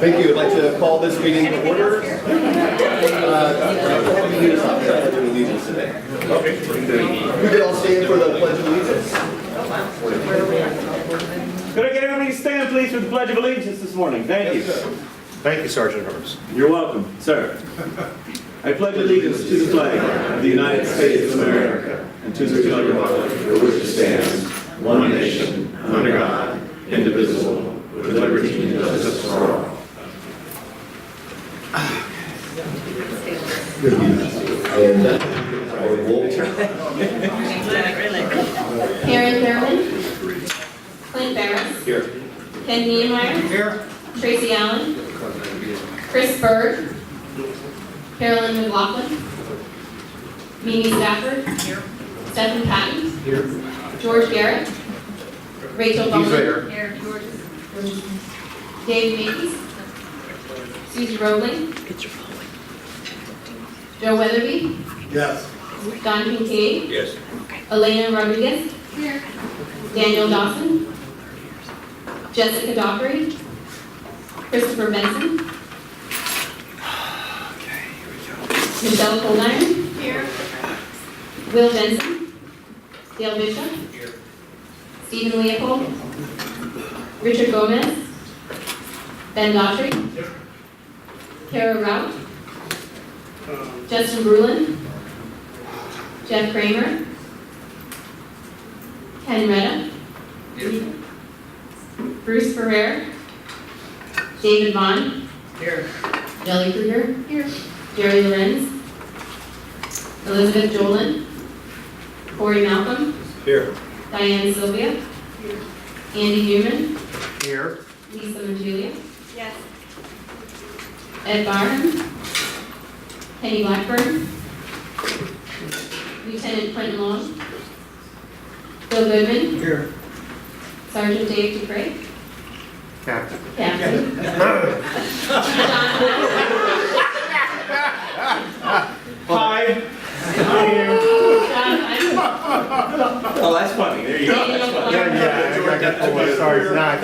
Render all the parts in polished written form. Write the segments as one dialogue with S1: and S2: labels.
S1: Thank you. I'd like to call this meeting to order. We need to stop the Pledge of Allegiance today. We could all stand for the Pledge of Allegiance.
S2: Could I get everybody to stand, please, for the Pledge of Allegiance this morning? Thank you.
S3: Thank you, Sergeant Herbst.
S2: You're welcome, sir. I pledge allegiance to the flag of the United States of America and to the republic for which it stands, one nation, under God, indivisible, with liberty and justice for all.
S1: And our roll.
S4: Karen Thurman. Clint Barris.
S1: Here.
S4: Ken Niemeyer.
S1: Here.
S4: Tracy Allen. Chris Bird. Carolyn McLaughlin. Mimi Stafford. Here. Stephen Patton.
S1: Here.
S4: George Garrett. Rachel
S3: He's
S4: Bowman.
S3: there.
S4: Here. Dave Mays. Susie Roebling. Joe Weatherby.
S1: Yes.
S4: Don Kincaid.
S3: Yes.
S4: Elena Rodriguez. Here. Daniel Dawson. Jessica Dockery. Christopher Benson. Michelle Coldiron. Here. Will Benson. Dale Bishop. Here. Stephen Leopold. Richard Gomez. Ben Daughtry. Here. Kara Rout. Justin Brulin. Jeff Kramer. Ken Retta. Here. Bruce Ferrer. David Vaughn. Here. Jelly Kruger. Here. Jerry Lorenz. Elizabeth Jolin. Corey Malcolm.
S3: Here.
S4: Diane Sylvia. Here. Andy Newman.
S3: Here.
S4: Lisa Majulia.
S5: Yes.
S4: Ed Barham. Penny Blackburn. Lieutenant Quentin Long. Bill Goodman.
S3: Here.
S4: Sergeant Dave Dupre.
S3: Captain.
S4: Captain.
S2: Hi. Oh, that's funny. There you go. That's funny.
S3: Sorry, it's not.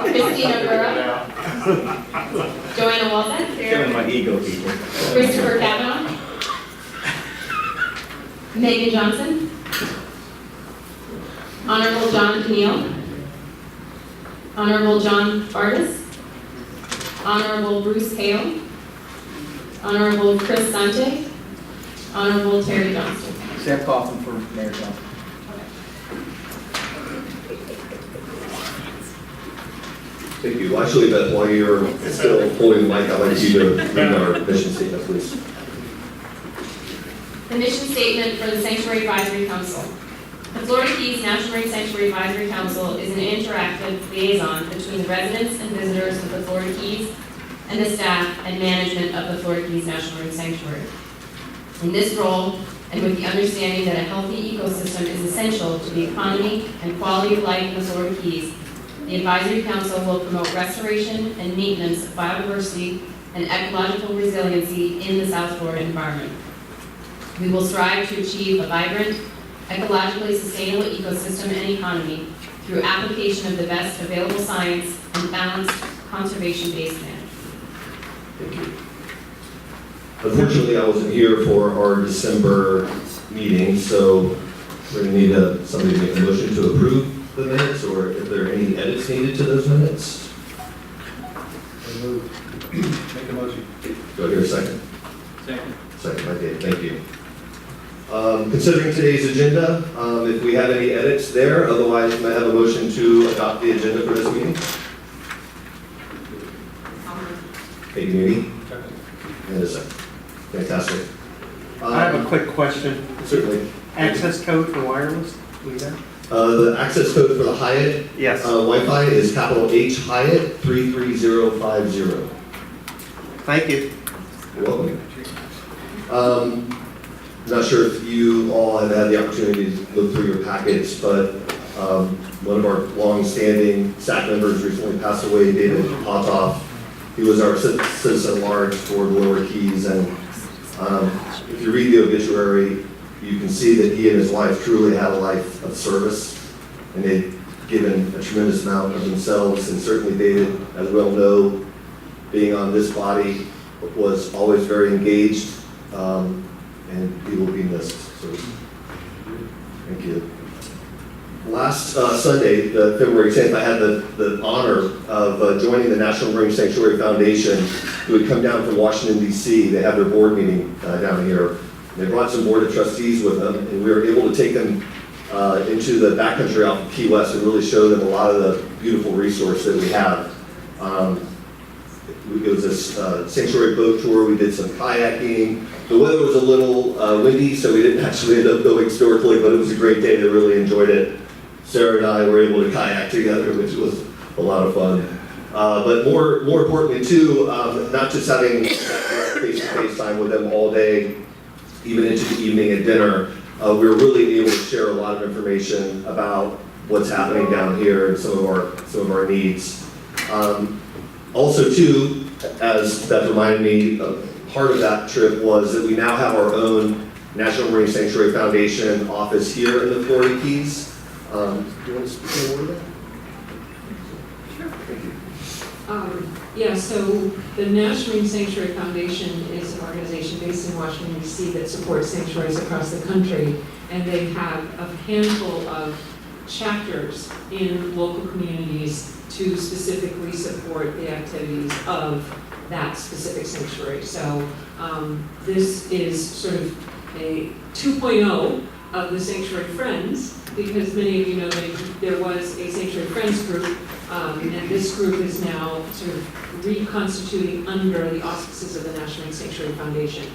S4: Christina Burrow. Joanna Walton.
S2: Killing my ego, people.
S4: Christopher Kavanaugh. Megan Johnson. Honorable John Keneal. Honorable John Bartis. Honorable Bruce Hale. Honorable Chris Sante. Honorable Terry Johnston.
S6: Sam Coughlin for Mayor Johnson.
S1: Thank you. Well, actually, Beth, while you're still holding the mic, I'd like you to read our mission statement, please.
S4: The mission statement for the Sanctuary Advisory Council. The Florida Keys National Marine Sanctuary Advisory Council is an interactive liaison between the residents and visitors of the Florida Keys and the staff and management of the Florida Keys National Marine Sanctuary. In this role, and with the understanding that a healthy ecosystem is essential to the economy and quality of life in the Florida Keys, the Advisory Council will promote restoration and maintenance of biodiversity and ecological resiliency in the South Florida environment. We will strive to achieve a vibrant, ecologically sustainable ecosystem and economy through application of the best available science and balanced conservation-based management.
S1: Thank you. Unfortunately, I wasn't here for our December meeting, so we're going to need somebody to make a motion to approve the minutes, or if there are any edits needed to those minutes.
S6: Make a motion.
S1: Do I hear a second?
S6: Second.
S1: Second by Dave, thank you. Considering today's agenda, if we have any edits there, otherwise can I have a motion to adopt the agenda for this meeting? Thank you, Mimi. And a second. Fantastic.
S3: I have a quick question.
S1: Certainly.
S3: Access code for wireless? Do we have?
S1: The access code for the Hyatt
S3: Yes.
S1: Wi-Fi is capital H Hyatt 33050.
S3: Thank you.
S1: You're welcome. Not sure if you all have had the opportunity to look through your packets, but one of our long-standing SAC members recently passed away, David Potoff. He was our citizen at large for the Lower Keys, and if you read the obituary, you can see that he and his wife truly had a life of service, and they given a tremendous amount of themselves, and certainly David, as we all know, being on this body, was always very engaged, and he will be missed. So, thank you. Last Sunday, February 10th, I had the honor of joining the National Marine Sanctuary Foundation, who had come down from Washington, D.C. They had their board meeting down here. They brought some board of trustees with them, and we were able to take them into the backcountry off of Key West and really show them a lot of the beautiful resource that we have. It was a sanctuary boat tour. We did some kayaking. The weather was a little windy, so we didn't actually end up going snorkeling, but it was a great day. They really enjoyed it. Sara and I were able to kayak together, which was a lot of fun. But more importantly, too, not just having face-to-face time with them all day, even into the evening at dinner, we were really able to share a lot of information about what's happening down here and some of our needs. Also, too, as Beth reminded me, part of that trip was that we now have our own National Marine Sanctuary Foundation office here in the Florida Keys. Do you want to speak a word about that? Thank you.
S5: Yeah, so the National Marine Sanctuary Foundation is an organization based in Washington, D.C. that supports sanctuaries across the country, and they have a handful of chapters in local communities to specifically support the activities of that specific sanctuary. So this is sort of a 2.0 of the Sanctuary Friends, because many of you know that there was a Sanctuary Friends group, and this group is now sort of reconstituting under the auspices of the National Marine Sanctuary Foundation.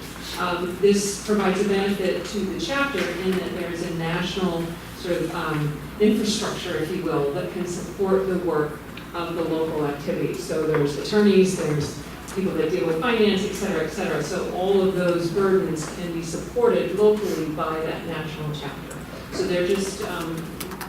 S5: This provides a benefit to the chapter in that there is a national sort of infrastructure, if you will, that can support the work of the local activities. So there's attorneys, there's people that deal with finance, et cetera, et cetera. So all of those burdens can be supported locally by that national chapter. So they're just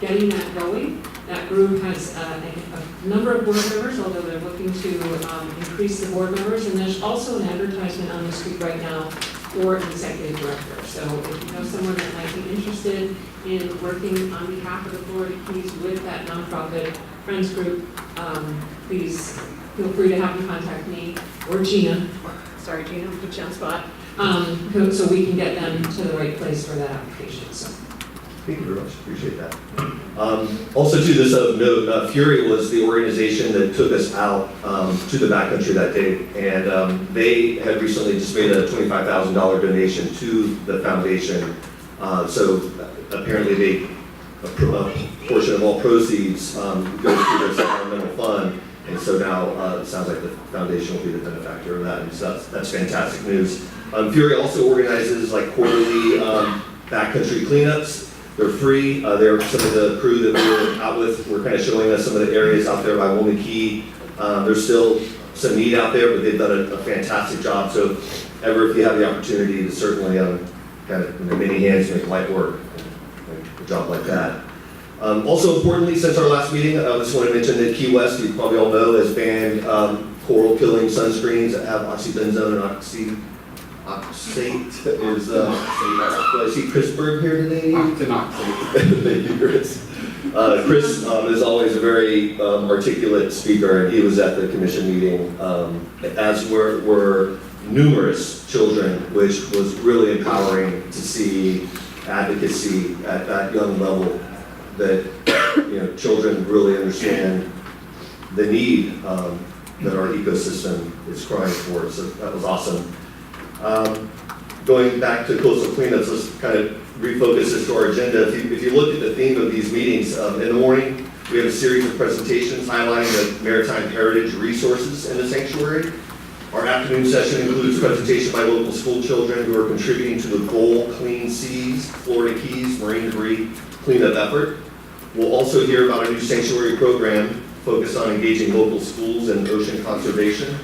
S5: getting that going. That group has a number of board members, although they're looking to increase the board members. And there's also an advertisement on the street right now for an executive director. So if you know someone that might be interested in working on behalf of the Florida Keys with that nonprofit Friends group, please feel free to have them contact me or Gina. Sorry, Gina, put you on the spot. So we can get them to the right place for that application. So.
S1: Thank you very much. Appreciate that. Also, to this note, Fury was the organization that took us out to the backcountry that day, and they had recently just made a $25,000 donation to the foundation. So apparently, a portion of all proceeds goes to this environmental fund, and so now it sounds like the foundation will be the benefactor of that, and so that's fantastic news. Fury also organizes like quarterly backcountry cleanups. They're free. They're some of the crew that we were out with were kind of showing us some of the areas out there by Woman Key. There's still some need out there, but they've done a fantastic job. So if you have the opportunity to certainly kind of many hands make light work, a job like that. Also importantly, since our last meeting, I just want to mention that Key West, you probably all know, has banned coral killing sunscreens that have oxybenzone and oxate is, do I see Chris Berg here today? Thank you, Chris. Chris is always a very articulate speaker, and he was at the commission meeting, as were numerous children, which was really empowering to see advocacy at that young level, that children really understand the need that our ecosystem is crying for. So that was awesome. Going back to coastal cleanups, let's kind of refocus this to our agenda. If you look at the theme of these meetings, in the morning, we have a series of presentations highlighting the maritime heritage resources in the sanctuary. Our afternoon session includes presentation by local school children who are contributing to the Goal Clean Seas, Florida Keys Marine Debris Cleanup effort. We'll also hear about a new sanctuary program focused on engaging local schools in ocean conservation.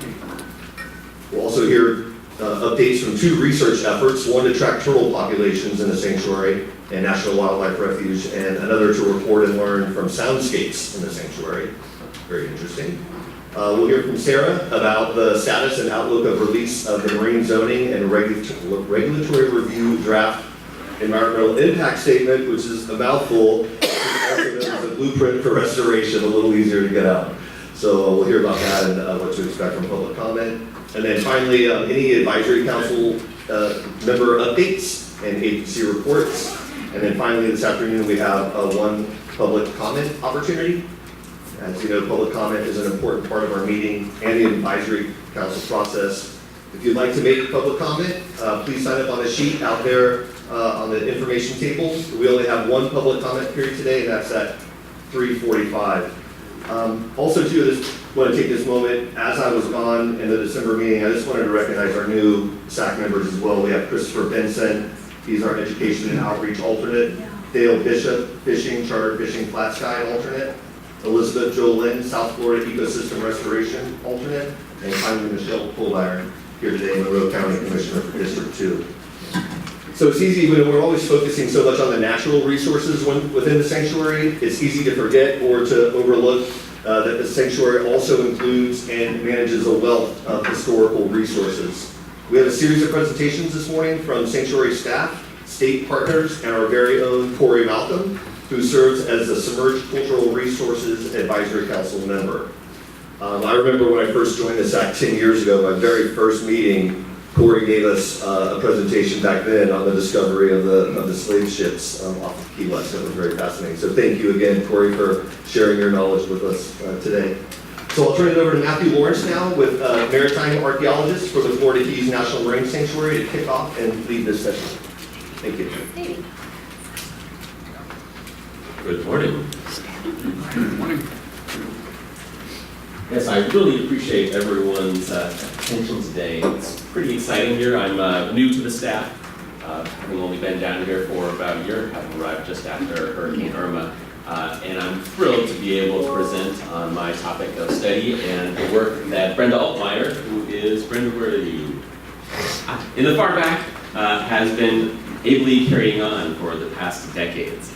S1: We'll also hear updates from two research efforts, one to track turtle populations in the sanctuary and National Wildlife Refuge, and another to report and learn from Soundscapes in the sanctuary. Very interesting. We'll hear from Sara about the status and outlook of release of the marine zoning and regulatory review draft environmental impact statement, which is a mouthful. also known as a blueprint for restoration, a little easier to get out. So we'll hear about that and what to expect from public comment. And then finally, any advisory council member updates and agency reports. And then finally, this afternoon, we have one public comment opportunity. As you know, public comment is an important part of our meeting and the advisory council process. If you'd like to make public comment, please sign up on a sheet out there on the information table. We only have one public comment period today, and that's at 3:45. Also, too, I just want to take this moment, as I was gone in the December meeting, I just wanted to recognize our new SAC members as well. We have Christopher Benson, he's our Education and Outreach alternate. Dale Bishop, Fishing, Charter Fishing, Flat Sky alternate. Elizabeth Jolyn, South Florida Ecosystem Restoration alternate. And finally, Michelle Pullaier, here today, Monroe County Commissioner for District 2. So it's easy, when we're always focusing so much on the natural resources within the sanctuary, it's easy to forget or to overlook that the sanctuary also includes and manages a wealth of historical resources. We have a series of presentations this morning from sanctuary staff, state partners, and our very own Corey Malcom, who serves as the Submerged Cultural Resources Advisory Council member. I remember when I first joined the SAC 10 years ago, my very first meeting, Corey gave us a presentation back then on the discovery of the slave ships off of Key West. That was very fascinating. So thank you again, Corey, for sharing your knowledge with us today. So I'll turn it over to Matthew Lawrence now with Maritime Archaeologist for the Florida Keys National Marine Sanctuary to kick off and lead this session. Thank you.
S7: Good morning. Good morning. Yes, I really appreciate everyone's attention today. It's pretty exciting here. I'm new to the staff, having only been down here for about a year, having arrived just after Hurricane Irma. And I'm thrilled to be able to present on my topic of study and the work that Brenda Altmeier, who is, Brenda, where are you? In the far back, has been ably carrying on for the past decades.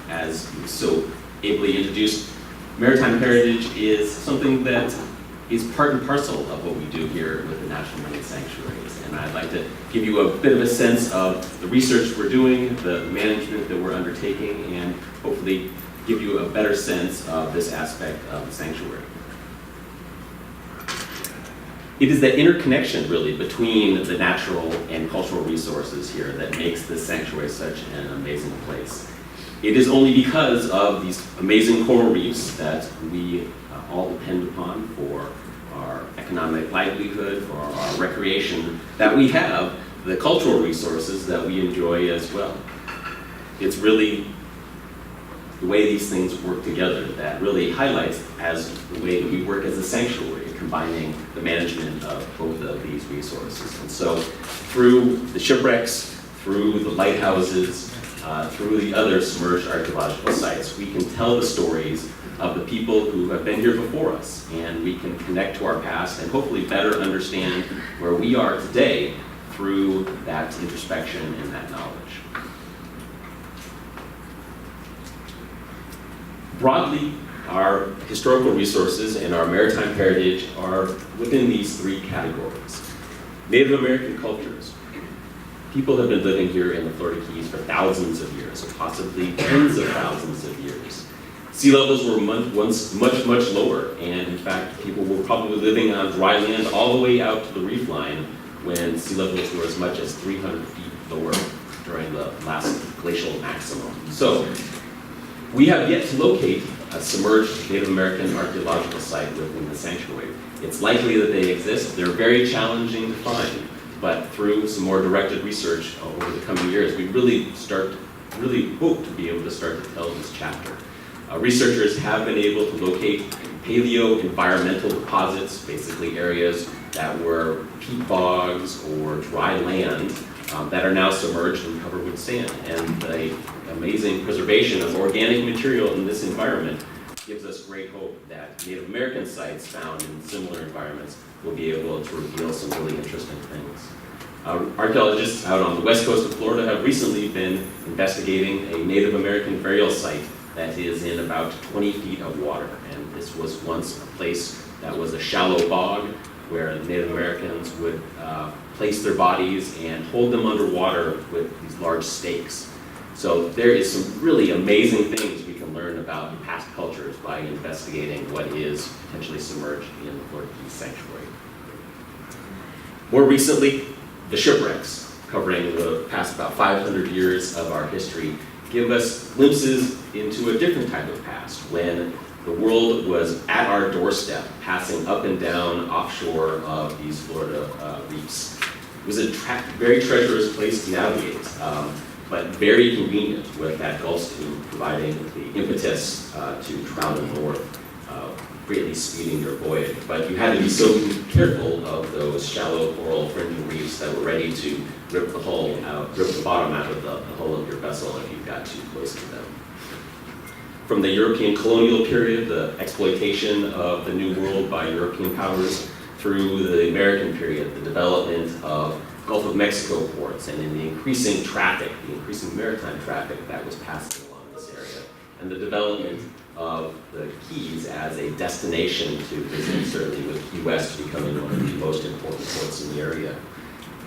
S7: As so ably introduced, maritime heritage is something that is part and parcel of what we do here with the National Marine Sanctuaries. And I'd like to give you a bit of a sense of the research we're doing, the management that we're undertaking, and hopefully give you a better sense of this aspect of the sanctuary. It is that interconnection, really, between the natural and cultural resources here that makes this sanctuary such an amazing place. It is only because of these amazing coral reefs that we all depend upon for our economic livelihood, for our recreation, that we have the cultural resources that we enjoy as well. It's really the way these things work together that really highlights as the way that we work as a sanctuary, combining the management of both of these resources. And so through the shipwrecks, through the lighthouses, through the other submerged archaeological sites, we can tell the stories of the people who have been here before us, and we can connect to our past and hopefully better understand where we are today through that introspection and that knowledge. Broadly, our historical resources and our maritime heritage are within these three categories. Native American cultures. People have been living here in the Florida Keys for thousands of years, or possibly tens of thousands of years. Sea levels were once much, much lower, and in fact, people were probably living on dry land all the way out to the reef line when sea levels were as much as 300 feet lower during the last glacial maximum. So, we have yet to locate a submerged Native American archaeological site within the sanctuary. It's likely that they exist. They're very challenging to find. But through some more directed research over the coming years, we really hope to be able to start to tell this chapter. Researchers have been able to locate paleo-environmental deposits, basically areas that were peat bogs or dry land that are now submerged and covered with sand. And the amazing preservation of organic material in this environment gives us great hope that Native American sites found in similar environments will be able to reveal some really interesting things. Archaeologists out on the west coast of Florida have recently been investigating a Native American burial site that is in about 20 feet of water. And this was once a place that was a shallow bog where Native Americans would place their bodies and hold them underwater with these large stakes. So there is some really amazing things we can learn about past cultures by investigating what is potentially submerged in the Florida Keys Sanctuary. More recently, the shipwrecks, covering the past about 500 years of our history, give us glimpses into a different type of past, when the world was at our doorstep, passing up and down offshore of these Florida reefs. It was a very treacherous place to navigate, but very convenient with that Gulf Stream providing the impetus to travel north, greatly speeding your voyage. But you had to be so careful of those shallow coral fringing reefs that were ready to rip the bottom out of the hull of your vessel if you got too close to them. From the European colonial period, the exploitation of the New World by European powers, through the American period, the development of Gulf of Mexico ports, and in the increasing traffic, the increasing maritime traffic that was passing along this area, and the development of the Keys as a destination to visit, certainly with Key West becoming one of the most important ports in the area.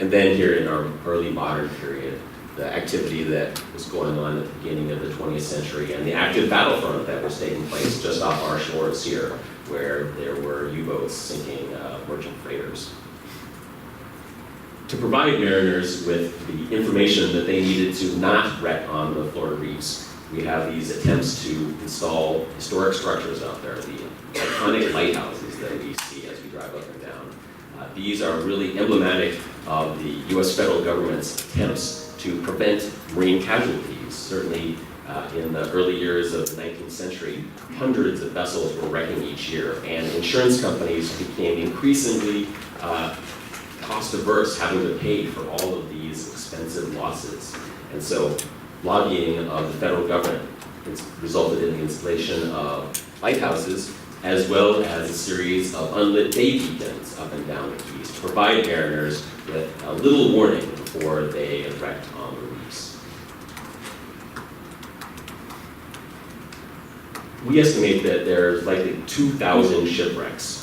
S7: And then here in our early modern period, the activity that was going on at the beginning of the 20th century and the active battlefront that was taking place just off our shores here, where there were U-boats sinking merchant freighters. To provide mariners with the information that they needed to not wreck on the Florida reefs, we have these attempts to install historic structures out there, the iconic lighthouses that we see as we drive up and down. These are really emblematic of the U.S. federal government's attempts to prevent marine casualties. Certainly in the early years of the 19th century, hundreds of vessels were wrecking each year, and insurance companies became increasingly cost averse, having to pay for all of these expensive losses. And so lobbying of the federal government resulted in the installation of lighthouses, as well as a series of unlit day beacons up and down the Keys to provide mariners with a little warning before they wrecked on the reefs. We estimate that there's likely 2,000 shipwrecks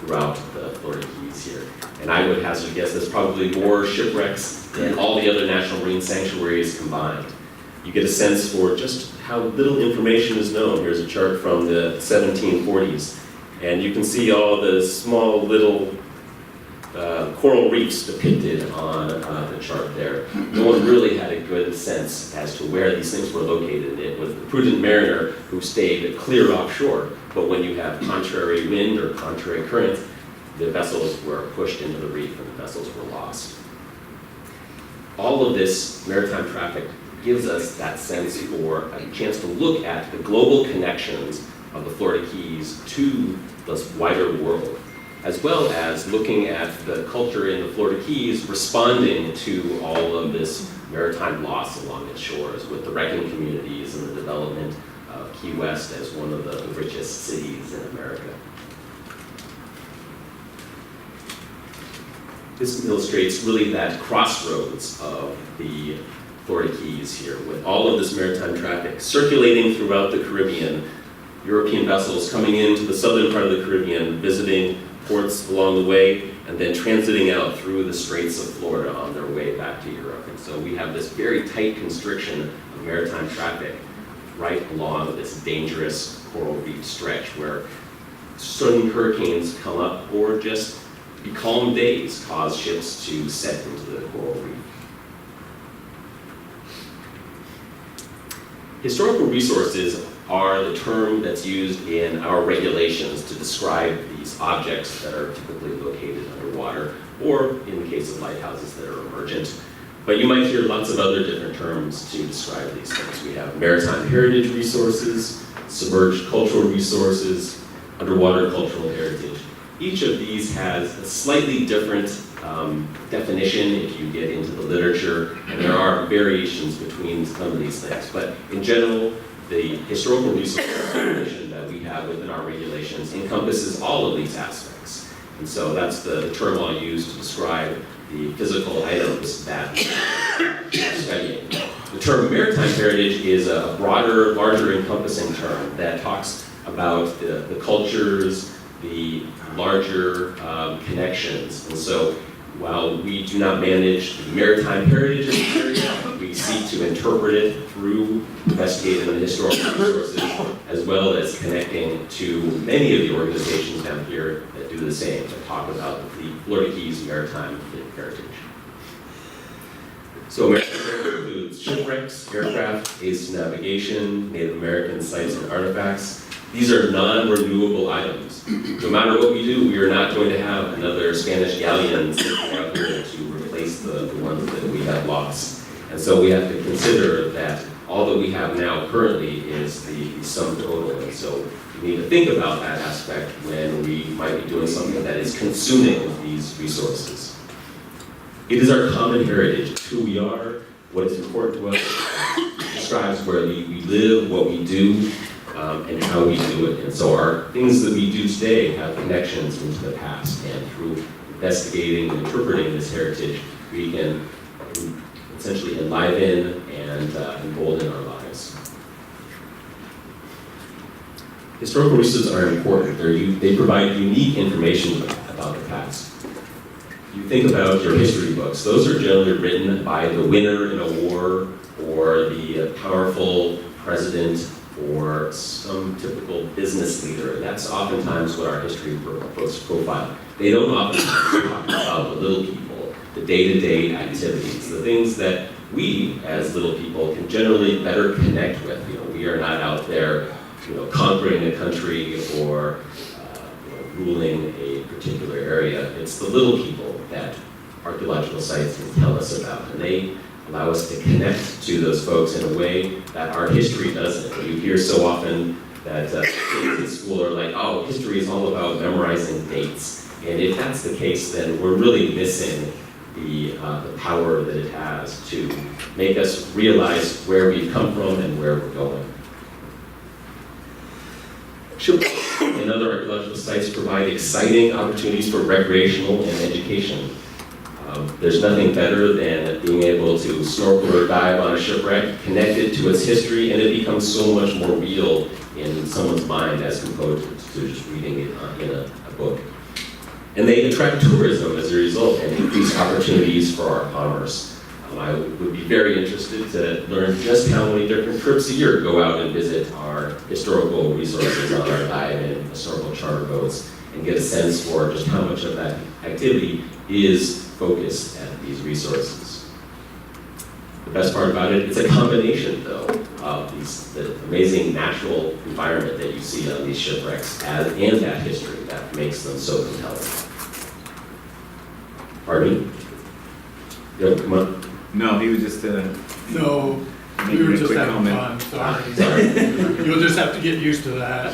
S7: throughout the Florida Keys here. And I would hazard a guess there's probably more shipwrecks than all the other national marine sanctuaries combined. You get a sense for just how little information is known. Here's a chart from the 1740s, and you can see all the small little coral reefs depicted on the chart there. No one really had a good sense as to where these things were located. It was the prudent mariner who stayed clear offshore, but when you have contrary wind or contrary current, the vessels were pushed into the reef and the vessels were lost. All of this maritime traffic gives us that sense for a chance to look at the global connections of the Florida Keys to the wider world, as well as looking at the culture in the Florida Keys responding to all of this maritime loss along its shores, with the wrecking communities and the development of Key West as one of the richest cities in America. This illustrates really that crossroads of the Florida Keys here, with all of this maritime traffic circulating throughout the Caribbean, European vessels coming into the southern part of the Caribbean, visiting ports along the way, and then transiting out through the Straits of Florida on their way back to Europe. And so we have this very tight constriction of maritime traffic right along this dangerous coral reef stretch, where sudden hurricanes come up, or just calm days cause ships to set into the coral reef. Historical resources are the term that's used in our regulations to describe these objects that are typically located underwater, or in the case of lighthouses that are emergent. But you might hear lots of other different terms to describe these things. We have maritime heritage resources, submerged cultural resources, underwater cultural heritage. Each of these has a slightly different definition if you get into the literature, and there are variations between some of these things. But in general, the historical resource definition that we have within our regulations encompasses all of these aspects. And so that's the term I'll use to describe the physical items that we're studying. The term maritime heritage is a broader, larger encompassing term that talks about the cultures, the larger connections. And so while we do not manage the maritime heritage of the area, we seek to interpret it through investigating the historical resources, as well as connecting to many of the organizations down here that do the same, that talk about the Florida Keys maritime heritage. So maritime heritage includes shipwrecks, aircraft, aids to navigation, Native American sites and artifacts. These are non-renewable items. No matter what we do, we are not going to have another Spanish galleon sitting out here to replace the ones that we have lost. And so we have to consider that all that we have now currently is the sum total. And so we need to think about that aspect when we might be doing something that is consuming these resources. It is our common heritage. It's who we are, what is important to us. It describes where we live, what we do, and how we do it. And so our things that we do today have connections into the past, and through investigating and interpreting this heritage, we can essentially enliven and embolden our lives. Historical resources are important. They provide unique information about the past. You think about your history books, those are generally written by the winner in a war, or the powerful president, or some typical business leader. That's oftentimes what our history books profile. They don't often talk about the little people, the day-to-day activities, the things that we as little people can generally better connect with. We are not out there, conquering a country or ruling a particular area. It's the little people that archaeological sites can tell us about, and they allow us to connect to those folks in a way that our history doesn't. You hear so often that kids in school are like, oh, history is all about memorizing dates. And if that's the case, then we're really missing the power that it has to make us realize where we've come from and where we're going. Shipwrecks and other archaeological sites provide exciting opportunities for recreational and education. There's nothing better than being able to snorkel or dive on a shipwreck, connect it to its history, and it becomes so much more real in someone's mind as opposed to just reading it in a book. And they attract tourism as a result and increase opportunities for our commerce. I would be very interested to learn just how many different trips a year go out and visit our historical resources on our dive and historical charter boats, and get a sense for just how much of that activity is focused at these resources. The best part about it, it's a combination though of the amazing natural environment that you see on these shipwrecks and that history that makes them so compelling. Pardon me? Yep, come on.
S8: No, he was just
S9: No, we were just having fun, sorry. You'll just have to get used to that.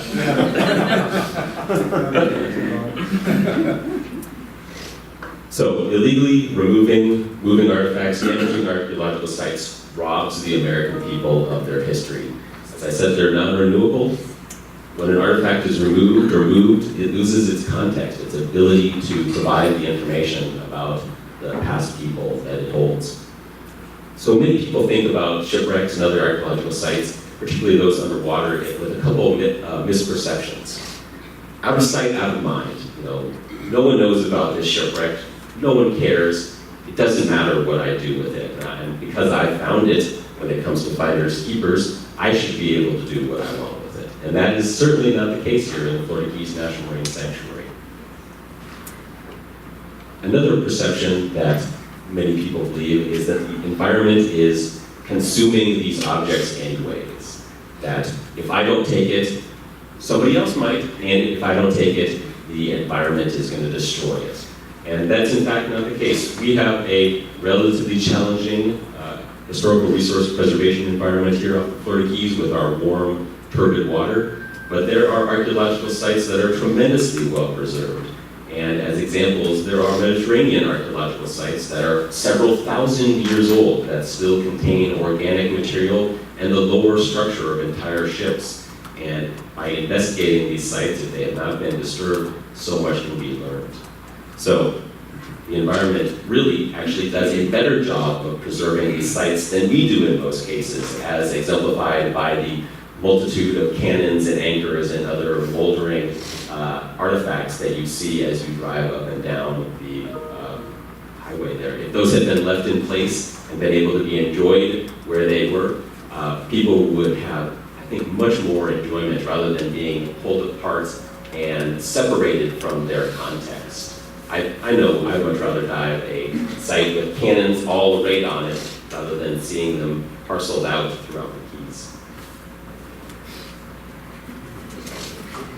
S7: So illegally moving artifacts, damaging archaeological sites robs the American people of their history. As I said, they're non-renewable. When an artifact is removed or moved, it loses its context, its ability to provide the information about the past people that it holds. So many people think about shipwrecks and other archaeological sites, particularly those underwater, with a couple of misperceptions. Out of sight, out of mind. No one knows about this shipwreck. No one cares. It doesn't matter what I do with it. And because I found it, when it comes to finders keepers, I should be able to do what I want with it. And that is certainly not the case here in the Florida Keys National Marine Sanctuary. Another perception that many people believe is that the environment is consuming these objects anyways. That if I don't take it, somebody else might, and if I don't take it, the environment is going to destroy it. And that's in fact not the case. We have a relatively challenging historical resource preservation environment here off the Florida Keys with our warm, turbid water, but there are archaeological sites that are tremendously well preserved. And as examples, there are Mediterranean archaeological sites that are several thousand years old that still contain organic material and the lower structure of entire ships. And by investigating these sites, if they have not been disturbed, so much can be learned. So the environment really actually does a better job of preserving these sites than we do in most cases, as exemplified by the multitude of cannons and anchors and other moldering artifacts that you see as you drive up and down the highway there. If those had been left in place, and been able to be enjoyed where they were, people would have, I think, much more enjoyment rather than being pulled apart and separated from their context. I know I'd much rather dive a site with cannons all arrayed on it rather than seeing them parceled out throughout the keys.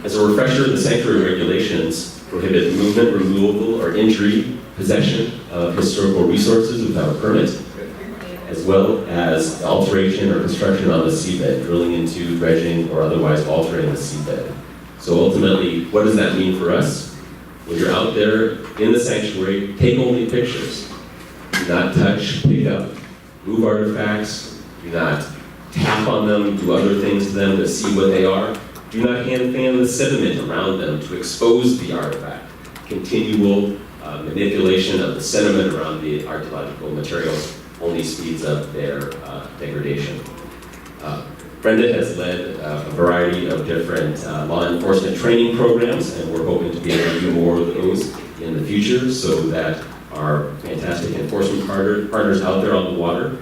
S7: As a refresher, the sanctuary regulations prohibit movement, removal, or injury, possession of historical resources without a permit, as well as alteration or construction on the seabed, drilling into, dredging, or otherwise altering the seabed. So ultimately, what does that mean for us? When you're out there in the sanctuary, take only pictures. Do not touch, pick up, move artifacts. Do not tap on them, do other things to them to see what they are. Do not hand fan the sediment around them to expose the artifact. Continual manipulation of the sediment around the archaeological materials only speeds up their degradation. Brenda has led a variety of different law enforcement training programs, and we're hoping to be able to do more of those in the future so that our fantastic enforcement partners out there on the water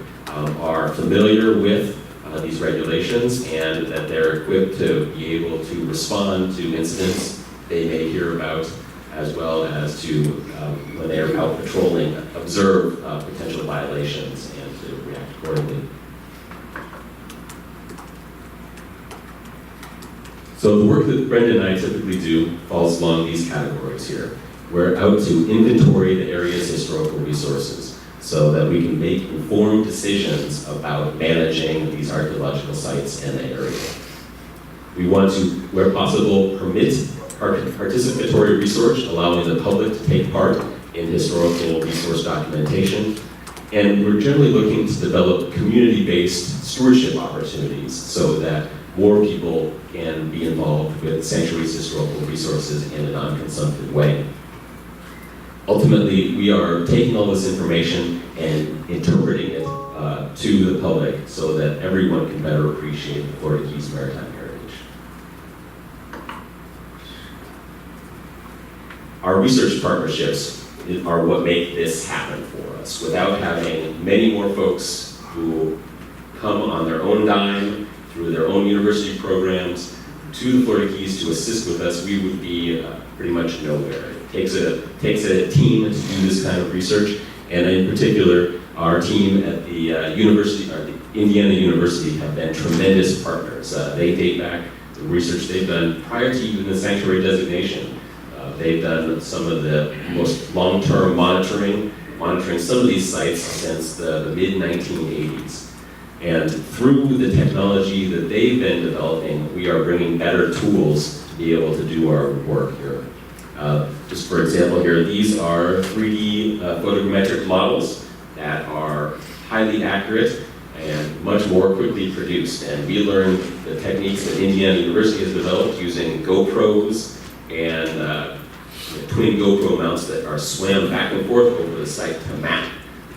S7: are familiar with these regulations and that they're equipped to be able to respond to incidents they may hear about, as well as to, when they are out patrolling, observe potential violations and to react accordingly. So the work that Brenda and I typically do falls along these categories here. We're out to inventory the area's historical resources so that we can make informed decisions about managing these archaeological sites in the area. We want to, where possible, permit participatory research, allowing the public to take part in historical resource documentation. And we're generally looking to develop community-based stewardship opportunities so that more people can be involved with sanctuaries' historical resources in a non-consumptive way. Ultimately, we are taking all this information and interpreting it to the public so that everyone can better appreciate the Florida Keys maritime heritage. Our research partnerships are what make this happen for us. Without having many more folks who come on their own dime through their own university programs to the Florida Keys to assist with us, we would be pretty much nowhere. It takes a team to do this kind of research, and in particular, our team at the university, or the Indiana University, have been tremendous partners. They date back the research they've done prior to even the sanctuary designation. They've done some of the most long-term monitoring some of these sites since the mid-1980s. And through the technology that they've been developing, we are bringing better tools to be able to do our work here. Just for example here, these are 3D photogrammetric models that are highly accurate and much more quickly produced. And we learned the techniques that Indiana University has developed using GoPros and twin GoPro mounts that are swam back and forth over the site to map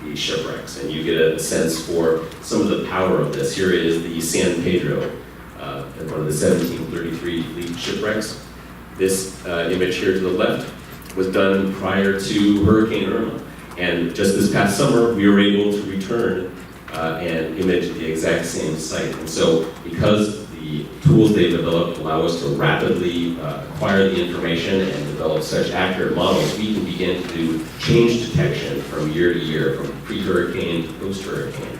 S7: the shipwrecks. And you get a sense for some of the power of this. Here is the San Pedro, one of the 1733 fleet shipwrecks. This image here to the left was done prior to Hurricane Irma. And just this past summer, we were able to return and image the exact same site. And so because the tools they developed allow us to rapidly acquire the information and develop such accurate models, we can begin to do change detection from year to year, from pre-hurricane to post-hurricane,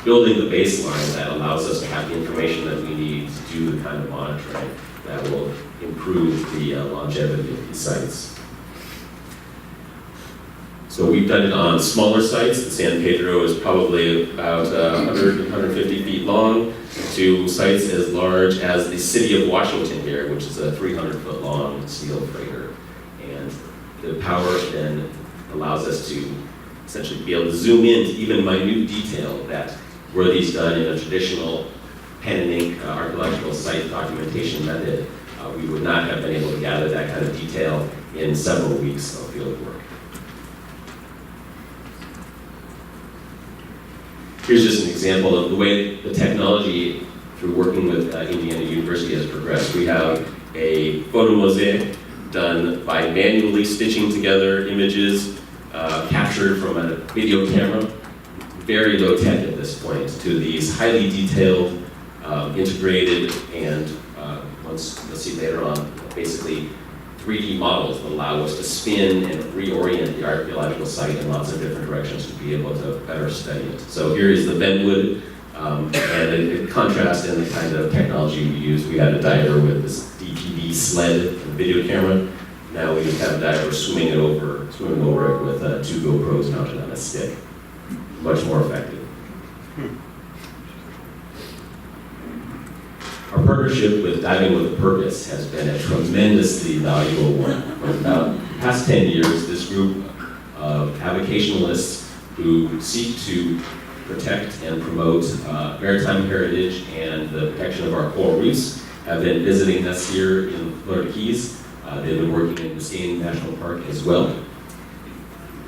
S7: building the baseline that allows us to have the information that we need to do the kind of monitoring that will improve the longevity of these sites. So we've done it on smaller sites. The San Pedro is probably about 100, 150 feet long, to sites as large as the city of Washington here, which is a 300-foot long steel freighter. And the power then allows us to essentially be able to zoom in to even minute detail that were these done in a traditional pen and ink archaeological site documentation method, we would not have been able to gather that kind of detail in several weeks of field work. Here's just an example of the way the technology, through working with Indiana University, has progressed. We have a photo mosaic done by manually stitching together images captured from a video camera, very low tech at this point to these highly detailed, integrated, and once you'll see later on, basically 3D models that allow us to spin and reorient the archaeological site in lots of different directions to be able to better study it. So here is the Benwood, and in contrast in the kind of technology we used, we had a diver with this DPD sled and video camera. Now we have a diver swimming over it with 2 GoPros mounted on a stick. Much more effective. Our partnership with Diving with a Purpose has been a tremendously valuable one. For about the past 10 years, this group of avocationalists who seek to protect and promote maritime heritage and the protection of our coral reefs have been visiting us here in Florida Keys. They've been working in Biscayne National Park as well.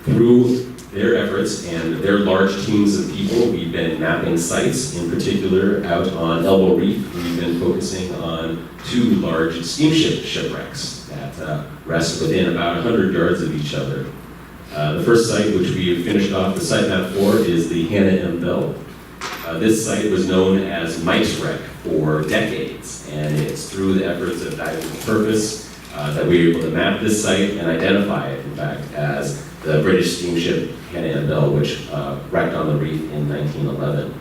S7: Through their efforts and their large teams of people, we've been mapping sites, in particular out on Elbow Reef. We've been focusing on 2 large steamship shipwrecks that rest within about 100 yards of each other. The first site, which we have finished off the site map for, is the Hannah M. Bell. This site was known as Mike's Wreck for decades, and it's through the efforts of Diving with Purpose that we were able to map this site and identify it, in fact, as the British steamship Hannah M. Bell, which wrecked on the reef in 1911.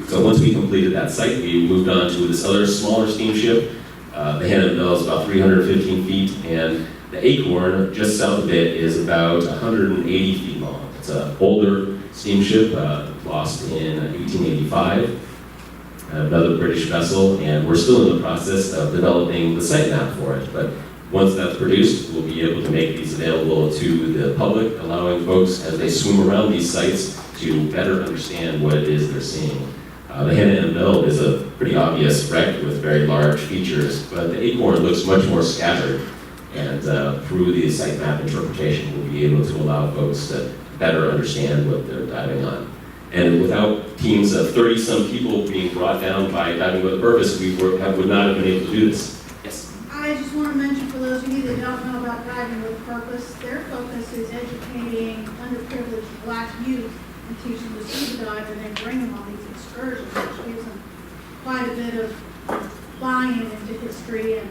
S7: So once we completed that site, we moved on to this other smaller steamship. The Hannah M. Bell is about 315 feet, and the Acorn, just south of it, is about 180 feet long. It's an older steamship, lost in 1885, another British vessel, and we're still in the process of developing the site map for it. But once that's produced, we'll be able to make these available to the public, allowing folks, as they swim around these sites, to better understand what it is they're seeing. The Hannah M. Bell is a pretty obvious wreck with very large features, but the Acorn looks much more scattered. And through the site map interpretation, we'll be able to allow folks to better understand what they're diving on. And without teams of 30-some people being brought down by Diving with a Purpose, we would not have been able to do this. Yes?
S8: I just want to mention for those of you that don't know about Diving with a Purpose, their focus is educating underprivileged Black youth and teaching them to scuba dive, and then bring them on these excursions, which gives them quite a bit of buy-in into history and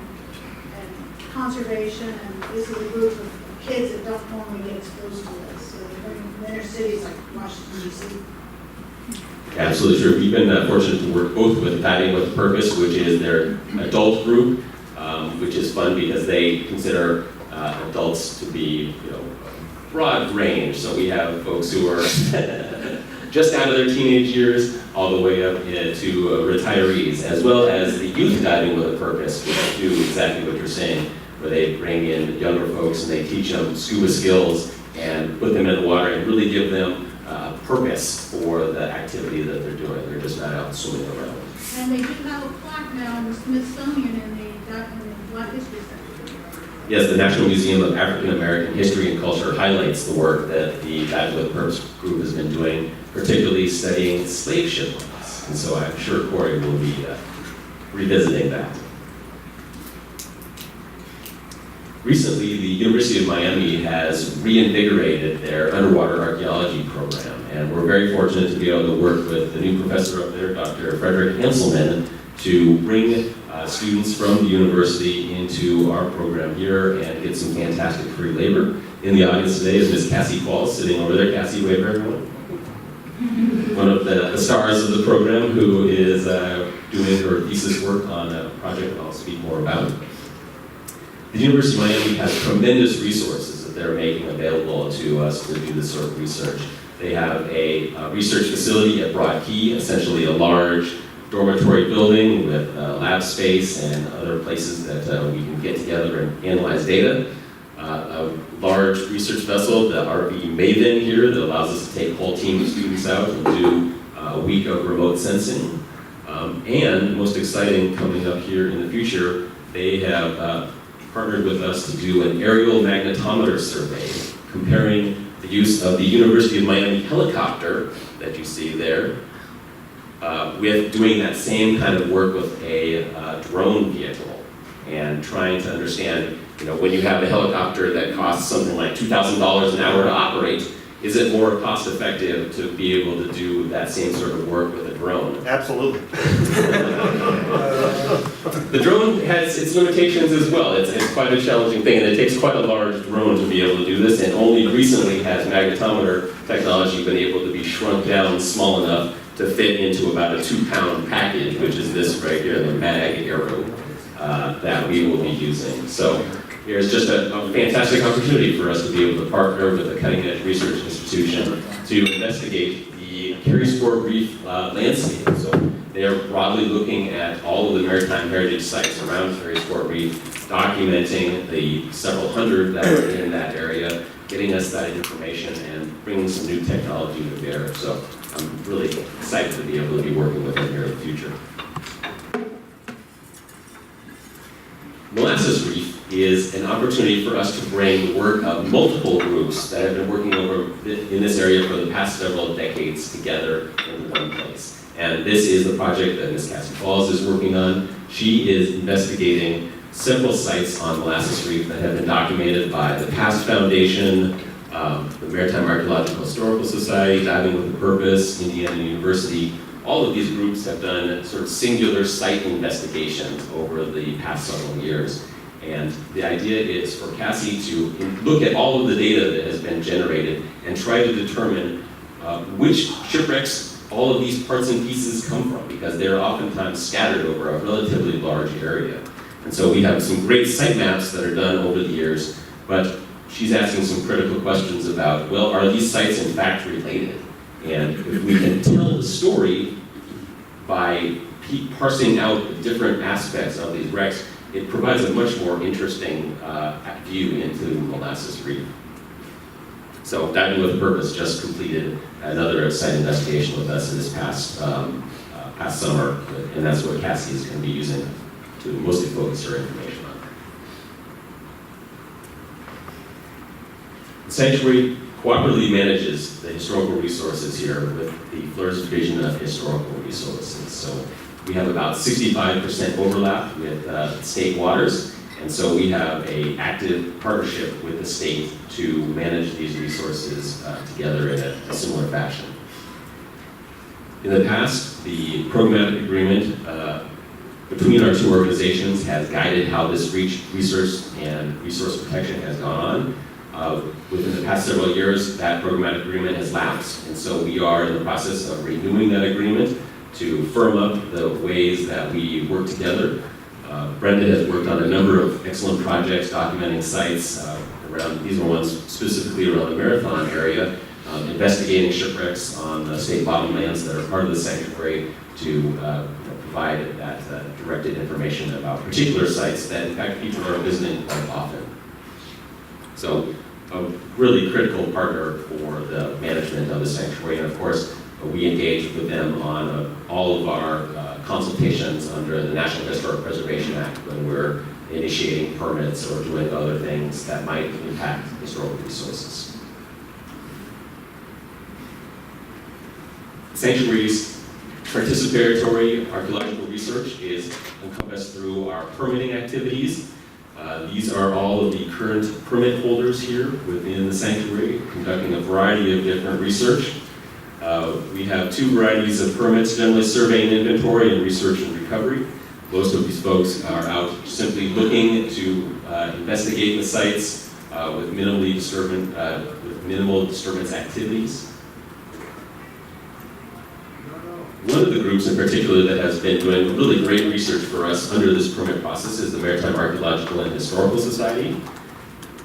S8: conservation. And this is a group of kids that don't normally get exposed to this. So they're bringing from inner cities like Washington, D.C.
S7: Absolutely true. We've been fortunate to work both with Diving with a Purpose, which is their adult group, which is fun because they consider adults to be, broad range. So we have folks who are just out of their teenage years, all the way up to retirees, as well as the youth Diving with a Purpose, which do exactly what you're saying, where they bring in younger folks and they teach them scuba skills and put them in the water and really give them a purpose for the activity that they're doing. They're just not out swimming around.
S8: And they do have a plaque now in the Smithsonian in the Black History Center.
S7: Yes, the National Museum of African American History and Culture highlights the work that the Diving with a Purpose group has been doing, particularly studying slave shipwrecks. And so I'm sure Corey will be revisiting that. Recently, the University of Miami has reinvigorated their underwater archaeology program, and we're very fortunate to be able to work with the new professor up there, Dr. Frederick Hanselman, to bring students from the university into our program here and get some fantastic free labor. In the audience today is Ms. Cassie Qualls, sitting over there. Cassie, wave for everyone. One of the stars of the program, who is doing her thesis work on a project that I'll speak more about. The University of Miami has tremendous resources that they're making available to us to do this sort of research. They have a research facility at Broad Key, essentially a large dormitory building with lab space and other places that we can get together and analyze data. A large research vessel, the RV Maven here, that allows us to take a whole team of students out and do a week of remote sensing. And most exciting, coming up here in the future, they have partnered with us to do an aerial magnetometer survey, comparing the use of the University of Miami helicopter that you see there with doing that same kind of work with a drone vehicle, and trying to understand, when you have a helicopter that costs something like $2,000 an hour to operate, is it more cost effective to be able to do that same sort of work with a drone?
S3: Absolutely.
S7: The drone has its limitations as well. It's quite a challenging thing, and it takes quite a large drone to be able to do this, and only recently has magnetometer technology been able to be shrunk down small enough to fit into about a 2-pound package, which is this right here, the Mag Aero, that we will be using. So here's just a fantastic opportunity for us to be able to partner with a cutting-edge research institution to investigate the Carey-Sport Reef landscape. So they are broadly looking at all of the maritime heritage sites around Carey-Sport Reef, documenting the several hundred that are in that area, getting us that information and bringing some new technology to bear. So I'm really excited to be able to be working with them here in the future. Molasses Reef is an opportunity for us to bring the work of multiple groups that have been working in this area for the past several decades together in one place. And this is the project that Ms. Cassie Falls is working on. She is investigating several sites on Molasses Reef that have been documented by the PAST Foundation, the Maritime Archaeological Historical Society, Diving with a Purpose, Indiana University. All of these groups have done sort of singular site investigations over the past several years. And the idea is for Cassie to look at all of the data that has been generated and try to determine which shipwrecks all of these parts and pieces come from, because they're oftentimes scattered over a relatively large area. And so we have some great site maps that are done over the years, but she's asking some critical questions about, well, are these sites in fact related? And if we can tell the story by parsing out the different aspects of these wrecks, it provides a much more interesting view into Molasses Reef. So Diving with a Purpose just completed another site investigation with us in this past summer, and that's what Cassie is going to be using to mostly focus her information on. The Sanctuary cooperatively manages the historical resources here with the FLIR's Division of Historical Resources. So we have about 65% overlap with state waters, and so we have an active partnership with the state to manage these resources together in a similar fashion. In the past, the programmatic agreement between our two organizations has guided how this research and resource protection has gone on. Within the past several years, that programmatic agreement has lapsed, and so we are in the process of renewing that agreement to firm up the ways that we work together. Brenda has worked on a number of excellent projects documenting sites around, these are ones specifically around the Marathon area, investigating shipwrecks on the state bottomlands that are part of the sanctuary to provide that directed information about particular sites that in fact people are visiting quite often. So a really critical partner for the management of the sanctuary, and of course we engage with them on all of our consultations under the National Historic Preservation Act when we're initiating permits or doing other things that might impact historical resources. Sanctuaries participatory archaeological research is encompassed through our permitting activities. These are all of the current permit holders here within the sanctuary, conducting a variety of different research. We have two varieties of permits, generally survey and inventory and research and recovery. Most of these folks are out simply looking to investigate the sites with minimal disturbance activities. One of the groups in particular that has been doing really great research for us under this permit process is the Maritime Archaeological and Historical Society.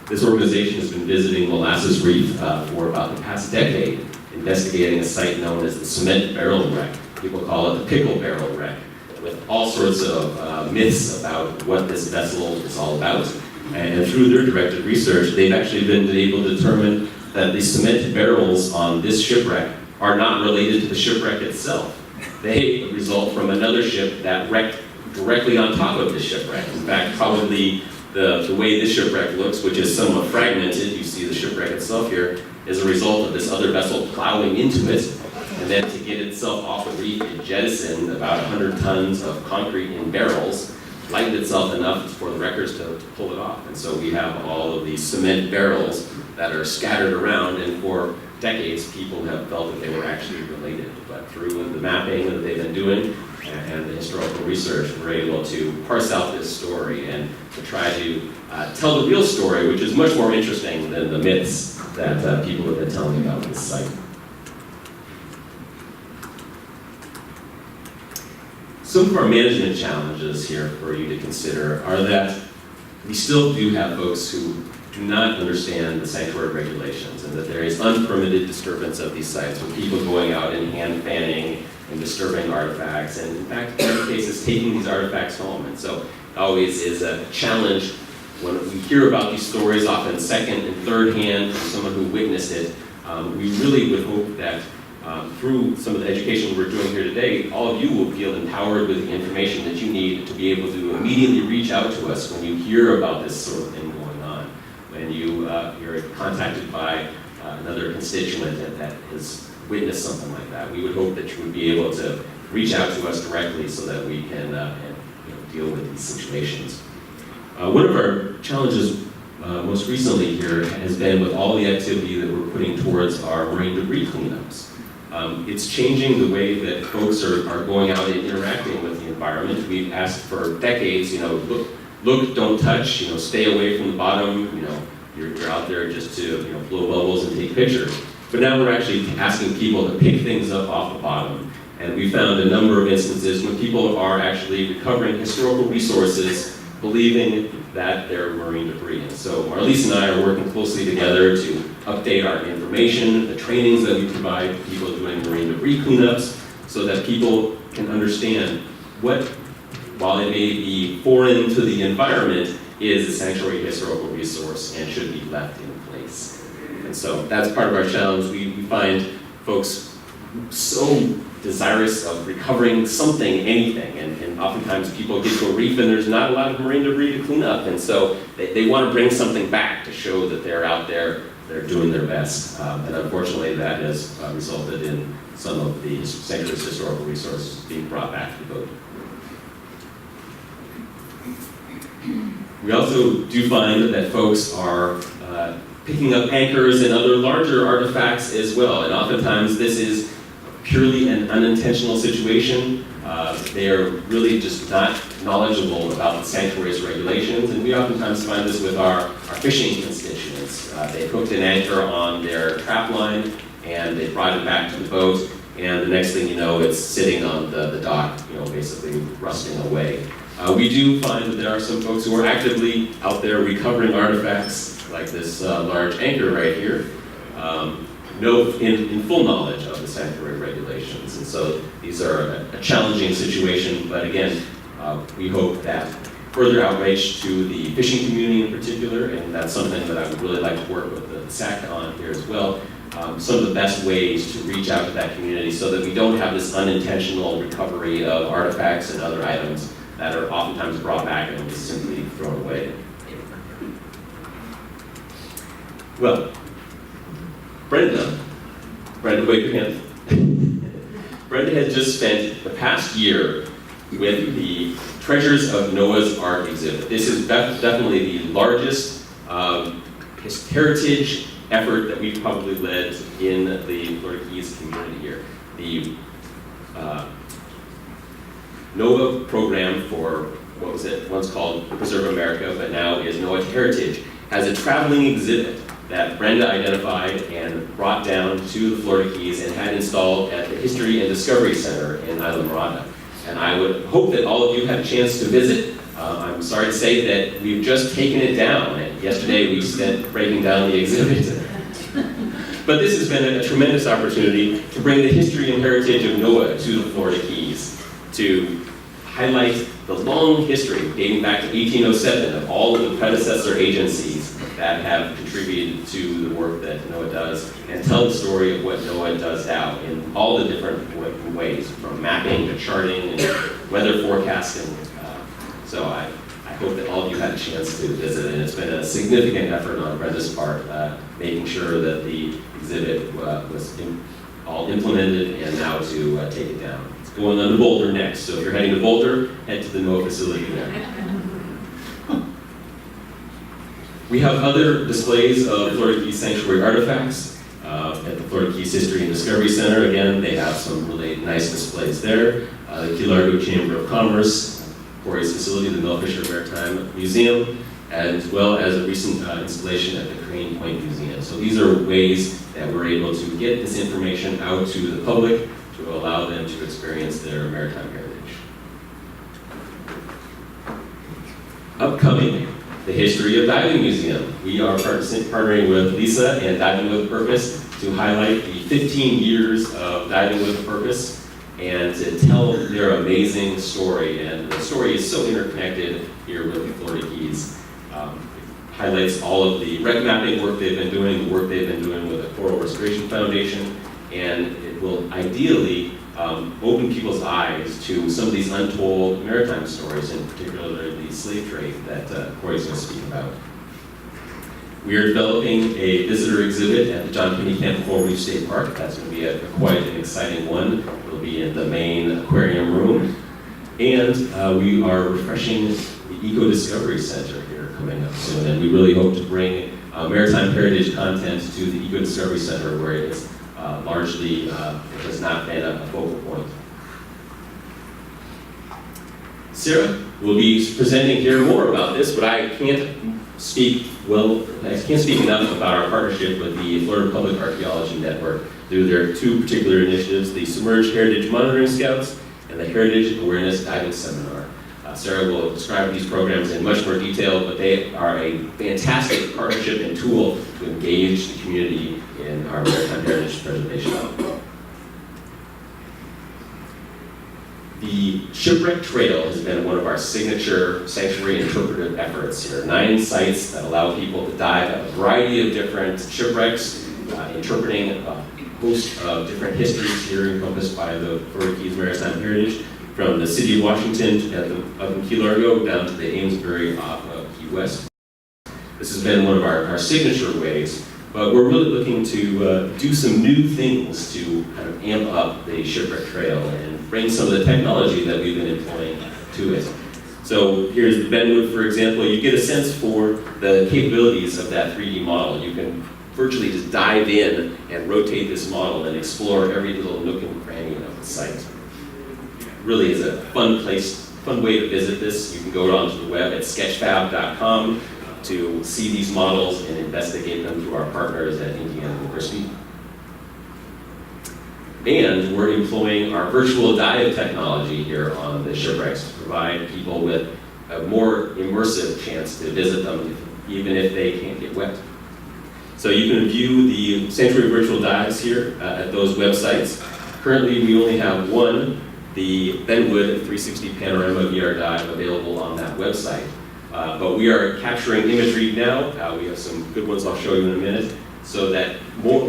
S7: This organization has been visiting Molasses Reef for about the past decade, investigating a site known as the Cement Barrel Wreck. People call it the Pickle Barrel Wreck, with all sorts of myths about what this vessel is all about. And through their directed research, they've actually been able to determine that the cement barrels on this shipwreck are not related to the shipwreck itself. They result from another ship that wrecked directly on top of the shipwreck. In fact, probably the way this shipwreck looks, which is somewhat fragmented, you see the shipwreck itself here, is a result of this other vessel plowing into it, and then to get itself off the reef, it jettisoned about 100 tons of concrete in barrels, lightened itself enough for the wreckers to pull it off. And so we have all of these cement barrels that are scattered around, and for decades, people have felt that they were actually related. But through the mapping that they've been doing and the historical research, we're able to parse out this story and to try to tell the real story, which is much more interesting than the myths that people have been telling about this site. Some of our management challenges here for you to consider are that we still do have folks who do not understand the sanctuary regulations, and that there is unpermitted disturbance of these sites with people going out and hand fanning and disturbing artifacts, and in fact, in many cases, taking these artifacts home. And so it always is a challenge when we hear about these stories, often second and third hand from someone who witnessed it. We really would hope that through some of the education we're doing here today, all of you will feel empowered with the information that you need to be able to immediately reach out to us when you hear about this sort of thing going on. When you're contacted by another constituent that has witnessed something like that. We would hope that you would be able to reach out to us directly so that we can deal with these situations. One of our challenges most recently here has been with all the activity that we're putting towards our marine debris cleanups. It's changing the way that folks are going out and interacting with the environment. We've asked for decades, look, don't touch, stay away from the bottom, you're out there just to blow bubbles and take pictures. But now we're actually asking people to pick things up off the bottom. And we found a number of instances when people are actually recovering historical resources, believing that they're marine debris. And so Marlise and I are working closely together to update our information, the trainings that we provide to people doing marine debris cleanups, so that people can understand what, while it may be foreign to the environment, is a sanctuary historical resource and should be left in place. And so that's part of our challenge. We find folks so desirous of recovering something, anything, and oftentimes people get to a reef and there's not a lot of marine debris to clean up, and so they want to bring something back to show that they're out there, they're doing their best, and unfortunately that has resulted in some of the sanctuary's historical resources being brought back to the boat. We also do find that folks are picking up anchors and other larger artifacts as well, and oftentimes this is purely an unintentional situation. They are really just not knowledgeable about the sanctuary's regulations, and we oftentimes find this with our fishing constituents. They hooked an anchor on their trap line, and they brought it back to the boat, and the next thing you know, it's sitting on the dock, basically rusting away. We do find that there are some folks who are actively out there recovering artifacts, like this large anchor right here, in full knowledge of the sanctuary regulations. And so these are a challenging situation, but again, we hope that further outreach to the fishing community in particular, and that's something that I would really like to work with the SAC on here as well, some of the best ways to reach out to that community so that we don't have this unintentional recovery of artifacts and other items that are oftentimes brought back and just simply thrown away. Well, Brenda, wave your hand. Brenda has just spent the past year with the Treasures of Noah's Ark exhibit. This is definitely the largest heritage effort that we've probably led in the Florida Keys community here. The NOAA program for, what was it, once called Preserve America, but now is NOAA Heritage, has a traveling exhibit that Brenda identified and brought down to the Florida Keys and had installed at the History and Discovery Center in Isla Mirada. And I would hope that all of you had a chance to visit. I'm sorry to say that we've just taken it down, and yesterday we spent breaking down the exhibit. But this has been a tremendous opportunity to bring the history and heritage of NOAA to the Florida Keys, to highlight the long history dating back to 1807 of all of the predecessor agencies that have contributed to the work that NOAA does, and tell the story of what NOAA does now in all the different ways, from mapping to charting and weather forecasting. So I hope that all of you had a chance to visit, and it's been a significant effort on Brenda's part, making sure that the exhibit was all implemented and now to take it down. It's going on to Boulder next, so if you're heading to Boulder, head to the NOAA facility there. We have other displays of Florida Keys Sanctuary artifacts at the Florida Keys History and Discovery Center. Again, they have some really nice displays there. The Key Largo Chamber of Commerce, Corey's facility, the Melfisher Maritime Museum, as well as a recent installation at the Crane Point Museum. So these are ways that we're able to get this information out to the public to allow them to experience their maritime heritage. Upcoming, the History of Diving Museum. We are partnering with Lisa and Diving with a Purpose to highlight the 15 years of Diving with a Purpose and to tell their amazing story. And the story is so interconnected here with the Florida Keys. Highlights all of the wreck mapping work they've been doing, the work they've been doing with the Coral Restoration Foundation, and it will ideally open people's eyes to some of these untold maritime stories, in particular the slave trade that Corey's going to speak about. We are developing a visitor exhibit at the John Penny Camp Coral Reef State Park. That's going to be quite an exciting one. It'll be in the main aquarium room. And we are refreshing the Eco Discovery Center here coming up soon. And we really hope to bring maritime heritage content to the Eco Discovery Center, where it is largely, it has not been a focal point. Sara will be presenting here more about this, but I can't speak enough about our partnership with the Florida Public Archaeology Network through their two particular initiatives, the Submerged Heritage Monitoring Scouts and the Heritage Awareness Diving Seminar. Sara will describe these programs in much more detail, but they are a fantastic partnership and tool to engage the community in our maritime heritage preservation. The Shipwreck Trail has been one of our signature sanctuary interpretive efforts here. 9 sites that allow people to dive at a variety of different shipwrecks, interpreting a host of different histories here encompassed by the Florida Keys Maritime Heritage, from the city of Washington up in Key Largo down to the Amesbury off of Key West. This has been one of our signature ways, but we're really looking to do some new things to kind of amp up the Shipwreck Trail and bring some of the technology that we've been employing to it. So here's the Benwood, for example. You get a sense for the capabilities of that 3D model. You can virtually just dive in and rotate this model and explore every little nook and cranny of the site. Really is a fun way to visit this. You can go onto the web at sketchfab.com to see these models and investigate them through our partners at Indiana University. And we're employing our virtual dive technology here on the shipwrecks to provide people with a more immersive chance to visit them, even if they can't get wet. So you can view the Sanctuary virtual dives here at those websites. Currently, we only have one, the Benwood 360 Panorama VR dive, available on that website. But we are capturing imagery now. We have some good ones I'll show you in a minute, so that we'll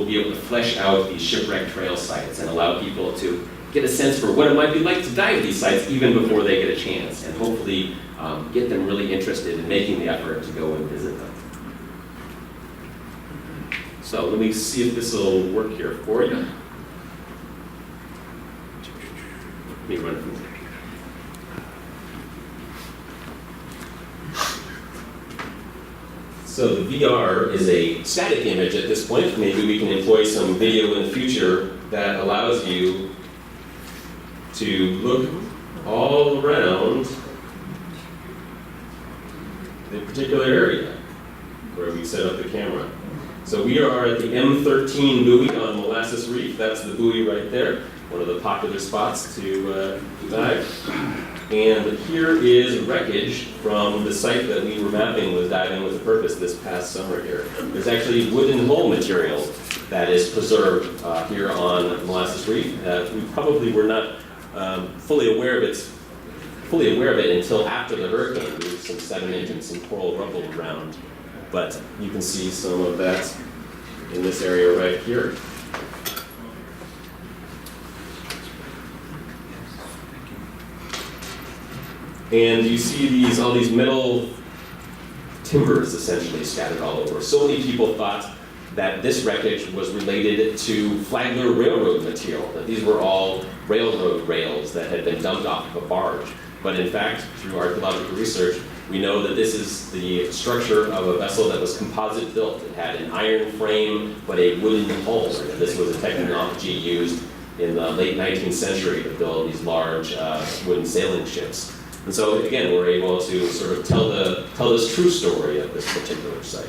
S7: be able to flesh out these Shipwreck Trail sites and allow people to get a sense for what it might be like to dive these sites even before they get a chance, and hopefully get them really interested in making the effort to go and visit them. So let me see if this will work here for you. Let me run from there. So the VR is a static image at this point. Maybe we can employ some video in the future that allows you to look all around the particular area where we set up the camera. So we are at the M13 buoy on Molasses Reef. That's the buoy right there, one of the popular spots to dive. And here is wreckage from the site that we were mapping with Diving with a Purpose this past summer here. There's actually wooden hull material that is preserved here on Molasses Reef. We probably were not fully aware of it until after the hurricane. There was some sediment and some coral rubble around. But you can see some of that in this area right here. And you see all these metal timbers essentially scattered all over. So many people thought that this wreckage was related to Flagler Railroad material, that these were all railroad rails that had been dumped off of a barge. But in fact, through archaeological research, we know that this is the structure of a vessel that was composite built. It had an iron frame, but a wooden hull. And this was a technology used in the late 19th century to build these large wooden sailing ships. And so again, we're able to sort of tell this true story of this particular site.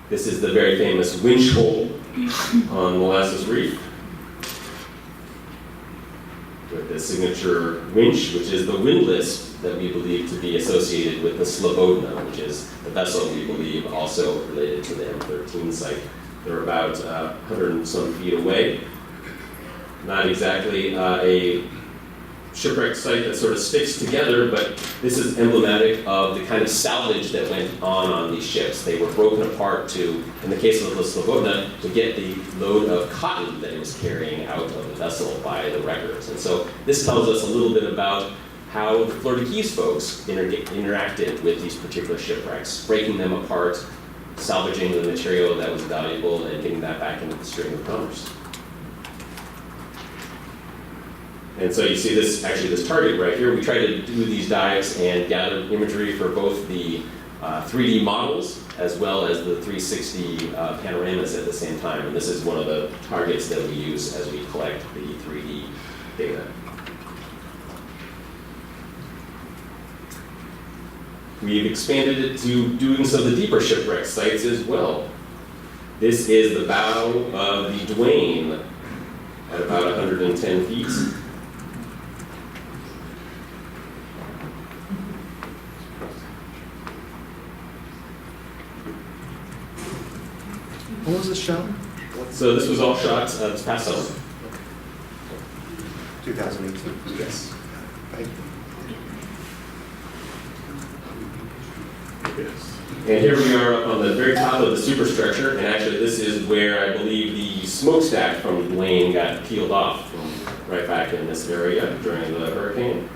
S7: This is the very famous winch hole on Molasses Reef, with the signature winch, which is the windlass that we believe to be associated with the Slobodna, which is the vessel we believe also related to the M13 site. They're about 100 and some feet away. Not exactly a shipwreck site that sort of sticks together, but this is emblematic of the kind of salvage that went on these ships. They were broken apart to, in the case of the Slobodna, to get the load of cotton that it was carrying out of the vessel by the wreckers. And so this tells us a little bit about how the Florida Keys folks interacted with these particular shipwrecks, breaking them apart, salvaging the material that was valuable, and getting that back into the stream of commerce. And so you see this, actually this target right here. We try to do these dives and gather imagery for both the 3D models as well as the 360 panoramas at the same time. And this is one of the targets that we use as we collect the 3D data. We've expanded it to doing some of the deeper shipwreck sites as well. This is the bow of the Duane at about 110 feet.
S3: What was this shot?
S7: So this was all shot this past summer.
S3: 2018.
S7: Yes.
S3: Thank you.
S7: And here we are up on the very top of the superstructure, and actually this is where I believe the smokestack from Duane got peeled off from right back in this area during the hurricane.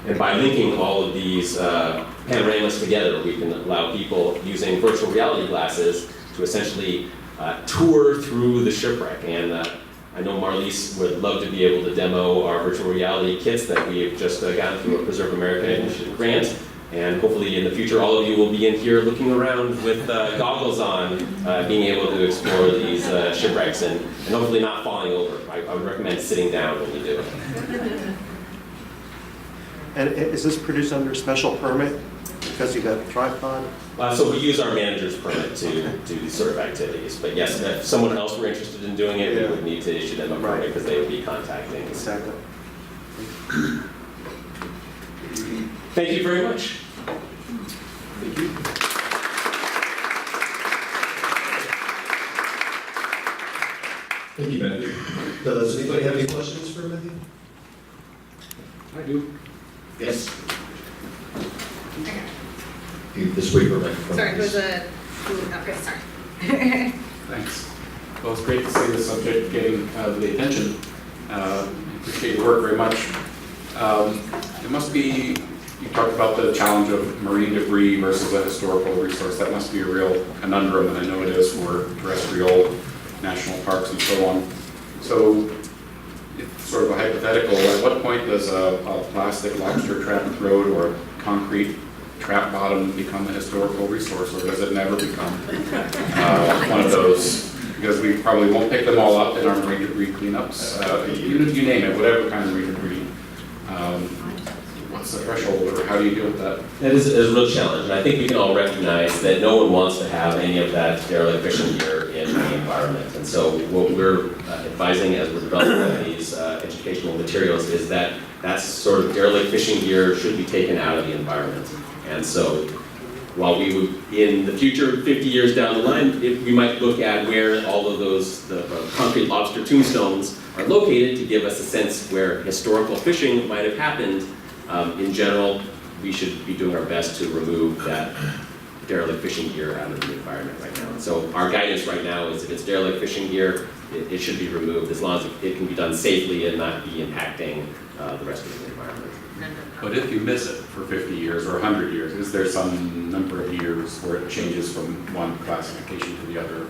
S7: And by linking all of these panoramas together, we can allow people using virtual reality glasses to essentially tour through the shipwreck. And I know Marlies would love to be able to demo our virtual reality kits that we have just gotten through a Preserve America Initiative grant. And hopefully in the future, all of you will be in here looking around with goggles on, being able to explore these shipwrecks and hopefully not falling over. I would recommend sitting down when you do it.
S3: And is this produced under a special permit because you got a tripod?
S7: So we use our manager's permit to do these sort of activities. But yes, if someone else were interested in doing it, we would need to issue them a permit because they would be contacting us.
S3: Exactly.
S7: Thank you very much.
S3: Thank you.
S1: Thank you, Matthew. Does anybody have any questions for Matthew?
S9: I do.
S1: Yes. This way for microphone.
S10: Sorry, it was
S1: please.
S10: okay, sorry.
S9: Thanks. Well, it's great to see the subject getting the attention. Appreciate your work very much. It must be, you talked about the challenge of marine debris versus a historical resource. That must be a real conundrum, and I know it is for terrestrial national parks and so on. So, it's sort of a hypothetical. At what point does a plastic lobster trap throat or concrete trap bottom become a historical resource, or does it never become one of those? Because we probably won't pick them all up in our marine debris cleanups. You name it, whatever kind of marine debris. What's the threshold, or how do you deal with that?
S7: That is a real challenge, and I think we can all recognize that no one wants to have any of that derelict fishing gear in the environment. And so what we're advising as we're developing these educational materials is that that sort of derelict fishing gear should be taken out of the environment. And so while we would, in the future, 50 years down the line, we might look at where all of those the concrete lobster tombstones are located to give us a sense where historical fishing might have happened. In general, we should be doing our best to remove that derelict fishing gear out of the environment right now. And so our guidance right now is if it's derelict fishing gear, it should be removed as long as it can be done safely and not be impacting the rest of the environment.
S9: But if you miss it for 50 years or 100 years, is there some number of years where it changes from one classification to the other,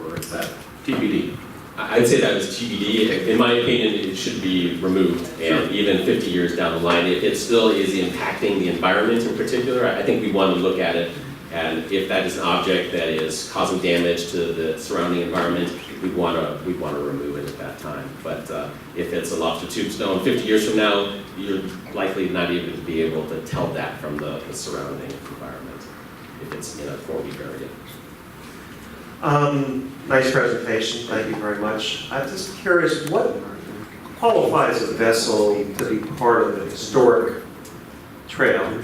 S9: or is that TBD?
S7: I'd say that was TBD. In my opinion, it should be removed. And even 50 years down the line, if it still is impacting the environment in particular, I think we want to look at it. And if that is an object that is causing damage to the surrounding environment, we'd want to remove it at that time. But if it's a lobster tube stone 50 years from now, you're likely not even to be able to tell that from the surrounding environment if it's in a 4-week area.
S3: Nice presentation, thank you very much. I'm just curious, what qualifies a vessel to be part of the historic trail?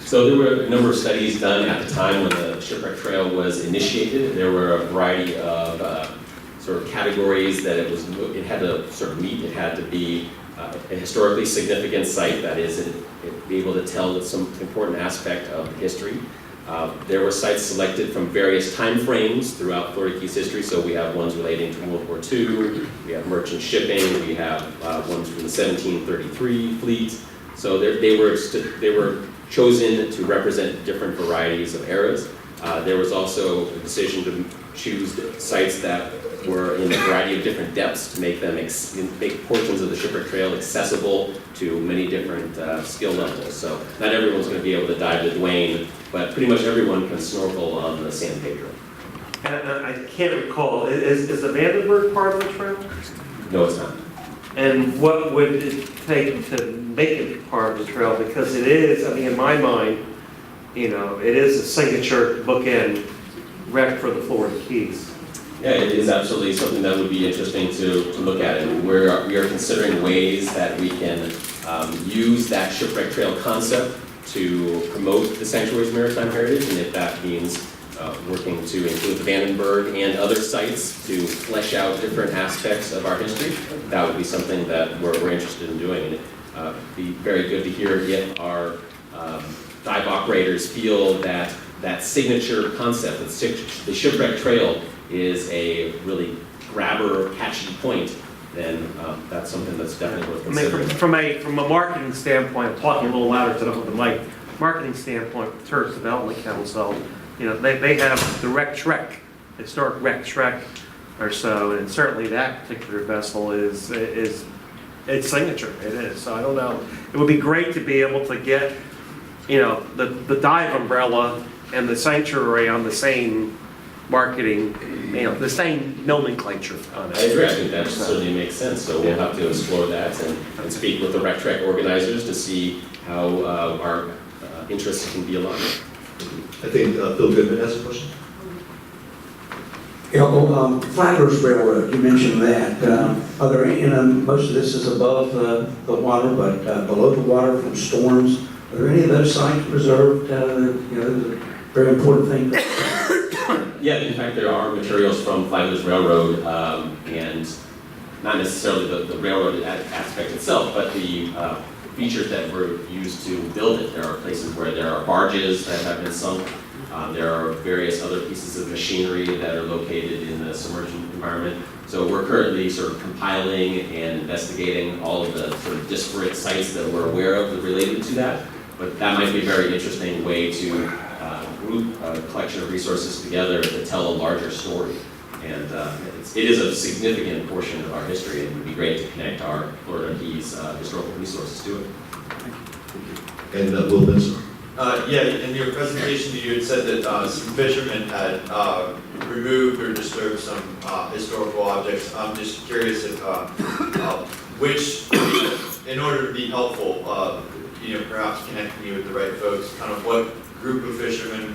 S7: So there were a number of studies done at the time when the Shipwreck Trail was initiated. There were a variety of sort of categories that it had to sort of meet. It had to be a historically significant site, that is, be able to tell some important aspect of history. There were sites selected from various time frames throughout Florida Keys history. So we have ones relating to World War II, we have merchant shipping, we have ones from the 1733 fleet. So they were chosen to represent different varieties of eras. There was also a decision to choose sites that were in a variety of different depths to make them make portions of the Shipwreck Trail accessible to many different skill levels. So not everyone's going to be able to dive the Duane, but pretty much everyone can snorkel on the San Pedro.
S3: And I can't recall, is the Vandenberg part of the trail?
S7: No, it's not.
S3: And what would it take to make it part of the trail? Because it is, I mean, in my mind, you know, it is a signature bookend wreck for the Florida Keys.
S7: Yeah, it is absolutely something that would be interesting to look at. And we are considering ways that we can use that Shipwreck Trail concept to promote the Sanctuaries Maritime Heritage, and if that means working to include the Vandenberg and other sites to flesh out different aspects of our history, that would be something that we're interested in doing. And it'd be very good to hear if our dive operators feel that that signature concept, the Shipwreck Trail, is a really grabber, catchy point, then that's something that's definitely worth
S3: I mean,
S7: considering.
S3: from a marketing standpoint, I'm talking a little louder to the mic, marketing standpoint, Tourist Development Council, you know, they have the wreck Shrek, historic wreck Shrek or so, and certainly that particular vessel is its signature, it is. So I don't know, it would be great to be able to get, you know, the dive umbrella and the Sanctuary on the same marketing, you know, the same nomenclature on it.
S7: I agree, I think that certainly makes sense, so we'll have to explore that and speak with the Wreck Trek organizers to see how our interests can be aligned.
S1: I think Phil Goodman has a question.
S10: Yeah, well, Flatter's Railroad, you mentioned that. Are there any, most of this is above the water, but below the water from storms, are there any of those sites preserved? You know, it's a very important thing.
S7: Yeah, in fact, there are materials from Flagler's Railroad, and not necessarily the railroad aspect itself, but the features that were used to build it. There are places where there are barges that have been sunk. There are various other pieces of machinery that are located in the submerged environment. So we're currently sort of compiling and investigating all of the sort of disparate sites that we're aware of that related to that. But that might be a very interesting way to group a collection of resources together to tell a larger story. And it is a significant portion of our history, and it would be great to connect our Florida Keys historical resources to it.
S1: And Will Benson.
S11: Yeah, in your presentation, you had said that some fishermen had removed or disturbed some historical objects. I'm just curious if which, in order to be helpful, you know, perhaps connecting you with the right folks, kind of what group of fishermen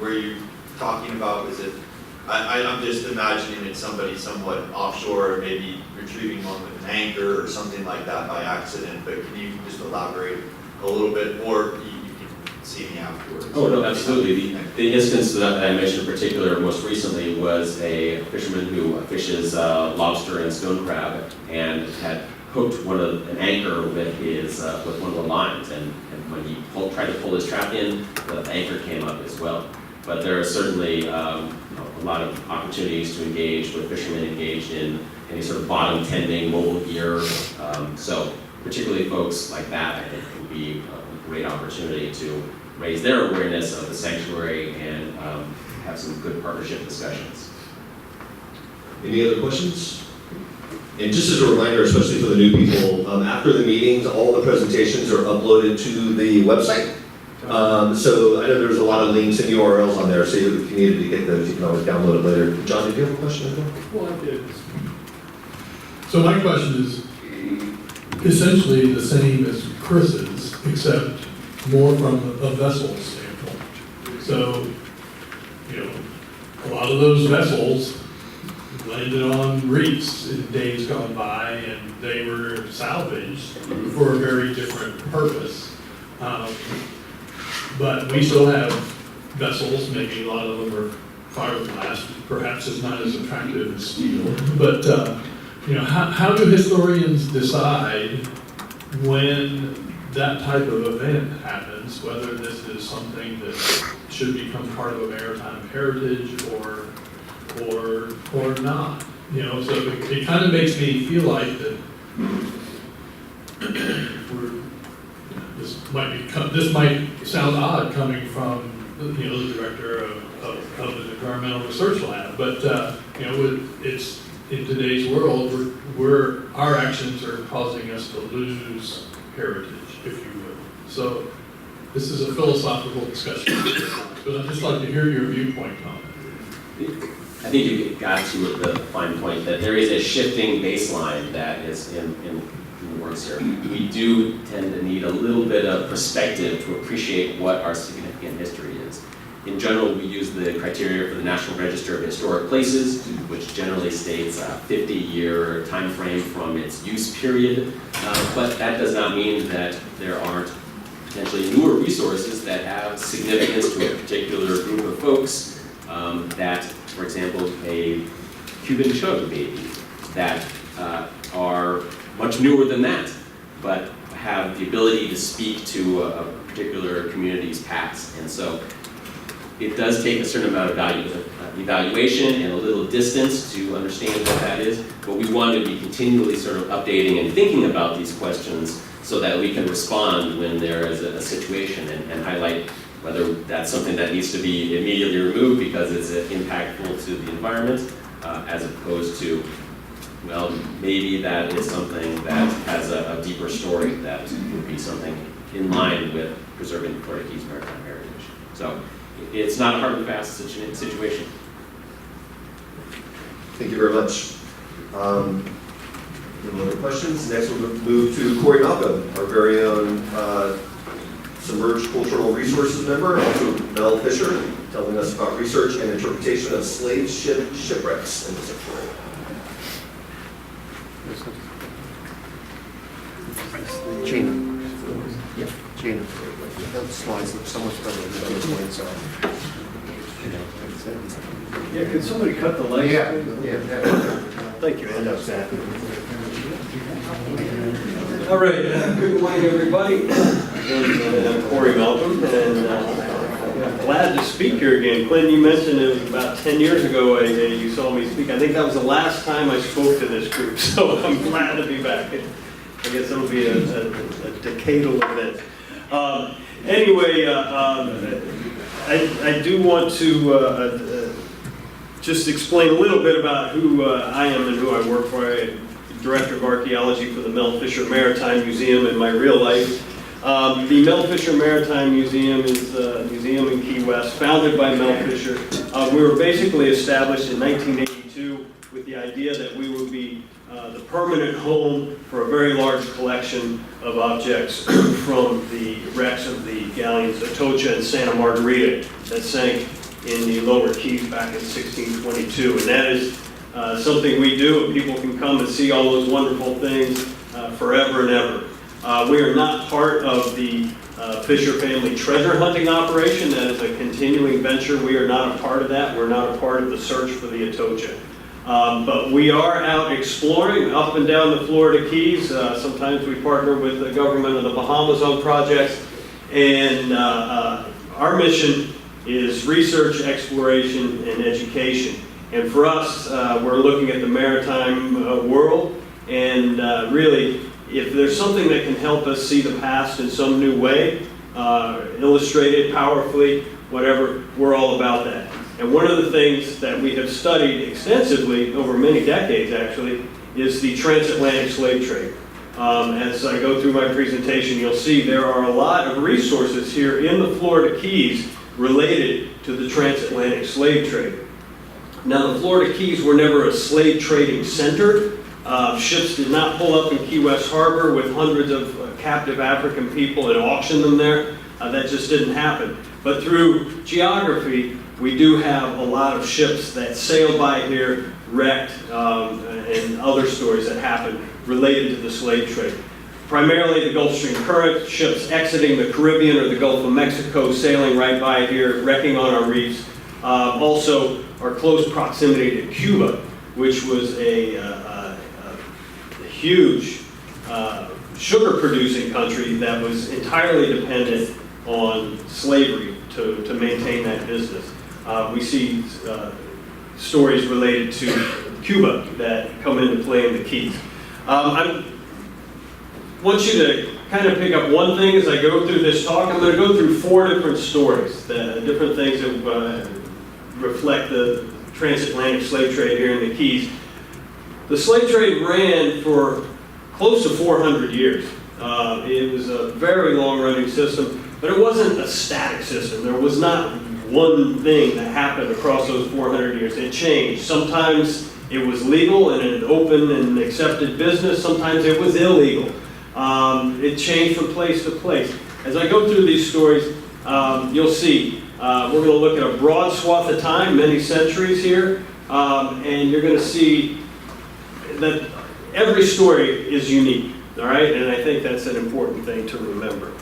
S11: were you talking about? Was it, I'm just imagining it's somebody somewhat offshore, maybe retrieving one with an anchor or something like that by accident, but can you just elaborate a little bit more? You can see me afterwards.
S7: Oh, no, absolutely. The instance that I mentioned in particular most recently was a fisherman who fishes lobster and stone crab and had hooked an anchor with with one of the lines, and when he tried to pull his trap in, the anchor came up as well. But there are certainly a lot of opportunities to engage with fishermen engaged in any sort of bottom tending, mobile gear. So particularly folks like that, I think would be a great opportunity to raise their awareness of the sanctuary and have some good partnership discussions.
S1: Any other questions? And just as a reminder, especially for the new people, after the meetings, all the presentations are uploaded to the website. So I know there's a lot of links and URLs on there, so if you needed to get those, you can always download it later. John, did you have a question as well?
S12: Well, I did. So my question is essentially the same as Chris's, except more from a vessel standpoint. So, you know, a lot of those vessels landed on reefs in days gone by, and they were salvaged for a very different purpose. But we still have vessels, maybe a lot of them are fiberglass, perhaps it's not as attractive as steel. But, you know, how do historians decide when that type of event happens, whether this is something that should become part of a maritime heritage or not? You know, so it kind of makes me feel like that this might sound odd coming from, you know, the director of the Environmental Research Lab, but you know, it's in today's world where our actions are causing us to lose heritage, if you will. So this is a philosophical discussion, but I'd just like to hear your viewpoint on it.
S7: I think you got to the fine point that there is a shifting baseline that is in the works here. We do tend to need a little bit of perspective to appreciate what our significant history is. In general, we use the criteria for the National Register of Historic Places, which generally states a 50-year time frame from its use period, but that does not mean that there aren't potentially newer resources that have significance to a particular group of folks that, for example, a Cuban chug baby, that are much newer than that, but have the ability to speak to a particular community's past. And so it does take a certain amount of evaluation and a little distance to understand what that is, but we want to be continually sort of updating and thinking about these questions so that we can respond when there is a situation and highlight whether that's something that needs to be immediately removed because it's impactful to the environment, as opposed to, well, maybe that is something that has a deeper story that would be something in line with preserving the Florida Keys maritime heritage. So it's not a hard and fast situation.
S1: Thank you very much. Any other questions? Next we'll move to Corey Malcom, our very own Submerged Cultural Resources member, and also Mel Fisher, telling us about research and interpretation of slave shipwrecks in the sanctuary.
S3: Gina. Yeah, Gina. That slides look so much better than the other points are.
S6: Yeah, could somebody cut the lights?
S3: Yeah. Thank you, Ed.
S13: All right, good morning, everybody. I'm Corey Malcom, and I'm glad to speak here again. Quinn, you mentioned it was about 10 years ago you saw me speak. I think that was the last time I spoke to this group, so I'm glad to be back. I guess it'll be a decadal event. Anyway, I do want to just explain a little bit about who I am and who I work for. I'm Director of Archaeology for the Mel Fisher Maritime Museum in my real life. The Mel Fisher Maritime Museum is a museum in Key West, founded by Mel Fisher. We were basically established in 1982 with the idea that we would be the permanent home for a very large collection of objects from the wrecks of the galleons Atocha and Santa Margarita that sank in the lower Keys back in 1622. And that is something we do, and people can come and see all those wonderful things forever and ever. We are not part of the Fisher family treasure hunting operation. That is a continuing venture. We are not a part of that. We're not a part of the search for the Atocha. But we are out exploring up and down the Florida Keys. Sometimes we partner with the government of the Bahamas on projects. And our mission is research, exploration, and education. And for us, we're looking at the maritime world and really if there's something that can help us see the past in some new way, illustrate it powerfully, whatever, we're all about that. And one of the things that we have studied extensively over many decades, actually, is the transatlantic slave trade. As I go through my presentation, you'll see there are a lot of resources here in the Florida Keys related to the transatlantic slave trade. Now, the Florida Keys were never a slave trading center. Ships did not pull up in Key West Harbor with hundreds of captive African people and auction them there. That just didn't happen. But through geography, we do have a lot of ships that sail by here, wrecked, and other stories that happen related to the slave trade. Primarily the Gulf Stream current, ships exiting the Caribbean or the Gulf of Mexico, sailing right by here, wrecking on our reefs. Also, our close proximity to Cuba, which was a huge sugar-producing country that was entirely dependent on slavery to maintain that business. We see stories related to Cuba that come into play in the Keys. I want you to kind of pick up one thing as I go through this talk. I'm going to go through 4 different stories, different things that reflect the transatlantic slave trade here in the Keys. The slave trade ran for close to 400 years. It was a very long-running system, but it wasn't a static system. There was not one thing that happened across those 400 years. It changed. Sometimes it was legal and an open and accepted business. Sometimes it was illegal. It changed from place to place. As I go through these stories, you'll see we're going to look at a broad swath of time, many centuries here, and you're going to see that every story is unique, all right? And I think that's an important thing to remember.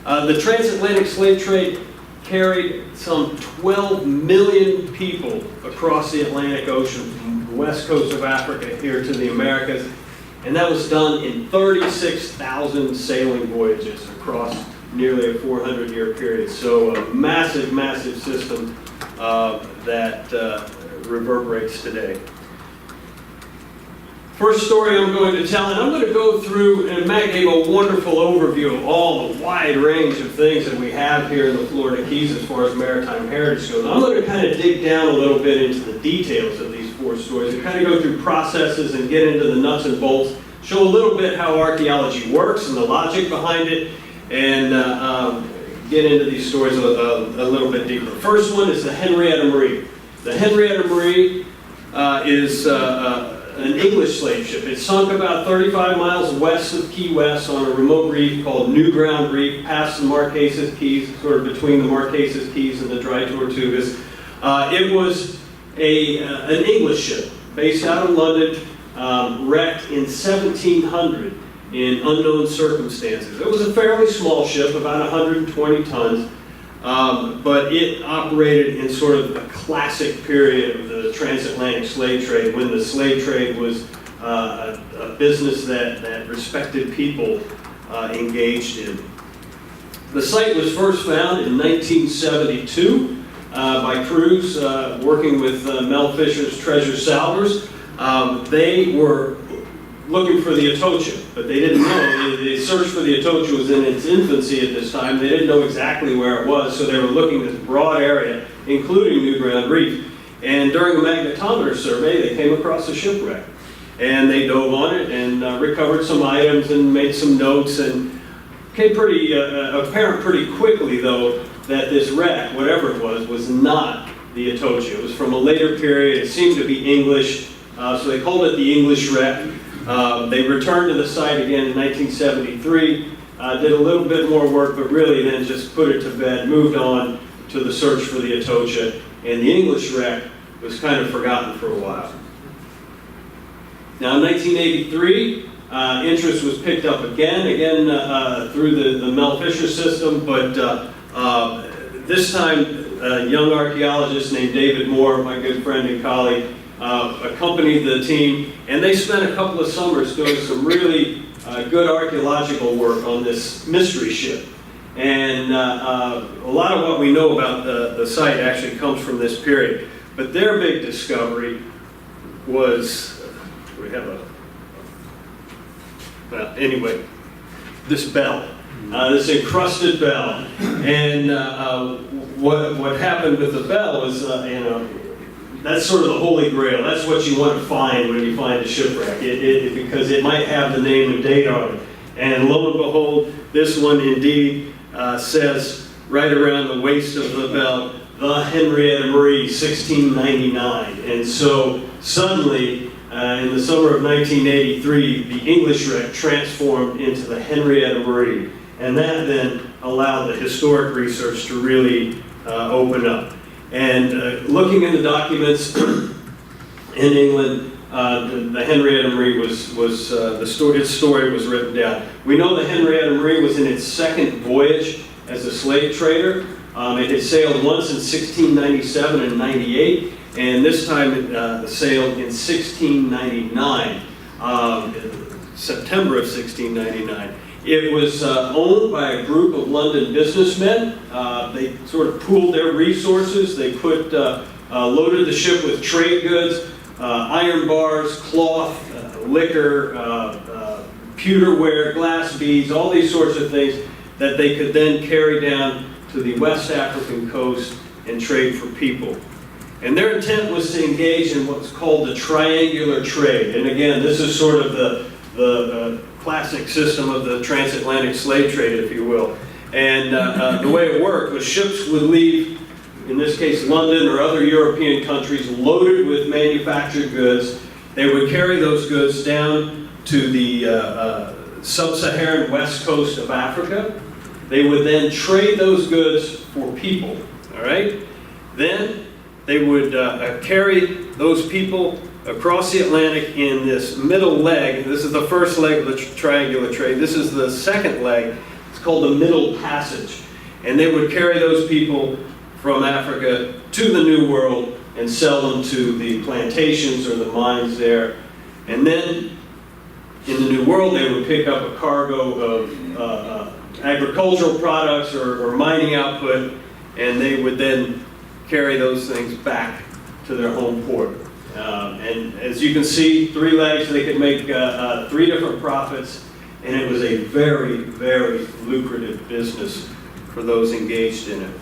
S13: The transatlantic slave trade carried some 12 million people across the Atlantic Ocean, from the west coast of Africa here to the Americas, and that was done in 36,000 sailing voyages across nearly a 400-year period. So a massive, massive system that reverberates today. First story I'm going to tell, and I'm going to go through, and Matt gave a wonderful overview of all the wide range of things that we have here in the Florida Keys as far as maritime heritage goes. I'm going to kind of dig down a little bit into the details of these 4 stories and kind of go through processes and get into the nuts and bolts, show a little bit how archaeology works and the logic behind it, and get into these stories a little bit deeper. First one is the Henrietta Marie. The Henrietta Marie is an English slave ship. It sunk about 35 miles west of Key West on a remote reef called New Ground Reef, past the Marquesas Keys, sort of between the Marquesas Keys and the Dry Tortugas. It was an English ship based out of London, wrecked in 1700 in unknown circumstances. It was a fairly small ship, about 120 tons, but it operated in sort of a classic period of the transatlantic slave trade, when the slave trade was a business that respected people engaged in. The site was first found in 1972 by crews working with Mel Fisher's Treasure Salvers. They were looking for the Atocha, but they didn't know. The search for the Atocha was in its infancy at this time. They didn't know exactly where it was, so they were looking at this broad area, including New Ground Reef. And during a magnetometer survey, they came across a shipwreck. And they dove on it and recovered some items and made some notes, and became pretty apparent pretty quickly, though, that this wreck, whatever it was not the Atocha. It was from a later period. It seemed to be English, so they called it the English wreck. They returned to the site again in 1973, did a little bit more work, but really then just put it to bed, moved on to the search for the Atocha, and the English wreck was kind of forgotten for a while. Now in 1983, interest was picked up again through the Mel Fisher system, but this time a young archaeologist named David Moore, my good friend and colleague, accompanied the team, and they spent a couple of summers doing some really good archaeological work on this mystery ship. And a lot of what we know about the site actually comes from this period. But their big discovery was, we have well, anyway, this bell, this encrusted bell. And what happened with the bell was, that's sort of the holy grail. That's what you want to find when you find a shipwreck, because it might have the name and date on it. And lo and behold, this one indeed says right around the waist of the bell, the Henrietta Marie, 1699. And so suddenly, in the summer of 1983, the English wreck transformed into the Henrietta Marie. And that then allowed the historic research to really open up. And looking in the documents in England, the Henrietta Marie its story was written down. We know the Henrietta Marie was in its second voyage as a slave trader. It had sailed once in 1697 and 98, and this time it sailed in 1699, September of 1699. It was owned by a group of London businessmen. They sort of pooled their resources. They loaded the ship with trade goods, iron bars, cloth, liquor, pewterware, glass beads, all these sorts of things that they could then carry down to the West African coast and trade for people. And their intent was to engage in what's called the triangular trade. And again, this is sort of the classic system of the transatlantic slave trade, if you will. And the way it worked was ships would leave, in this case London or other European countries, loaded with manufactured goods. They would carry those goods down to the sub-Saharan west coast of Africa. They would then trade those goods for people, all right? Then they would carry those people across the Atlantic in this middle leg. This is the first leg of the triangular trade. This is the second leg. It's called the Middle Passage. And they would carry those people from Africa to the New World and sell them to the plantations or the mines there. And then in the New World, they would pick up a cargo of agricultural products or mining output, and they would then carry those things back to their home port. And as you can see, 3 legs, they could make 3 different profits, and it was a very, very lucrative business for those engaged in it.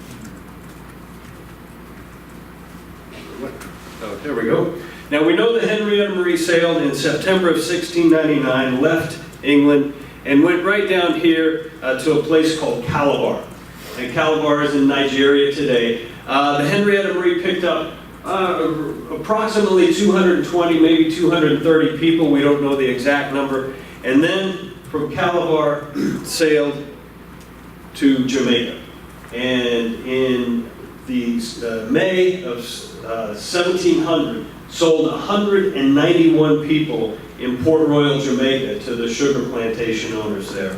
S13: Oh, there we go. Now we know the Henrietta Marie sailed in September of 1699, left England, and went right down here to a place called Calabar. And Calabar is in Nigeria today. The Henrietta Marie picked up approximately 220, maybe 230 people. We don't know the exact number. And then from Calabar sailed to Jamaica. And in the May of 1700, sold 191 people in Port Royal, Jamaica, to the sugar plantation owners there.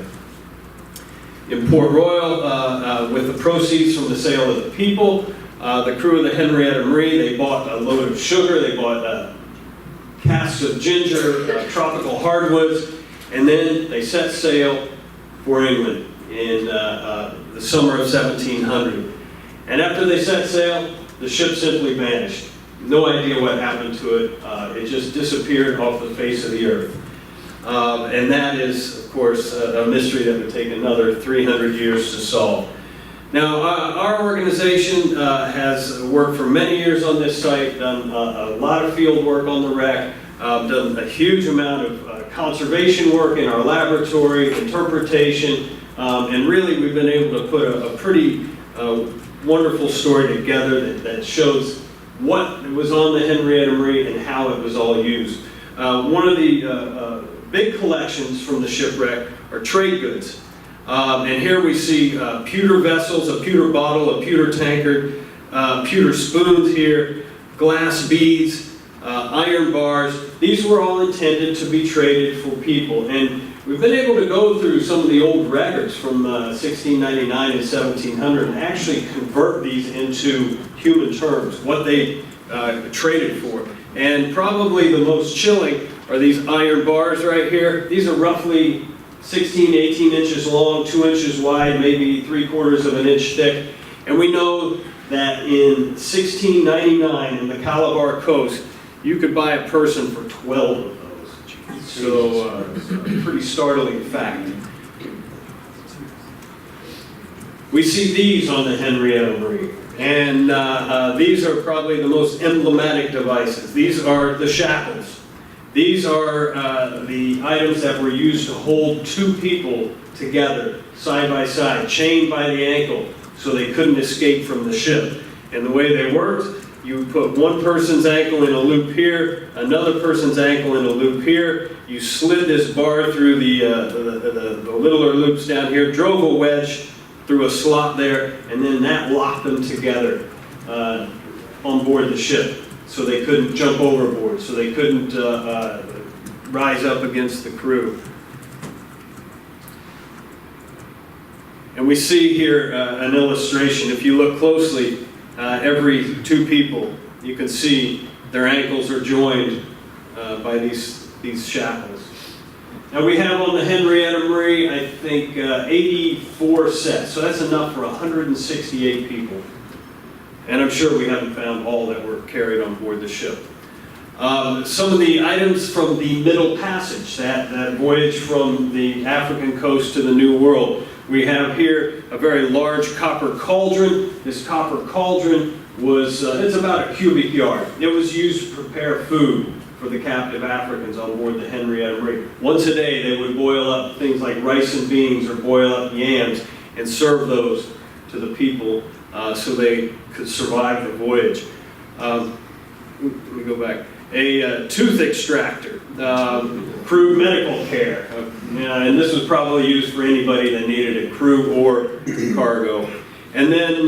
S13: In Port Royal, with the proceeds from the sale of the people, the crew of the Henrietta Marie, they bought a load of sugar, they bought casks of ginger, tropical hardwoods, and then they set sail for England in the summer of 1700. And after they set sail, the ship simply vanished. No idea what happened to it. It just disappeared off the face of the earth. And that is, of course, a mystery that would take another 300 years to solve. Now, our organization has worked for many years on this site, done a lot of field work on the wreck, done a huge amount of conservation work in our laboratory, interpretation, and really we've been able to put a pretty wonderful story together that shows what was on the Henrietta Marie and how it was all used. One of the big collections from the shipwreck are trade goods. And here we see pewter vessels, a pewter bottle, a pewter tankard, pewter spoons here, glass beads, iron bars. These were all intended to be traded for people. And we've been able to go through some of the old records from 1699 and 1700 and actually convert these into human terms, what they traded for. And probably the most chilling are these iron bars right here. These are roughly 16, 18 inches long, 2 inches wide, maybe 3/4 of an inch thick. And we know that in 1699 in the Calabar coast, you could buy a person for 12 of those. So, pretty startling fact. We see these on the Henrietta Marie, and these are probably the most emblematic devices. These are the shackles. These are the items that were used to hold two people together, side by side, chained by the ankle, so they couldn't escape from the ship. And the way they worked, you put one person's ankle in a loop here, another person's ankle in a loop here. You slid this bar through the littler loops down here, drove a wedge through a slot there, and then that locked them together on board the ship. So they couldn't jump overboard, so they couldn't rise up against the crew. And we see here an illustration. If you look closely, every two people, you can see their ankles are joined by these shackles. Now we have on the Henrietta Marie, I think, 84 sets, so that's enough for 168 people. And I'm sure we haven't found all that were carried on board the ship. Some of the items from the Middle Passage, that voyage from the African coast to the New World. We have here a very large copper cauldron. This copper cauldron was, it's about a cubic yard. It was used to prepare food for the captive Africans on board the Henrietta Marie. Once a day they would boil up things like rice and beans or boil up yams and serve those to the people so they could survive the voyage. Let me go back. A tooth extractor, crew medical care, and this was probably used for anybody that needed a crew or cargo. And then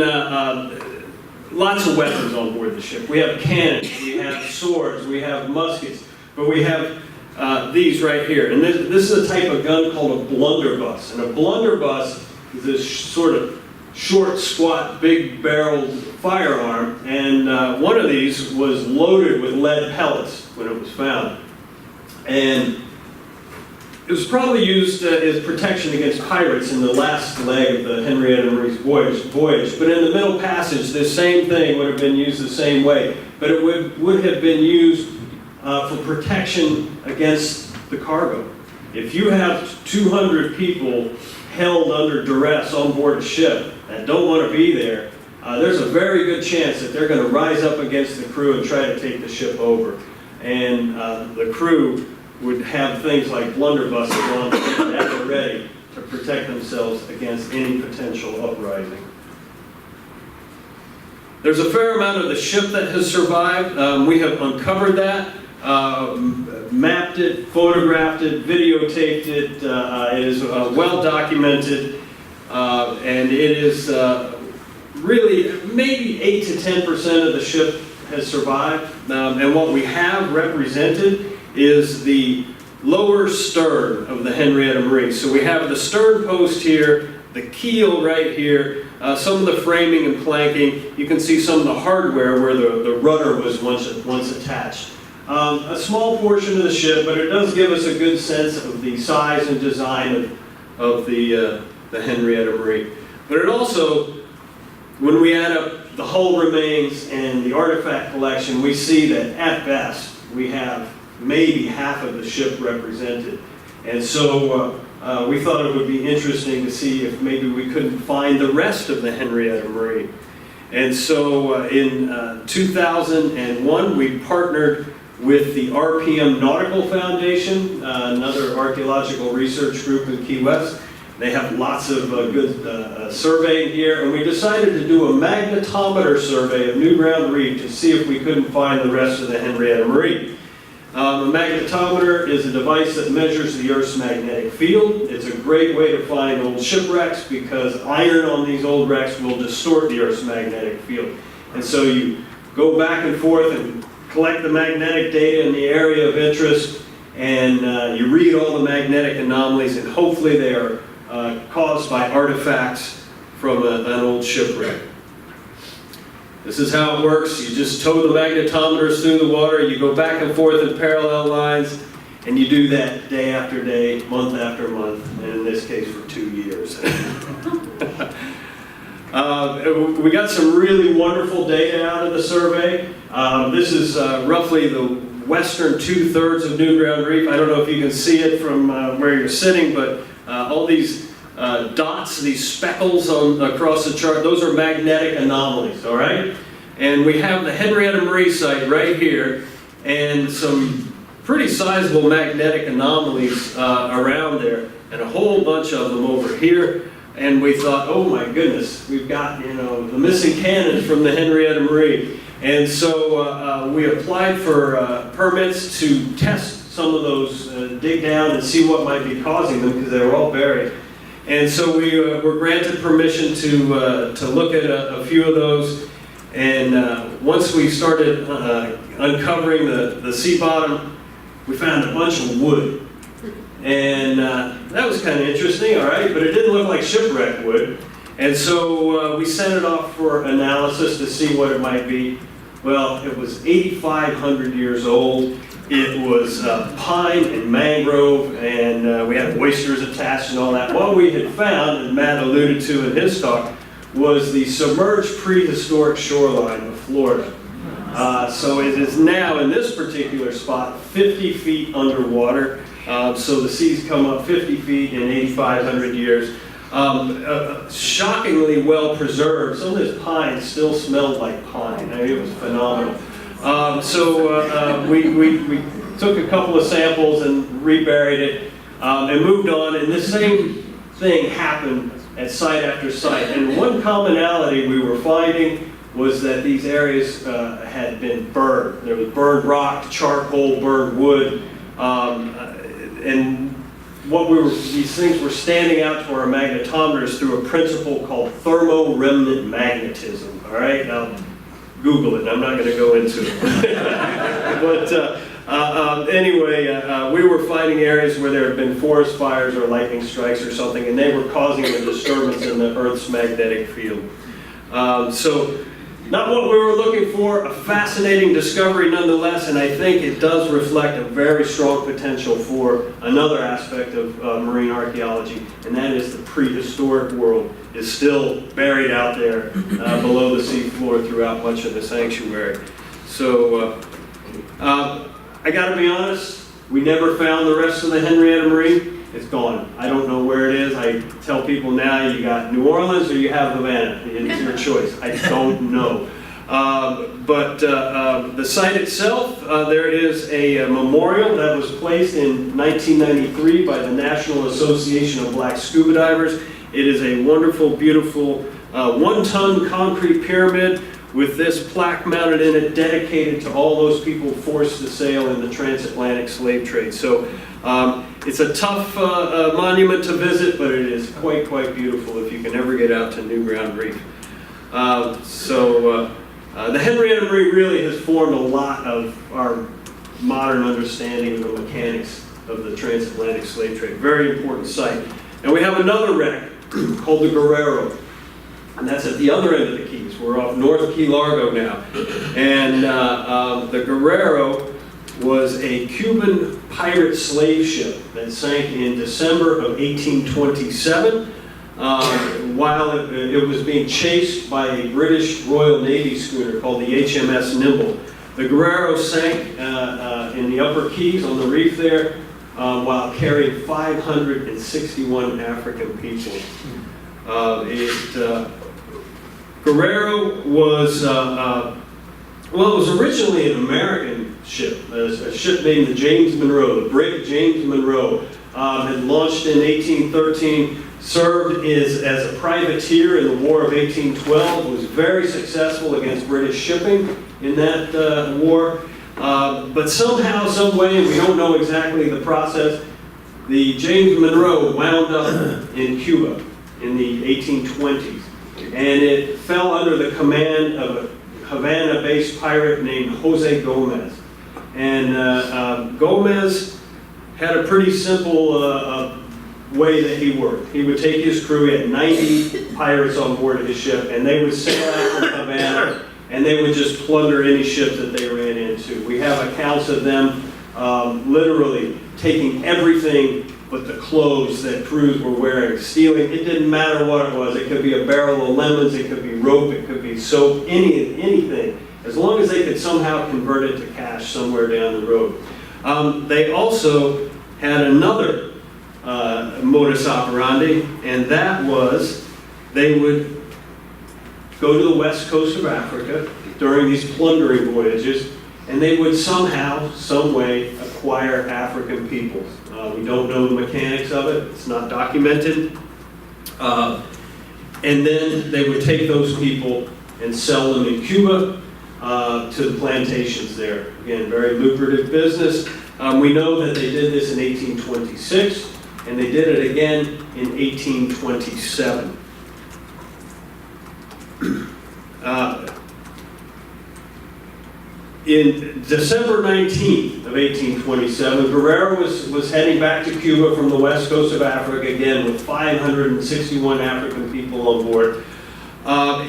S13: lots of weapons on board the ship. We have cannons, we have swords, we have muskets, but we have these right here. And this is a type of gun called a blunderbuss. And a blunderbuss is this sort of short, squat, big-barreled firearm, and one of these was loaded with lead pellets when it was found. And it was probably used as protection against pirates in the last leg of the Henrietta Marie's voyage. But in the Middle Passage, this same thing would have been used the same way. But it would have been used for protection against the cargo. If you have 200 people held under duress on board a ship that don't want to be there, there's a very good chance that they're going to rise up against the crew and try to take the ship over. And the crew would have things like blunderbusses on at the ready to protect themselves against any potential uprising. There's a fair amount of the ship that has survived. We have uncovered that, mapped it, photographed it, videotaped it. It is well documented, and it is really maybe 8 to 10% of the ship has survived. And what we have represented is the lower stern of the Henrietta Marie. So we have the stern post here, the keel right here, some of the framing and planking. You can see some of the hardware where the rudder was once attached. A small portion of the ship, but it does give us a good sense of the size and design of the Henrietta Marie. But it also, when we add up the hull remains and the artifact collection, we see that at best we have maybe half of the ship represented. And so we thought it would be interesting to see if maybe we couldn't find the rest of the Henrietta Marie. And so in 2001, we partnered with the RPM Nautical Foundation, another archaeological research group in Key West. They have lots of good surveying here, and we decided to do a magnetometer survey of New Ground Reef to see if we couldn't find the rest of the Henrietta Marie. A magnetometer is a device that measures the Earth's magnetic field. It's a great way to find old shipwrecks because iron on these old wrecks will distort the Earth's magnetic field. And so you go back and forth and collect the magnetic data in the area of interest, and you read all the magnetic anomalies, and hopefully they are caused by artifacts from an old shipwreck. This is how it works. You just tow the magnetometers through the water, you go back and forth in parallel lines, and you do that day after day, month after month, and in this case for 2 years. We got some really wonderful data out of the survey. This is roughly western 2/3 of New Ground Reef. I don't know if you can see it from where you're sitting, but all these dots, these speckles across the chart, those are magnetic anomalies, all right? And we have the Henrietta Marie site right here, and some pretty sizable magnetic anomalies around there, and a whole bunch of them over here. And we thought, oh my goodness, we've got, you know, the missing cannons from the Henrietta Marie. And so we applied for permits to test some of those, dig down and see what might be causing them, because they were all buried. And so we were granted permission to look at a few of those. And once we started uncovering the sea bottom, we found a bunch of wood. And that was kind of interesting, all right, but it didn't look like shipwreck wood. And so we sent it off for analysis to see what it might be. Well, it was 8,500 years old. It was pine and mangrove, and we had oysters attached and all that. What we had found, and Matt alluded to in his talk, was the submerged prehistoric shoreline of Florida. So it is now, in this particular spot, 50 feet underwater. So the seas come up 50 feet in 8,500 years. Shockingly well preserved. Some of this pine still smelled like pine. I mean, it was phenomenal. So we took a couple of samples and reburied it and moved on. And this same thing happened at site after site. And one commonality we were finding was that these areas had been burned. There was burned rock, charcoal, burned wood. And what these things were standing out to our magnetometers through a principle called thermoremnant magnetism. All right, now Google it. I'm not going to go into it. But anyway, we were finding areas where there had been forest fires or lightning strikes or something, and they were causing a disturbance in the Earth's magnetic field. So not what we were looking for, a fascinating discovery nonetheless, and I think it does reflect a very strong potential for another aspect of marine archaeology, and that is the prehistoric world is still buried out there below the seafloor throughout much of the sanctuary. So I gotta be honest, we never found the rest of the Henrietta Marie. It's gone. I don't know where it is. I tell people now, you got New Orleans or you have Havana. It's your choice. I don't know. But the site itself, there is a memorial that was placed in 1993 by the National Association of Black Scuba Divers. It is a wonderful, beautiful 1-ton concrete pyramid with this plaque mounted in it, dedicated to all those people forced to sail in the transatlantic slave trade. So it's a tough monument to visit, but it is quite beautiful if you can ever get out to New Ground Reef. The Henrietta Marie really has formed a lot of our modern understanding of the mechanics of the transatlantic slave trade. Very important site. And we have another wreck called the Guerrero. And that's at the other end of the Keys. We're off north of Key Largo now. And the Guerrero was a Cuban pirate slave ship that sank in December of 1827 while it was being chased by a British Royal Navy schooner called the HMS Nimble. The Guerrero sank in the upper Keys on the reef there while carrying 561 African people. Guerrero was, it was originally an American ship, a ship named the James Monroe, the brig James Monroe, had launched in 1813, served as a privateer in the War of 1812, was very successful against British shipping in that war, but somehow, some way, and we don't know exactly the process, the James Monroe wound up in Cuba in the 1820s. And it fell under the command of a Havana-based pirate named Jose Gomez. And Gomez had a pretty simple way that he worked. He would take his crew, he had 90 pirates on board of his ship, and they would sail out from Havana, and they would just plunder any ship that they ran into. We have accounts of them literally taking everything but the clothes that crews were wearing, stealing. It didn't matter what it was. It could be a barrel of lemons, it could be rope, it could be soap, anything. as long as they could somehow convert it to cash somewhere down the road. They also had another modus operandi, and that was they would go to the west coast of Africa during these plundering voyages, and they would somehow, some way, acquire African peoples. We don't know the mechanics of it, it's not documented. And then they would take those people and sell them in Cuba to the plantations there. Again, very lucrative business. We know that they did this in 1826, and they did it again in 1827. In December 19th of 1827, Guerrero was heading back to Cuba from the west coast of Africa, again with 561 African people on board.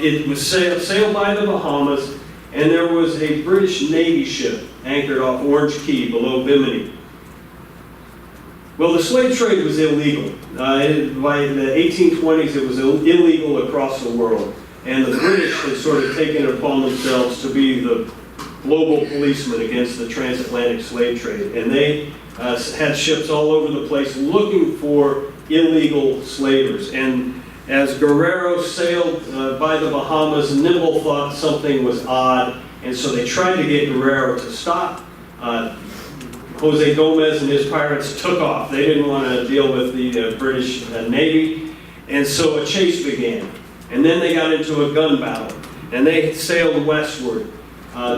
S13: It was sailed by the Bahamas, and there was a British Navy ship anchored off Orange Key below Bimini. Well, the slave trade was illegal. By the 1820s, it was illegal across the world, and the British had sort of taken it upon themselves to be the global policeman against the transatlantic slave trade. And they had ships all over the place looking for illegal slavers. And as Guerrero sailed by the Bahamas, Nimble thought something was odd, and so they tried to get Guerrero to stop. Jose Gomez and his pirates took off. They didn't want to deal with the British Navy, and so a chase began. And then they got into a gun battle, and they sailed westward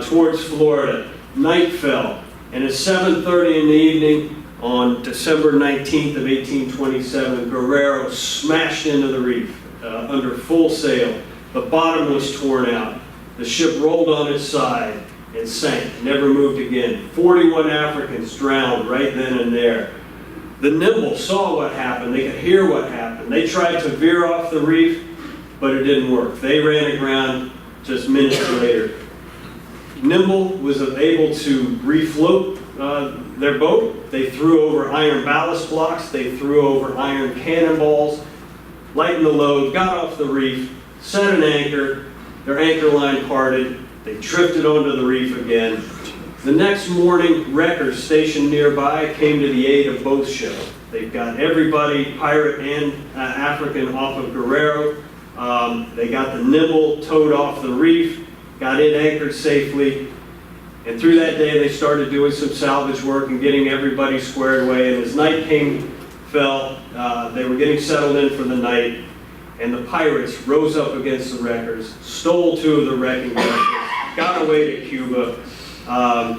S13: towards Florida. Night fell, and at 7:30 in the evening on December 19th of 1827, Guerrero smashed into the reef under full sail. The bottom was torn out. The ship rolled on its side and sank, never moved again. 41 Africans drowned right then and there. The Nimble saw what happened. They could hear what happened. They tried to veer off the reef, but it didn't work. They ran aground just minutes later. Nimble was able to refloat their boat. They threw over iron ballast blocks. They threw over iron cannonballs, lightened the load, got off the reef, set an anchor. Their anchor line parted. They drifted onto the reef again. The next morning, wreckers stationed nearby came to the aid of both ships. They got everybody, pirate and African, off of Guerrero. They got the Nimble towed off the reef, got it anchored safely, and through that day they started doing some salvage work and getting everybody squared away. And as night fell, they were getting settled in for the night, and the pirates rose up against the wreckers, stole 2 of the wrecking vessels, got away to Cuba,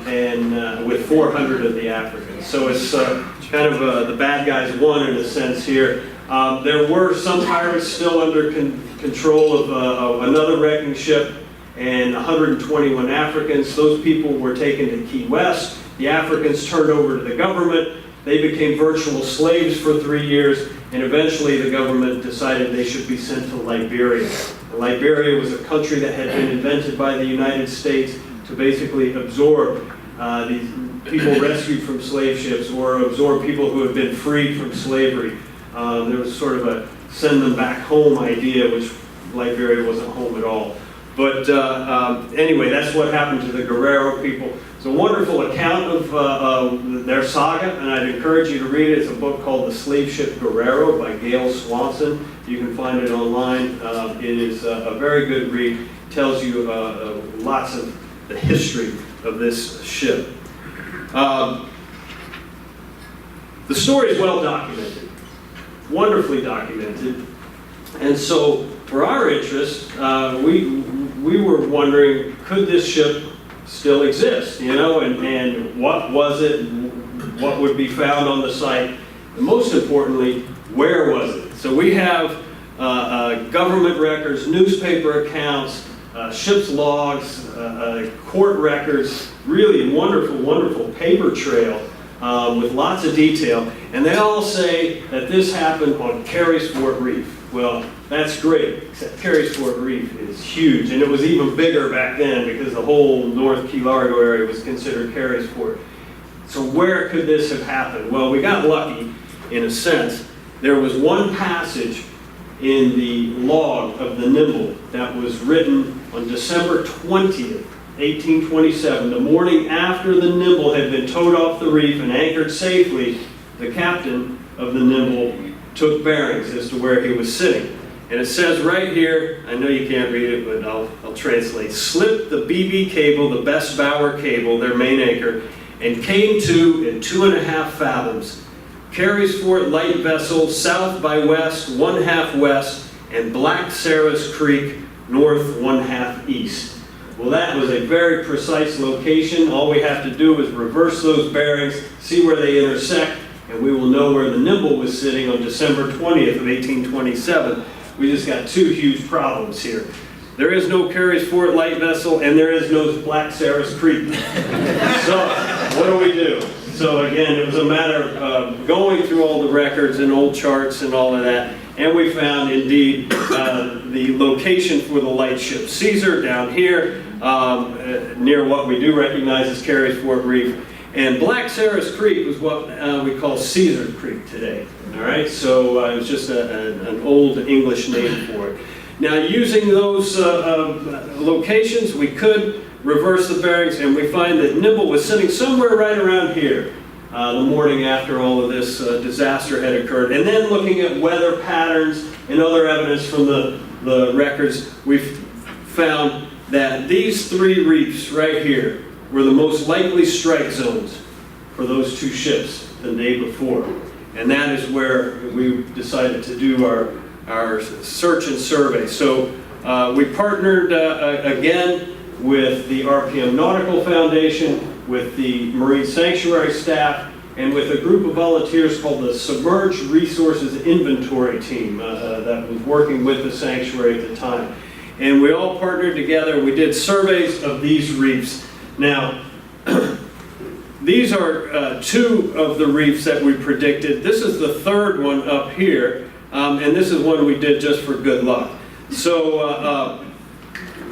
S13: and with 400 of the Africans. So it's kind of the bad guys won in a sense here. There were some pirates still under control of another wrecking ship, and 121 Africans. Those people were taken to Key West. The Africans turned over to the government. They became virtual slaves for 3 years, and eventually the government decided they should be sent to Liberia. Liberia was a country that had been invented by the United States to basically absorb these people rescued from slave ships, or absorb people who had been freed from slavery. There was sort of a send them back home idea, which Liberia wasn't home at all. But anyway, that's what happened to the Guerrero people. It's a wonderful account of their saga, and I'd encourage you to read it. It's a book called The Slave Ship Guerrero by Gail Swanson. You can find it online. It is a very good read. Tells you lots of the history of this ship. The story is well documented, wonderfully documented, and so for our interest, we were wondering, could this ship still exist, and what was it, what would be found on the site, and most importantly, where was it? So we have government records, newspaper accounts, ship's logs, court records, really wonderful, wonderful paper trail with lots of detail, and they all say that this happened on Carysfort Reef. Well, that's great, except Carysfort Reef is huge, and it was even bigger back then because the whole North Key Largo area was considered Carysfort. So where could this have happened? Well, we got lucky, in a sense. There was one passage in the log of the Nimble that was written on December 20th 1827, the morning after the Nimble had been towed off the reef and anchored safely, the captain of the Nimble took bearings as to where he was sitting. And it says right here, I know you can't read it, but I'll translate. Slipped the BB cable, the best bower cable, their main anchor, and came to in 2.5 fathoms. Carriesfort light vessel, south by west, 1/2 west, and Black Sarah's Creek, north 1/2 east. Well, that was a very precise location. All we have to do is reverse those bearings, see where they intersect, and we will know where the Nimble was sitting on December 20th of 1827. We just got 2 huge problems here. There is no Carriesfort light vessel, and there is no Black Sarah's Creek. So, what do we do? So again, it was a matter of going through all the records and old charts and all of that, and we found indeed the location for the lightship Caesar down here, near what we do recognize as Carriesfort Reef. And Black Sarah's Creek was what we call Caesar Creek today. All right, so it was just an old English name for it. Now, using those locations, we could reverse the bearings, and we find that Nimble was sitting somewhere right around here the morning after all of this disaster had occurred. And then looking at weather patterns and other evidence from the records, we found that these 3 reefs right here were the most likely strike zones for those 2 ships the day before. And that is where we decided to do our search and survey. So we partnered again with the RPM Nautical Foundation, with the Marine Sanctuary staff, and with a group of volunteers called the Submerged Resources Inventory Team that was working with the sanctuary at the time. And we all partnered together. We did surveys of these reefs. Now, these are 2 of the reefs that we predicted. This is the 3rd one up here, and this is one we did just for good luck. So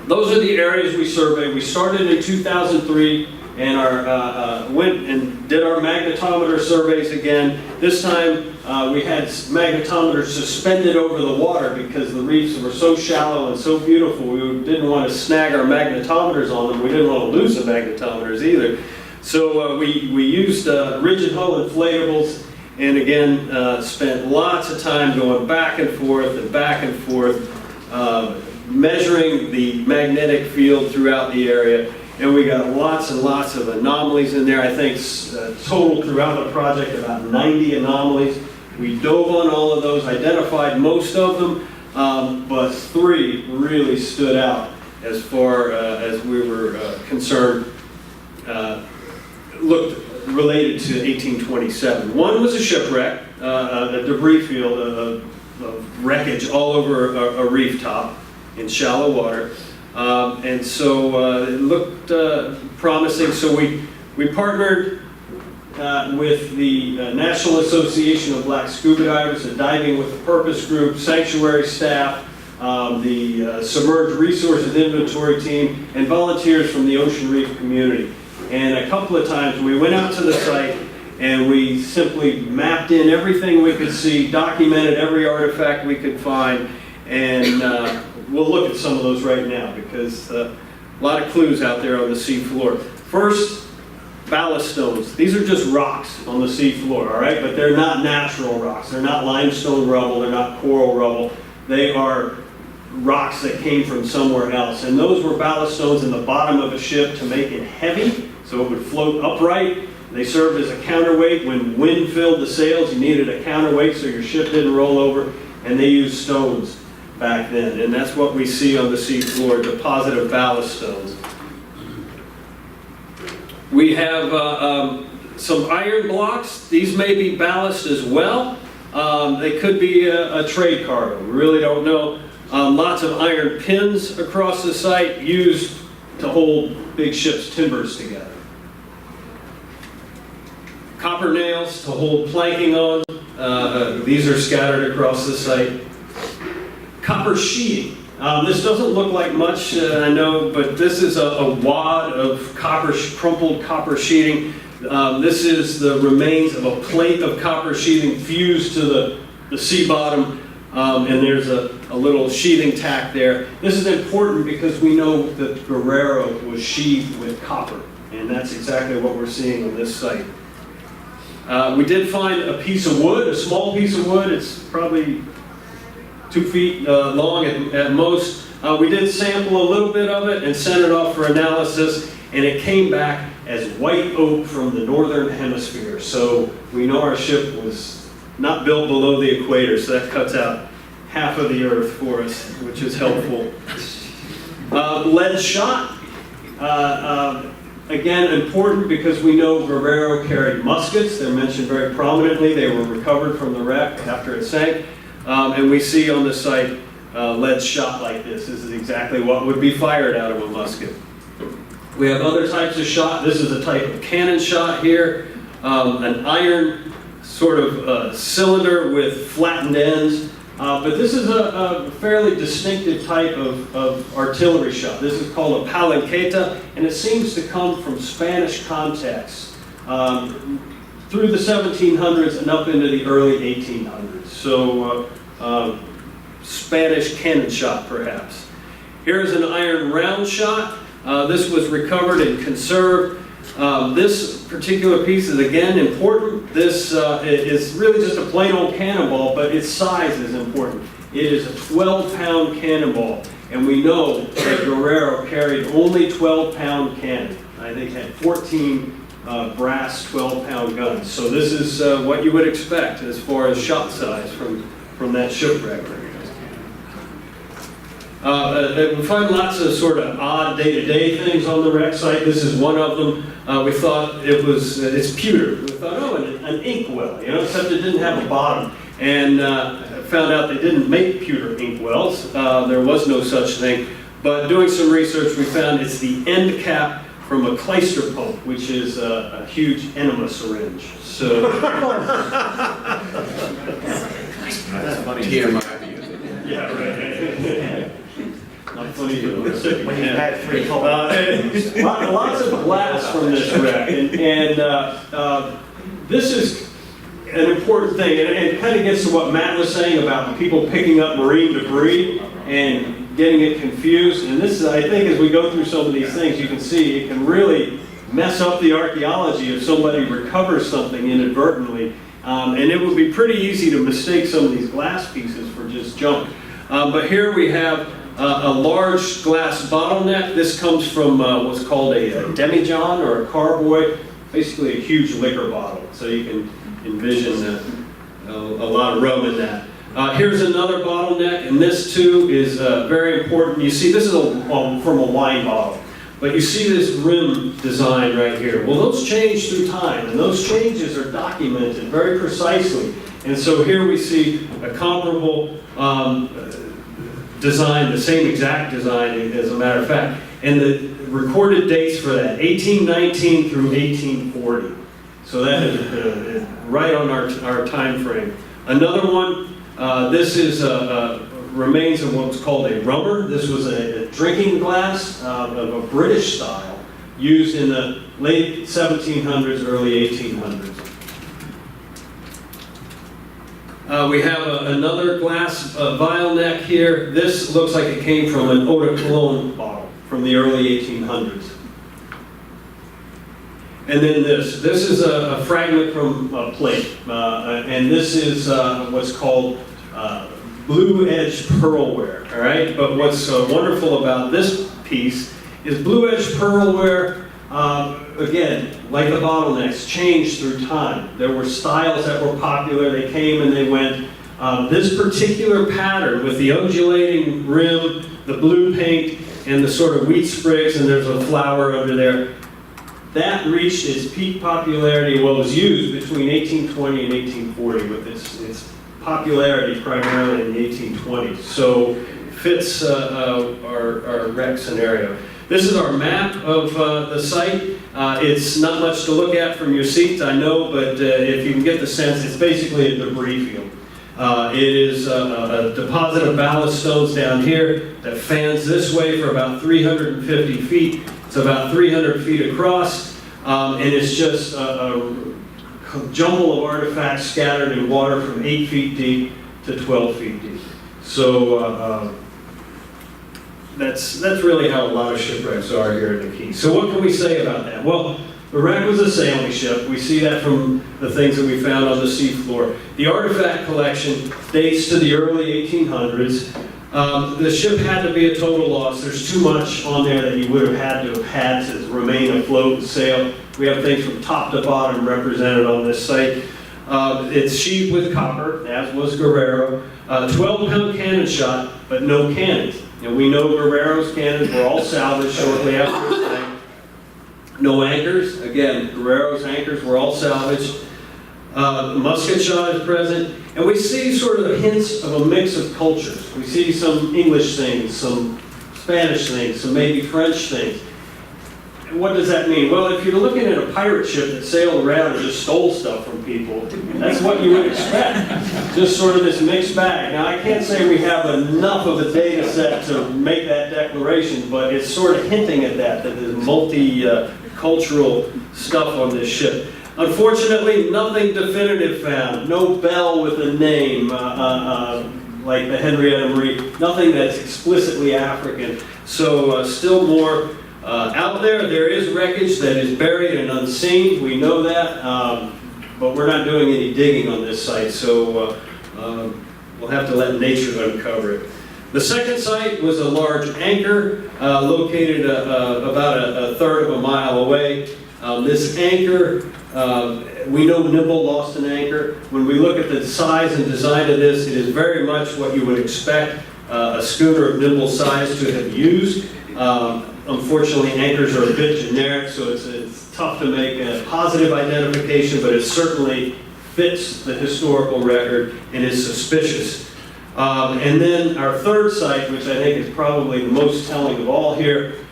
S13: those are the areas we surveyed. We started in 2003 and went and did our magnetometer surveys again. This time we had magnetometers suspended over the water because the reefs were so shallow and so beautiful. We didn't want to snag our magnetometers on them. We didn't want to lose the magnetometers either. So we used rigid hull inflatables, and again spent lots of time going back and forth, measuring the magnetic field throughout the area. And we got lots and lots of anomalies in there. I think total throughout the project about 90 anomalies. We dove on all of those, identified most of them, but 3 really stood out as far as we were concerned, looked related to 1827. One was a shipwreck, a debris field of wreckage all over a reef top in shallow water. And so it looked promising. So we partnered with the National Association of Black Scuba Divers, the Diving with a Purpose group, Sanctuary staff, the Submerged Resources Inventory team, and volunteers from the Ocean Reef community. And a couple of times we went out to the site and we simply mapped in everything we could see, documented every artifact we could find, and we'll look at some of those right now because a lot of clues out there on the sea floor. First, ballast stones. These are just rocks on the sea floor, all right? But they're not natural rocks. They're not limestone rubble. They're not coral rubble. They are rocks that came from somewhere else. And those were ballast stones in the bottom of a ship to make it heavy so it would float upright. They served as a counterweight. When wind filled the sails, you needed a counterweight so your ship didn't roll over. And they used stones back then. And that's what we see on the sea floor, deposit of ballast stones. We have some iron blocks. These may be ballast as well. They could be a trade cargo. We really don't know. Lots of iron pins across the site used to hold big ships' timbers together. Copper nails to hold planking on. These are scattered across the site. Copper sheeting. This doesn't look like much, I know, but this is a wad of crumpled copper sheeting. This is the remains of a plate of copper sheeting fused to the sea bottom. and there's a little sheathing tack there. This is important because we know that Guerrero was sheathed with copper, and that's exactly what we're seeing on this site. We did find a piece of wood, a small piece of wood. It's probably 2 feet long at most. We did sample a little bit of it and sent it off for analysis, and it came back as white oak from the northern hemisphere. So we know our ship was not built below the equator, so that cuts out half of the earth for us, which is helpful. Lead shot, again, important because we know Guerrero carried muskets. They're mentioned very prominently. They were recovered from the wreck after it sank. And we see on the site lead shot like this. This is exactly what would be fired out of a musket. We have other types of shot. This is a type of cannon shot here. An iron sort of cylinder with flattened ends. But this is a fairly distinctive type of artillery shot. This is called a palanqueta, and it seems to come from Spanish contexts through the 1700s and up into the early 1800s. So Spanish cannon shot, perhaps. Here's an iron round shot. This was recovered and conserved. This particular piece is again important. This is really just a plain old cannonball, but its size is important. It is a 12-pound cannonball, and we know that Guerrero carried only 12-pound cannon. I think had 14 brass 12-pound guns. So this is what you would expect as far as shot size from that shipwreck. We find lots of sort of odd day-to-day things on the wreck site. This is one of them. We thought it's pewter. We thought, oh, an inkwell, except it didn't have a bottom. And found out they didn't make pewter inkwells. There was no such thing. But doing some research, we found it's the end cap from a clyster pump, which is a huge enema syringe. So
S2: That's funny.
S9: TMI.
S13: yeah, right. Not funny
S3: When you had 3 colors.
S13: Lots of glass from this wreck, and this is an important thing, and it kind of gets to what Matt was saying about people picking up marine debris and getting it confused. And this, I think, as we go through some of these things, you can see it can really mess up the archaeology if somebody recovers something inadvertently. And it would be pretty easy to mistake some of these glass pieces for just junk. But here we have a large glass bottleneck. This comes from what's called a demijohn or a carboy, basically a huge liquor bottle. So you can envision a lot of rum in that. Here's another bottleneck, and this too is very important. You see, this is from a wine bottle, but you see this rim design right here. Well, those change through time, and those changes are documented very precisely. And so here we see a comparable design, the same exact design as a matter of fact. And the recorded dates for that, 1819 through 1840. So that is right on our time frame. Another one, this is remains of what's called a rummer. This was a drinking glass of a British style used in the late 1700s, early 1800s. We have another glass vial neck here. This looks like it came from an eau de cologne bottle from the early 1800s. And then this is a fragment from a plate, and this is what's called blue-edged pearlware, all right? But what's wonderful about this piece is blue-edged pearlware, again, like the bottlenecks, changed through time. There were styles that were popular, they came and they went. This particular pattern with the undulating rim, the blue paint, and the sort of wheat sprigs, and there's a flower under there, that reached its peak popularity, what was used between 1820 and 1840, with its popularity primarily in the 1820s. So fits our wreck scenario. This is our map of the site. It's not much to look at from your seats, I know, but if you can get the sense, it's basically a debris field. It is a deposit of ballast stones down here that fans this way for about 350 feet. It's about 300 feet across, and it's just a jumble of artifacts scattered in water from 8 feet deep to 12 feet deep. So that's really how a lot of shipwrecks are here in the Keys. So what can we say about that? Well, the wreck was a sailing ship. We see that from the things that we found on the seafloor. The artifact collection dates to the early 1800s. The ship had to be a total loss. There's too much on there that you would have had to remain afloat and sail. We have things from top to bottom represented on this site. It's sheathed with copper, as was Guerrero. 12-pound cannon shot, but no cannons. And we know Guerrero's cannons were all salvaged shortly after his tank. No anchors. Again, Guerrero's anchors were all salvaged. Musket shot is present. And we see sort of hints of a mix of cultures. We see some English things, some Spanish things, some maybe French things. And what does that mean? Well, if you're looking at a pirate ship that sailed around and just stole stuff from people, that's what you would expect. Just sort of this mixed bag. Now, I can't say we have enough of a data set to make that declaration, but it's sort of hinting at that there's multi-cultural stuff on this ship. Unfortunately, nothing definitive found. No bell with a name, like the Henrietta Marie. Nothing that's explicitly African. So still more out there. There is wreckage that is buried and unseen. We know that, but we're not doing any digging on this site. So we'll have to let nature uncover it. The second site was a large anchor located about a third of a mile away. This anchor, we know Nimble lost an anchor. When we look at the size and design of this, it is very much what you would expect a schooner of Nimble size to have used. Unfortunately, anchors are a bit generic, so it's tough to make a positive identification, but it certainly fits the historical record and is suspicious. And then our third site, which I think is probably the most telling of all here,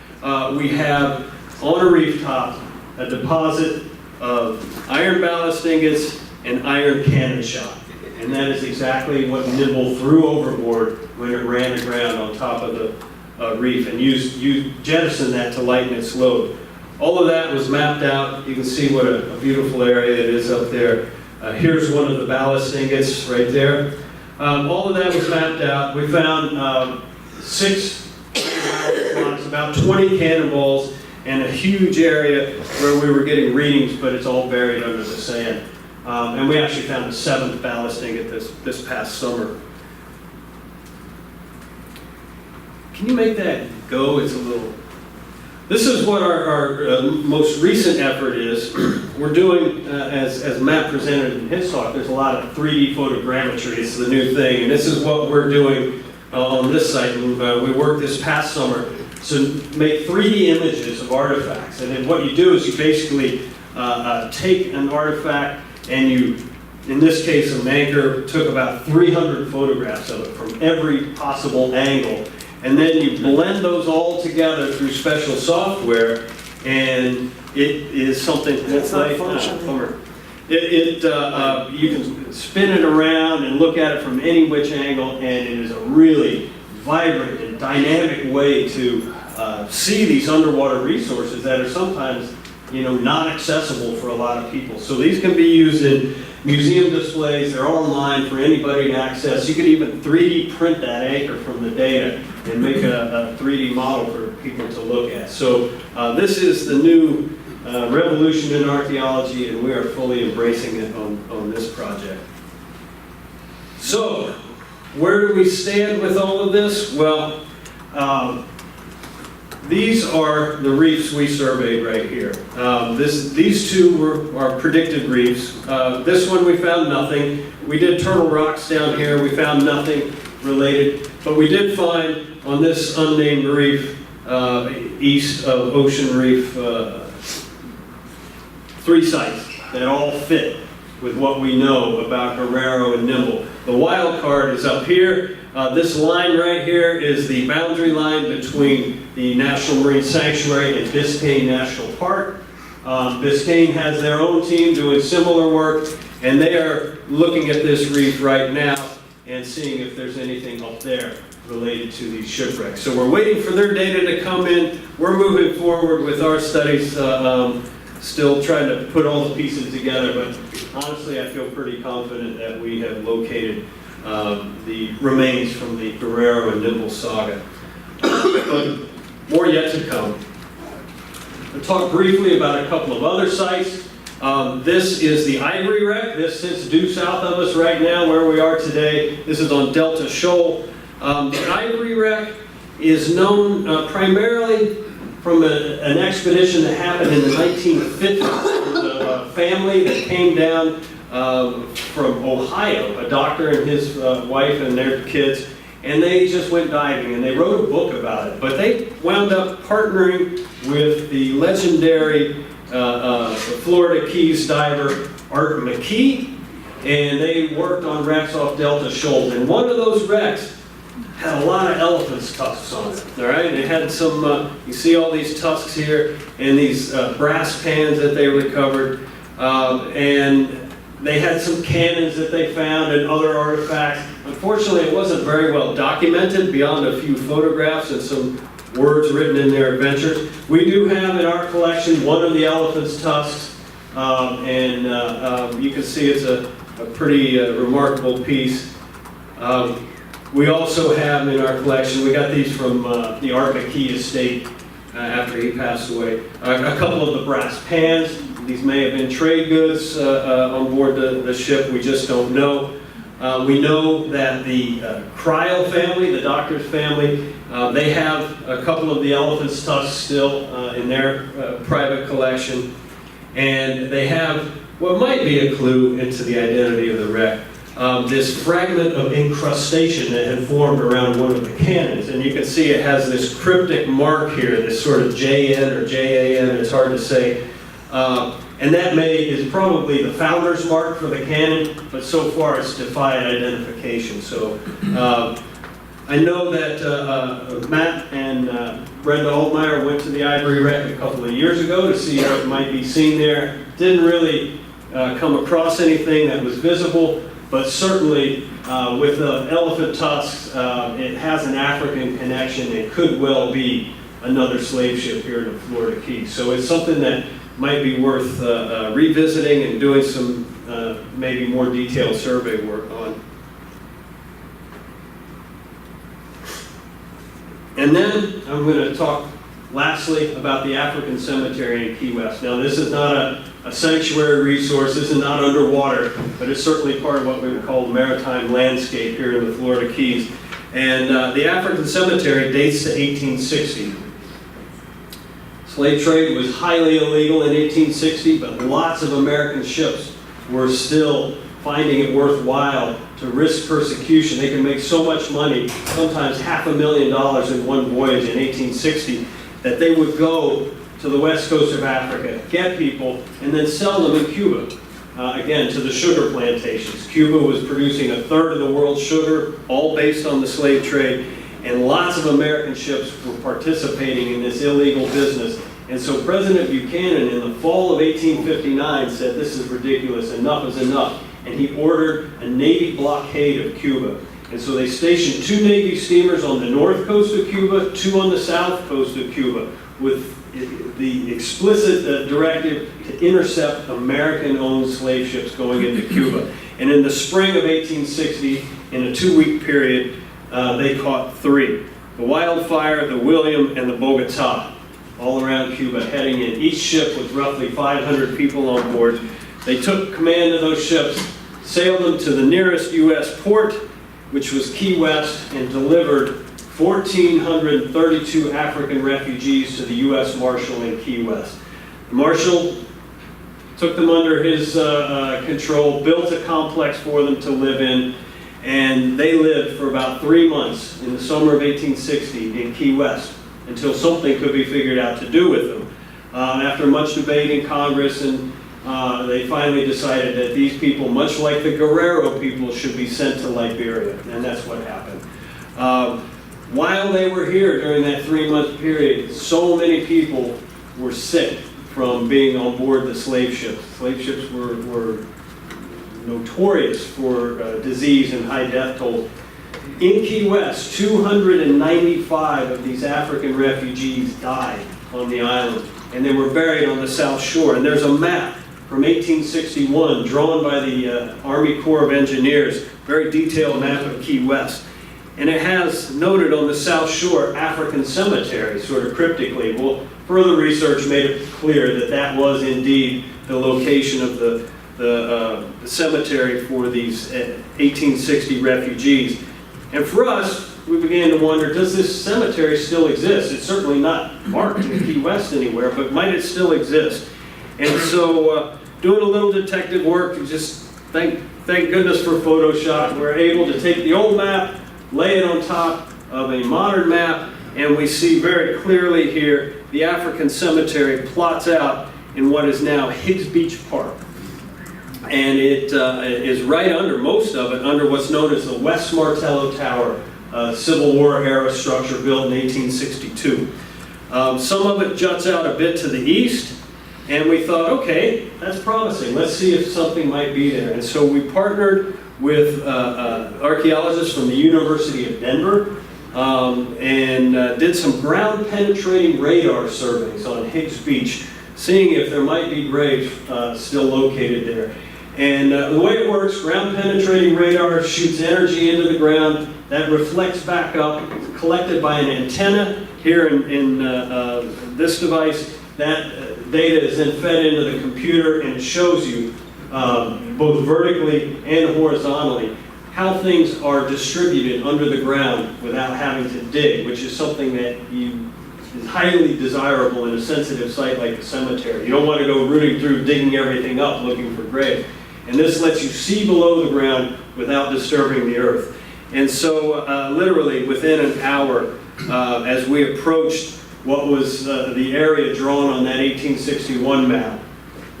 S13: we have on a reef top a deposit of iron ballast ingots and iron cannon shot. And that is exactly what Nimble threw overboard when it ran aground on top of the reef and you jettisoned that to lighten its load. All of that was mapped out. You can see what a beautiful area it is up there. Here's one of the ballast ingots right there. All of that was mapped out. We found 6 slots, about 20 cannonballs, and a huge area where we were getting readings, but it's all buried under the sand. And we actually found a 7th ballast ingot this past summer. Can you make that go? It's a little... This is what our most recent effort is. We're doing, as Matt presented in his talk, there's a lot of 3D photogrammetry. It's the new thing, and this is what we're doing on this site. And, we worked this past summer to make 3D images of artifacts. And then what you do is you basically take an artifact and you, in this case, an anchor took about 300 photographs of it from every possible angle. And then you blend those all together through special software, and it is something that's like you can spin it around and look at it from any which angle, and it is a really vibrant and dynamic way to see these underwater resources that are sometimes, not accessible for a lot of people. So these can be used in museum displays. They're online for anybody to access. You could even 3D print that anchor from the data and make a 3D model for people to look at. So this is the new revolution in archaeology, and we are fully embracing it on this project. So where do we stand with all of this? Well, these are the reefs we surveyed right here. These two are predicted reefs. This one we found nothing. We did Turtle Rocks down here. We found nothing related. But we did find on this unnamed reef, east of Ocean Reef, 3 sites that all fit with what we know about Guerrero and Nimble. The wild card is up here. This line right here is the boundary line between the National Marine Sanctuary and Biscayne National Park. Biscayne has their own team doing similar work, and they are looking at this reef right now and seeing if there's anything up there related to these shipwrecks. So we're waiting for their data to come in. We're moving forward with our studies, still trying to put all the pieces together, but honestly I feel pretty confident that we have located the remains from the Guerrero and Nimble saga. But more yet to come. I'll talk briefly about a couple of other sites. This is the Ivory Wreck. This sits due south of us right now where we are today. This is on Delta Shoal. The Ivory Wreck is known primarily from an expedition that happened in the 1950s. There was a family that came down from Ohio, a doctor and his wife and their kids, and they just went diving, and they wrote a book about it. But they wound up partnering with the legendary Florida Keys diver Art McKee, and they worked on wrecks off Delta Shoals. And one of those wrecks had a lot of elephant's tusks on it, all right? They had some, you see all these tusks here, and these brass pans that they recovered, and they had some cannons that they found and other artifacts. Unfortunately, it wasn't very well documented beyond a few photographs and some words written in their adventures. We do have in our collection one of the elephant's tusks, and you can see it's a pretty remarkable piece. We also have in our collection, we got these from the Art McKee estate after he passed away, a couple of the brass pans. These may have been trade goods on board the ship, we just don't know. We know that the Cryle family, the doctor's family, they have a couple of the elephant's tusks still in their private collection. And they have what might be a clue into the identity of the wreck. This fragment of incrustation that had formed around one of the cannons. And you can see it has this cryptic mark here, this sort of JN or JAN, it's hard to say. And that is probably the founder's mark for the cannon, but so far it's defied identification. So I know that Matt and Brenda Altmeier went to the Ivory Wreck a couple of years ago to see what might be seen there. Didn't really come across anything that was visible, but certainly with the elephant tusks, it has an African connection. It could well be another slave ship here in the Florida Keys. So it's something that might be worth revisiting and doing some maybe more detailed survey work on. And then I'm going to talk lastly about the African cemetery in Key West. Now this is not a sanctuary resource, this is not underwater, but it's certainly part of what we would call the maritime landscape here in the Florida Keys. And the African cemetery dates to 1860. Slave trade was highly illegal in 1860, but lots of American ships were still finding it worthwhile to risk persecution. They could make so much money, sometimes $500,000 in one voyage in 1860, that they would go to the west coast of Africa, get people, and then sell them in Cuba. Again, to the sugar plantations. Cuba was producing a third of the world's sugar, all based on the slave trade. And lots of American ships were participating in this illegal business. And so President Buchanan in the fall of 1859 said, this is ridiculous, enough is enough. And he ordered a Navy blockade of Cuba. And so they stationed 2 Navy steamers on the north coast of Cuba, 2 on the south coast of Cuba, with the explicit directive to intercept American-owned slave ships going into Cuba. And in the spring of 1860, in a 2-week period, they caught 3. The Wildfire, the William, and the Bogota, all around Cuba, heading in. Each ship with roughly 500 people on board. They took command of those ships, sailed them to the nearest U.S. port, which was Key West, and delivered 1,432 African refugees to the U.S. Marshal in Key West. The Marshal took them under his control, built a complex for them to live in, and they lived for about 3 months in the summer of 1860 in Key West until something could be figured out to do with them. After much debate in Congress, and they finally decided that these people, much like the Guerrero people, should be sent to Liberia, and that's what happened. While they were here during that 3-month period, so many people were sick from being on board the slave ships. Slave ships were notorious for disease and high death tolls. In Key West, 295 of these African refugees died on the island, and they were buried on the South Shore. And there's a map from 1861 drawn by the Army Corps of Engineers very detailed map of Key West. And it has noted on the South Shore African cemetery, sort of cryptically. Well, further research made it clear that that was indeed the location of the cemetery for these 1860 refugees. And for us, we began to wonder, does this cemetery still exist? It's certainly not marked in Key West anywhere, but might it still exist? And so doing a little detective work, just thank goodness for Photoshop, we're able to take the old map, lay it on top of a modern map, and we see very clearly here the African cemetery plots out in what is now Higgs Beach Park. And it is right under, most of it, under what's known as the West Martello Tower, Civil War era structure built in 1862. Some of it juts out a bit to the east, and we thought, okay, that's promising. Let's see if something might be there. And so we partnered with archaeologists from the University of Denver and did some ground penetrating radar surveys on Higgs Beach, seeing if there might be graves still located there. And the way it works, ground penetrating radar shoots energy into the ground that reflects back up, collected by an antenna here in this device. That data is then fed into the computer and it shows you both vertically and horizontally how things are distributed under the ground without having to dig, which is something that is highly desirable in a sensitive site like the cemetery. You don't want to go rooting through, digging everything up, looking for graves. And this lets you see below the ground without disturbing the earth. And so literally within an hour, as we approached what was the area drawn on that 1861 map,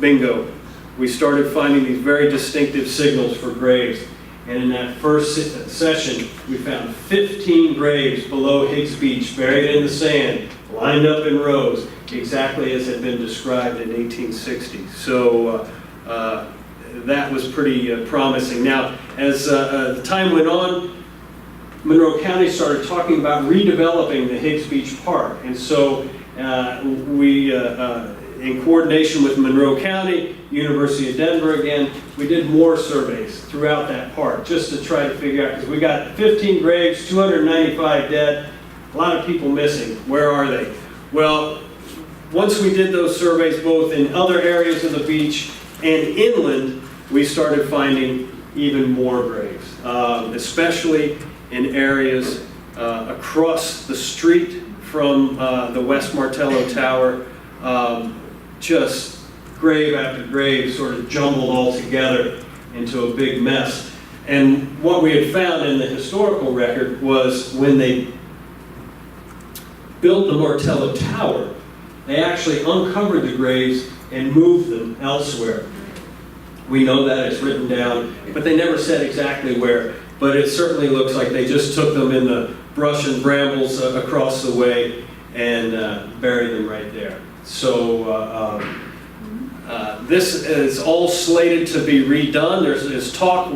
S13: bingo, we started finding these very distinctive signals for graves. And in that first session, we found 15 graves below Higgs Beach, buried in the sand, lined up in rows, exactly as had been described in 1860. So that was pretty promising. Now, as the time went on, Monroe County started talking about redeveloping the Higgs Beach Park. And so we, in coordination with Monroe County, University of Denver again, we did more surveys throughout that park just to try to figure out, because we got 15 graves, 295 dead, a lot of people missing. Where are they? Well, once we did those surveys both in other areas of the beach and inland, we started finding even more graves, especially in areas across the street from the West Martello Tower, just grave after grave sort of jumbled all together into a big mess. And what we had found in the historical record was when they built the Martello Tower, they actually uncovered the graves and moved them elsewhere. We know that, it's written down, but they never said exactly where. But it certainly looks like they just took them in the brush and brambles across the way and buried them right there. So this is all slated to be redone. There's talk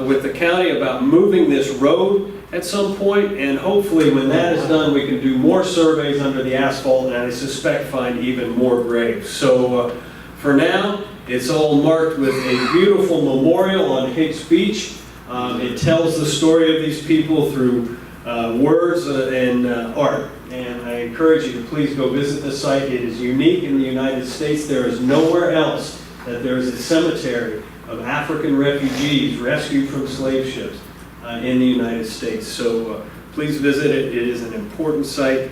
S13: with the county about moving this road at some point, and hopefully when that is done, we can do more surveys under the asphalt, and I suspect find even more graves. So for now, it's all marked with a beautiful memorial on Higgs Beach. It tells the story of these people through words and art. And I encourage you to please go visit the site. It is unique in the United States. There is nowhere else that there is a cemetery of African refugees rescued from slave ships in the United States. So please visit it. It is an important site.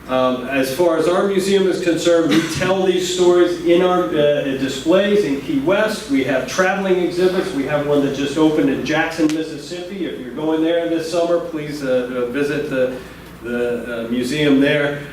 S13: As far as our museum is concerned, we tell these stories in our displays in Key West. We have traveling exhibits. We have one that just opened in Jackson, Mississippi. If you're going there this summer, please visit the museum there.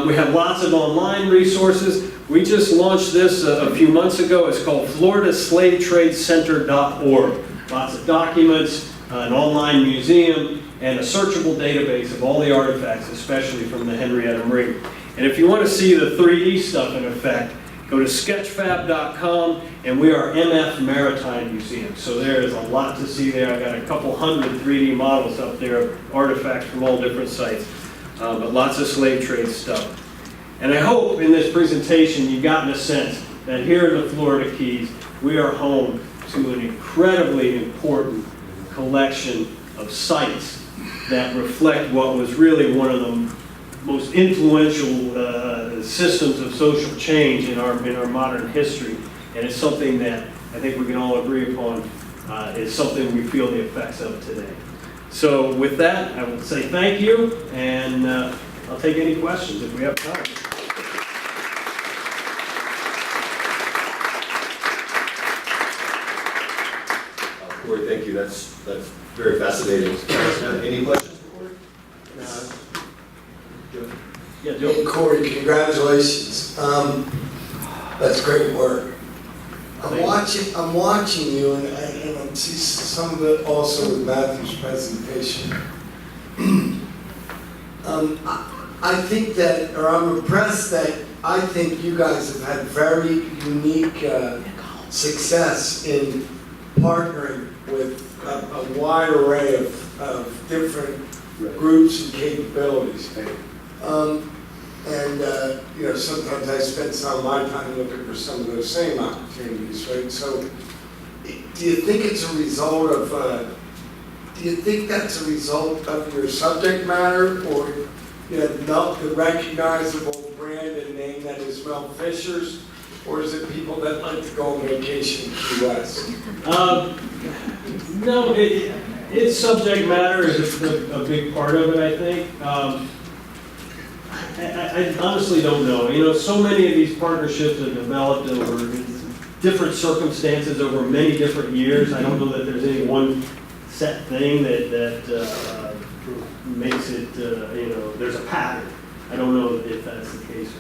S13: We have lots of online resources. We just launched this a few months ago. It's called FloridaSlaveTradeCenter.org. Lots of documents, an online museum, and a searchable database of all the artifacts, especially from the Henrietta Marine. And if you want to see the 3D stuff in effect, go to sketchfab.com, and we are MF Maritime Museum. So there is a lot to see there. I've got a couple hundred 3D models up there of artifacts from all different sites, but lots of slave trade stuff. And I hope in this presentation you've gotten a sense that here in the Florida Keys, we are home to an incredibly important collection of sites that reflect what was really one of the most influential systems of social change in our modern history. And it's something that I think we can all agree upon is something we feel the effects of today. So with that, I will say thank you, and I'll take any questions if we have time.
S1: Corey, thank you. That's very fascinating. Any questions for Corey?
S13: Yeah, Joe.
S14: Hey, Corey, congratulations. That's great work. I'm watching you, and I see some of it also with Matthew's presentation. I think that, or I'm impressed that I think you guys have had very unique success in partnering with a wide array of different groups and capabilities. Sometimes I spend some of my time looking for some of those same opportunities, right? So, do you think it's a result of, do you think that's a result of your subject matter, or the recognizable brand and name that is Mel Fisher's, or is it people that like to go on vacation in Key West?
S13: No, it's subject matter is a big part of it, I think. I honestly don't know. So many of these partnerships have developed over different circumstances over many different years. I don't know that there's any one set thing that makes it, there's a pattern. I don't know if that's the case.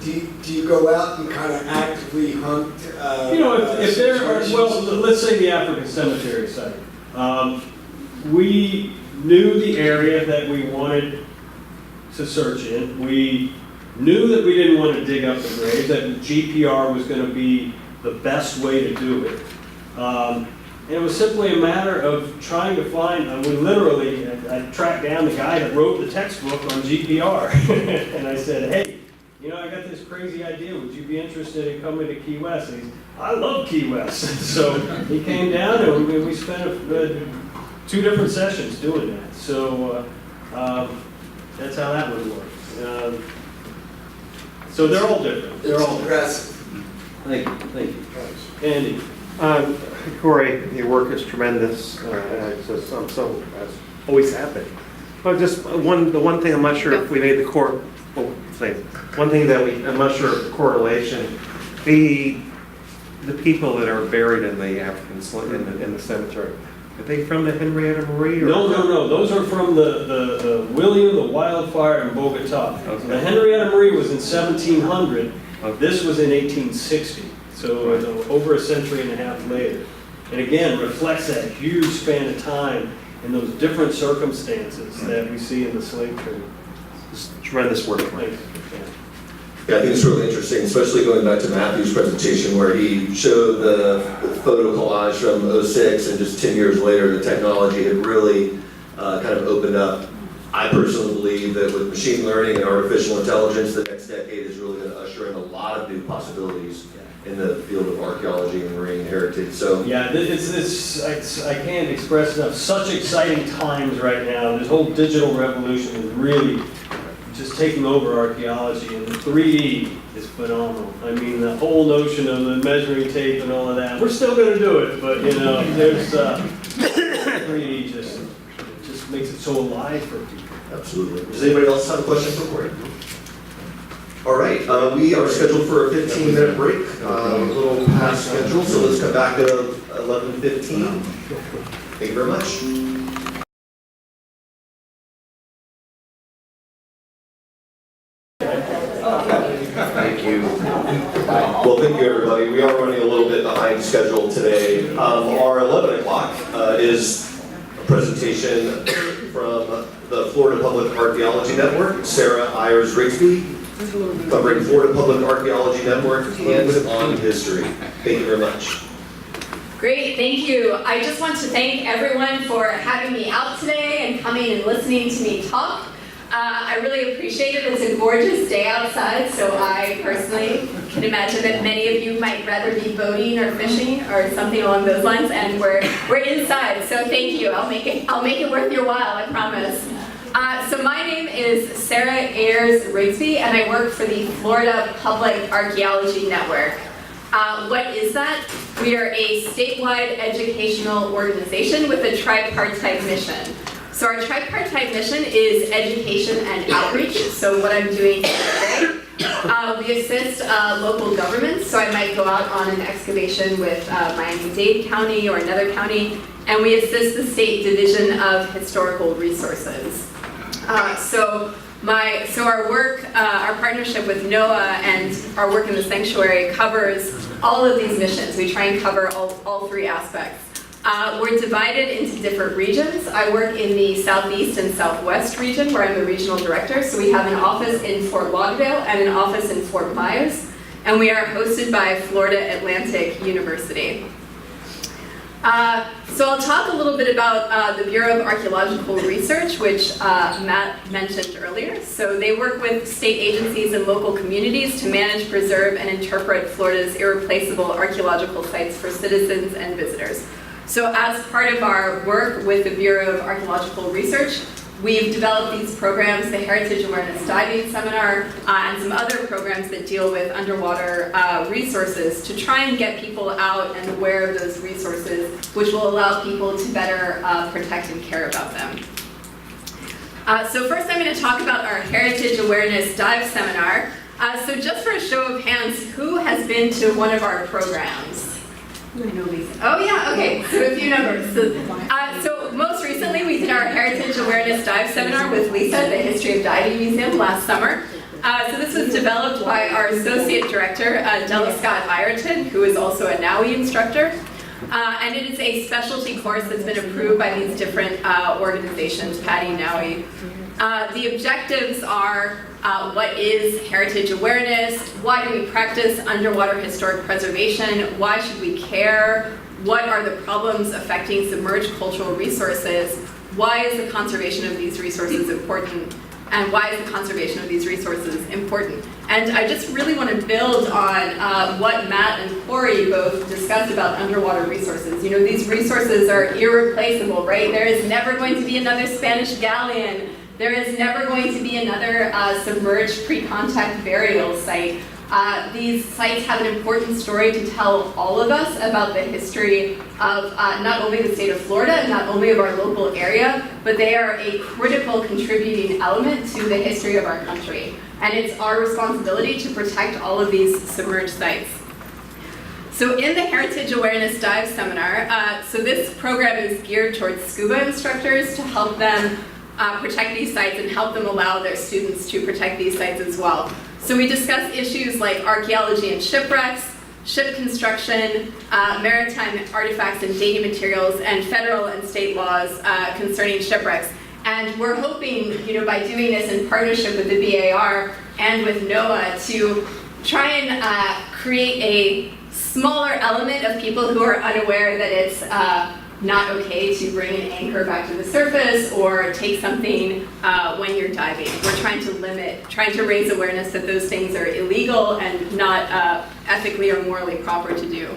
S14: Do you go out and kind of actively hunt?
S13: If there are, well, let's say the African cemetery site. We knew the area that we wanted to search in. We knew that we didn't want to dig up the graves, that GPR was going to be the best way to do it. And it was simply a matter of trying to find, I tracked down the guy that wrote the textbook on GPR. And I said, hey, I got this crazy idea. Would you be interested in coming to Key West? And he's, I love Key West. So he came down and we spent 2 different sessions doing that. So that's how that would work. So they're all different. They're all
S14: impressive.
S13: Thank you. Andy.
S3: Corey, your work is tremendous. As always happened. But just the one thing I'm not sure if we made the one thing that I'm not sure of the correlation. The people that are buried in the African in the cemetery. Are they from the Henrietta Marie?
S13: No. Those are from the William, the Wildfire, and Bogota. Okay. The Henrietta Marie was in 1700. Okay. This was in 1860. So over a century and a half later. And again, reflects that huge span of time and those different circumstances that we see in the slave trade.
S3: It's tremendous work.
S1: Yeah, I think it's really interesting, especially going back to Matthew's presentation where he showed the photo collage from '06 and just 10 years later the technology had really kind of opened up. I personally believe that with machine learning and artificial intelligence, the next decade is really going to usher in a lot of new possibilities in the field of archaeology and marine heritage. So
S13: yeah, I can't express enough. Such exciting times right now. This whole digital revolution is really just taking over archaeology, and the 3D is phenomenal. I mean, the whole notion of the measuring tape and all of that. We're still going to do it, but there's 3D just makes it so alive for people.
S1: Absolutely. Does anybody else have a question for Corey? All right, we are scheduled for a 15-minute break, a little past schedule, so let's come back at 11:15. Thank you very much. Thank you. Well, thank you, everybody. We are running a little bit behind schedule today. Our 11 o'clock is a presentation from the Florida Public Archaeology Network, Sara Ayers-Rigsby, covering Florida Public Archaeology Network, hands-on history. Thank you very much.
S15: Great, thank you. I just want to thank everyone for having me out today and coming and listening to me talk. I really appreciate it. It's a gorgeous day outside, so I personally can imagine that many of you might rather be boating or fishing or something along those lines, and we're inside, so thank you. I'll make it worth your while, I promise. So my name is Sara Ayers-Rigsby, and I work for the Florida Public Archaeology Network. What is that? We are a statewide educational organization with a tripartite mission. So our tripartite mission is education and outreach. So what I'm doing here today, we assist local governments. So I might go out on an excavation with Miami-Dade County or another county, and we assist the State Division of Historical Resources. So our work, our partnership with NOAA and our work in the sanctuary covers all of these missions. We try and cover all three aspects. We're divided into different regions. I work in the Southeast and Southwest region where I'm the regional director. So we have an office in Fort Lauderdale and an office in Fort Myers. And we are hosted by Florida Atlantic University. So I'll talk a little bit about the Bureau of Archaeological Research, which Matt mentioned earlier. So they work with state agencies and local communities to manage, preserve, and interpret Florida's irreplaceable archaeological sites for citizens and visitors. So as part of our work with the Bureau of Archaeological Research, we've developed these programs, the Heritage Awareness Diving Seminar, and some other programs that deal with underwater resources to try and get people out and aware of those resources, which will allow people to better protect and care about them. So first I'm going to talk about our Heritage Awareness Dive Seminar. So just for a show of hands, who has been to one of our programs? I know Lisa. Oh yeah, okay, so a few numbers. So most recently we did our Heritage Awareness Dive Seminar with Lisa at the History of Diving Museum last summer. So this was developed by our Associate Director, Della Scott Ireton, who is also a NAUI instructor. And it is a specialty course that's been approved by these different organizations, PADI, NAUI. The objectives are what is heritage awareness, why do we practice underwater historic preservation, why should we care, what are the problems affecting submerged cultural resources, why is the conservation of these resources important, and why is the conservation of these resources important. And I just really want to build on what Matt and Corey both discussed about underwater resources. You know, these resources are irreplaceable, right? There is never going to be another Spanish galleon. There is never going to be another submerged pre-contact burial site. These sites have an important story to tell all of us about the history of not only the state of Florida and not only of our local area, but they are a critical contributing element to the history of our country. And it's our responsibility to protect all of these submerged sites. So in the Heritage Awareness Dive Seminar, so this program is geared towards scuba instructors to help them protect these sites and help them allow their students to protect these sites as well. So we discuss issues like archaeology and shipwrecks, ship construction, maritime artifacts and dating materials, and federal and state laws concerning shipwrecks. And we're hoping, you know, by doing this in partnership with the BAR and with NOAA to try and create a smaller element of people who are unaware that it's not okay to bring an anchor back to the surface or take something when you're diving. We're trying to raise awareness that those things are illegal and not ethically or morally proper to do.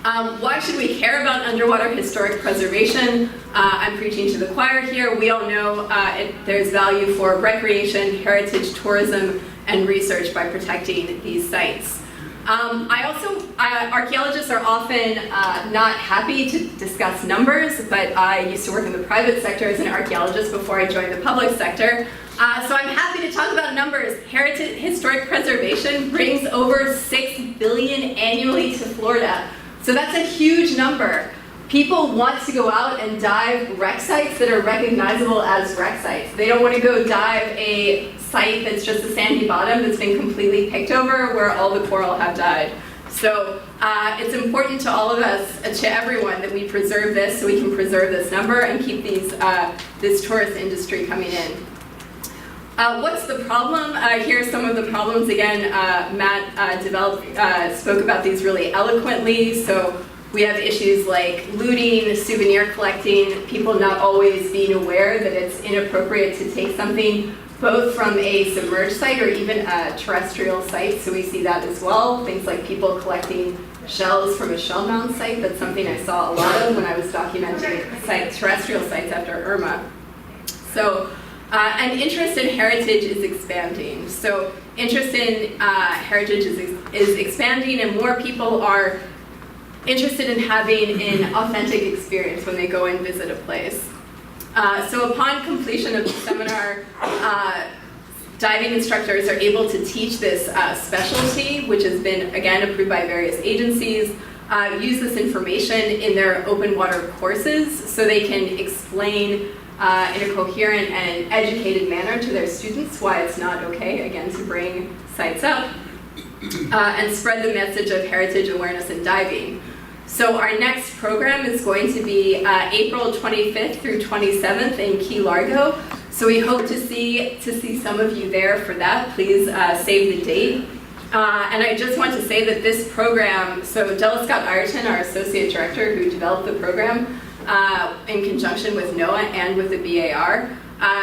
S15: Why should we care about underwater historic preservation? I'm preaching to the choir here. We all know there's value for recreation, heritage, tourism, and research by protecting these sites. Archaeologists are often not happy to discuss numbers, but I used to work in the private sector as an archaeologist before I joined the public sector. So I'm happy to talk about numbers. Heritage historic preservation brings over $6 billion annually to Florida. So that's a huge number. People want to go out and dive wreck sites that are recognizable as wreck sites. They don't want to go dive a site that's just a sandy bottom that's been completely picked over where all the coral have died. So it's important to all of us, to everyone, that we preserve this so we can preserve this number and keep this tourist industry coming in. What's the problem? Here are some of the problems. Again, Matt spoke about these really eloquently. So We have issues like looting, souvenir collecting, people not always being aware that it's inappropriate to take something both from a submerged site or even a terrestrial site, so we see that as well. Things like people collecting shells from a shell mound site, that's something I saw a lot of when I was documenting terrestrial sites after Irma. So, and interest in heritage is expanding. So interest in heritage is expanding, and more people are interested in having an authentic experience when they go and visit a place. So upon completion of the seminar, diving instructors are able to teach this specialty, which has been, again, approved by various agencies, use this information in their open water courses so they can explain in a coherent and educated manner to their students why it's not okay, again, to bring sites up, and spread the message of heritage awareness in diving. So our next program is going to be April 25th through 27th in Key Largo. So we hope to see some of you there for that. Please save the date. And I just want to say that this program, so Della Scott-Ireton, our Associate Director who developed the program in conjunction with NOAA and with the BAR,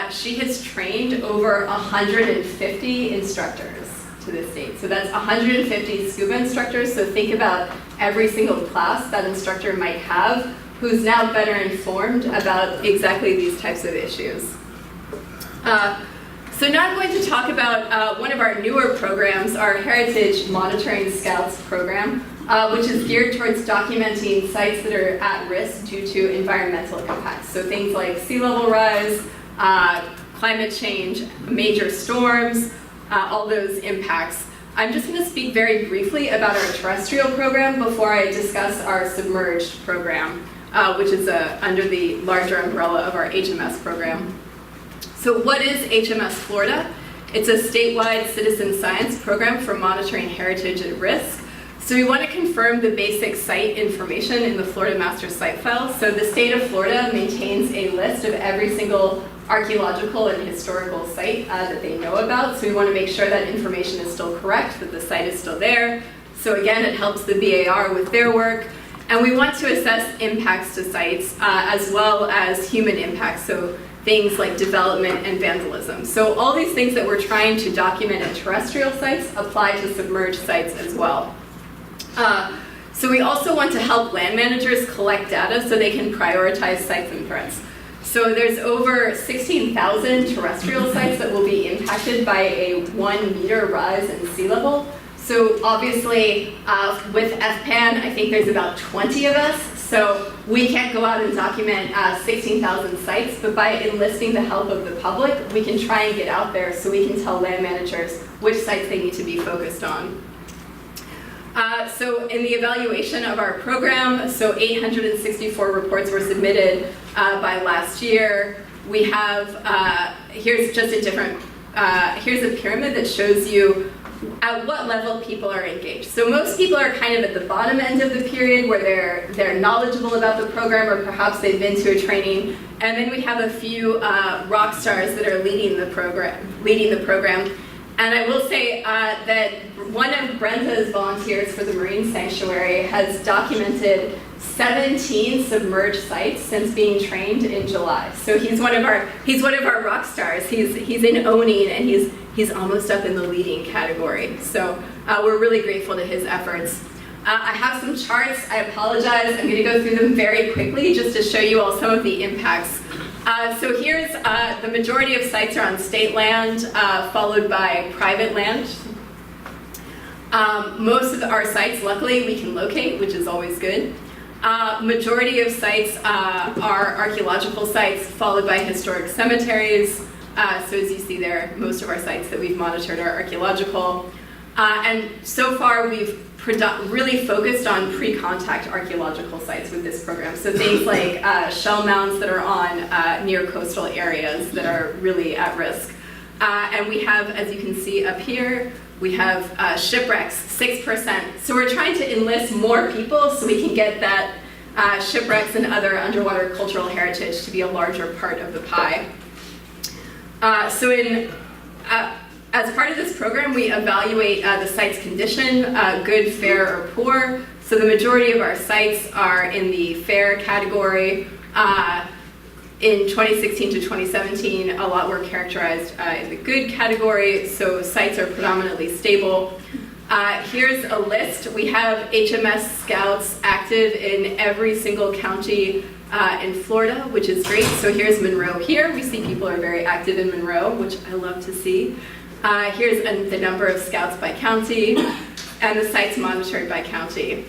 S15: she has trained over 150 instructors to this date. So that's 150 scuba instructors. So think about every single class that instructor might have who's now better informed about exactly these types of issues. So now I'm going to talk about one of our newer programs, our Heritage Monitoring Scouts program, which is geared towards documenting sites that are at risk due to environmental impacts. So things like sea level rise, climate change, major storms, all those impacts. I'm just going to speak very briefly about our terrestrial program before I discuss our submerged program, which is under the larger umbrella of our HMS program. So what is HMS Florida? It's a statewide citizen science program for monitoring heritage at risk. So we want to confirm the basic site information in the Florida Master Site File. So the state of Florida maintains a list of every single archaeological and historical site that they know about. So we want to make sure that information is still correct, that the site is still there. So again, it helps the BAR with their work. And we want to assess impacts to sites as well as human impacts. So things like development and vandalism. So all these things that we're trying to document at terrestrial sites apply to submerged sites as well. So we also want to help land managers collect data so they can prioritize sites and threats. So there's over 16,000 terrestrial sites that will be impacted by a 1 meter rise in sea level. So obviously with FPAN, I think there's about 20 of us. So we can't go out and document 16,000 sites, but by enlisting the help of the public, we can try and get out there so we can tell land managers which sites they need to be focused on. So in the evaluation of our program, so 864 reports were submitted by last year. We have, here's just a different, here's a pyramid that shows you at what level people are engaged. So most people are kind of at the bottom end of the period where they're knowledgeable about the program, or perhaps they've been to a training. And then we have a few rock stars that are leading the program. And I will say that one of Brenda's volunteers for the Marine Sanctuary has documented 17 submerged sites since being trained in July. So he's one of our rock stars. He's in owning, and he's almost up in the leading category. So we're really grateful to his efforts. I have some charts. I apologize. I'm going to go through them very quickly just to show you all some of the impacts. So here's the majority of sites are on state land, followed by private land. Most of our sites, luckily, we can locate, which is always good. Majority of sites are archaeological sites, followed by historic cemeteries. So as you see there, most of our sites that we've monitored are archaeological. And so far, we've really focused on pre-contact archaeological sites with this program. So things like shell mounds that are on near coastal areas that are really at risk. And we have, as you can see up here, we have shipwrecks, 6%. So we're trying to enlist more people so we can get that shipwrecks and other underwater cultural heritage to be a larger part of the pie. As part of this program, we evaluate the site's condition, good, fair, or poor. So the majority of our sites are in the fair category. In 2016 to 2017, a lot were characterized in the good category, so sites are predominantly stable. Here's a list. We have HMS Scouts active in every single county in Florida, which is great. So here's Monroe here. We see people are very active in Monroe, which I love to see. Here's the number of scouts by county and the sites monitored by county.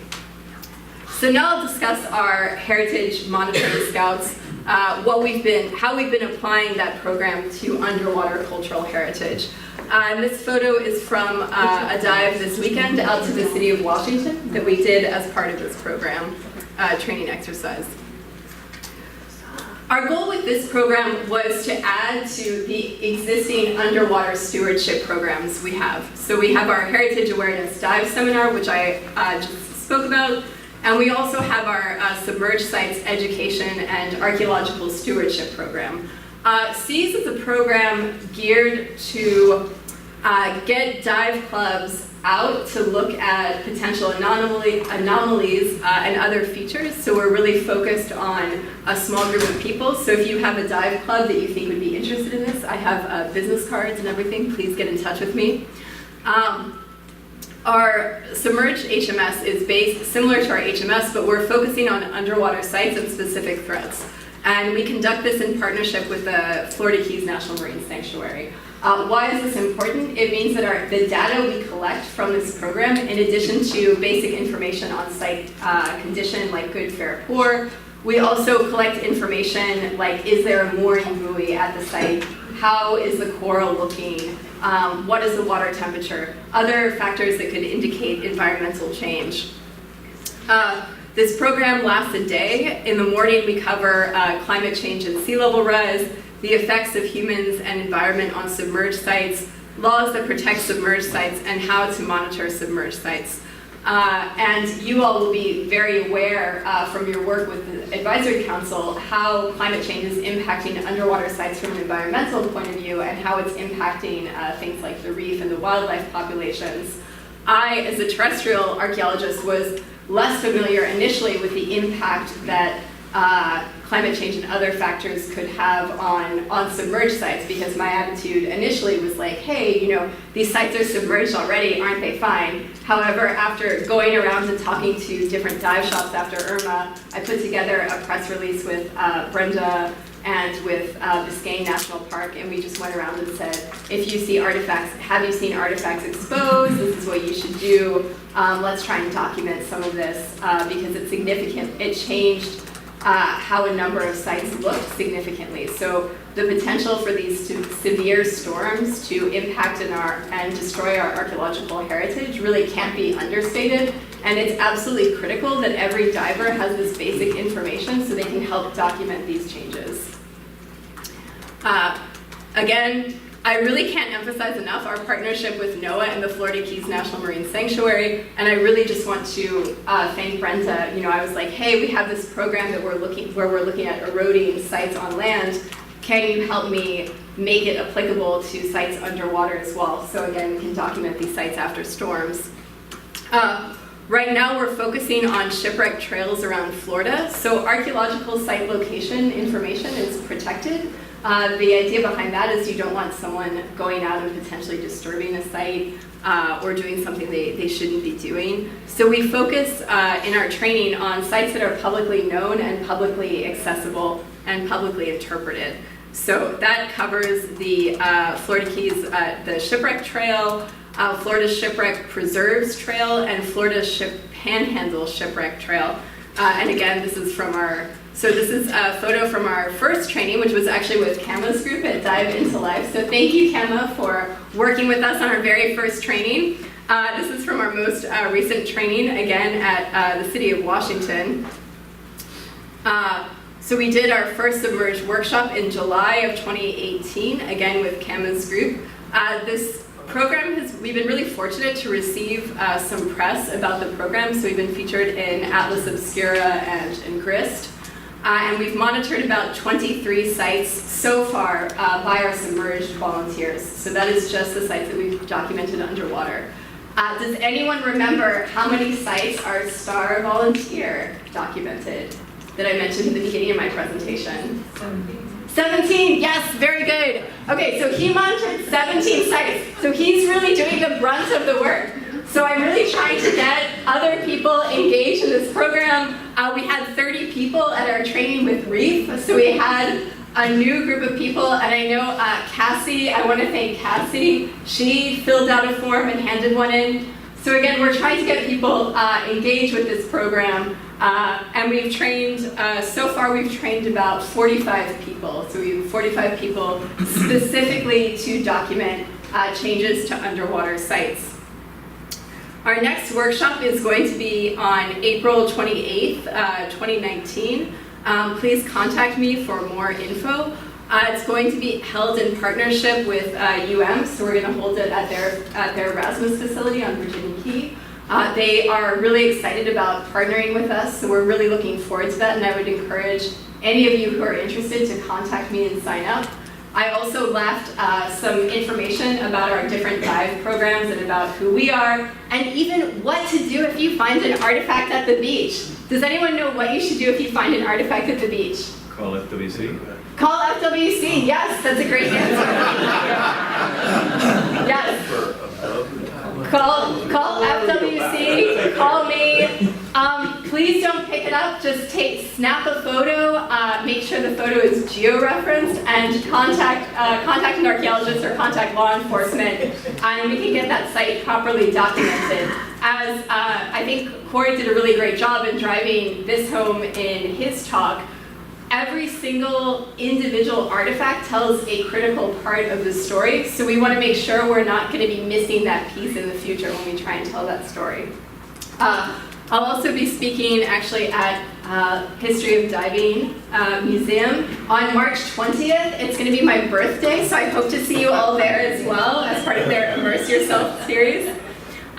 S15: So now I'll discuss our heritage monitoring scouts, how we've been applying that program to underwater cultural heritage. This photo is from a dive this weekend out to the city of Washington that we did as part of this program, training exercise. Our goal with this program was to add to the existing underwater stewardship programs we have. So we have our Heritage Awareness Dive Seminar, which I just spoke about, and we also have our Submerged Sites Education and Archaeological Stewardship program. SEAS is a program geared to get dive clubs out to look at potential anomalies and other features. So we're really focused on a small group of people. So if you have a dive club that you think would be interested in this, I have business cards and everything. Please get in touch with me. Our Submerged HMS is based similar to our HMS, but we're focusing on underwater sites and specific threats. And we conduct this in partnership with the Florida Keys National Marine Sanctuary. Why is this important? It means that the data we collect from this program, in addition to basic information on site condition like good, fair, poor, we also collect information like, is there a mooring buoy at the site? How is the coral looking? What is the water temperature? Other factors that could indicate environmental change. This program lasts a day. In the morning, we cover climate change and sea level rise, the effects of humans and environment on submerged sites, laws that protect submerged sites, and how to monitor submerged sites. And you all will be very aware from your work with the Advisory Council how climate change is impacting underwater sites from an environmental point of view and how it's impacting things like the reef and the wildlife populations. I, as a terrestrial archaeologist, was less familiar initially with the impact that climate change and other factors could have on submerged sites, because my attitude initially was like, hey, you know, these sites are submerged already, aren't they fine? However, after going around and talking to different dive shops after Irma, I put together a press release with Brenda and with Biscayne National Park, and we just went around and said, if you see artifacts, have you seen artifacts exposed? This is what you should do. Let's try and document some of this because it's significant. It changed how a number of sites looked significantly. So the potential for these severe storms to impact and destroy our archaeological heritage really can't be understated. And it's absolutely critical that every diver has this basic information so they can help document these changes. Again, I really can't emphasize enough our partnership with NOAA and the Florida Keys National Marine Sanctuary, and I really just want to thank Brenda. You know, I was like, hey, we have this program that we're looking at eroding sites on land. Can you help me make it applicable to sites underwater as well? So again, we can document these sites after storms. Right now, we're focusing on shipwreck trails around Florida. So archaeological site location information is protected. The idea behind that is you don't want someone going out and potentially disturbing a site or doing something they shouldn't be doing. So we focus in our training on sites that are publicly known and publicly accessible and publicly interpreted. So that covers the Florida Keys, the Shipwreck Trail, Florida Shipwreck Preserves Trail, and Florida Panhandle Shipwreck Trail. And again, this is from this is a photo from our first training, which was actually with Kama's group at Dive Into Life. So thank you, Kama, for working with us on our very first training. This is from our most recent training, again, at the City of Washington. So we did our first Submerged workshop in July of 2018, again with Kama's group. This program we've been really fortunate to receive some press about the program. So we've been featured in Atlas Obscura and in Grist. And we've monitored about 23 sites so far by our submerged volunteers. So that is just the sites that we've documented underwater. Does anyone remember how many sites our star volunteer documented that I mentioned at the beginning of my presentation? 17, yes, very good. Okay, so he monitored 17 sites. So he's really doing the brunt of the work. So I'm really trying to get other people engaged in this program. We had 30 people at our training with Reef. So we had a new group of people, and I know Cassie, I want to thank Cassie. She filled out a form and handed one in. So again, we're trying to get people engaged with this program. And we've trained, so far we've trained about 45 people. So we have 45 people specifically to document changes to underwater sites. Our next workshop is going to be on April 28th, 2019. Please contact me for more info. It's going to be held in partnership with so we're going to hold it at their Erasmus facility on Virginia Key. They are really excited about partnering with us, so we're really looking forward to that, and I would encourage any of you who are interested to contact me and sign up. I also left some information about our different dive programs and about who we are, and even what to do if you find an artifact at the beach. Does anyone know what you should do if you find an artifact at the beach?
S2: Call FWC.
S15: Call FWC, yes, that's a great answer. Yes. Call FWC, call me. Please don't pick it up, just snap a photo, make sure the photo is geo-referenced, and contact an archaeologist or contact law enforcement, and we can get that site properly documented. As I think Corey did a really great job in driving this home in his talk, every single individual artifact tells a critical part of the story, so we want to make sure we're not going to be missing that piece in the future when we try and tell that story. I'll also be speaking actually at History of Diving Museum on March 20th. It's going to be my birthday, so I hope to see you all there as well as part of their Immerse Yourself series.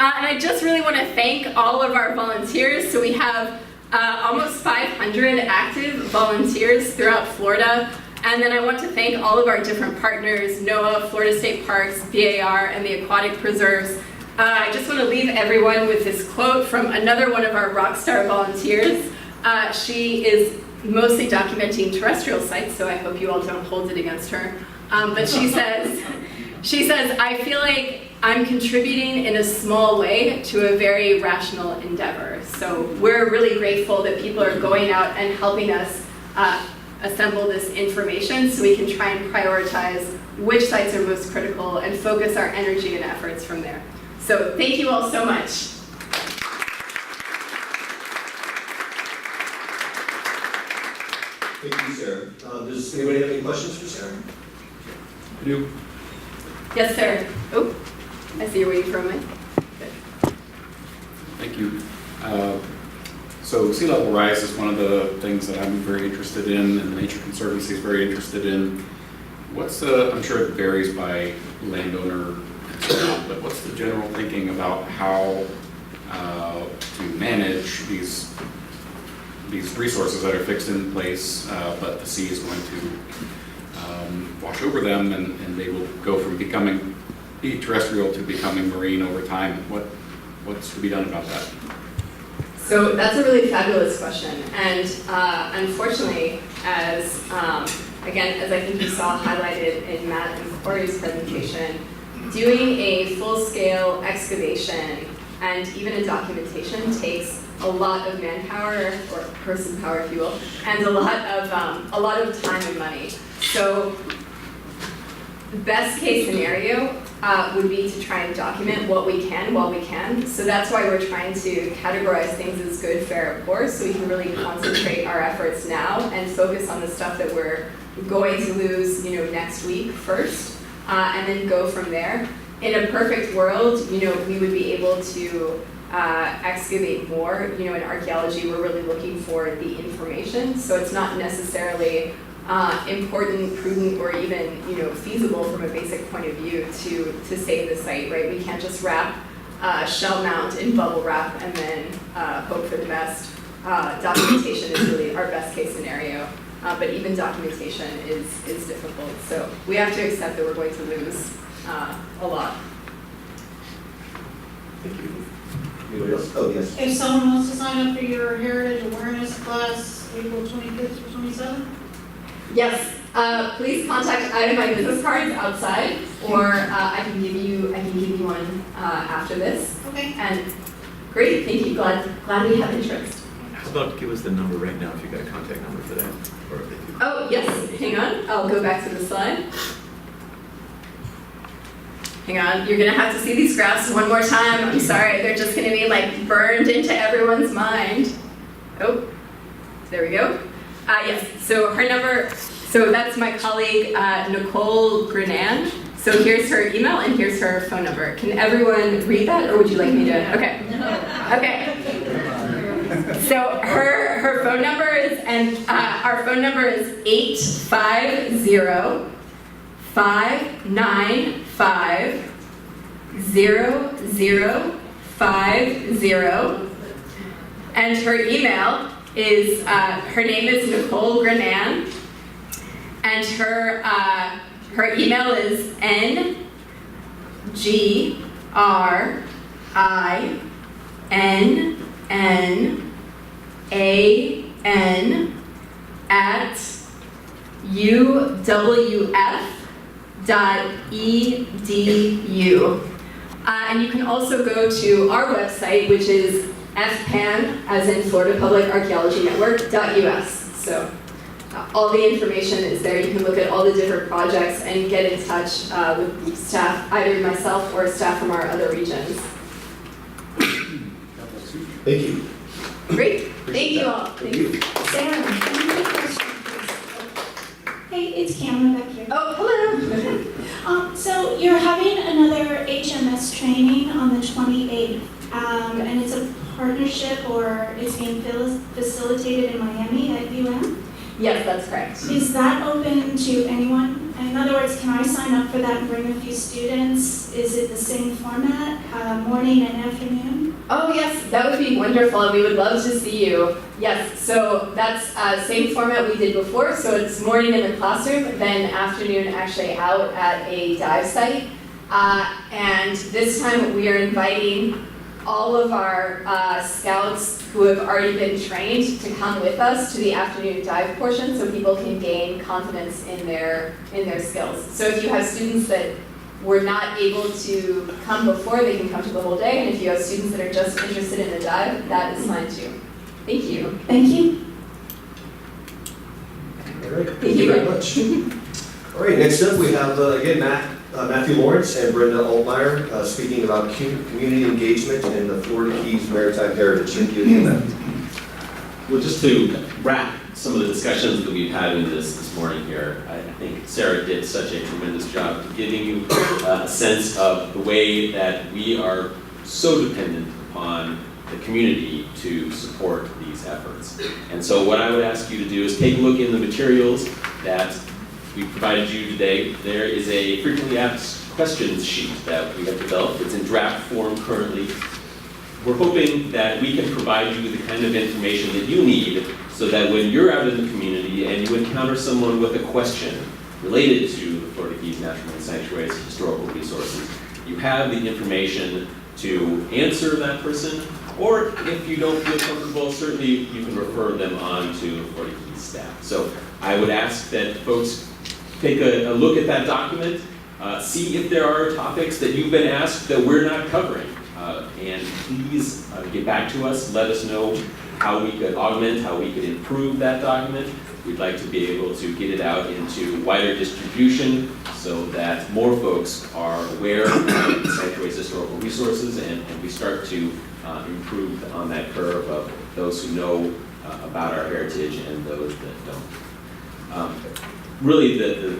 S15: And I just really want to thank all of our volunteers. So we have almost 500 active volunteers throughout Florida. And then I want to thank all of our different partners, NOAA, Florida State Parks, BAR, and the Aquatic Preserves. I just want to leave everyone with this quote from another one of our rockstar volunteers. She is mostly documenting terrestrial sites, so I hope you all don't hold it against her. But she says, I feel like I'm contributing in a small way to a very rational endeavor. So we're really grateful that people are going out and helping us assemble this information so we can try and prioritize which sites are most critical and focus our energy and efforts from there. So thank you all so much.
S1: Thank you, Sarah. Does anybody have any questions for Sarah?
S2: I do.
S15: Yes, sir. Oh, I see you're waiting for a mic.
S9: Thank you. So sea level rise is one of the things that I'm very interested in, and the Nature Conservancy is very interested in. I'm sure it varies by landowner and so on, but what's the general thinking about how to manage these resources that are fixed in place, but the sea is going to wash over them, and they will go from be terrestrial to becoming marine over time? What's to be done about that?
S15: So that's a really fabulous question, and unfortunately, as again, as I think you saw highlighted in Matt and Corey's presentation, doing a full-scale excavation and even a documentation takes a lot of manpower, or person power, if you will, and a lot of time and money. So the best case scenario would be to try and document what we can while we can. So that's why we're trying to categorize things as good, fair, and poor, so we can really concentrate our efforts now and focus on the stuff that we're going to lose, next week first, and then go from there. In a perfect world, we would be able to excavate more. In archaeology, we're really looking for the information, so it's not necessarily important, prudent, or even feasible from a basic point of view to save the site, right? We can't just wrap shell mount in bubble wrap and then hope for the best. Documentation is really our best case scenario, but even documentation is difficult. So we have to accept that we're going to lose a lot.
S1: Thank you. Anybody else? Oh, yes.
S8: If someone wants to sign up for your Heritage Awareness class, April 25th or 27th?
S15: Yes, please contact either my business cards outside, or I can give you one after this.
S8: Okay.
S15: And great, thank you. Glad we have interest.
S2: How about give us the number right now if you got a contact number for that? Or if you...
S15: Oh yes, hang on. I'll go back to the slide. Hang on, you're gonna have to see these graphs one more time. I'm sorry, they're just gonna be like burned into everyone's mind. Oh, there we go. Yes, so her number, so that's my colleague Nicole Grenan. So here's her email and here's her phone number. Can everyone read that, or would you like me to? Okay. Okay. So her phone number is, and our phone number is 850-595-0050. And her email is, her name is Nicole Grenan, and her email is ngrin@uwf.edu. And you can also go to our website, which is FPAN, as in Florida Public Archaeology Network.us. So all the information is there. You can look at all the different projects and get in touch with the staff, either myself or staff from our other regions.
S1: Thank you.
S15: Great. Thank you all.
S1: Thank you.
S8: Sarah, can you make a question, please? Hey, it's Cameron back here.
S15: Oh, hello.
S8: So you're having another HMS training on the 28th, and it's a partnership, or it's being facilitated in Miami at UM?
S15: Yes, that's correct.
S8: Is that open to anyone? In other words, can I sign up for that and bring a few students? Is it the same format, morning and afternoon?
S15: Oh yes, that would be wonderful. We would love to see you. Yes, so that's same format we did before. So it's morning in the classroom, then afternoon actually out at a dive site. And this time we are inviting all of our scouts who have already been trained to come with us to the afternoon dive portion, so people can gain confidence in their skills. So if you have students that were not able to come before, they can come to the whole day, and if you have students that are just interested in the dive, that is fine too. Thank you.
S8: Thank you.
S1: All right. Thank you very much. All right, next up we have, again, Matthew Lawrence and Brenda Altmeier speaking about community engagement in the Florida Keys Maritime Heritage. Thank you again, Matt.
S7: Well, just to wrap some of the discussions that we've had in this morning here, I think Sara did such a tremendous job of giving you a sense of the way that we are so dependent upon the community to support these efforts. And so what I would ask you to do is take a look in the materials that we provided you today. There is a frequently asked questions sheet that we have developed. It's in draft form currently. We're hoping that we can provide you with the kind of information that you need so that when you're out in the community and you encounter someone with a question related to the Florida Keys National Marine Sanctuaries historical resources, you have the information to answer that person, or if you don't feel comfortable, certainly you can refer them on to Florida Keys staff. So I would ask that folks take a look at that document, see if there are topics that you've been asked that we're not covering, and please get back to us, let us know how we could augment, how we could improve that document. We'd like to be able to get it out into wider distribution so that more folks are aware of the Sanctuary's historical resources, and we start to improve on that curve of those who know about our heritage and those that don't. Really, the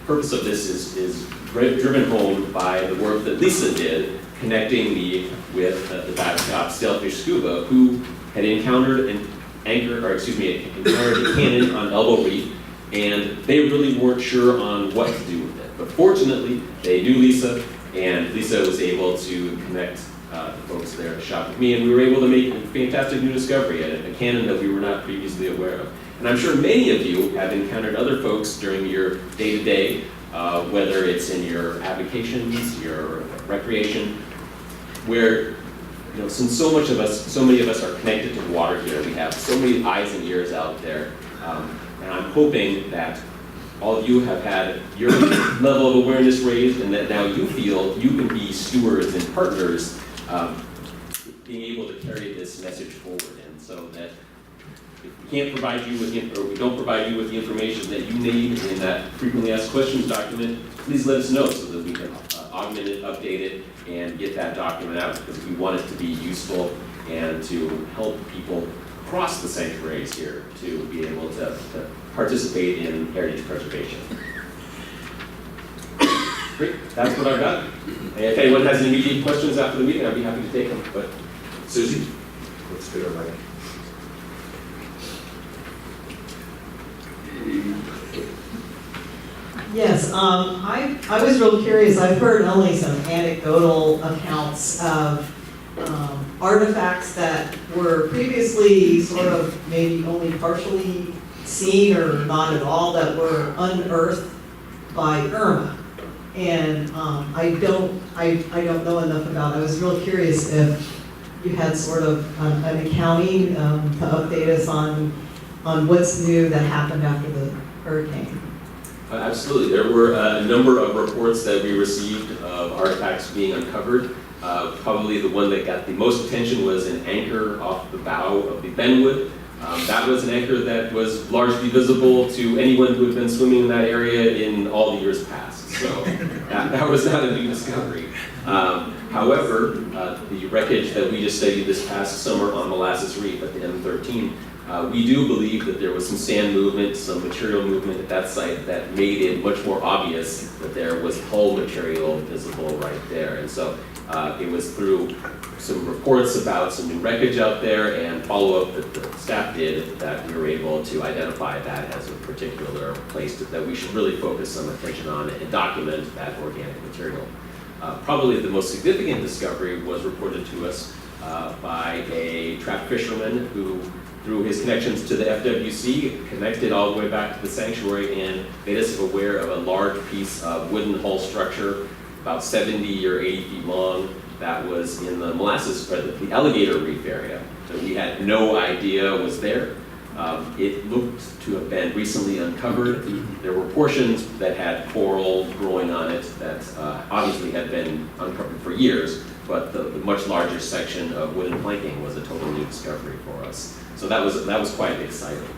S7: purpose of this is driven home by the work that Lisa did, connecting me with the Babcock Sailfish Scuba, who had encountered encountered a cannon on Elbow Reef, and they really weren't sure on what to do with it. But fortunately, they knew Lisa, and Lisa was able to connect the folks there to shop with me, and we were able to make a fantastic new discovery, a cannon that we were not previously aware of. And I'm sure many of you have encountered other folks during your day-to-day, whether it's in your avocations, your recreation, where since so many of us are connected to the water here, we have so many eyes and ears out there, and I'm hoping that all of you have had your level of awareness raised, and that now you feel you can be stewards and partners, being able to carry this message forward, and so that if we can't provide you with, or we don't provide you with the information that you need in that frequently asked questions document, please let us know so that we can augment it, update it, and get that document out, because we want it to be useful and to help people across the sanctuaries here to be able to participate in heritage preservation. Great, that's what I've got. And if anyone has any immediate questions after the meeting, I'd be happy to take them. But Susie,
S1: Let's get our mic.
S16: Yes, I was real curious. I've heard only some anecdotal accounts of artifacts that were previously sort of maybe only partially seen or not at all, that were unearthed by Irma. And I don't know enough about it. I was real curious if you had sort of an accounting to update us on what's new that happened after the hurricane.
S7: Absolutely. There were a number of reports that we received of artifacts being uncovered. Probably the one that got the most attention was an anchor off the bow of the Benwood. That was an anchor that was largely visible to anyone who had been swimming in that area in all the years past. So that was not a new discovery. However, the wreckage that we just studied this past summer on Molasses Reef at the M13, we do believe that there was some sand movement, some material movement at that site that made it much more obvious that there was hull material visible right there. And so it was through some reports about some new wreckage out there and follow-up that the staff did that we were able to identify that as a particular place that we should really focus some attention on and document that organic material. Probably the most significant discovery was reported to us by a trapped fisherman who, through his connections to the FWC, connected all the way back to the sanctuary and made us aware of a large piece of wooden hull structure, about 70 or 80 feet long, that was in the molasses, the alligator reef area, that we had no idea was there. It looked to have been recently uncovered. There were portions that had coral growing on it that obviously had been uncovered for years, but the much larger section of wooden planking was a total new discovery for us. So that was quite exciting.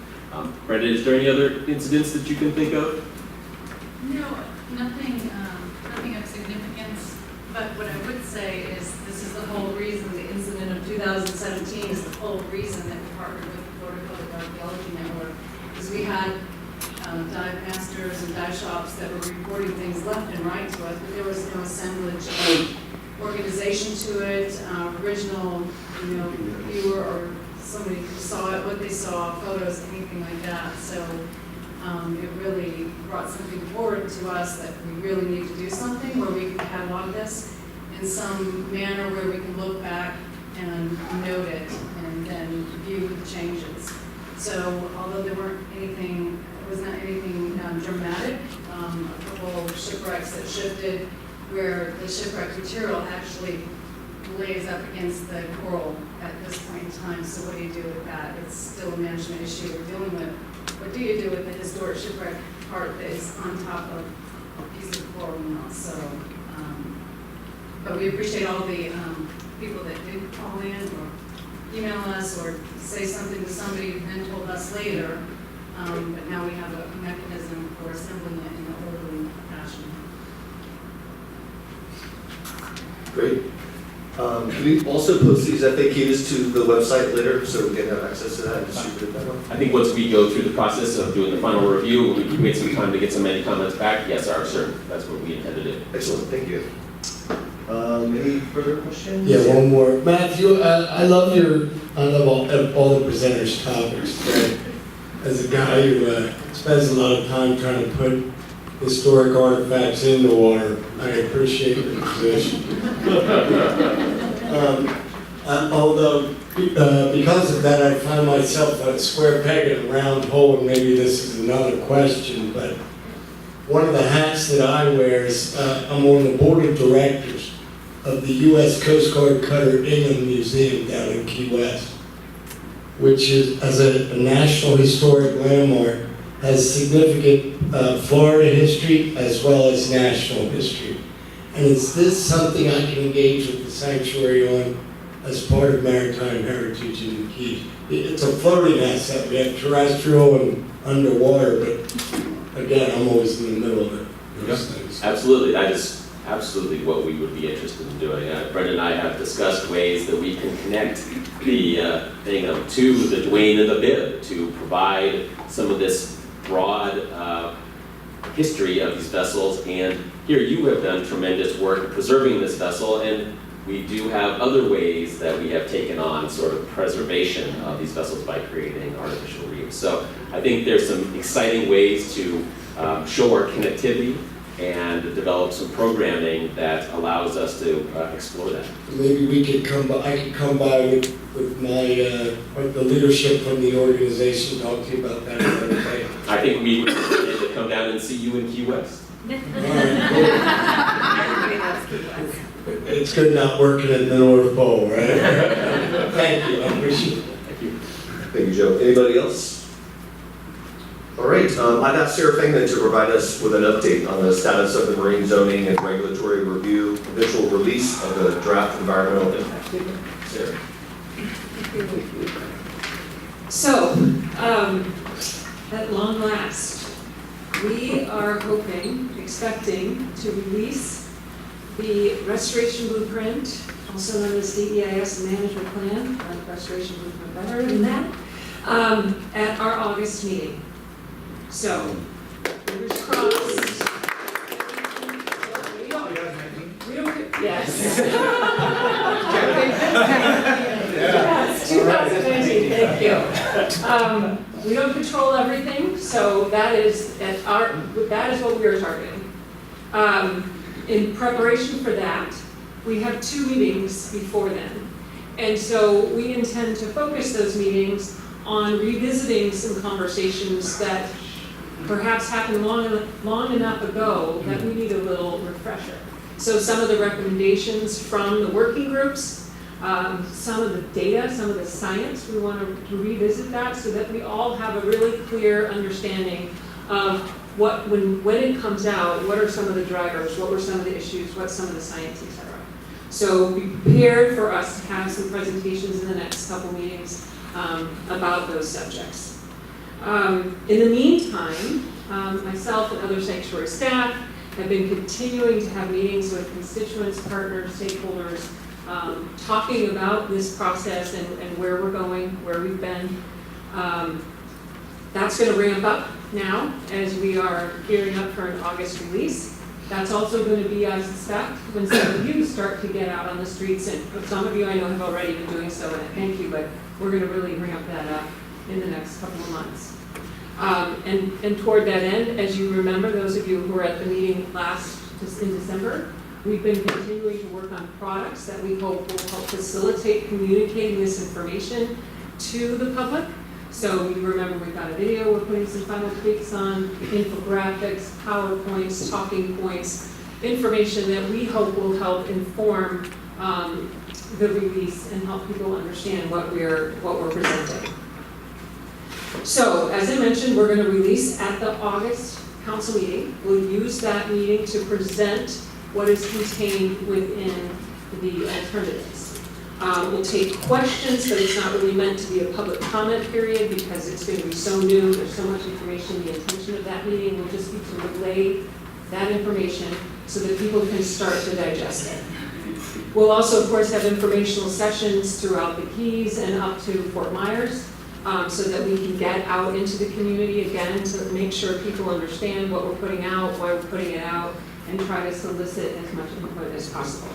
S7: Brenda, is there any other incidents that you can think of?
S17: No, nothing of significance, but what I would say is this is the whole reason, the incident of 2017 is the whole reason that we partnered with the Florida Public Archaeology Network, because we had dive masters and dive shops that were reporting things left and right to us, but there was no assemblage of organization to it, original, viewer or somebody who saw it, what they saw, photos, anything like that. So it really brought something forward to us that we really need to do something where we can catalog this in some manner where we can look back and note it and then view the changes. So although there weren't anything, it was not anything dramatic, a couple of shipwrecks that shifted where the shipwreck material actually lays up against the coral at this point in time. So what do you do with that? It's still a management issue we're dealing with. What do you do with the historic shipwreck part that is on top of a piece of coral now? So, but we appreciate all the people that did call in or email us or say something to somebody who then told us later. But now we have a mechanism for assembling it in an orderly fashion.
S1: Great. Can we also post these FAQs to the website later so we can have access to that and distribute it that way?
S7: I think once we go through the process of doing the final review, we wait some time to get some many comments back. Yes, sir, that's what we intend to do.
S1: Excellent, thank you. Any further questions?
S18: Yeah, one more. Matthew, I love all the presenters' topics. Right? As a guy who spends a lot of time trying to put historic artifacts in the water, I appreciate your position. Although, because of that, I find myself a square peg in a round hole, and maybe this is another question, but one of the hats that I wear is I'm on the board of directors of the U.S. Coast Guard Cutter Ingham Museum down in Key West, which is, as a national historic landmark, has significant Florida history as well as national history. And is this something I can engage with the sanctuary on as part of maritime heritage in the Keys? It's a floating asset. We have terrestrial and underwater, but again, I'm always in the middle of those things.
S7: Absolutely, that is absolutely what we would be interested in doing. Brenda and I have discussed ways that we can connect the thing to the Dwayne and the Bib to provide some of this broad history of these vessels. And here you have done tremendous work preserving this vessel, and we do have other ways that we have taken on sort of preservation of these vessels by creating artificial reefs. So I think there's some exciting ways to show our connectivity and develop some programming that allows us to explore that.
S18: Maybe we could come by, I could come by with my, the leadership from the organization, talk to you about that another day.
S7: I think we would need to come down and see you in Key West.
S18: It's good not working at the North Pole, right? Thank you, I appreciate it.
S7: Thank you.
S1: Thank you, Joe. Anybody else? All right, I've asked Sara to provide us with an update on the status of the marine zoning and regulatory review, eventual release of the draft environmental impact statement. Sara.
S5: So, at long last, we are hoping, expecting to release the restoration blueprint, also known as DEIS management plan, restoration blueprint better than that, at our August meeting. So, fingers crossed. We don't, yes. Yes, 2019, thank you. We don't control everything, so that is what we are targeting. In preparation for that, we have 2 meetings before then. And so we intend to focus those meetings on revisiting some conversations that perhaps happened long enough ago that we need a little refresher. So some of the recommendations from the working groups, some of the data, some of the science, we want to revisit that so that we all have a really clear understanding of when it comes out, what are some of the drivers, what were some of the issues, what's some of the science, etc. So be prepared for us to have some presentations in the next couple meetings about those subjects. In the meantime, myself and other sanctuary staff have been continuing to have meetings with constituents, partners, stakeholders, talking about this process and where we're going, where we've been. That's going to ramp up now as we are gearing up for an August release. That's also going to be, I suspect, when some of you start to get out on the streets, and some of you I know have already been doing so, and I thank you, but we're going to really ramp that up in the next couple of months. And toward that end, as you remember, those of you who were at the meeting in December, we've been continuing to work on products that we hope will help facilitate communicating this information to the public. So you remember we've got a video, we're putting some final tweaks on, infographics, PowerPoints, talking points, information that we hope will help inform the release and help people understand what we're presenting. So, as I mentioned, we're going to release at the August council meeting. We'll use that meeting to present what is contained within the alternatives. We'll take questions, but it's not really meant to be a public comment period because it's going to be so new, there's so much information. The intention of that meeting will just be to relay that information so that people can start to digest it. We'll also, of course, have informational sessions throughout the Keys and up to Fort Myers. So that we can get out into the community again to make sure people understand what we're putting out, why we're putting it out, and try to solicit as much input as possible.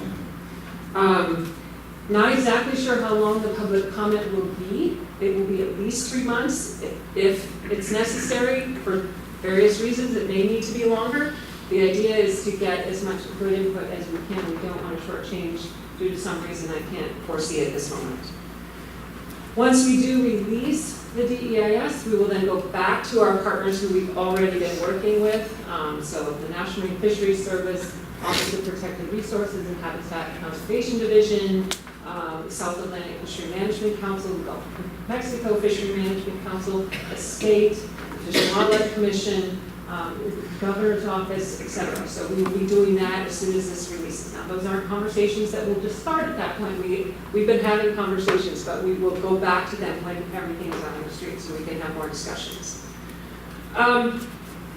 S5: Not exactly sure how long the public comment will be. It will be at least 3 months. If it's necessary for various reasons, it may need to be longer. The idea is to get as much good input as we can. We don't want to shortchange due to some reason I can't foresee at this moment. Once we do release the DEIS, we will then go back to our partners who we've already been working with. So the National Marine Fisheries Service, Office of Protected Resources and Habitat Conservation Division, South Atlantic Fishery Management Council, Gulf of Mexico Fishery Management Council, the state, Fish and Wildlife Commission, Governor's Office, etc. So we will be doing that as soon as this releases. Now, those aren't conversations that will just start at that point. We've been having conversations, but we will go back to them when everything is out on the street so we can have more discussions.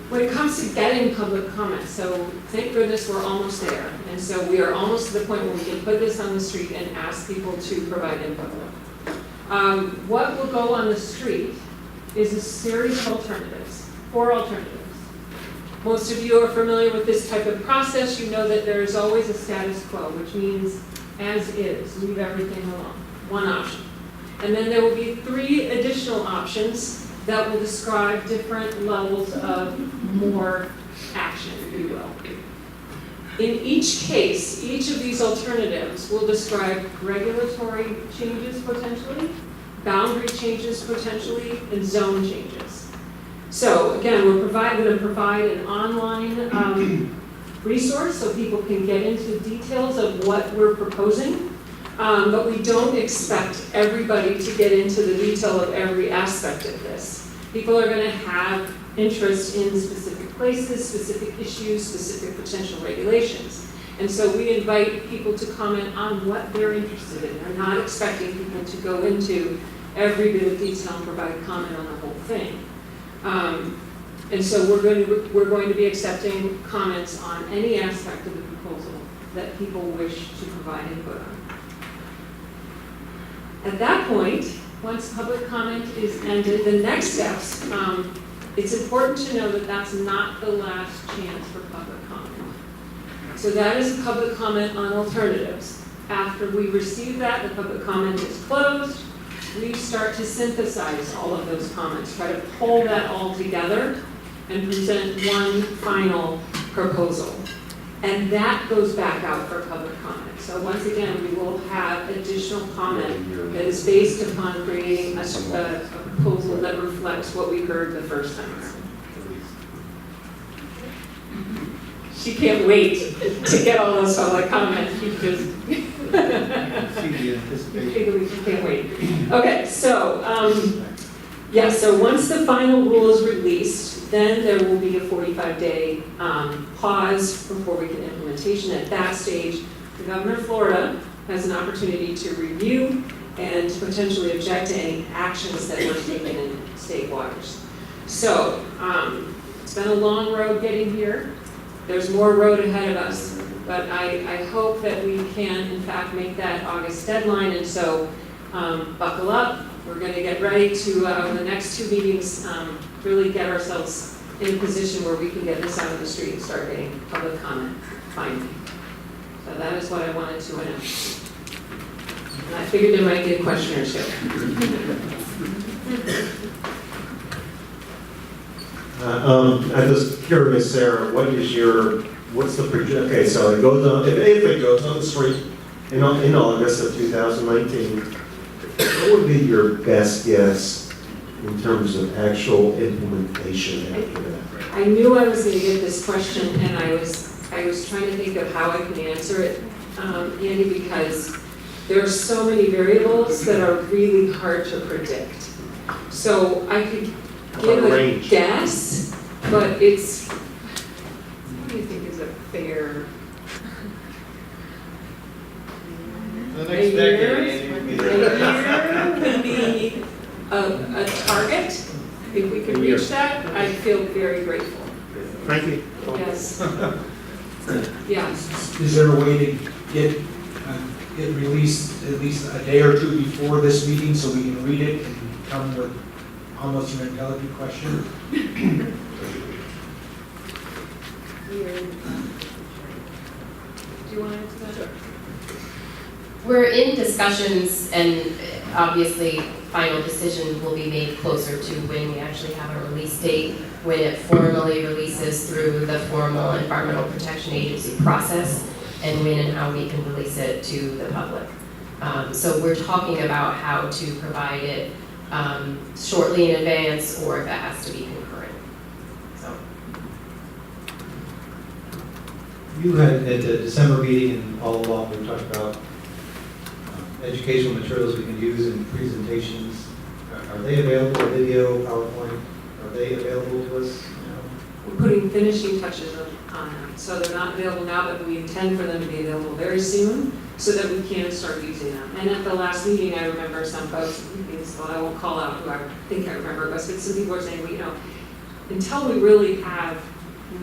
S5: When it comes to getting public comment, so thank goodness we're almost there. And so we are almost to the point where we can put this on the street and ask people to provide input. What will go on the street is a series of alternatives, 4 alternatives. Most of you are familiar with this type of process. You know that there is always a status quo, which means as is, leave everything alone, one option. And then there will be 3 additional options that will describe different levels of more action, if you will. In each case, each of these alternatives will describe regulatory changes potentially, boundary changes potentially, and zone changes. So again, we're going to provide an online resource so people can get into details of what we're proposing. But we don't expect everybody to get into the detail of every aspect of this. People are going to have interest in specific places, specific issues, specific potential regulations. And so we invite people to comment on what they're interested in. We're not expecting people to go into every bit of detail and provide comment on the whole thing. And so we're going to be accepting comments on any aspect of the proposal that people wish to provide input on. At that point, once public comment is ended, the next steps, it's important to know that that's not the last chance for public comment. So that is public comment on alternatives. After we receive that, the public comment is closed. We start to synthesize all of those comments, try to pull that all together and present one final proposal. And that goes back out for public comment. So once again, we will have additional comment that is based upon creating a proposal that reflects what we heard the first time. She can't wait to get all those public comments. She just she can't wait. Okay, so yeah, so once the final rule is released, then there will be a 45-day pause before we can implementation. At that stage, the governor of Florida has an opportunity to review and to potentially object to any actions that were taken in state waters. So it's been a long road getting here. There's more road ahead of us, but I hope that we can, in fact, make that August deadline. And so buckle up. We're going to get ready to, the next 2 meetings, really get ourselves in a position where we can get this out of the street and start getting public comment finally. So that is what I wanted to announce. And I figured there might be a question or two.
S1: I'm just curious, Sarah, what's the project? Okay, so it goes on, if it goes on the street in August of 2019, what would be your best guess in terms of actual implementation after that?
S5: I knew I was going to get this question, and I was trying to think of how I could answer it, Andy, because there are so many variables that are really hard to predict. So I could give a guess, but it's, what do you think is a fair?
S6: The next decade,
S5: would be a target. If we can reach that, I'd feel very grateful.
S1: Thank you.
S5: Yes. Yes.
S19: Is there a way to get it released at least a day or 2 before this meeting so we can read it and come with almost an intelligent question?
S5: Do you want to answer that?
S4: We're in discussions, and obviously final decision will be made closer to when we actually have a release date, when it formally releases through the formal Environmental Protection Agency process, and when and how we can release it to the public. So we're talking about how to provide it shortly in advance, or if it has to be concurrent. So.
S19: You had at the December meeting and all along, we talked about educational materials we can use in presentations. Are they available, video, PowerPoint? Are they available to us now?
S5: We're putting finishing touches on them, so they're not available now, but we intend for them to be available very soon, so that we can start using them. And at the last meeting, I remember some folks, well, I won't call out who I think I remember, but some people were saying, well, you know, until we really have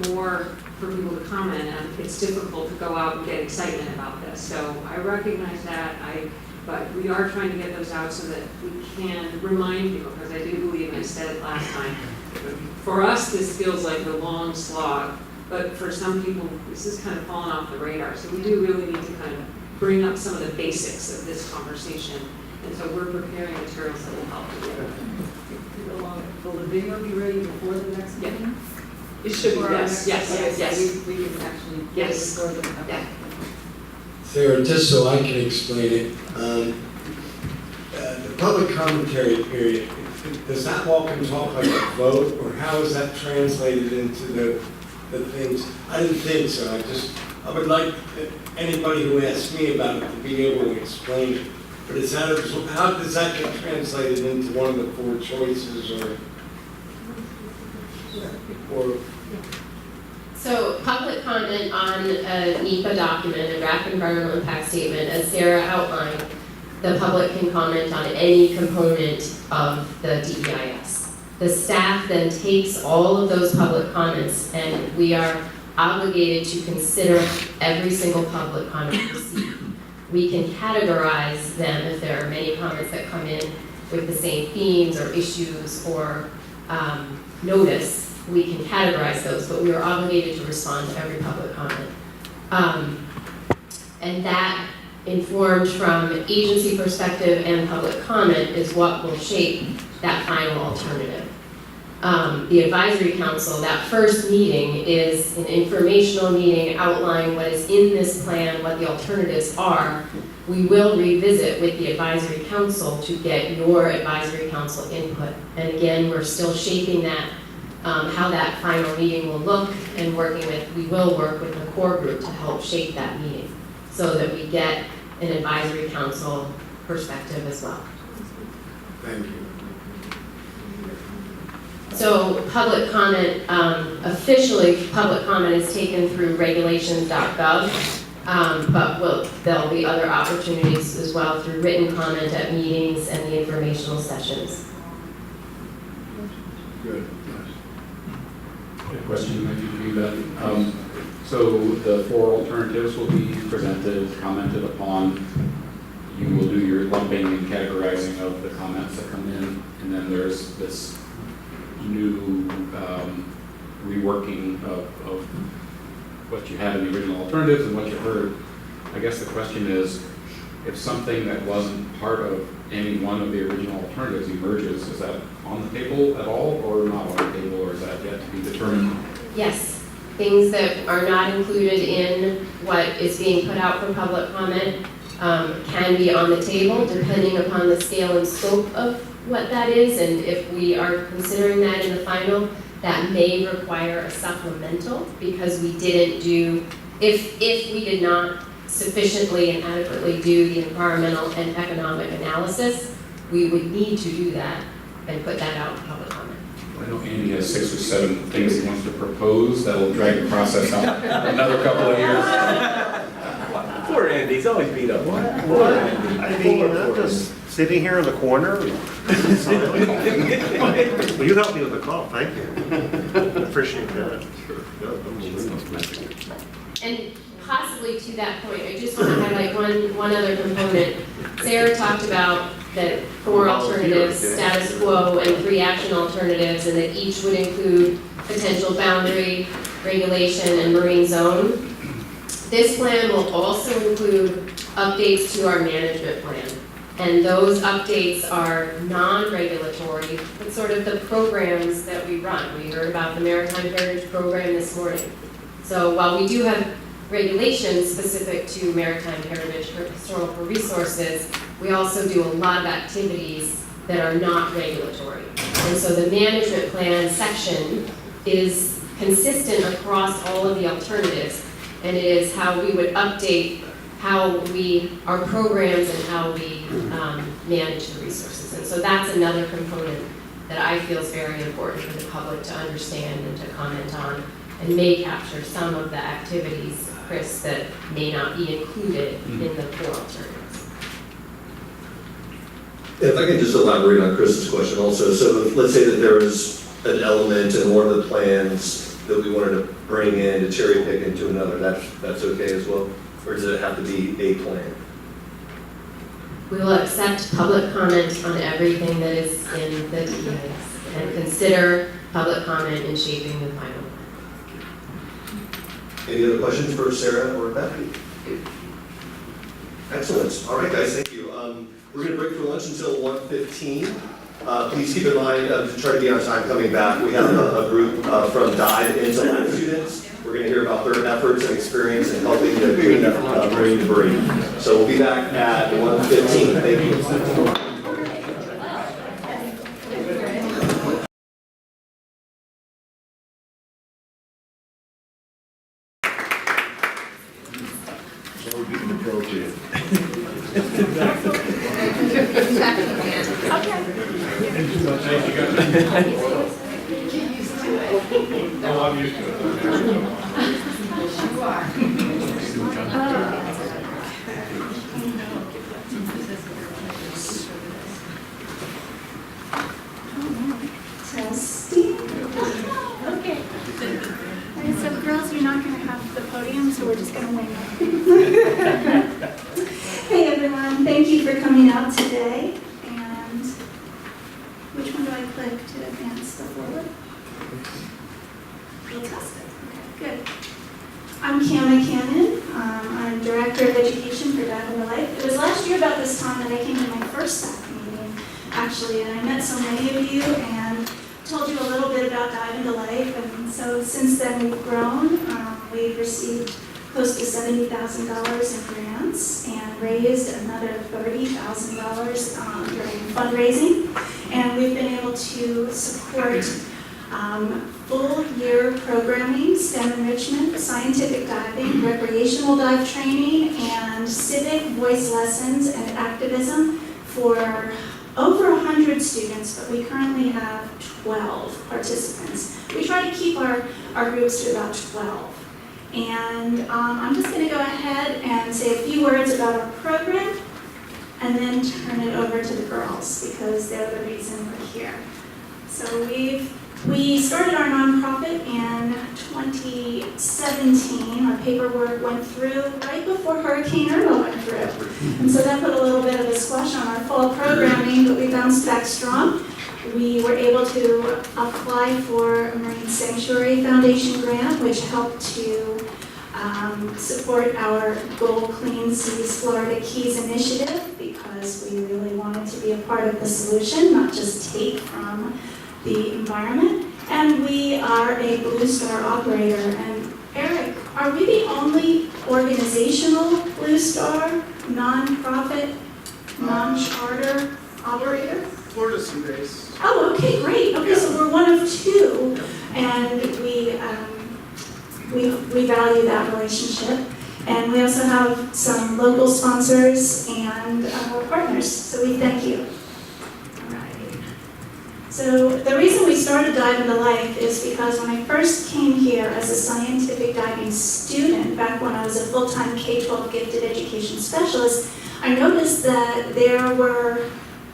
S5: more for people to comment on, it's difficult to go out and get excitement about this. So I recognize that, but we are trying to get those out so that we can remind people, because I do believe, and I said it last time, for us, this feels like a long slog, but for some people, this is kind of fallen off the radar. So we do really need to kind of bring up some of the basics of this conversation. And so we're preparing materials that will help with it.
S16: Will the video be ready before the next meeting?
S5: It should be, yes, yes.
S16: We can actually.
S5: Yes.
S16: Record them. Okay.
S5: Yeah.
S18: Sarah, just so I can explain it, the public commentary period, does that walk and talk like a vote, or how is that translated into the things? I didn't think so. I would like anybody who asks me about it to be able to explain it. But how does that get translated into one of the 4 choices, or
S4: So public comment on a NEPA document, a draft environmental impact statement, as Sarah outlined, the public can comment on any component of the DEIS. The staff then takes all of those public comments, and we are obligated to consider every single public comment received. We can categorize them if there are many comments that come in with the same themes or issues or notice. We can categorize those, but we are obligated to respond to every public comment. And that, informed from agency perspective and public comment, is what will shape that final alternative. The advisory council, that first meeting, is an informational meeting outlining what is in this plan, what the alternatives are. We will revisit with the advisory council to get your advisory council input. And again, we're still shaping that, how that final meeting will look, and we will work with the core group to help shape that meeting so that we get an advisory council perspective as well.
S18: Thank you.
S4: So public comment, officially public comment is taken through regulations.gov, but there'll be other opportunities as well through written comment at meetings and the informational sessions.
S18: Good.
S9: A question maybe for you, Ben. So the 4 alternatives will be presented, commented upon. You will do your lumping and categorizing of the comments that come in, and then there's this new reworking of what you had in the original alternatives and what you heard. I guess the question is, if something that wasn't part of any one of the original alternatives emerges, is that on the table at all, or not on the table, or is that yet to be determined?
S4: Yes, things that are not included in what is being put out for public comment can be on the table, depending upon the scale and scope of what that is, and if we are considering that in the final, that may require a supplemental, because we didn't do, if we did not sufficiently and adequately do the environmental and economic analysis, we would need to do that and put that out in public comment.
S9: I know Andy has 6 or 7 things he wants to propose that will drag the process out another couple of years.
S2: Poor Andy, he's always beat up. Poor Andy.
S3: I mean, I'm just sitting here in the corner. Will you help me with the call? Thank you. Appreciate that.
S4: And possibly to that point, I just want to highlight one other component. Sarah talked about that 4 alternatives, status quo, and 3 action alternatives, and that each would include potential boundary, regulation, and marine zone. This plan will also include updates to our management plan. And those updates are non-regulatory, but sort of the programs that we run. We heard about the Maritime Heritage Program this morning. So while we do have regulations specific to maritime heritage or historical resources, we also do a lot of activities that are not regulatory. And so the management plan section is consistent across all of the alternatives. and it is how we would update our programs and how we manage the resources. And so that's another component that I feel is very important for the public to understand and to comment on, and may capture some of the activities, Chris, that may not be included in the core alternatives.
S1: If I can just elaborate on Chris's question also. So let's say that there was an element in one of the plans that we wanted to bring in to cherry pick into another, that's okay as well? Or does it have to be a plan?
S4: We will accept public comment on everything that is in the TAs and consider public comment in shaping the final plan.
S1: Any other questions for Sara or Beth? Excellent. All right, guys, thank you. We're going to break for lunch until 1:15. Please keep in mind to try to be on time coming back. We have a group from Dive into Life students. We're going to hear about their efforts and experience in helping to clean up marine debris. So we'll be back at 1:15. Thank you.
S6: Oh, I'm used to it.
S8: Testing. Okay. Alright, so girls, you're not going to have the podium, so we're just going to wing it. Hey everyone, thank you for coming out today. And which one do I click to advance the forward? We'll test it. Okay, good. I'm Cama Cannon. I'm Director of Education for Dive into Life. It was last year about this time that I came to my first SAC meeting, actually, and I met so many of you and told you a little bit about Dive into Life. And so since then we've grown. We've received close to $70,000 in grants and raised another $30,000 during fundraising. And we've been able to support full year programming, STEM enrichment, scientific diving, recreational dive training, and civic voice lessons and activism for over 100 students, but we currently have 12 participants. We try to keep our groups to about 12. And I'm just going to go ahead and say a few words about our program and then turn it over to the girls because they're the reason we're here. So we started our nonprofit in 2017. Our paperwork went through right before Hurricane Irma went through. And so that put a little bit of a squash on our fall programming, but we bounced back strong. We were able to apply for a Marine Sanctuary Foundation grant, which helped to support our Goal Clean Seas Florida Keys initiative because we really wanted to be a part of the solution, not just take from the environment. And we are a Blue Star operator. And Eric, are we the only organizational Blue Star, nonprofit, non-charter operator?
S6: Florida Sea Base.
S8: Oh, okay, great. Okay, so we're one of two, and we value that relationship. And we also have some local sponsors and partners, so we thank you. All right. So the reason we started Dive into Life is because when I first came here as a scientific diving student, back when I was a full-time K-12 gifted education specialist, I noticed that there were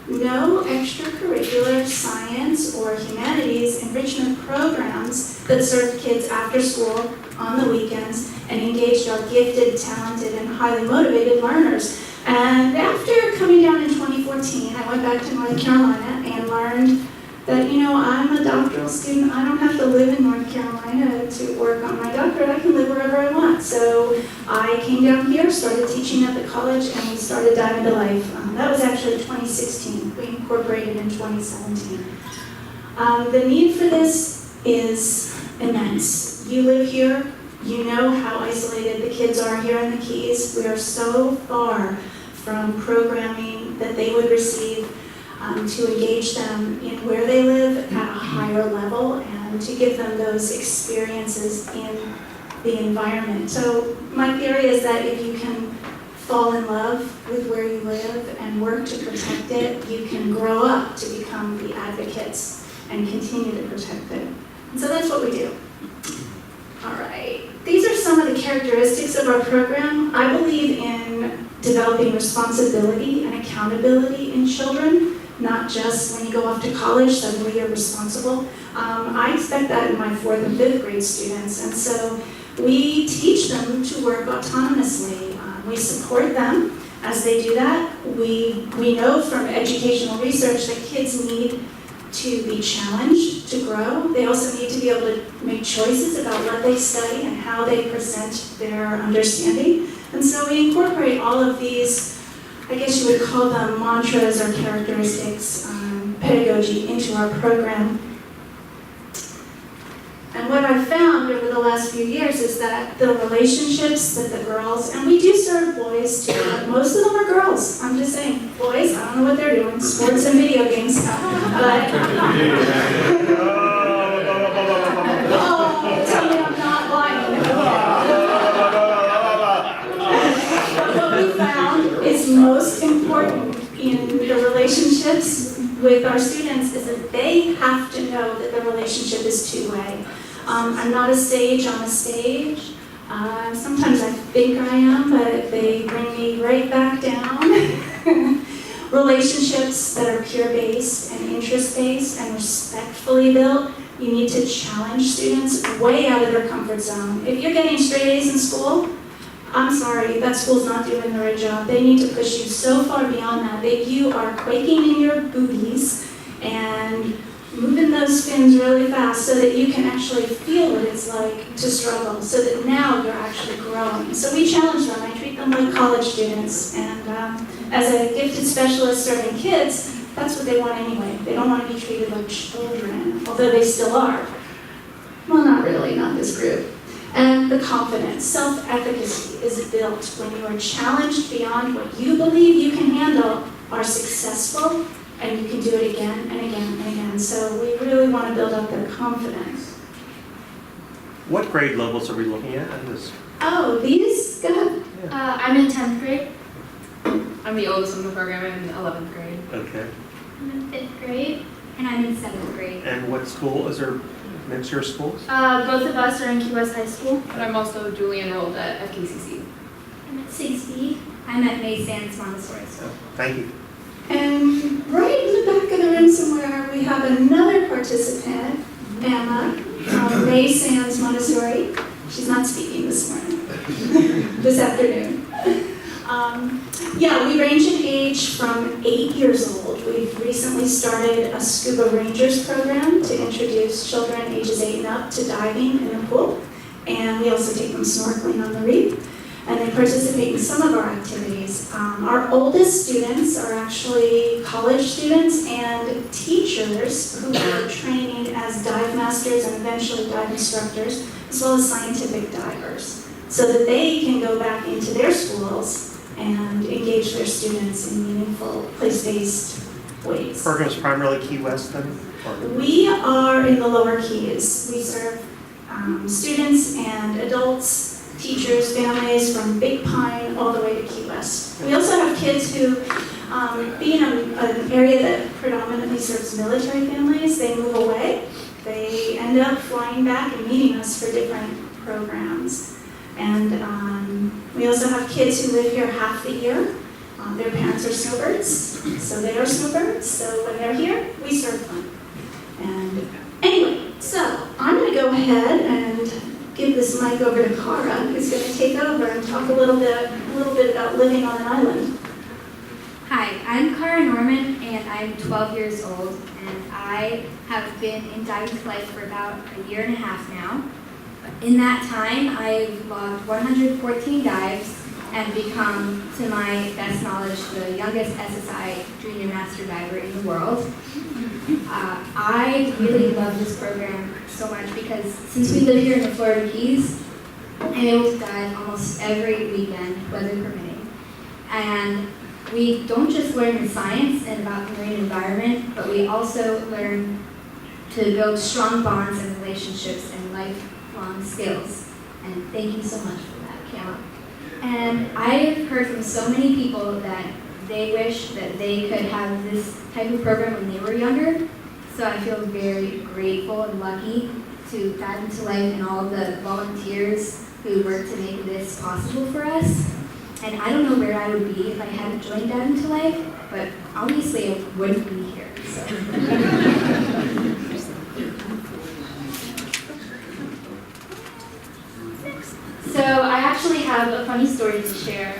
S8: no extracurricular science or humanities enrichment programs that served kids after school on the weekends and engaged our gifted, talented, and highly motivated learners. And after coming down in 2014, I went back to North Carolina and learned that, I'm a doctoral student. I don't have to live in North Carolina to work on my doctorate. I can live wherever I want. So I came down here, started teaching at the college, and we started Dive into Life. That was actually 2016. We incorporated in 2017. The need for this is immense. You live here. You know how isolated the kids are here in the Keys. We are so far from programming that they would receive to engage them in where they live at a higher level and to give them those experiences in the environment. So my theory is that if you can fall in love with where you live and work to protect it, you can grow up to become the advocates and continue to protect it. And so that's what we do. All right, these are some of the characteristics of our program. I believe in developing responsibility and accountability in children, not just when you go off to college, suddenly you're responsible. I expect that in my 4th and 5th grade students, and so we teach them to work autonomously. We support them as they do that. We know from educational research that kids need to be challenged to grow. They also need to be able to make choices about what they study and how they present their understanding. And so we incorporate all of these, I guess you would call them mantras or characteristics, pedagogy into our program. And what I've found over the last few years is that the relationships that the girls, and we do serve boys too, but most of them are girls. I'm just saying, boys, I don't know what they're doing, sports and video games. But, oh, tell me I'm not lying. What we found is most important in the relationships with our students is that they have to know that the relationship is two-way. I'm not a sage on a stage. Sometimes I think I am, but they bring me right back down. Relationships that are peer-based and interest-based and respectfully built, you need to challenge students way out of their comfort zone. If you're getting straight A's in school, I'm sorry, that school's not doing the right job. They need to push you so far beyond that you are quaking in your booties and moving those fins really fast so that you can actually feel what it's like to struggle, so that now you're actually growing. So we challenge them. I treat them like college students. And as a gifted specialist serving kids, that's what they want anyway. They don't want to be treated like children, although they still are. Well, not really, not this group. And the confidence, self-efficacy is built when you are challenged beyond what you believe you can handle, are successful, and you can do it again and again and again. So we really want to build up their confidence.
S3: What grade levels are we looking at in this?
S8: Oh, these? Go ahead.
S20: I'm in 10th grade.
S15: I'm the oldest in the program. I'm in 11th grade.
S3: Okay.
S20: I'm in 5th grade. And I'm in 7th grade.
S3: And what school? Is there mixture of schools?
S20: Both of us are in Key West High School.
S15: And I'm also dually enrolled at FKCC.
S20: I'm at 6B. I'm at May Sands Montessori School.
S3: Thank you.
S8: And right in the back of the room somewhere, we have another participant, Emma, from May Sands Montessori. She's not speaking this morning, this afternoon. Yeah, we range in age from 8 years old. We've recently started a Scuba Rangers program to introduce children ages 8 and up to diving in the pool. And we also take them snorkeling on the reef. And they participate in some of our activities. Our oldest students are actually college students and teachers who are training as dive masters and eventually dive instructors, as well as scientific divers, so that they can go back into their schools and engage their students in meaningful, place-based ways.
S3: Program's primarily Key West then?
S8: We are in the Lower Keys. We serve students and adults, teachers, families from Big Pine all the way to Key West. We also have kids who, being an area that predominantly serves military families, they move away. They end up flying back and meeting us for different programs. And we also have kids who live here half the year. Their parents are snowbirds, so they are snowbirds. So when they're here, we serve them. And anyway, so I'm going to go ahead and give this mic over to Sara, who's going to take over and talk a little bit about living on an island.
S20: Hi, I'm Sara Norman, and I'm 12 years old, and I have been in diving for life for about a year and a half now. In that time, I've logged 114 dives and become, to my best knowledge, the youngest SSI junior master diver in the world. I really love this program so much because since we live here in the Florida Keys, I'm able to dive almost every weekend, weather permitting. And we don't just learn the science and about the marine environment, but we also learn to build strong bonds and relationships and lifelong skills. And thank you so much for that, Kayla. And I've heard from so many people that they wish that they could have this type of program when they were younger. So I feel very grateful and lucky to Dive Into Life and all of the volunteers who work to make this possible for us. And I don't know where I would be if I hadn't joined Dive Into Life, but obviously I wouldn't be here. So I actually have a funny story to share.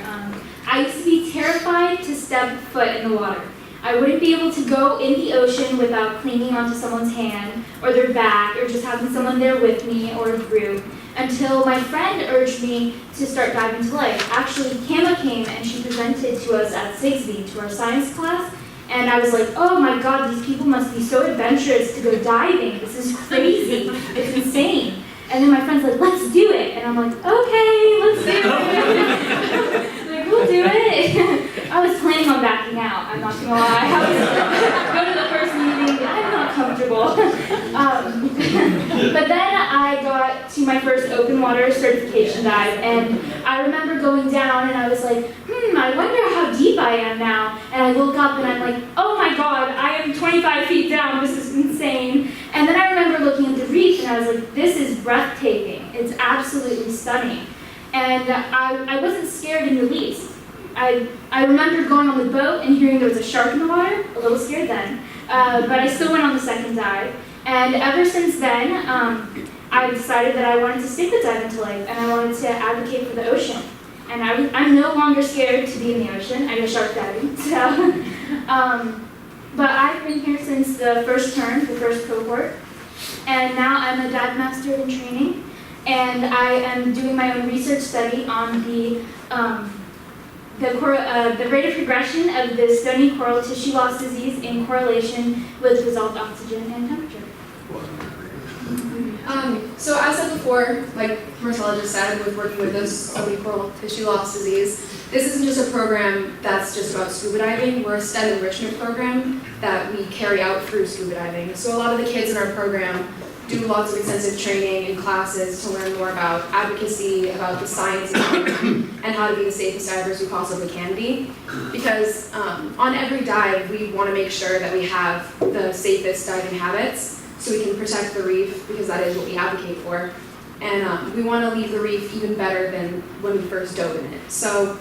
S20: I used to be terrified to step foot in the water. I wouldn't be able to go in the ocean without clinging onto someone's hand or their back or just having someone there with me or a group until my friend urged me to start diving to life. Actually, Kama came and she presented to us at Ayers-Rigsby to our science class, and I was like, oh my God, these people must be so adventurous to go diving. This is crazy. It's insane. And then my friend's like, let's do it. And I'm like, okay, let's do it. Like, we'll do it. I was planning on backing out, I'm not gonna lie. I was go to the first meeting, I'm not comfortable. But then I got to my first open water certification dive, and I remember going down and I was like, I wonder how deep I am now. And I look up and I'm like, oh my God, I am 25 feet down, this is insane. And then I remember looking at the reef and I was like, this is breathtaking. It's absolutely stunning. And I wasn't scared in the least. I remember going on the boat and hearing there was a shark in the water, a little scared then, but I still went on the second dive. And ever since then, I decided that I wanted to stick with Dive Into Life and I wanted to advocate for the ocean. And I'm no longer scared to be in the ocean. I go shark diving. So, but I've been here since the first term, the first cohort, and now I'm a dive master in training, and I am doing my own research study on the rate of progression of the stony coral tissue loss disease in correlation with dissolved oxygen and temperature.
S15: So as I said before, like Marcella just said, with working with this stony coral tissue loss disease, this isn't just a program that's just about scuba diving. We're a STEM enrichment program that we carry out through scuba diving. So a lot of the kids in our program do lots of extensive training and classes to learn more about advocacy, about the science and how to be the safest divers we possibly can be. Because on every dive, we want to make sure that we have the safest diving habits so we can protect the reef, because that is what we advocate for. And we want to leave the reef even better than when we first dove in it. So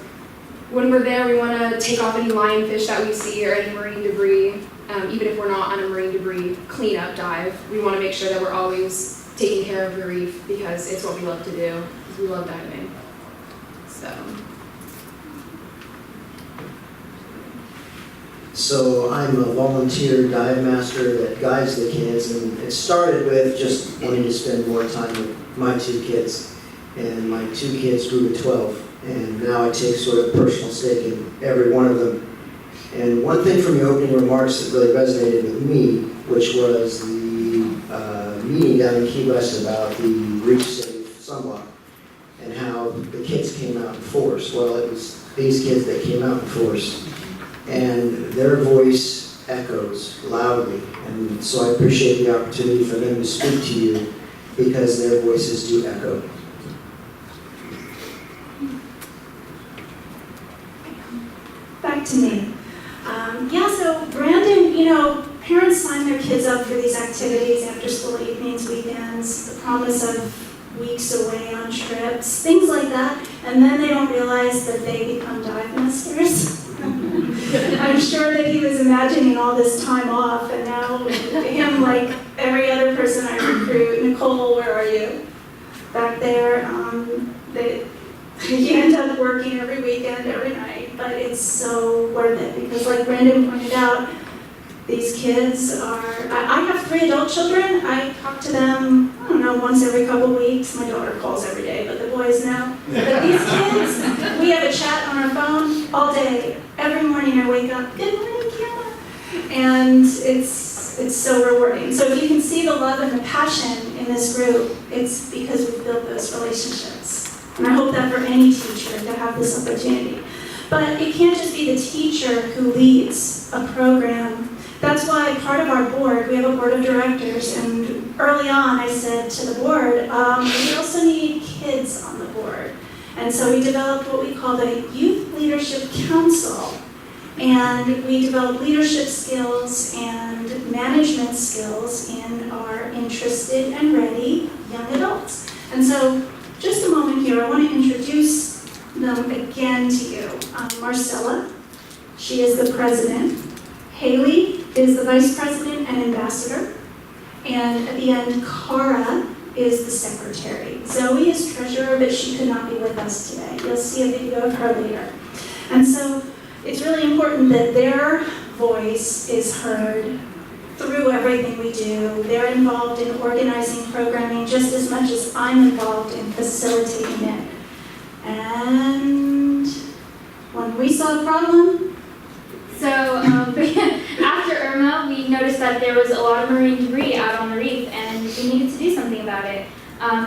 S15: when we're there, we want to take off any lionfish that we see or any marine debris. Even if we're not on a marine debris cleanup dive, we want to make sure that we're always taking care of the reef, because it's what we love to do, because we love diving.
S21: So I'm a volunteer dive master that guides the kids, and it started with just wanting to spend more time with my two kids, and my two kids grew to 12, and now I take sort of personal stake in every one of them. And one thing from your opening remarks that really resonated with me, which was the meeting down in Key West about the reef safe sunblock and how the kids came out in force. Well, it was these kids that came out in force, and their voice echoes loudly. And so I appreciate the opportunity for them to speak to you, because their voices do echo.
S22: Back to me. So Brandon, parents sign their kids up for these activities, after school evenings, weekends, the promise of weeks away on trips, things like that, and then they don't realize that they become dive masters. I'm sure that he was imagining all this time off, and now him, like every other person I recruit, Nicole, where are you? Back there, you end up working every weekend, every night, but it's so worth it, because like Brendan pointed out, these kids are, I have 3 adult children. I talk to them, I don't know, once every couple weeks. My daughter calls every day, but the boys know. But these kids, we have a chat on our phone all day. Every morning I wake up, good morning, Kayla. And it's so rewarding. So if you can see the love and the passion in this group, it's because we've built those relationships. And I hope that for any teacher to have this opportunity. But it can't just be the teacher who leads a program. That's why part of our board, we have a board of directors, and early on, I said to the board, we also need kids on the board. And so we developed what we call the Youth Leadership Council. And we developed leadership skills and management skills in our interested and ready young adults. And so just a moment here, I want to introduce them again to you. Marcella, she is the president. Haley is the vice president and ambassador. And at the end, Cara is the secretary. Zoe is treasurer, but she could not be with us today. You'll see a video of her later. And so it's really important that their voice is heard through everything we do. They're involved in organizing programming just as much as I'm involved in facilitating it. And when we saw a problem,
S20: So after Irma, we noticed that there was a lot of marine debris out on the reef, and we needed to do something about it.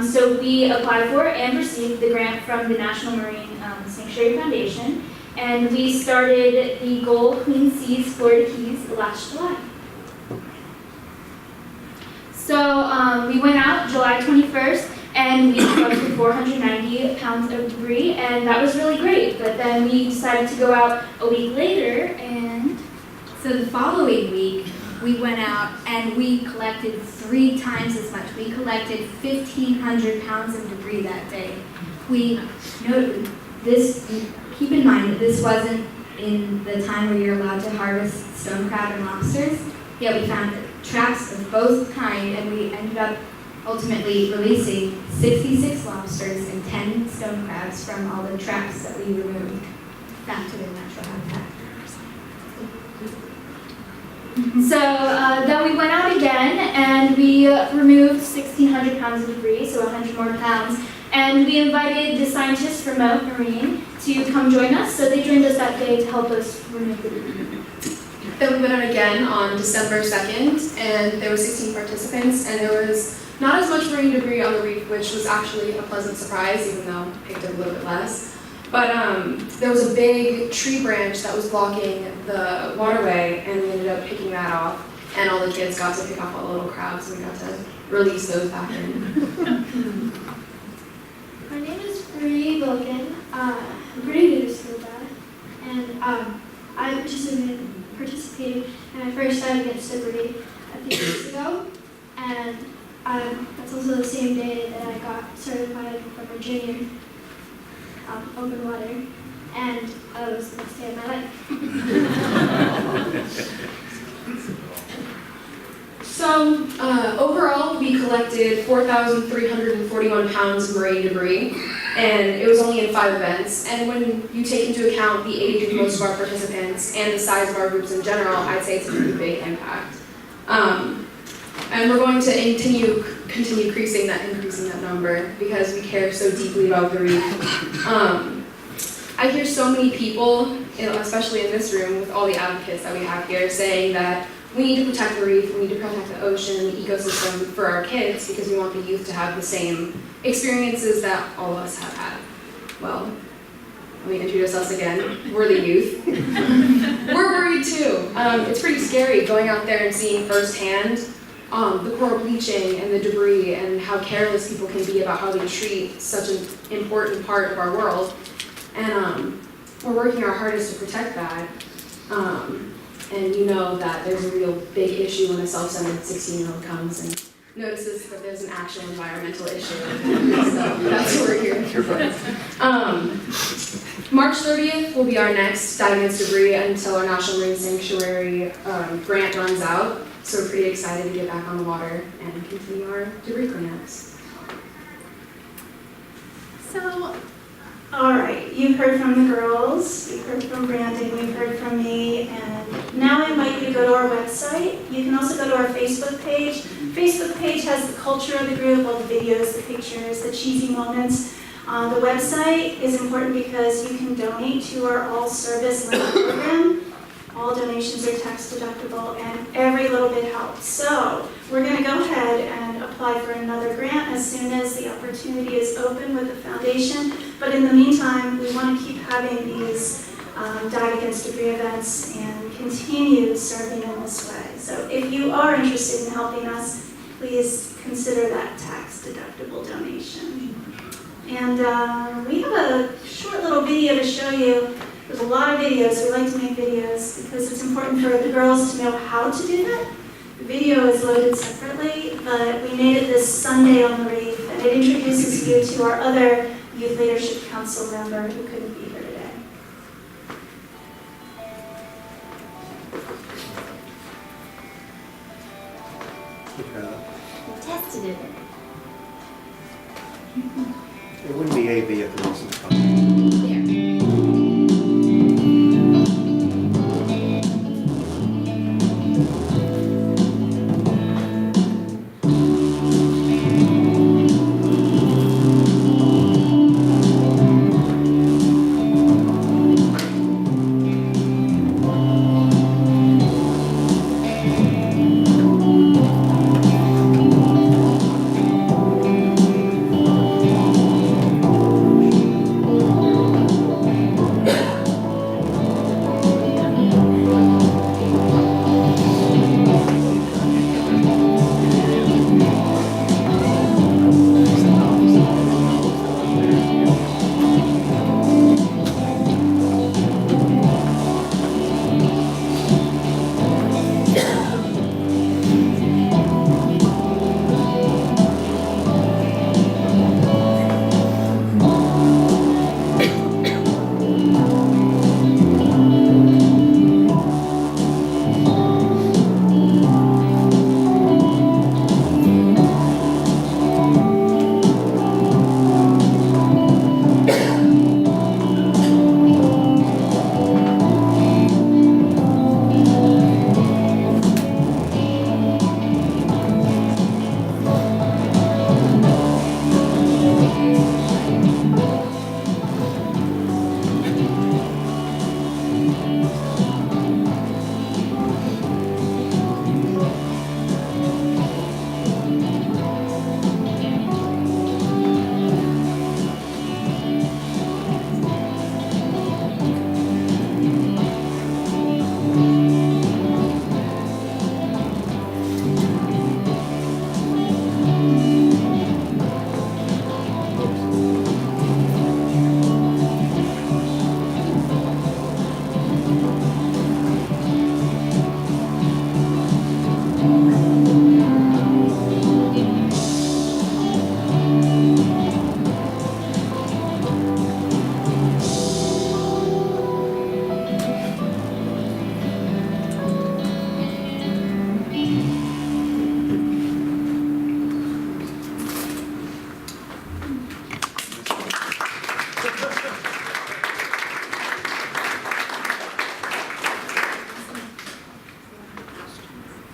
S20: So we applied for and received the grant from the National Marine Sanctuary Foundation, and we started the Goal Clean Seas Florida Keys last July. So we went out July 21st, and we collected 490 pounds of debris, and that was really great. But then we decided to go out a week later, and
S10: so the following week, we went out and we collected 3 times as much. We collected 1,500 pounds of debris that day. We noted this, keep in mind that this wasn't in the time where you're allowed to harvest stone crab and lobsters, yet we found traps of both kind, and we ended up ultimately releasing 66 lobsters and 10 stone crabs from all the traps that we removed back to their natural habitat.
S20: So then we went out again, and we removed 1,600 pounds of debris, so 100 more pounds. And we invited the scientists from Malcom Marine to come join us, so they joined us that day to help us remove the debris.
S15: Then we went out again on December 2nd, and there were 16 participants, and there was not as much marine debris on the reef, which was actually a pleasant surprise, even though I picked up a little bit less. But there was a big tree branch that was blocking the waterway, and we ended up picking that off, and all the kids got to pick off all the little crabs, and we got to release those back in.
S11: My name is Bree Logan. I'm pretty new to scuba, and I participated in my first dive against debris a few weeks ago, and that's also the same day that I got certified from a junior open water, and it was the best day of my life.
S15: So overall, we collected 4,341 pounds of marine debris, and it was only in 5 events. And when you take into account the age of most of our participants and the size of our groups in general, I'd say it's a pretty big impact. And we're going to continue increasing that number because we care so deeply about the reef. I hear so many people, especially in this room with all the advocates that we have here, saying that we need to protect the reef, we need to protect the ocean and the ecosystem for our kids because we want the youth to have the same experiences that all of us have had. Well, let me introduce us again. We're the youth. We're worried too. It's pretty scary going out there and seeing firsthand the coral bleaching and the debris and how careless people can be about how they treat such an important part of our world. And we're working our hardest to protect that. And you know that there's a real big issue when a self-centered 16-year-old comes and notices that there's an actual environmental issue. So that's what we're here for. March 30th will be our next Dive Against Debris until our National Marine Sanctuary grant runs out. So we're pretty excited to get back on the water and continue our debris cleanups.
S22: So, all right, you've heard from the girls, you've heard from Brandon, you've heard from me, and now I invite you to go to our website. You can also go to our Facebook page. Facebook page has the culture of the group, all the videos, the pictures, the cheesy moments. The website is important because you can donate to our all-service limit program. All donations are tax deductible, and every little bit helps. So we're going to go ahead and apply for another grant as soon as the opportunity is open with the foundation. But in the meantime, we want to keep having these Dive Against Debris events and continue serving in this way. So if you are interested in helping us, please consider that tax-deductible donation. And we have a short little video to show you. There's a lot of videos. We like to make videos because it's important for the girls to know how to do that. The video is loaded separately, but we made it this Sunday on the Reef, and it introduces you to our other Youth Leadership Council member who couldn't be here today.
S4: Tested it.
S3: It wouldn't be AV if there wasn't a copy.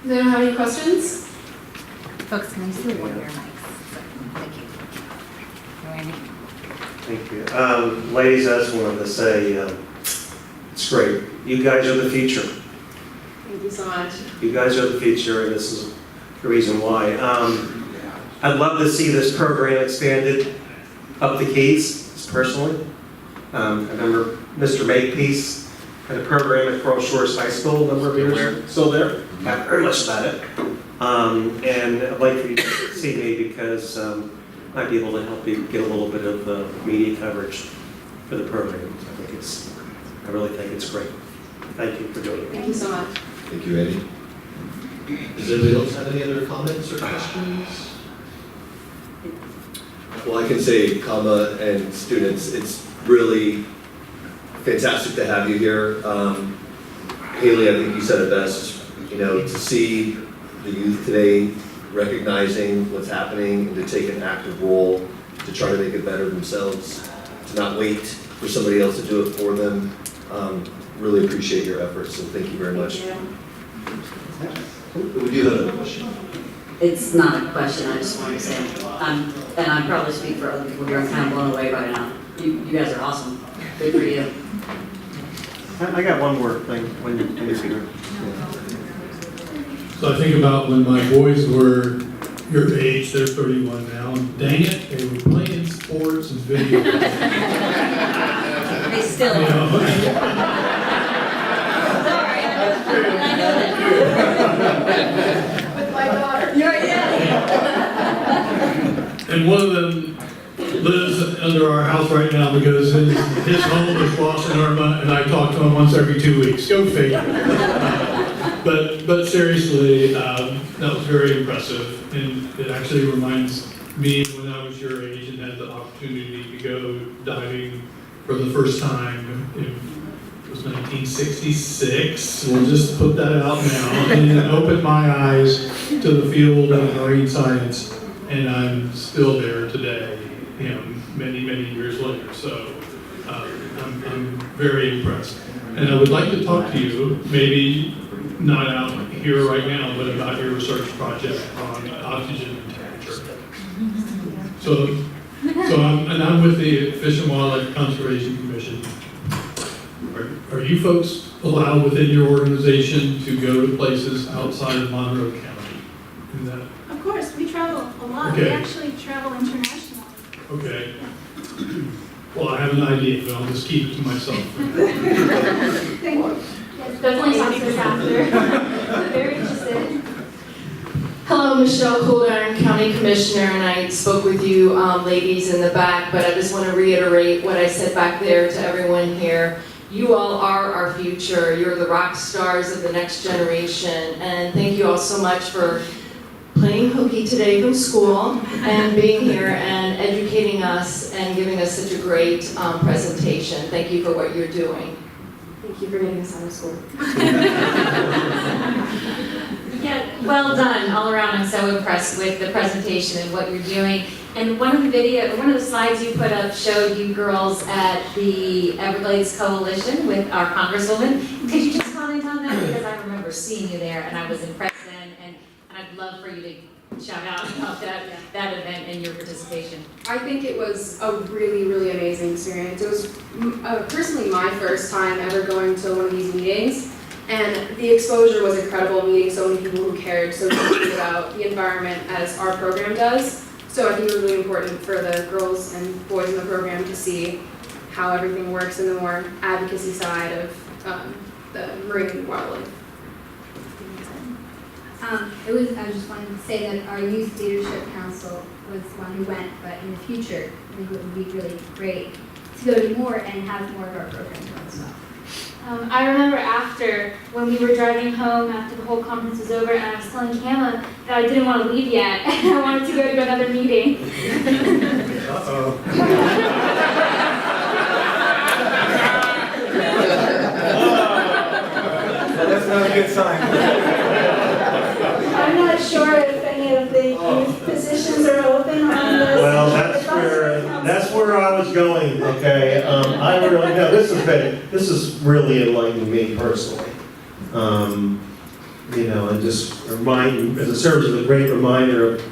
S4: Does anyone have any questions?
S12: Folks, can I see one of your mics? Thank you. Randy?
S3: Thank you. Ladies, I just wanted to say, it's great. You guys are the future.
S5: Thank you so much.
S3: You guys are the future, and this is the reason why. I'd love to see this program expanded up the Keys, personally. I remember Mr. Makepeace had a program at Coral Shores High School a number of years. Still there? Not very much about it. And I'd like for you to see me because I might be able to help you get a little bit of media coverage for the program. I really think it's great. Thank you for doing it.
S5: Thank you so much.
S1: Thank you, Eddie. Does anybody else have any other comments or questions? Well, I can say, comma, and students, it's really fantastic to have you here. Haley, I think you said it best, to see the youth today recognizing what's happening and to take an active role to try to make it better themselves, to not wait for somebody else to do it for them. Really appreciate your efforts, so thank you very much. We do have another question.
S14: It's not a question, I just wanted to say, and I probably speak for other people here, I'm kind of blown away by now. You guys are awesome. Good for you.
S3: I got one more thing when you're here.
S18: So I think about when my boys were your age, they're 31 now, and dang it, they were playing sports and video games.
S14: They still are.
S18: With my daughter.
S14: Yeah.
S13: and one of them lives under our house right now because his home is Ross and Irma, and I talk to him once every 2 weeks. Go figure. But seriously, that was very impressive, and it actually reminds me when I was your age and had the opportunity to go diving for the first time. It was 1966. We'll just put that out now, and it opened my eyes to the field of marine science, and I'm still there today, many years later. So I'm very impressed, and I would like to talk to you, maybe not out here right now, but about your research project on oxygen and temperature. So I'm with the Fish and Wildlife Conservation Commission. Are you folks allowed within your organization to go to places outside of Monroe County?
S8: Of course, we travel a lot. We
S13: Okay.
S8: actually travel internationally.
S13: Okay. Well, I have an idea, but I'll just keep it to myself.
S8: Thank you.
S11: Yes, definitely talk to us after. Very interested.
S17: Hello, Michelle Coulter, County Commissioner, and I spoke with you ladies in the back, but I just want to reiterate what I said back there to everyone here. You all are our future. You're the rock stars of the next generation, and thank you all so much for playing hooky today from school and being here and educating us and giving us such a great presentation. Thank you for what you're doing.
S15: Thank you for getting us out of school.
S23: Yeah, well done all around. I'm so impressed with the presentation and what you're doing. And one of the slides you put up showed you girls at the Everglades Coalition with our Congresswoman. Could you just comment on that? Because I remember seeing you there and I was impressed then, and I'd love for you to shout out about that event and your participation.
S15: I think it was a really amazing experience. It was personally my first time ever going to one of these meetings, and the exposure was incredible, meeting so many people who cared so deeply about the environment as our program does. So I think it was really important for the girls and boys in the program to see how everything works in the more advocacy side of the marine wildlife.
S10: I just wanted to say that our Youth Leadership Council was the one who went, but in the future, I think it would be really great to go to more and have more of our programs go as well.
S11: I remember after, when we were driving home after the whole conference was over, and I was telling Kama that I didn't want to leave yet, and I wanted to go to another meeting.
S6: That's not a good sign.
S22: I'm not sure if any of the youth positions are open on this.
S24: Well, that's where I was going, okay? This has really enlightened me personally. And just as it serves as a great reminder of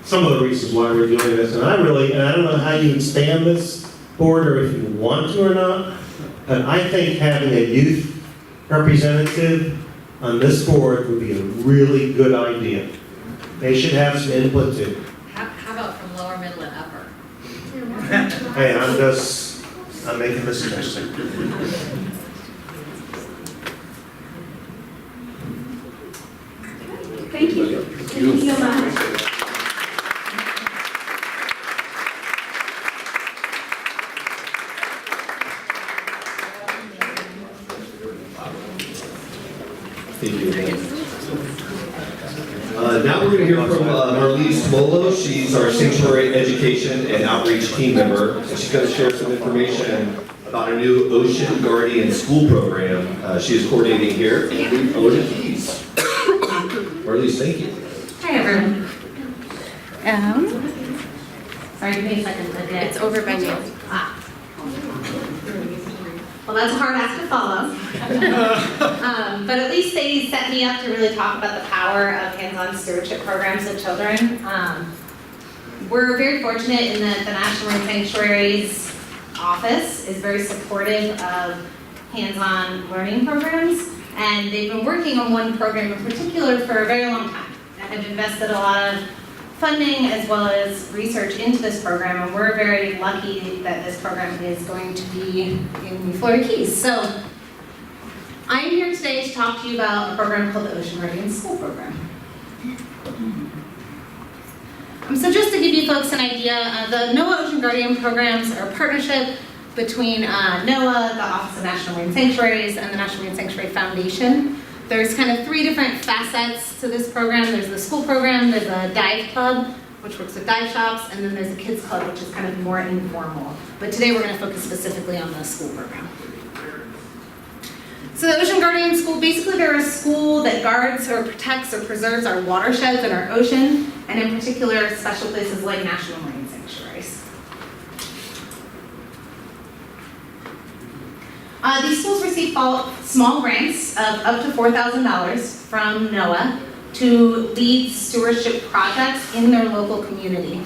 S24: some of the reasons why we're doing this. And I don't know how you expand this board or if you want to or not, but I think having a youth representative on this board would be a really good idea. They should have some input too.
S12: How about from lower, middle, and upper?
S24: Hey, I'm making this suggestion.
S11: Thank you. Thank you so much.
S1: Thank you. Now we're going to hear from Marlise Molo. She's our Sanctuary Education and Outreach team member. And she's going to share some information about a new Ocean Guardian school program she is coordinating here in Florida Keys. Marlise, thank you.
S12: Hi, everyone. Sorry, give me a second.
S15: It's over by me.
S12: Well, that's a hard act to follow. But at least they set me up to really talk about the power of hands-on stewardship programs with children. We're very fortunate in that the National Marine Sanctuaries office is very supportive of hands-on learning programs. And they've been working on one program in particular for a very long time. And have invested a lot of funding as well as research into this program, and we're very lucky that this program is going to be in Florida Keys. So I'm here today to talk to you about a program called the Ocean Guardian School Program. So just to give you folks an idea, the NOAA Ocean Guardian programs are a partnership between NOAA, the Office of National Marine Sanctuaries, and the National Marine Sanctuary Foundation. There's kind of 3 different facets to this program. There's the school program, there's a dive club, which works with dive shops, and then there's a kids club, which is kind of more informal. But today we're going to focus specifically on the school program. So the Ocean Guardian School, basically they're a school that guards or protects or preserves our watersheds and our ocean, and in particular special places like national marine sanctuaries. These schools receive small grants of up to $4,000 from NOAA to lead stewardship projects in their local community.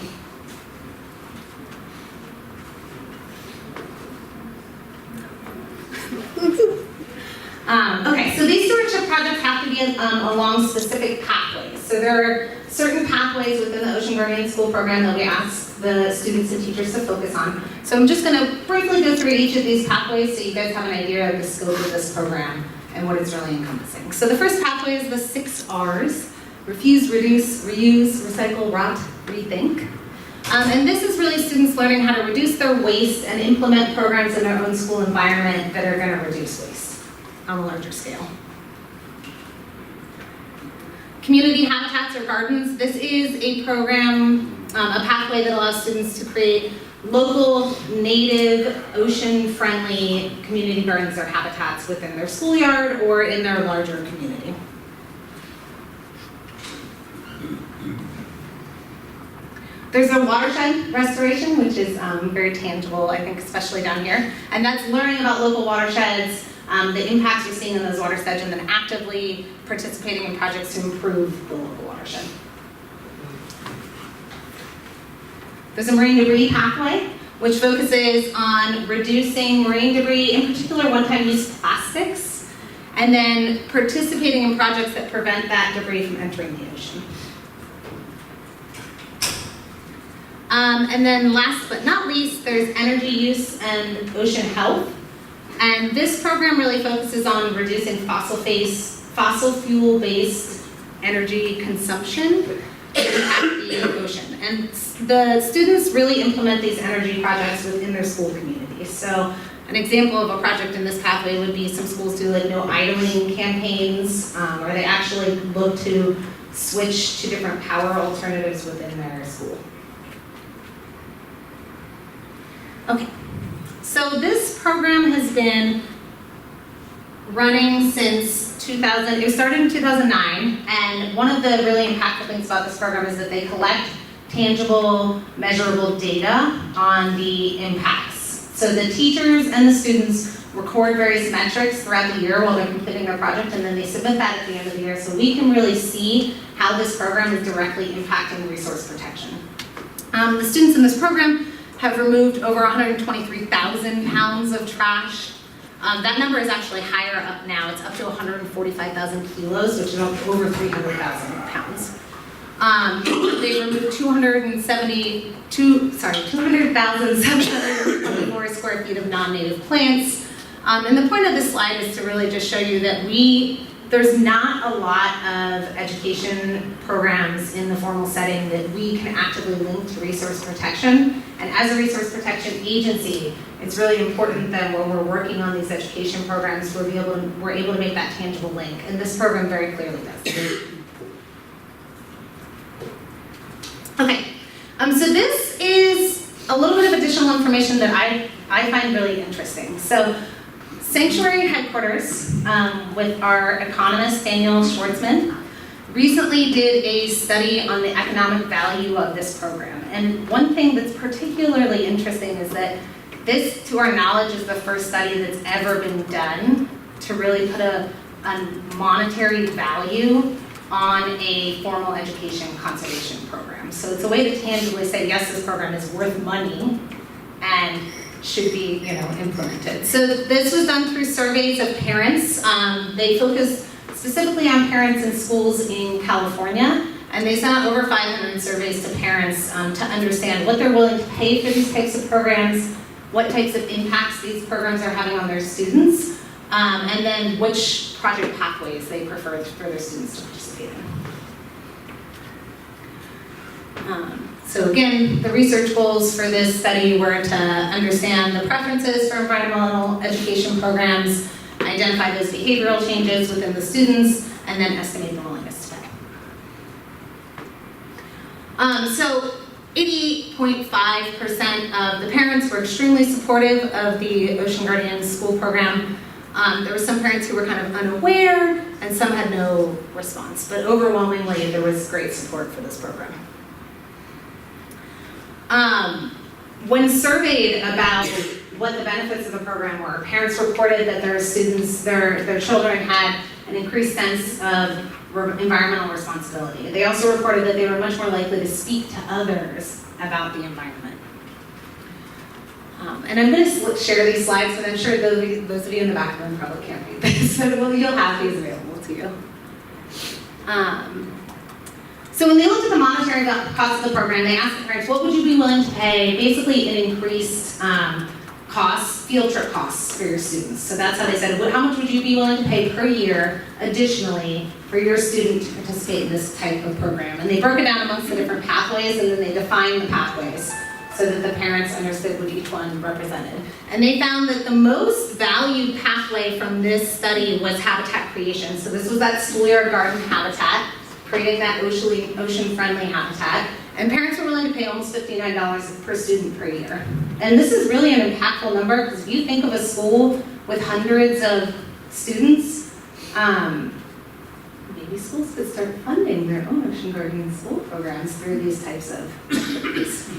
S12: Okay, so these stewardship projects have to be along specific pathways. So there are certain pathways within the Ocean Guardian School program that we ask the students and teachers to focus on. So I'm just going to briefly go through each of these pathways so you guys have an idea of the scope of this program and what it's really encompassing. So the first pathway is the 6 R's: refuse, reduce, reuse, recycle, rot, rethink. And this is really students learning how to reduce their waste and implement programs in their own school environment that are going to reduce waste on a larger scale. Community habitats or gardens. This is a program, a pathway that allows students to create local, native, ocean-friendly community gardens or habitats within their schoolyard or in their larger community. There's a watershed restoration, which is very tangible, I think, especially down here. And that's learning about local watersheds, the impacts we're seeing in those watersheds, and then actively participating in projects to improve the local watershed. There's a marine debris pathway, which focuses on reducing marine debris, in particular one-time use plastics, and then participating in projects that prevent that debris from entering the ocean. And then last but not least, there's energy use and ocean health. And this program really focuses on reducing fossil fuel-based energy consumption that impact the ocean. And the students really implement these energy projects within their school communities. So an example of a project in this pathway would be some schools do like no idling campaigns, or they actually look to switch to different power alternatives within their school. Okay, so this program has been running since 2000, it started in 2009, and one of the really impactful things about this program is that they collect tangible, measurable data on the impacts. So the teachers and the students record various metrics throughout the year while they're completing their project, and then they submit that at the end of the year so we can really see how this program is directly impacting resource protection. The students in this program have removed over 123,000 pounds of trash. That number is actually higher up now. It's up to 145,000 kilos, which is over 300,000 pounds. They removed 200,724 square feet of non-native plants. And the point of this slide is to really just show you that there's not a lot of education programs in the formal setting that we can actively link to resource protection. And as a resource protection agency, it's really important that when we're working on these education programs, we're able to make that tangible link. And this program very clearly does. Okay, so this is a little bit of additional information that I find really interesting. So Sanctuary headquarters, with our economist Daniel Schwartzman, recently did a study on the economic value of this program. And one thing that's particularly interesting is that this, to our knowledge, is the first study that's ever been done to really put a monetary value on a formal education conservation program. So it's a way to tangibly say, yes, this program is worth money and should be, implemented. So this was done through surveys of parents. They focused specifically on parents in schools in California, and they sent out over 500 surveys to parents to understand what they're willing to pay for these types of programs, what types of impacts these programs are having on their students, and then which project pathways they prefer for their students to participate in. So again, the research goals for this study were to understand the preferences for environmental education programs, identify those behavioral changes within the students, and then estimate the willingness to pay. So 88.5% of the parents were extremely supportive of the Ocean Guardian School program. There were some parents who were kind of unaware, and some had no response, but overwhelmingly there was great support for this program. When surveyed about what the benefits of the program were, parents reported that their students, their children had an increased sense of environmental responsibility. They also reported that they were much more likely to speak to others about the environment. And I'm going to share these slides, but I'm sure those of you in the back room probably can't read this, so you'll have these available to you. So when they looked at the monetary cost of the program, they asked the parents, what would you be willing to pay? Basically, it increased costs, field trip costs for your students. So that's how they said, how much would you be willing to pay per year additionally for your student to participate in this type of program? And they broke it down amongst the different pathways, and then they defined the pathways so that the parents understood what each one represented. And they found that the most valued pathway from this study was habitat creation. So this was that schoolyard garden habitat, creating that ocean-friendly habitat. And parents were willing to pay almost $59 per student per year. And this is really an impactful number, because if you think of a school with hundreds of students, maybe schools could start funding their own Ocean Guardian school programs through these types of activities.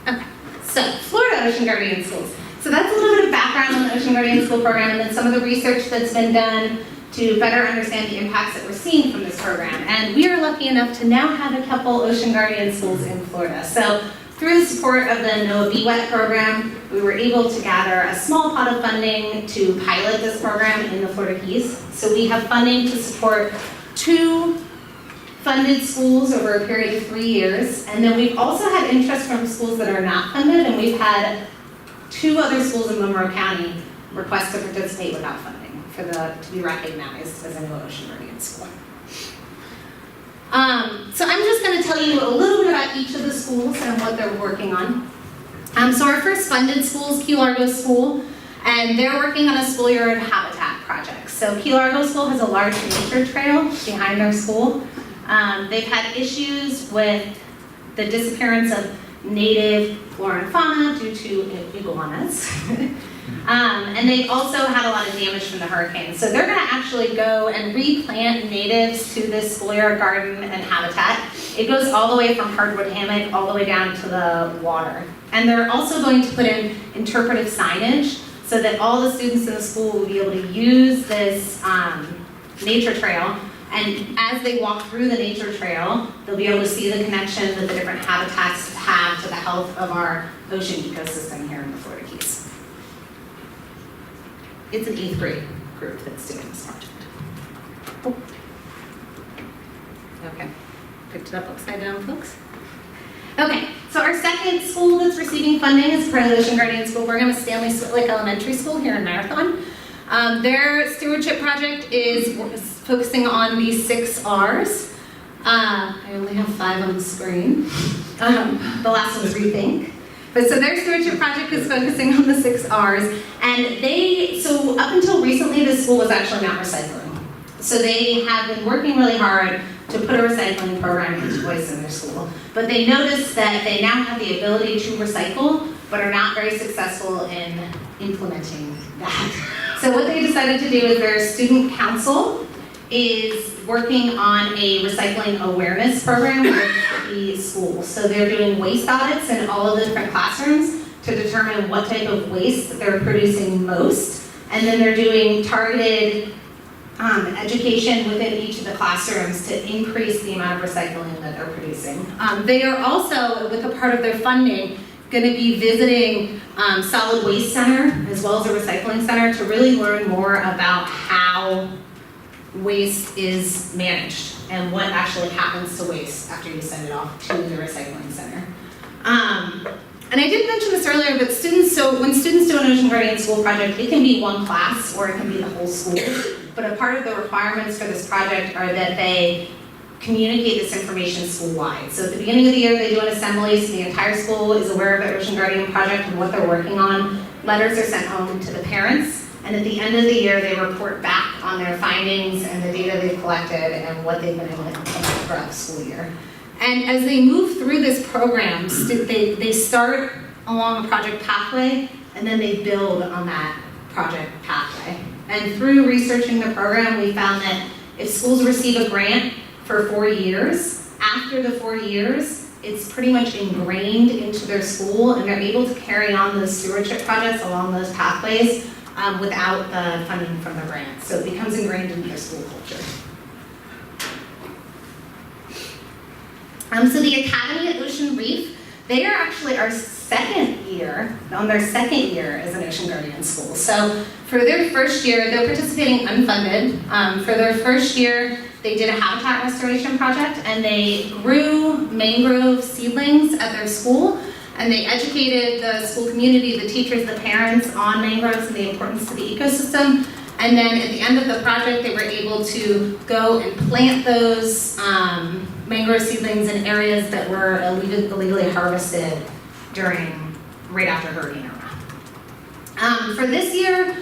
S12: Okay, so Florida Ocean Guardian schools. So that's a little bit of background on the Ocean Guardian school program, and then some of the research that's been done to better understand the impacts that we're seeing from this program. And we are lucky enough to now have a couple Ocean Guardian schools in Florida. So through the support of the NOAA BWET program, we were able to gather a small pot of funding to pilot this program in the Florida Keys. So we have funding to support 2 funded schools over a period of 3 years. And then we've also had interest from schools that are not funded, and we've had 2 other schools in Monroe County request to participate without funding to be recognized as a NOAA Ocean Guardian school. So I'm just going to tell you a little bit about each of the schools and what they're working on. So our first funded school is Key Largo School, and they're working on a schoolyard habitat project. So Key Largo School has a large nature trail behind their school. They've had issues with the disappearance of native flora and fauna due to iguanas. And they've also had a lot of damage from the hurricane. So they're going to actually go and replant natives to this schoolyard garden and habitat. It goes all the way from hardwood hammock all the way down to the water. And they're also going to put in interpretive signage so that all the students in the school will be able to use this nature trail. And as they walk through the nature trail, they'll be able to see the connection that the different habitats have to the health of our ocean ecosystem here in the Florida Keys. It's an 8th grade group that's doing this project. Oh. Okay, picked it up upside down, folks. Okay, so our second school that's receiving funding is part of the Ocean Guardian School program is Stanley Switlick Elementary School here in Marathon. Their stewardship project is focusing on these 6 R's. I only have 5 on the screen. The last one's rethink. But so their stewardship project is focusing on the 6 R's, and so up until recently, this school was actually not recycling. So they have been working really hard to put a recycling program into place in their school. But they noticed that they now have the ability to recycle, but are not very successful in implementing that. So what they decided to do is their student council is working on a recycling awareness program with the school. So they're doing waste audits in all of the different classrooms to determine what type of waste they're producing most. And then they're doing targeted education within each of the classrooms to increase the amount of recycling that they're producing. They are also, with a part of their funding, going to be visiting Solid Waste Center as well as a recycling center to really learn more about how waste is managed and what actually happens to waste after you send it off to the recycling center. And I did mention this earlier, but when students do an Ocean Guardian School project, it can be one class or it can be the whole school. But a part of the requirements for this project are that they communicate this information school-wide. So at the beginning of the year, they do an assembly, so the entire school is aware of the Ocean Guardian project and what they're working on. Letters are sent home to the parents, and at the end of the year, they report back on their findings and the data they've collected and what they've been able to implement throughout the school year. And as they move through this program, they start along a project pathway, and then they build on that project pathway. And through researching the program, we found that if schools receive a grant for 4 years, after the 4 years, it's pretty much ingrained into their school, and they're able to carry on those stewardship projects along those pathways without the funding from the grant. So it becomes ingrained into their school culture. So the Academy at Ocean Reef, they are actually our second year, on their second year as an Ocean Guardian school. So for their first year, they're participating unfunded. For their first year, they did a habitat restoration project, and they grew mangrove seedlings at their school, and they educated the school community, the teachers, the parents on mangroves and the importance to the ecosystem. And then at the end of the project, they were able to go and plant those mangrove seedlings in areas that were illegally harvested right after Hurricane Irma. For this year,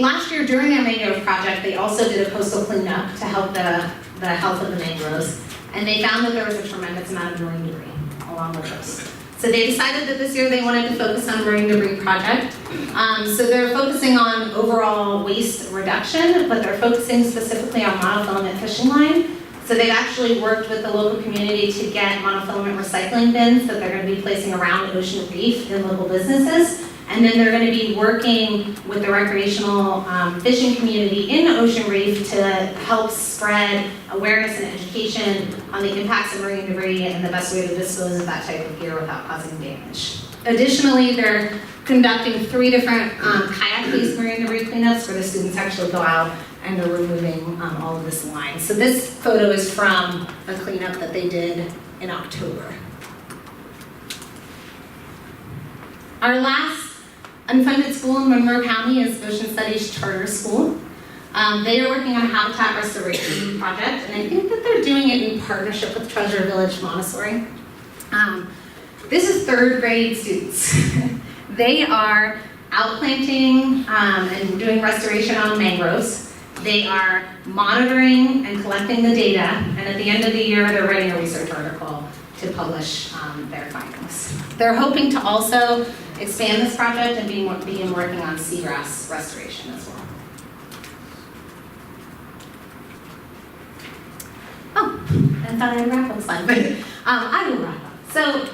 S12: last year during their mangrove project, they also did a coastal cleanup to help the health of the mangroves, and they found that there was a tremendous amount of marine debris along the coast. So they decided that this year they wanted to focus on marine debris project. So they're focusing on overall waste reduction, but they're focusing specifically on monofilament fishing line. So they've actually worked with the local community to get monofilament recycling bins that they're going to be placing around Ocean Reef in local businesses. And then they're going to be working with the recreational fishing community in Ocean Reef to help spread awareness and education on the impacts of marine debris and the best way to dispose of that type of gear without causing damage. Additionally, they're conducting 3 different kayak-based marine debris cleanups where the students actually go out and they're removing all of this line. So this photo is from a cleanup that they did in October. Our last unfunded school in Monroe County is Ocean Studies Charter School. They are working on a habitat restoration project, and I think that they're doing it in partnership with Treasure Village Montessori. This is 3rd grade students. They are outplanting and doing restoration on mangroves. They are monitoring and collecting the data, and at the end of the year, they're writing a research article to publish their findings. They're hoping to also expand this project and begin working on seagrass restoration as well. Oh, I thought I'd wrap up slide, but I will wrap up. So,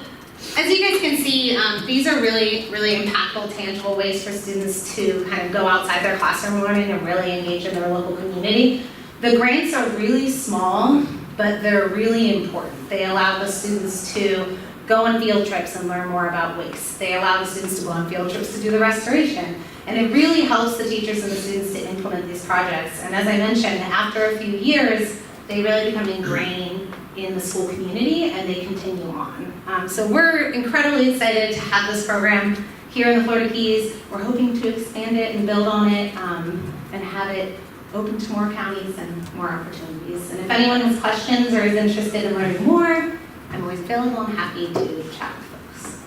S12: as you guys can see, these are really, really impactful, tangible ways for students to kind of go outside their classroom learning and really engage in their local community. The grants are really small, but they're really important. They allow the students to go on field trips and learn more about waste. They allow the students to go on field trips to do the restoration. And it really helps the teachers and the students to implement these projects. And as I mentioned, after a few years, they really become ingrained in the school community and they continue on. So we're incredibly excited to have this program here in the Florida Keys. We're hoping to expand it and build on it and have it open to more counties and more opportunities. And if anyone has questions or is interested in learning more, I'm always available and happy to chat with folks.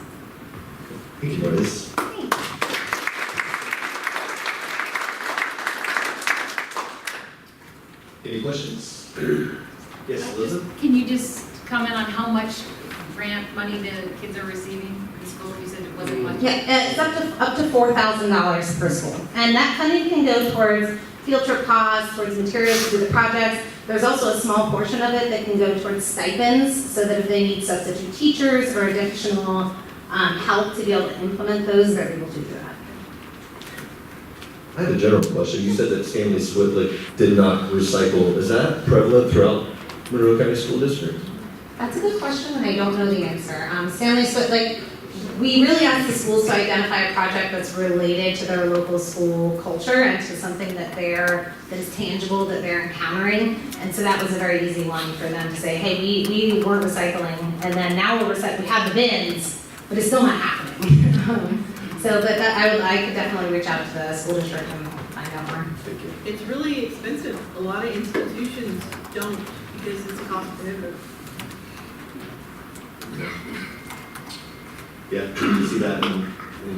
S1: Thank you, Liz. Any questions? Yes, Elizabeth?
S7: Can you just comment on how much grant money the kids are receiving in school? You said it wasn't much.
S12: Yeah, it's up to $4,000 per school. And that funding can go towards field trip costs, towards materials to do the projects. There's also a small portion of it that can go towards stipends, so that if they need substitute teachers or additional help to be able to implement those, they're able to do that.
S1: I have a general question. You said that Stanley Switlick did not recycle. Is that prevalent throughout Monroe County School District?
S12: That's a good question, and I don't know the answer. Stanley Switlick, we really asked the schools to identify a project that's related to their local school culture and to something that is tangible, that they're encountering. And so that was a very easy one for them to say, hey, we weren't recycling, and then now we're recycling. We have the bins, but it's still not happening. I could definitely reach out to the school district and find out more.
S5: It's really expensive. A lot of institutions don't
S23: because it's a cost prohibitive.
S1: Yeah, you see that in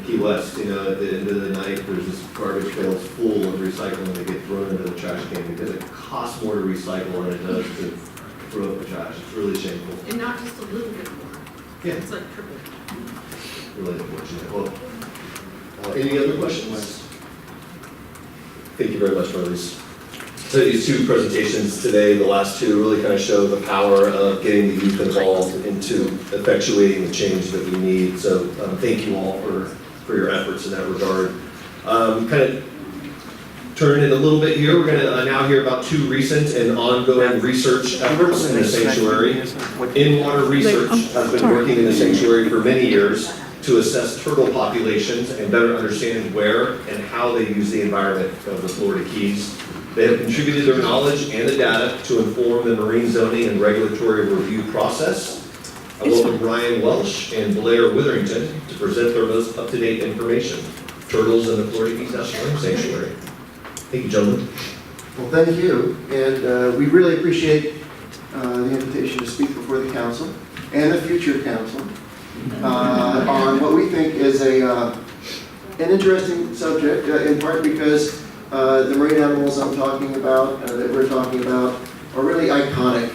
S1: Key West, you know, at the end of the night, there's this garbage pail full of recycling that get thrown into the trash can because it costs more to recycle than it does to throw up the trash. It's really shameful.
S23: And not just a little bit more.
S1: Yeah.
S23: It's like triple.
S1: Really unfortunate. Well, any other questions? Thank you very much, brothers. So these two presentations today, the last two, really kind of show the power of getting the youth involved into effectuating the change that we need. So thank you all for your efforts in that regard. Kind of turn it a little bit here. We're going to now hear about two recent and ongoing research efforts in the sanctuary. In-water research has been working in the sanctuary for many years to assess turtle populations and better understand where and how they use the environment of the Florida Keys. They have contributed their knowledge and the data to inform the marine zoning and regulatory review process. I welcome Brian Welsh and Blair Witherington to present their most up-to-date information. Turtles in the Florida Keys National Marine Sanctuary. Thank you, gentlemen.
S2: Well, thank you, and we really appreciate the invitation to speak before the council and the future council on what we think is an interesting subject, in part because the marine animals I'm talking about, that we're talking about, are really iconic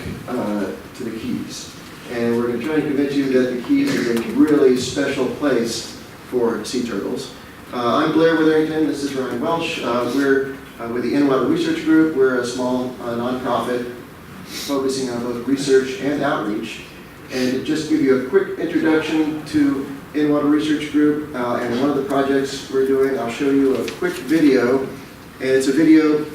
S2: to the Keys. And we're going to try and convince you that the Keys is a really special place for sea turtles. I'm Blair Witherington, this is Ryan Welsh. We're with the In-Water Research Group. We're a small nonprofit focusing on both research and outreach. And to just give you a quick introduction to In-Water Research Group and one of the projects we're doing, I'll show you a quick video. And it's a video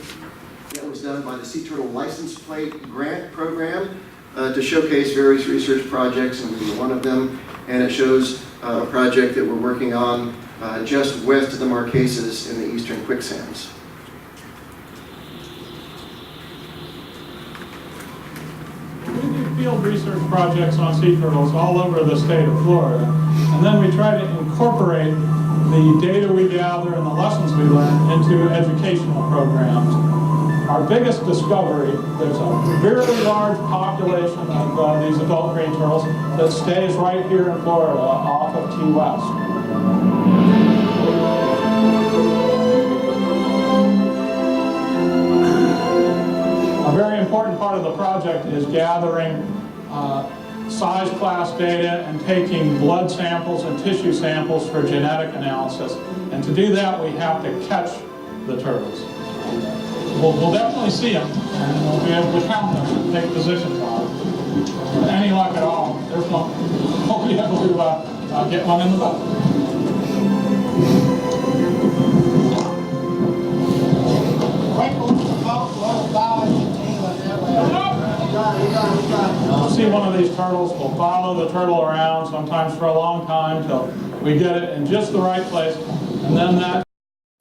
S2: that was done by the Sea Turtle License Plate Grant Program to showcase various research projects, and we were one of them. And it shows a project that we're working on just west of the Marquesas in the eastern quicksands.
S6: We do field research projects on sea turtles all over the state of Florida, and then we try to incorporate the data we gather and the lessons we learn into educational programs. Our biggest discovery, there's a very large population of these adult green turtles that stays right here in Florida off of Key West. A very important part of the project is gathering size class data and taking blood samples and tissue samples for genetic analysis. And to do that, we have to catch the turtles. We'll definitely see them, and we'll be able to count them and take positions on them. With any luck at all, there's one. We'll be able to get one in the boat. We'll see one of these turtles, we'll follow the turtle around, sometimes for a long time, till we get it in just the right place, and then that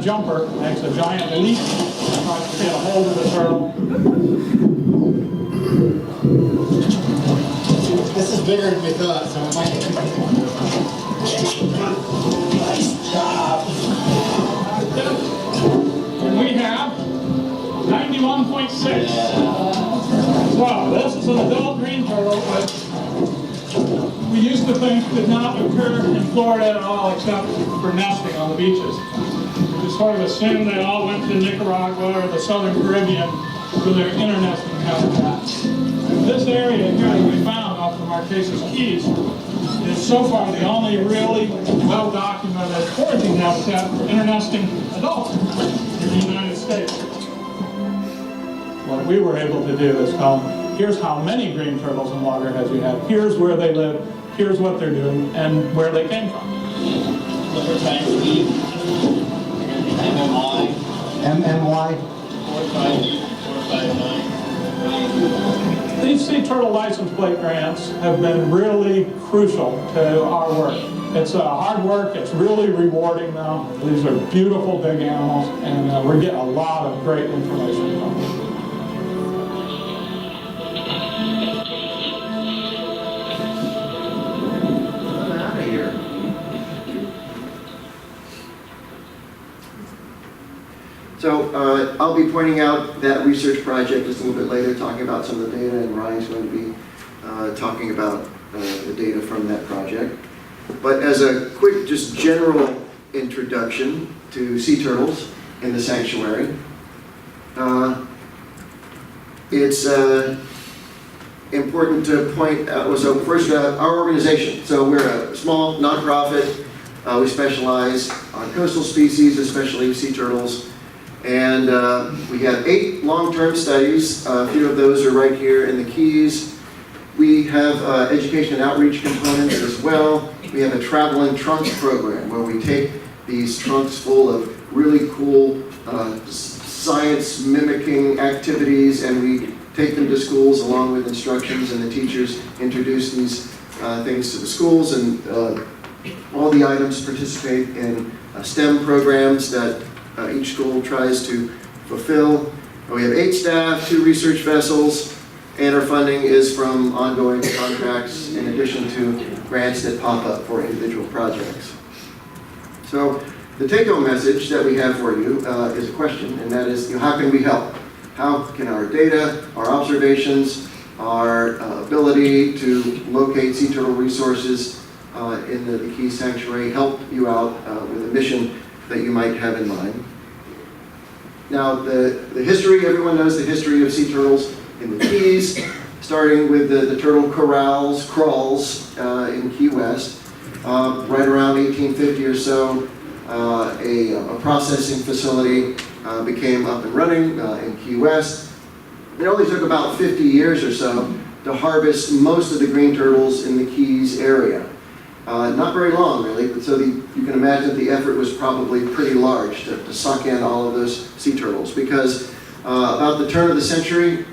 S6: jumper makes a giant leap and tries to get a hold of the turtle.
S18: This is bigger than we thought, so it might Nice job!
S6: And we have 91.6. So this is an adult green turtle, which we used to think did not occur in Florida at all, except for nesting on the beaches. We just sort of assumed they all went to Nicaragua or the Southern Caribbean for their internesting habitats. And this area here that we found off the Marquesas Keys is so far the only really well-documented foraging habitat for internesting adults in the United States. What we were able to do is tell them, here's how many green turtles and loggerheads you have, here's where they live, here's what they're doing, and where they came from.
S18: MMY
S6: 459. These sea turtle license plate grants have been really crucial to our work. It's hard work, it's really rewarding though. These are beautiful big animals, and we're getting a lot of great information from them.
S2: So I'll be pointing out that research project just a little bit later, talking about some of the data, and Ryan's going to be talking about the data from that project. But as a quick, just general introduction to sea turtles in the sanctuary, it's important to point out, so first, our organization. So we're a small nonprofit. We specialize on coastal species, especially sea turtles. And we have 8 long-term studies. A few of those are right here in the Keys. We have education and outreach components as well. We have a traveling trunks program where we take these trunks full of really cool science mimicking activities, and we take them to schools along with instructions, and the teachers introduce these things to the schools, and all the items participate in STEM programs that each school tries to fulfill. We have 8 staff, 2 research vessels, and our funding is from ongoing contracts in addition to grants that pop up for individual projects. So the take-home message that we have for you is a question, and that is, how can we help? How can our data, our observations, our ability to locate sea turtle resources in the Keys Sanctuary help you out with a mission that you might have in mind? Now, the history, everyone knows the history of sea turtles in the Keys, starting with the turtle crawls in Key West. Right around 1850 or so, a processing facility became up and running in Key West. It only took about 50 years or so to harvest most of the green turtles in the Keys area. Not very long, really, but so you can imagine that the effort was probably pretty large to suck in all of those sea turtles, because about the turn of the century,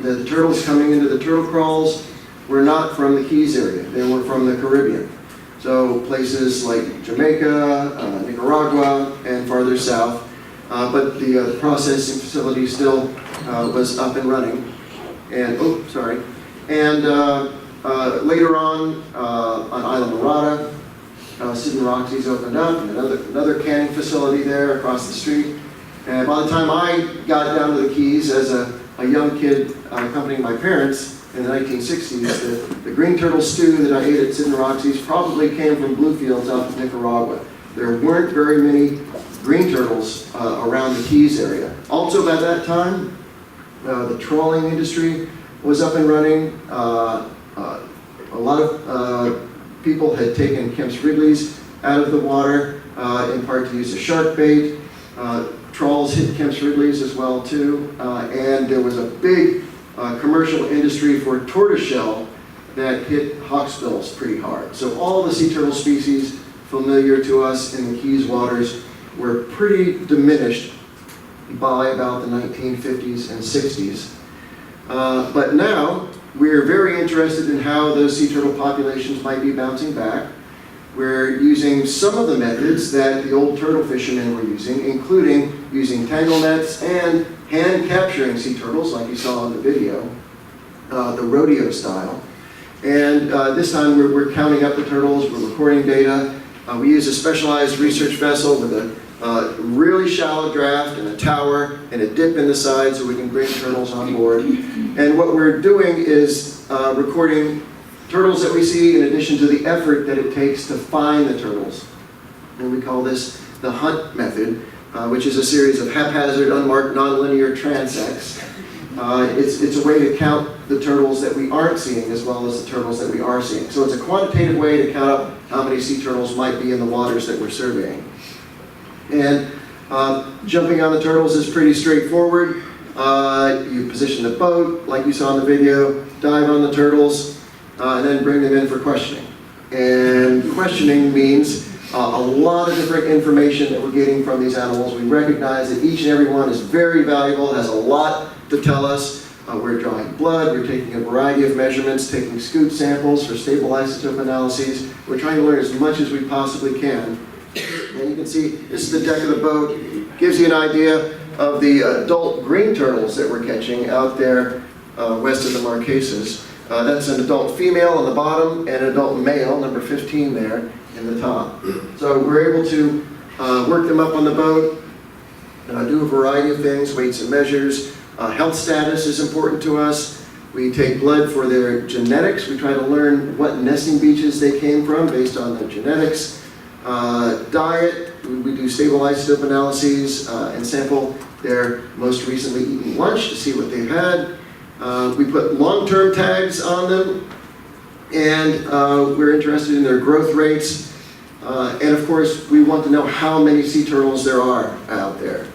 S2: the turtles coming into the turtle crawls were not from the Keys area. They were from the Caribbean. So places like Jamaica, Nicaragua, and farther south. But the processing facility still was up and running. And, later on Isla Morada, Sidney Roxy's opened up, and another canning facility there across the street. And by the time I got down to the Keys as a young kid accompanying my parents in the 1960s, the green turtle stew that I ate at Sidney Roxy's probably came from bluefields out of Nicaragua. There weren't very many green turtles around the Keys area. Also by that time, the trawling industry was up and running. A lot of people had taken Kemp's-Wrigley's out of the water, in part to use as shark bait. Trawls hit Kemp's-Wrigley's as well too, and there was a big commercial industry for tortoiseshell that hit hawksbills pretty hard. So all the sea turtle species familiar to us in the Keys waters were pretty diminished by about the 1950s and 60s. But now we're very interested in how those sea turtle populations might be bouncing back. We're using some of the methods that the old turtle fishermen were using, including using tangle nets and hand capturing sea turtles, like you saw in the video, the rodeo style. And this time we're counting up the turtles, we're recording data. We use a specialized research vessel with a really shallow draft and a tower and a dip in the side so we can bring turtles on board. And what we're doing is recording turtles that we see in addition to the effort that it takes to find the turtles. And we call this the hunt method, which is a series of haphazard, unmarked, nonlinear transects. It's a way to count the turtles that we aren't seeing as well as the turtles that we are seeing. So it's a quantitative way to count up how many sea turtles might be in the waters that we're surveying. And jumping on the turtles is pretty straightforward. You position the boat, like you saw in the video, dive on the turtles, and then bring them in for questioning. And questioning means a lot of different information that we're getting from these animals. We recognize that each and every one is very valuable, has a lot to tell us. We're drawing blood, we're taking a variety of measurements, taking scoot samples for stable isotope analyses. We're trying to learn as much as we possibly can. And you can see, this is the deck of the boat. Gives you an idea of the adult green turtles that we're catching out there west of the Marquesas. That's an adult female on the bottom and an adult male, number 15 there in the top. So we're able to work them up on the boat, do a variety of things, weights and measures. Health status is important to us. We take blood for their genetics. We try to learn what nesting beaches they came from based on their genetics. Diet, we do stable isotope analyses and sample their most recently eaten lunch to see what they've had. We put long-term tags on them, and we're interested in their growth rates. And of course, we want to know how many sea turtles there are out there.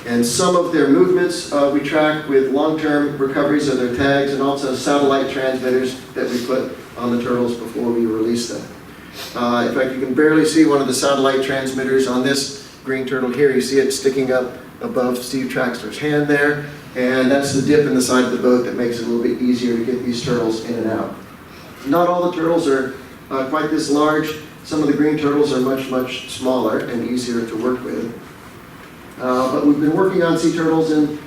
S2: And some of their movements we track with long-term recoveries of their tags and also satellite transmitters that we put on the turtles before we release them. In fact, you can barely see one of the satellite transmitters on this green turtle here. You see it sticking up above Steve Traxler's hand there. And that's the dip in the side of the boat that makes it a little bit easier to get these turtles in and out. Not all the turtles are quite this large. Some of the green turtles are much, much smaller and easier to work with. But we've been working on sea turtles in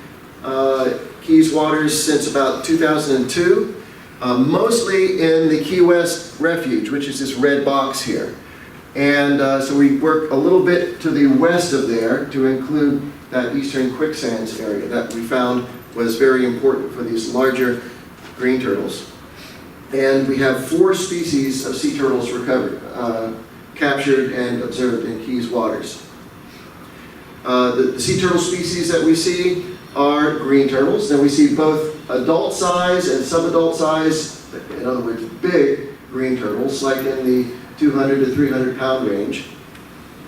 S2: Keys waters since about 2002, mostly in the Key West Refuge, which is this red box here. And so we work a little bit to the west of there to include that eastern quicksands area that we found was very important for these larger green turtles. And we have 4 species of sea turtles recovered, captured and observed in Keys waters. The sea turtle species that we see are green turtles. Then we see both adult size and subadult size, in other words, big green turtles, like in the 200 to 300 pound range,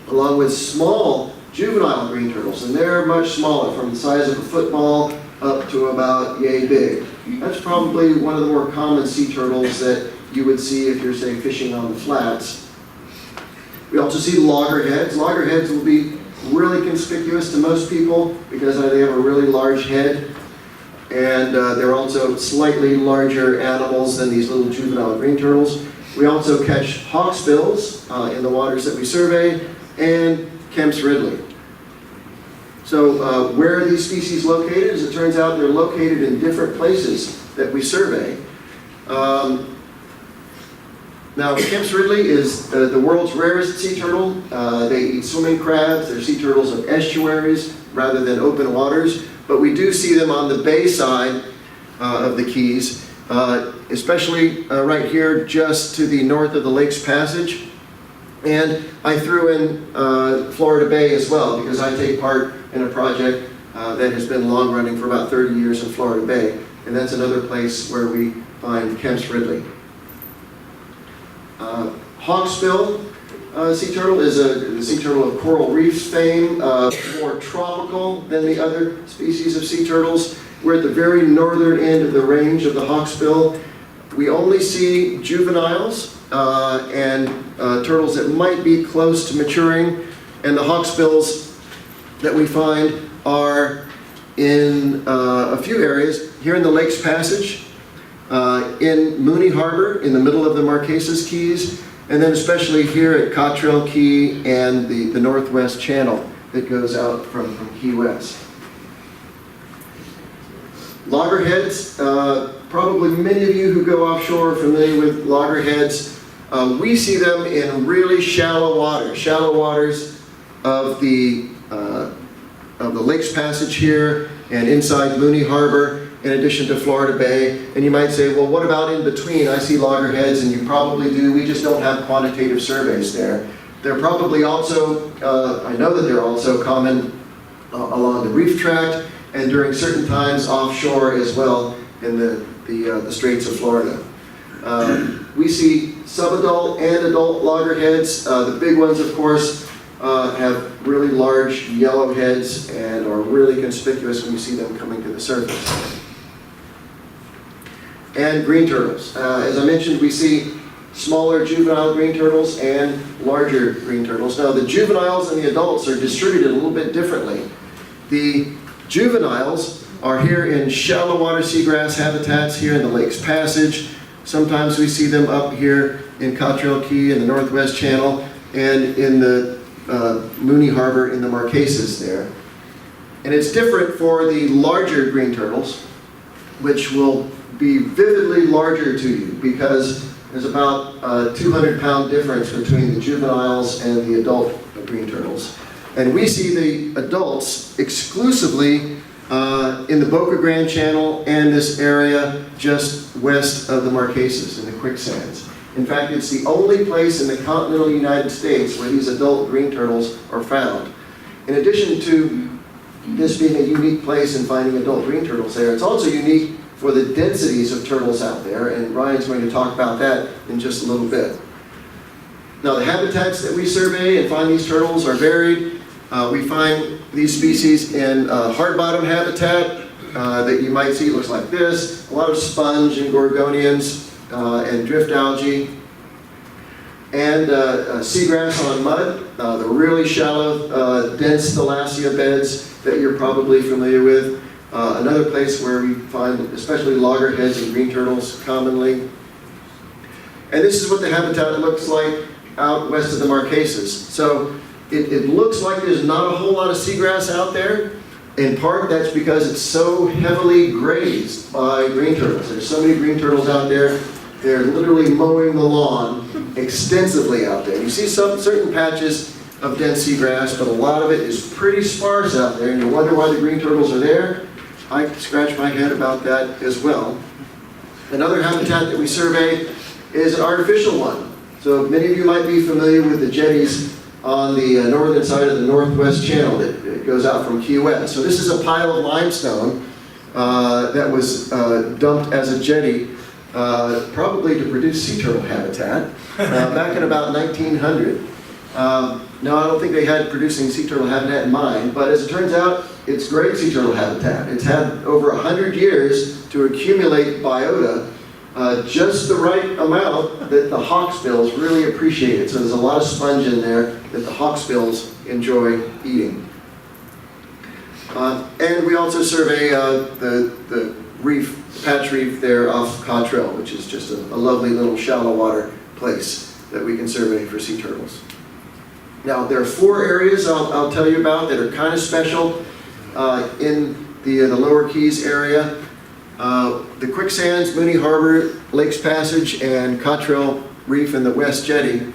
S2: along with small juvenile green turtles, and they're much smaller, from the size of a football up to about yay big. That's probably one of the more common sea turtles that you would see if you're, say, fishing on the flats. We also see loggerheads. Loggerheads will be really conspicuous to most people because they have a really large head, and they're also slightly larger animals than these little juvenile green turtles. We also catch hawksbills in the waters that we survey, and Kemp's Ridley. So where are these species located? As it turns out, they're located in different places that we survey. Now, Kemp's Ridley is the world's rarest sea turtle. They eat swimming crabs. They're sea turtles of estuaries rather than open waters. But we do see them on the bay side of the Keys, especially right here just to the north of the Lakes Passage. And I threw in Florida Bay as well, because I take part in a project that has been long running for about 30 years in Florida Bay. And that's another place where we find Kemp's Ridley. Hawksbill sea turtle is a sea turtle of coral reefs fame, more tropical than the other species of sea turtles. We're at the very northern end of the range of the hawksbill. We only see juveniles and turtles that might be close to maturing, and the hawksbills that we find are in a few areas. Here in the Lakes Passage, in Mooney Harbor, in the middle of the Marquesas Keys, and then especially here at Cottrell Key and the Northwest Channel that goes out from Key West. Loggerheads, probably many of you who go offshore are familiar with loggerheads. We see them in really shallow waters of the Lakes Passage here and inside Mooney Harbor, in addition to Florida Bay. And you might say, well, what about in between? I see loggerheads, and you probably do. We just don't have quantitative surveys there. They're probably also, I know that they're also common along the reef tract and during certain times offshore as well in the Straits of Florida. We see subadult and adult loggerheads. The big ones, of course, have really large yellow heads and are really conspicuous when you see them coming to the surface. And green turtles. As I mentioned, we see smaller juvenile green turtles and larger green turtles. Now, the juveniles and the adults are distributed a little bit differently. The juveniles are here in shallow water seagrass habitats here in the Lakes Passage. Sometimes we see them up here in Cottrell Key in the Northwest Channel and in the Mooney Harbor in the Marquesas there. And it's different for the larger green turtles, which will be vividly larger to you because there's about a 200-pound difference between the juveniles and the adult green turtles. And we see the adults exclusively in the Boca Grande Channel and this area just west of the Marquesas in the quicksands. In fact, it's the only place in the continental United States where these adult green turtles are found. In addition to this being a unique place in finding adult green turtles there, it's also unique for the densities of turtles out there, and Ryan's going to talk about that in just a little bit. Now, the habitats that we survey and find these turtles are varied. We find these species in hard bottom habitat that you might see looks like this. A lot of sponge and gorgonians and drift algae. And seagrass on mud, the really shallow, dense thalassia beds that you're probably familiar with. Another place where we find especially loggerheads and green turtles commonly. And this is what the habitat looks like out west of the Marquesas. So it looks like there's not a whole lot of seagrass out there. In part, that's because it's so heavily grazed by green turtles. There's so many green turtles out there, they're literally mowing the lawn extensively out there. You see some certain patches of dense seagrass, but a lot of it is pretty sparse out there, and you wonder why the green turtles are there. I scratch my head about that as well. Another habitat that we survey is an artificial one. So many of you might be familiar with the jetties on the northern side of the Northwest Channel that goes out from Key West. So this is a pile of limestone that was dumped as a jetty, probably to produce sea turtle habitat, back in about 1900. No, I don't think they had producing sea turtle habitat in mind, but as it turns out, it's great sea turtle habitat. It's had over 100 years to accumulate biota, just the right amount that the hawksbills really appreciate it. So there's a lot of sponge in there that the hawksbills enjoy eating. And we also survey the reef, patch reef there off Cottrell, which is just a lovely little shallow water place that we can survey for sea turtles. Now, there are 4 areas I'll tell you about that are kind of special in the Lower Keys area. The quicksands, Mooney Harbor, Lakes Passage, and Cottrell Reef in the West Jetty.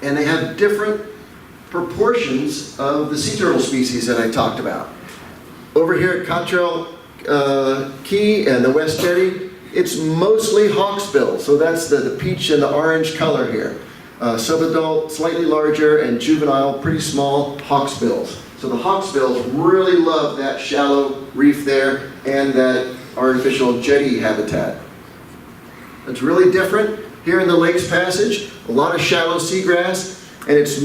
S2: And they have different proportions of the sea turtle species that I talked about. Over here at Cottrell Key and the West Jetty, it's mostly hawksbill. So that's the peach and the orange color here. Subadult, slightly larger, and juvenile, pretty small hawksbills. So the hawksbills really love that shallow reef there and that artificial jetty habitat. It's really different here in the Lakes Passage. A lot of shallow seagrass, and it's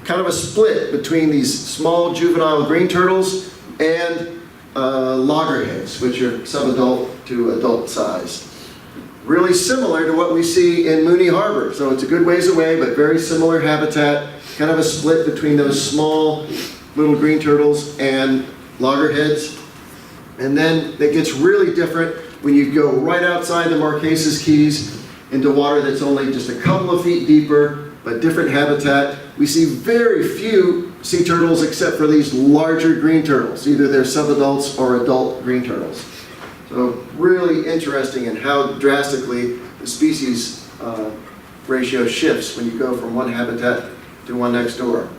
S2: kind of a split between these small juvenile green turtles and loggerheads, which are subadult to adult size. Really similar to what we see in Mooney Harbor. So it's a good ways away, but very similar habitat, kind of a split between those small little green turtles and loggerheads. And then it gets really different when you go right outside the Marquesas Keys into water that's only just a couple of feet deeper, but different habitat. We see very few sea turtles except for these larger green turtles. Either they're subadults or adult green turtles. So really interesting in how drastically the species ratio shifts when you go from one habitat to one next door.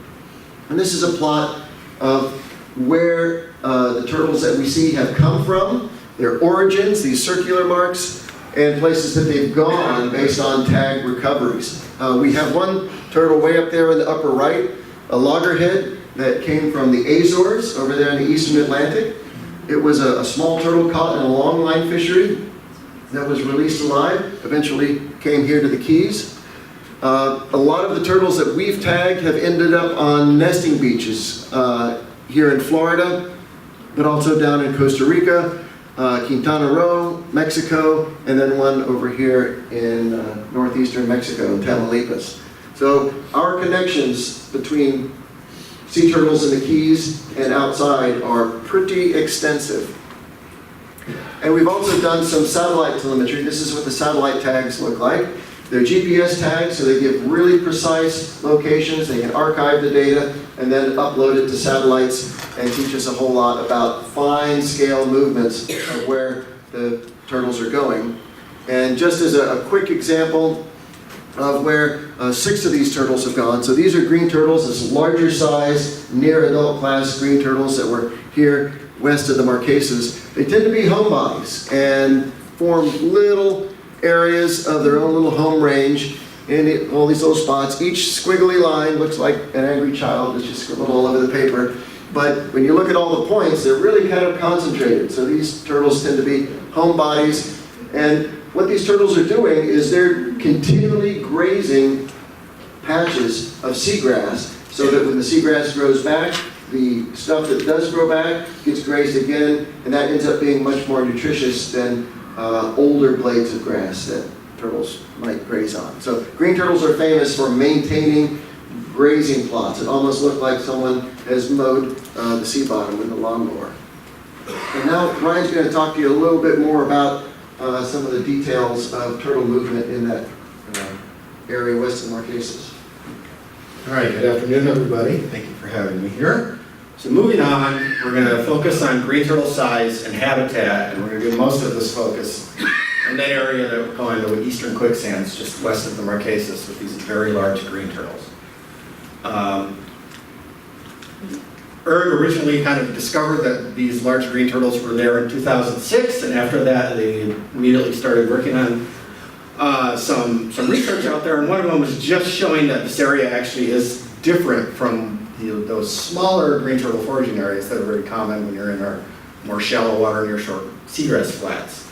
S2: And this is a plot of where the turtles that we see have come from, their origins, these circular marks, and places that they've gone based on tag recoveries. We have one turtle way up there in the upper right, a loggerhead that came from the Azores over there in the eastern Atlantic. It was a small turtle caught in a longline fishery that was released alive, eventually came here to the Keys. A lot of the turtles that we've tagged have ended up on nesting beaches here in Florida, but also down in Costa Rica, Quintana Roo, Mexico, and then one over here in northeastern Mexico, Tamaulipas. So our connections between sea turtles in the Keys and outside are pretty extensive. And we've also done some satellite telemetry. This is what the satellite tags look like. They're GPS tags, so they give really precise locations. They can archive the data and then upload it to satellites and teach us a whole lot about fine scale movements of where the turtles are going. And just as a quick example, of where 6 of these turtles have gone. So these are green turtles, this larger size, near adult class green turtles that were here west of the Marquesas. They tend to be homebodies and form little areas of their own little home range in all these little spots. Each squiggly line looks like an angry child that's just scribbled all over the paper. But when you look at all the points, they're really kind of concentrated. So these turtles tend to be homebodies. And what these turtles are doing is they're continually grazing patches of seagrass so that when the seagrass grows back, the stuff that does grow back gets grazed again, and that ends up being much more nutritious than older blades of grass that turtles might graze on. So green turtles are famous for maintaining grazing plots. It almost looks like someone has mowed the sea bottom with a lawnmower. And now Ryan's going to talk to you a little bit more about some of the details of turtle movement in that area west of the Marquesas.
S9: All right, good afternoon, everybody. Thank you for having me here. So moving on, we're going to focus on green turtle size and habitat, and we're going to do most of this focus in that area that we're calling the eastern quicksands, just west of the Marquesas, with these very large green turtles. Erg originally kind of discovered that these large green turtles were there in 2006, and after that they immediately started working on some research out there, and one of them was just showing that this area actually is different from those smaller green turtle foraging areas that are very common when you're in our more shallow water near shore seagrass flats.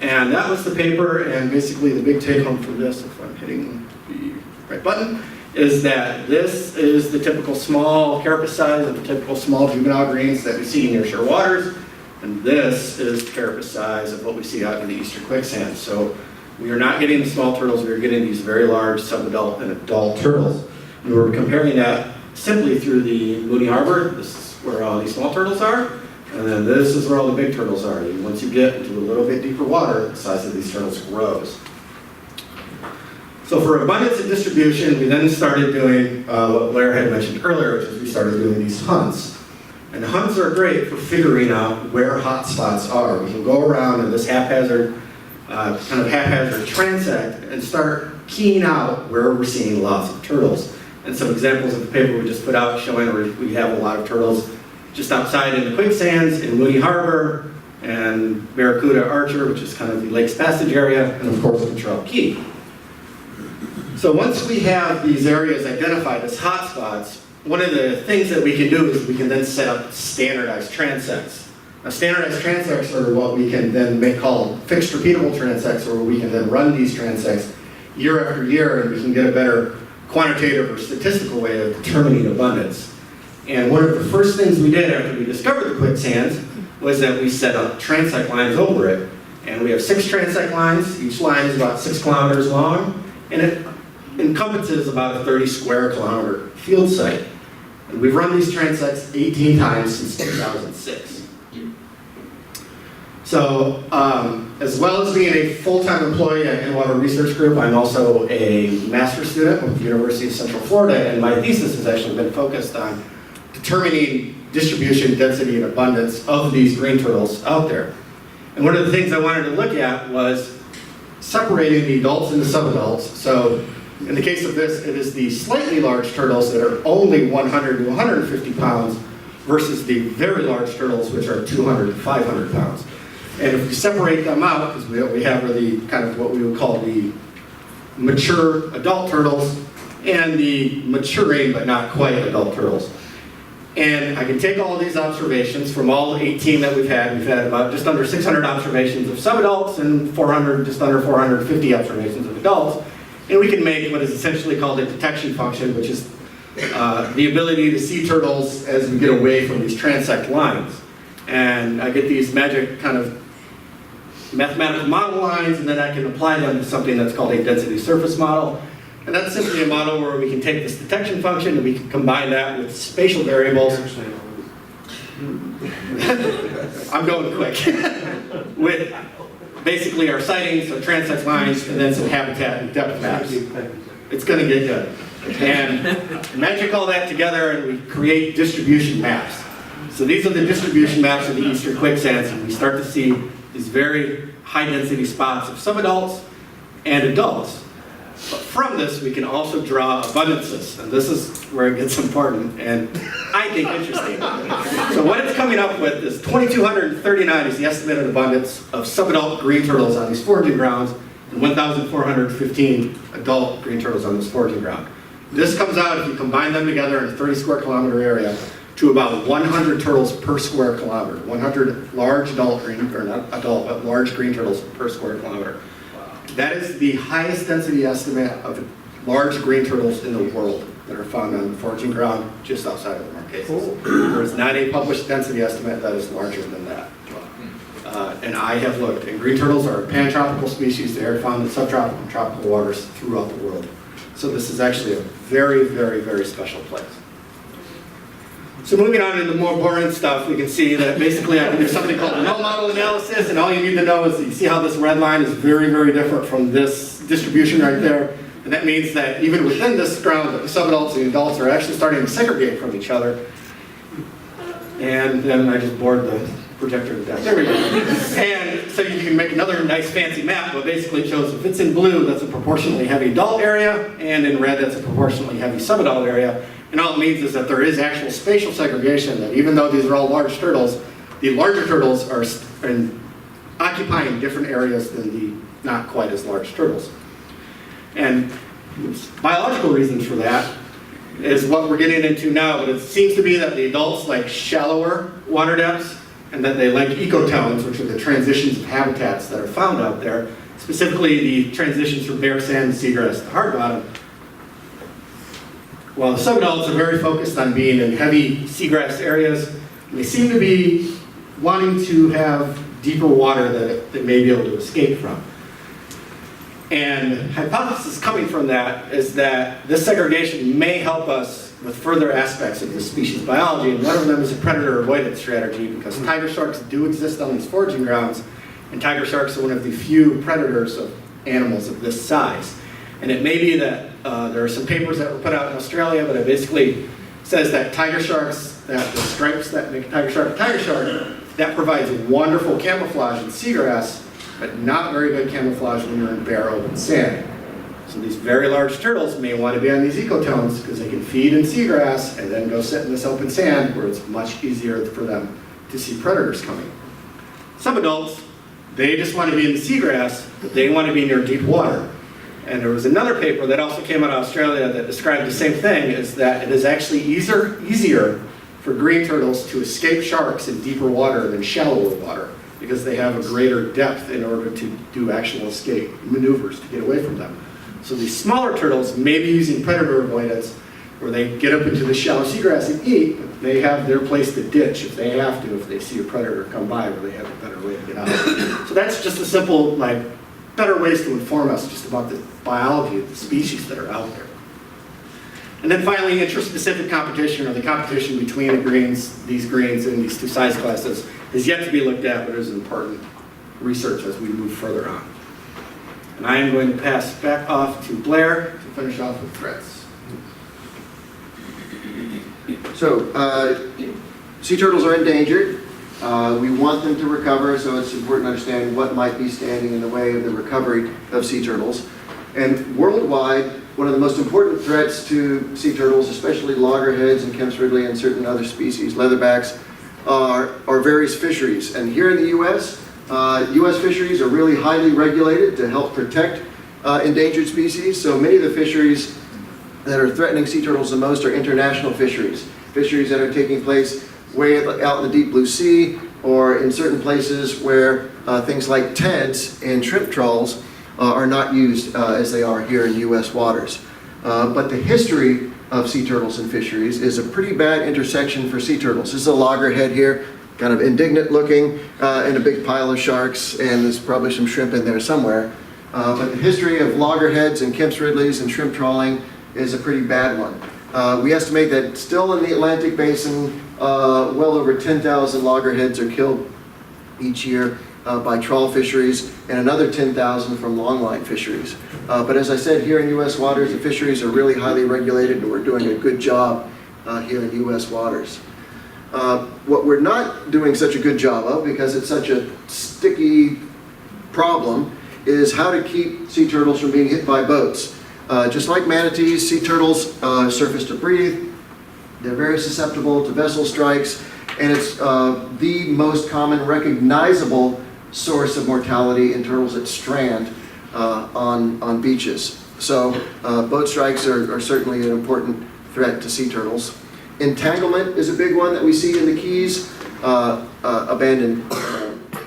S9: And that was the paper, and basically the big take home from this, if I'm hitting the right button, is that this is the typical small carapace size of the typical small juvenile greens that we see near shore waters, and this is the carapace size of what we see out in the eastern quicksand. So we are not getting the small turtles, we are getting these very large subadult and adult turtles. And we're comparing that simply through the Mooney Harbor. This is where all these small turtles are, and then this is where all the big turtles are. And once you get into a little bit deeper water, the size of these turtles grows. So for abundance and distribution, we then started doing what Blair had mentioned earlier, which is we started doing these hunts. And hunts are great for figuring out where hot spots are. We can go around in this haphazard transect and start keying out where we're seeing lots of turtles. And some examples of the paper we just put out showing where we have a lot of turtles just outside in the quicksands, in Mooney Harbor, and Barracuda Archer, which is kind of the Lakes Passage area, and of course Control Key. So once we have these areas identified as hotspots, one of the things that we can do is we can then set up standardized transects. Now, standardized transects are what we can then call fixed repeatable transects, or we can then run these transects year after year, and we can get a better quantitative or statistical way of determining abundance. And one of the first things we did after we discovered the quicksands was that we set up transect lines over it. And we have 6 transect lines. Each line is about 6 kilometers long, and it encompasses about a 30 square kilometer field site. And we've run these transects 18 times since 2006. So, as well as being a full-time employee at In-Water Research Group, I'm also a master's student with the University of Central Florida, and my thesis has actually been focused on determining distribution, density, and abundance of these green turtles out there. And one of the things I wanted to look at was separating the adults and the subadults. So, in the case of this, it is the slightly large turtles that are only 100 to 150 pounds versus the very large turtles, which are 200 to 500 pounds. And if we separate them out, because what we have are the kind of what we would call the mature adult turtles and the maturing but not quite adult turtles. And I can take all of these observations from all 18 that we've had. We've had about just under 600 observations of subadults and just under 450 observations of adults. And we can make what is essentially called a detection function, which is the ability to see turtles as we get away from these transect lines. And I get these magic kind of mathematical model lines, and then I can apply them to something that's called a density surface model. And that's simply a model where we can take this detection function and we can combine that with spatial variables. I'm going quick. With basically our sightings, our transect lines, and then some habitat and depth maps. It's going to get good. And magic all that together and we create distribution maps. So these are the distribution maps of the eastern quicksands, and we start to see these very high density spots of subadults and adults. But from this, we can also draw abundances, and this is where it gets important and I think interesting. So what it's coming up with is 2,239 is the estimated abundance of subadult green turtles on these foraging grounds, and 1,415 adult green turtles on this foraging ground. This comes out, if you combine them together in a 30 square kilometer area, to about 100 turtles per square kilometer. 100 large adult green, or not adult, but large green turtles per square kilometer. That is the highest density estimate of large green turtles in the world that are found on the foraging ground just outside of the Marquesas. There is not a published density estimate that is larger than that. And I have looked, and green turtles are a pantropical species. They are found in subtropical and tropical waters throughout the world. So this is actually a very, very, very special place. So moving on into the more boring stuff, we can see that basically I can do something called a null model analysis, and all you need to know is that you see how this red line is very, very different from this distribution right there. And that means that even within this ground, the subadults and the adults are actually starting to segregate from each other. And then I just bored the projector to death. There we go. And so you can make another nice fancy map, but basically it shows if it's in blue, that's a proportionally heavy adult area, and in red, that's a proportionally heavy subadult area. And all it means is that there is actual spatial segregation, that even though these are all large turtles, the larger turtles are occupying different areas than the not quite as large turtles. And biological reasons for that is what we're getting into now, but it seems to be that the adults like shallower water depths, and that they like ecotones, which are the transitions of habitats that are found out there, specifically the transitions from bare sand seagrass to hard bottom. While the subadults are very focused on being in heavy seagrass areas, they seem to be wanting to have deeper water that they may be able to escape from. And hypothesis coming from that is that this segregation may help us with further aspects of the species biology, and one of them is a predator avoidance strategy, because tiger sharks do exist on these foraging grounds, and tiger sharks are one of the few predators of animals of this size. And it may be that there are some papers that were put out in Australia, but it basically says that tiger sharks, that the stripes that make a tiger shark, that provides wonderful camouflage in seagrass, but not very good camouflage when you're in bare open sand. So these very large turtles may want to be on these ecotones because they can feed in seagrass and then go sit in this open sand where it's much easier for them to see predators coming. Some adults, they just want to be in the seagrass, but they want to be near deep water. And there was another paper that also came out of Australia that described the same thing, is that it is actually easier for green turtles to escape sharks in deeper water than shallower water, because they have a greater depth in order to do actual escape maneuvers to get away from them. So these smaller turtles may be using predator avoidance, where they get up into the shallow seagrass and eat, but they have their place to ditch if they have to, if they see a predator come by, where they have a better way to get out. So that's just a simple, better ways to inform us just about the biology of the species that are out there. And then finally, interspecific competition, or the competition between these greens and these two size classes, is yet to be looked at, but is important research as we move further on. And I am going to pass back off to Blair to finish off with threats.
S2: So, sea turtles are endangered. We want them to recover, so it's important to understand what might be standing in the way of the recovery of sea turtles. And worldwide, one of the most important threats to sea turtles, especially loggerheads and Kemp's-Ridley and certain other species, leatherbacks, are various fisheries. And here in the U.S. Fisheries are really highly regulated to help protect endangered species. So many of the fisheries that are threatening sea turtles the most are international fisheries. Fisheries that are taking place way out in the deep blue sea, or in certain places where things like TEDs and shrimp trawls are not used as they are here in U.S. waters. But the history of sea turtles and fisheries is a pretty bad intersection for sea turtles. This is a loggerhead here, kind of indignant looking, and a big pile of sharks, and there's probably some shrimp in there somewhere. But the history of loggerheads and Kemp's-Ridleys and shrimp trawling is a pretty bad one. We estimate that still in the Atlantic Basin, well over 10,000 loggerheads are killed each year by trawl fisheries, and another 10,000 from longline fisheries. But as I said, here in U.S. waters, the fisheries are really highly regulated, and we're doing a good job here in U.S. waters. What we're not doing such a good job of, because it's such a sticky problem, is how to keep sea turtles from being hit by boats. Just like manatees, sea turtles surface to breathe. They're very susceptible to vessel strikes, and it's the most common recognizable source of mortality in turtles that strand on beaches. So boat strikes are certainly an important threat to sea turtles. Entanglement is a big one that we see in the Keys. Abandoned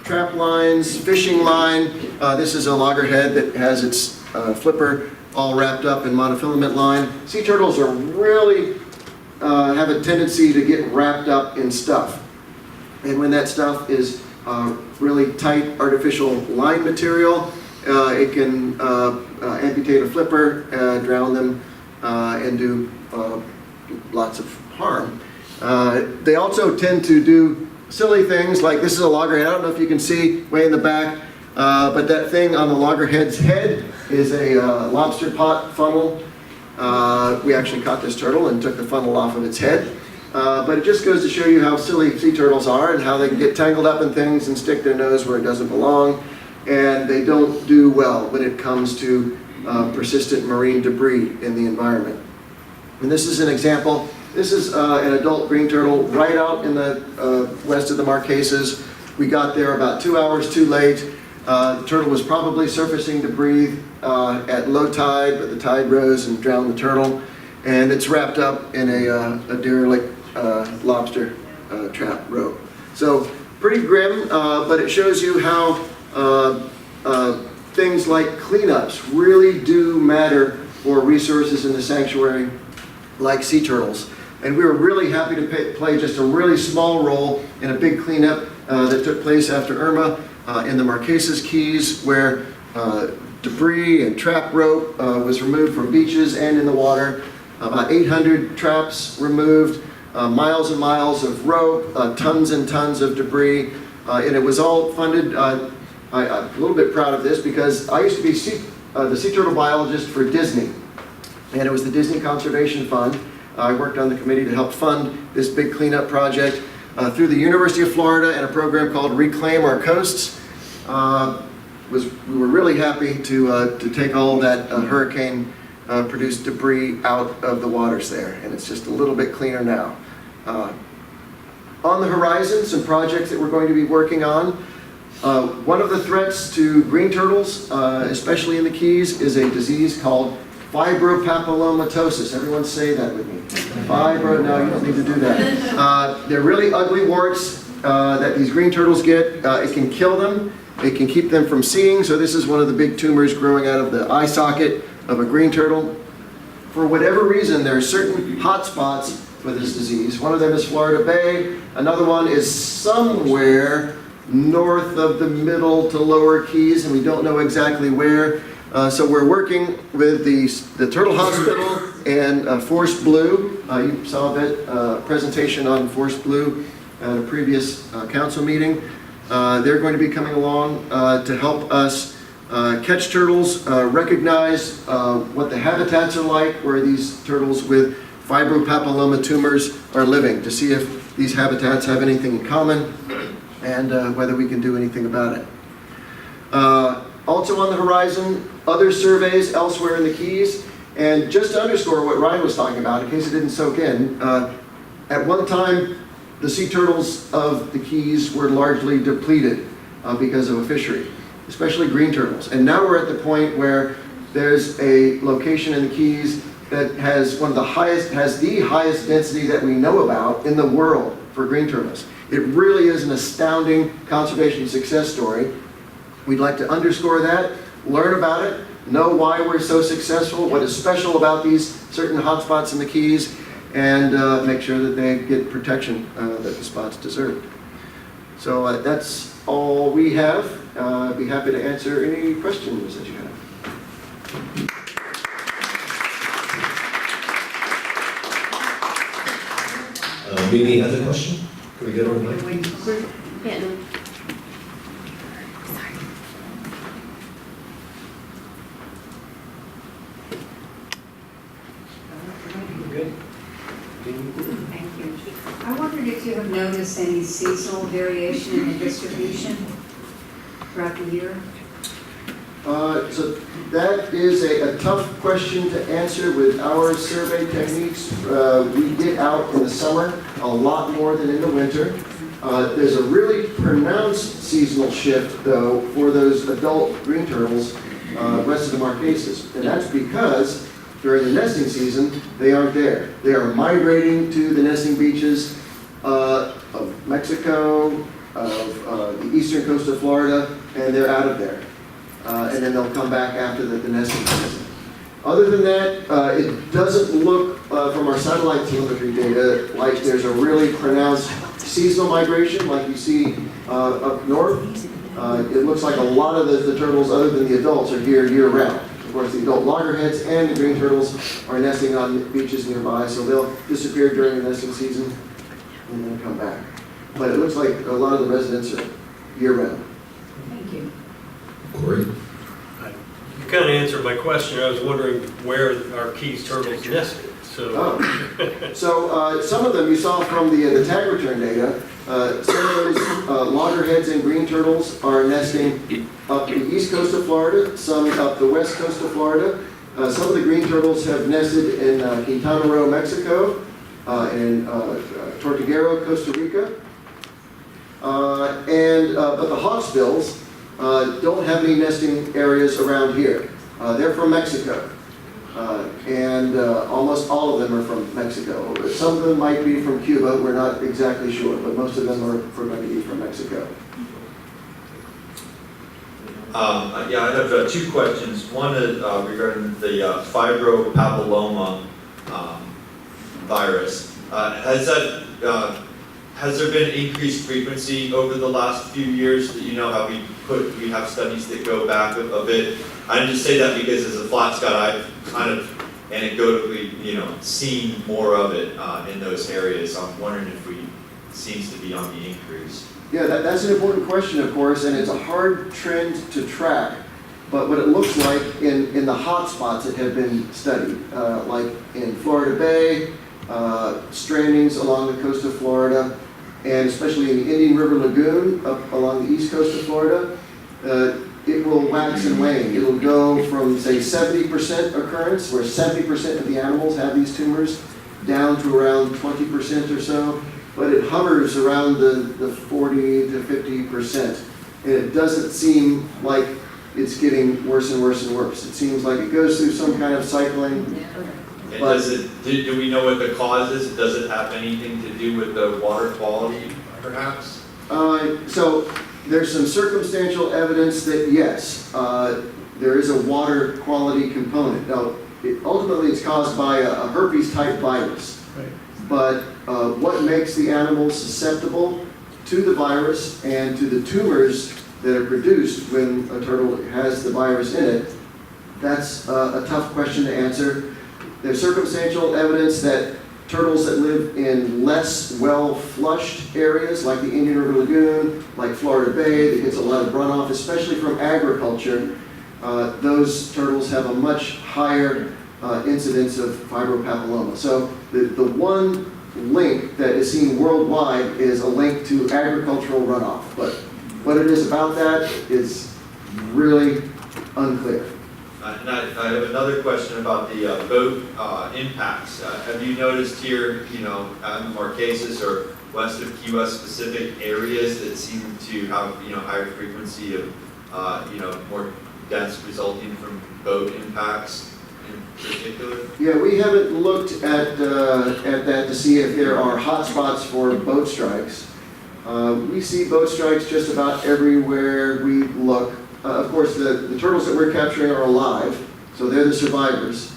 S2: trap lines, fishing line. This is a loggerhead that has its flipper all wrapped up in monofilament line. Sea turtles are really have a tendency to get wrapped up in stuff. And when that stuff is really tight artificial line material, it can amputate a flipper, drown them, and do lots of harm. They also tend to do silly things like, this is a loggerhead. I don't know if you can see way in the back, but that thing on the loggerhead's head is a lobster pot funnel. We actually caught this turtle and took the funnel off of its head. But it just goes to show you how silly sea turtles are and how they can get tangled up in things and stick their nose where it doesn't belong. And they don't do well when it comes to persistent marine debris in the environment. And this is an example. This is an adult green turtle right out in the west of the Marquesas. We got there about 2 hours too late. The turtle was probably surfacing to breathe at low tide, but the tide rose and drowned the turtle. And it's wrapped up in a derelict lobster trap rope. So pretty grim, but it shows you how things like cleanups really do matter for resources in the sanctuary, like sea turtles. And we were really happy to play just a really small role in a big cleanup that took place after Irma in the Marquesas Keys, where debris and trap rope was removed from beaches and in the water. About 800 traps removed, miles and miles of rope, tons and tons of debris, and it was all funded. I'm a little bit proud of this because I used to be the sea turtle biologist for Disney, and it was the Disney Conservation Fund. I worked on the committee to help fund this big cleanup project through the University of Florida and a program called Reclaim Our Coasts. We were really happy to take all that hurricane produced debris out of the waters there, and it's just a little bit cleaner now. On the horizon, some projects that we're going to be working on. One of the threats to green turtles, especially in the Keys, is a disease called fibropapillomatosis. Everyone say that with me. No, you don't need to do that. They're really ugly warts that these green turtles get. It can kill them. It can keep them from seeing. So this is one of the big tumors growing out of the eye socket of a green turtle. For whatever reason, there are certain hot spots for this disease. One of them is Florida Bay. Another one is somewhere north of the middle to lower Keys, and we don't know exactly where. So we're working with the Turtle Hospital and Force Blue. You saw a presentation on Force Blue at a previous council meeting. They're going to be coming along to help us catch turtles, recognize what the habitats are like where these turtles with fibropapilloma tumors are living, to see if these habitats have anything in common and whether we can do anything about it. Also on the horizon, other surveys elsewhere in the Keys. And just to underscore what Ryan was talking about, in case it didn't soak in, at one time the sea turtles of the Keys were largely depleted because of a fishery, especially green turtles. And now we're at the point where there's a location in the Keys that has the highest density that we know about in the world for green turtles. It really is an astounding conservation success story. We'd like to underscore that, learn about it, know why we're so successful, what is special about these certain hotspots in the Keys, and make sure that they get protection that the spots deserve. So that's all we have. I'd be happy to answer any questions that you have.
S1: Mimi has a question. Can we get her a mic?
S16: Thank you. I wondered if you have noticed any seasonal variation in the distribution throughout the year?
S2: So that is a tough question to answer with our survey techniques. We get out in the summer a lot more than in the winter. There's a really pronounced seasonal shift, though, for those adult green turtles west of the Marquesas. And that's because during the nesting season, they aren't there. They are migrating to the nesting beaches of Mexico, of the eastern coast of Florida, and they're out of there. And then they'll come back after the nesting season. Other than that, it doesn't look from our satellite telemetry data like there's a really pronounced seasonal migration like you see up north. It looks like a lot of the turtles, other than the adults, are here year-round. Of course, the adult loggerheads and the green turtles are nesting on beaches nearby, so they'll disappear during the nesting season and then come back. But it looks like a lot of the residents are year-round.
S12: Thank you.
S4: Corey?
S19: You kind of answered my question. I was wondering where our Keys turtles nested. So,
S2: So some of them you saw from the tag return data. Some of those loggerheads and green turtles are nesting up the east coast of Florida, some up the west coast of Florida. Some of the green turtles have nested in Quintana Roo, Mexico, and Tortuguero, Costa Rica. But the hawksbills don't have any nesting areas around here. They're from Mexico. And almost all of them are from Mexico. Some of them might be from Cuba, we're not exactly sure, but most of them are going to be from Mexico.
S20: Yeah, I have two questions. One is regarding the fibropapilloma virus. Has there been increased frequency over the last few years? That you know how we have studies that go back a bit. I just say that because as a flat Scot, I've kind of anecdotally, seen more of it in those areas. So I'm wondering if seems to be on the increase.
S2: Yeah, that's an important question, of course, and it's a hard trend to track. But what it looks like in the hot spots that have been studied, like in Florida Bay, strandings along the coast of Florida, and especially in the Indian River Lagoon up along the east coast of Florida, it will wax and wane. It'll go from, say, 70% occurrence, where 70% of the animals have these tumors, down to around 20% or so, but it hovers around the 40 to 50%. And it doesn't seem like it's getting worse and worse and worse. It seems like it goes through some kind of cycling.
S20: And do we know what the cause is? Does it have anything to do with the water quality, perhaps?
S2: So there's some circumstantial evidence that yes, there is a water quality component. Now, ultimately it's caused by a herpes-type virus.
S6: Right.
S2: But what makes the animals susceptible to the virus and to the tumors that are produced when a turtle has the virus in it, that's a tough question to answer. There's circumstantial evidence that turtles that live in less well-flushed areas, like the Indian River Lagoon, like Florida Bay, that gets a lot of runoff, especially from agriculture, those turtles have a much higher incidence of fibropapilloma. So the one link that is seen worldwide is a link to agricultural runoff. But what it is about that is really unclear.
S20: And I have another question about the boat impacts. Have you noticed here, out in Marquesas or west of Key West, specific areas that seem to have, higher frequency of, more deaths resulting from boat impacts in particular?
S2: Yeah, we haven't looked at that to see if there are hot spots for boat strikes. We see boat strikes just about everywhere we look. Of course, the turtles that we're capturing are alive, so they're the survivors.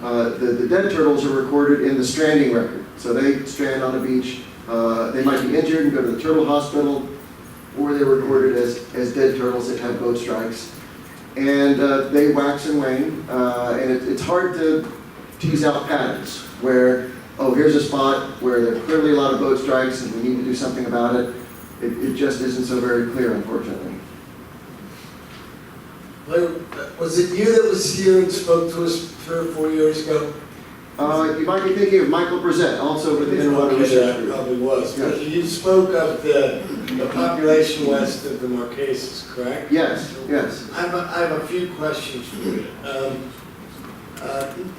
S2: The dead turtles are recorded in the stranding record. So they strand on a beach. They might be injured and go to the turtle hospital, or they're recorded as dead turtles that have boat strikes. And they wax and wane, and it's hard to tease out patterns where, oh, here's a spot where there are clearly a lot of boat strikes and we need to do something about it. It just isn't so very clear, unfortunately.
S18: Was it you that was here and spoke to us 3 or 4 years ago?
S2: You might be thinking of Michael Brissett, also with the Inwater Research Group.
S18: Probably was.
S2: Yes.
S18: You spoke of the population west of the Marquesas, correct?
S2: Yes, yes.
S18: I have a few questions for you.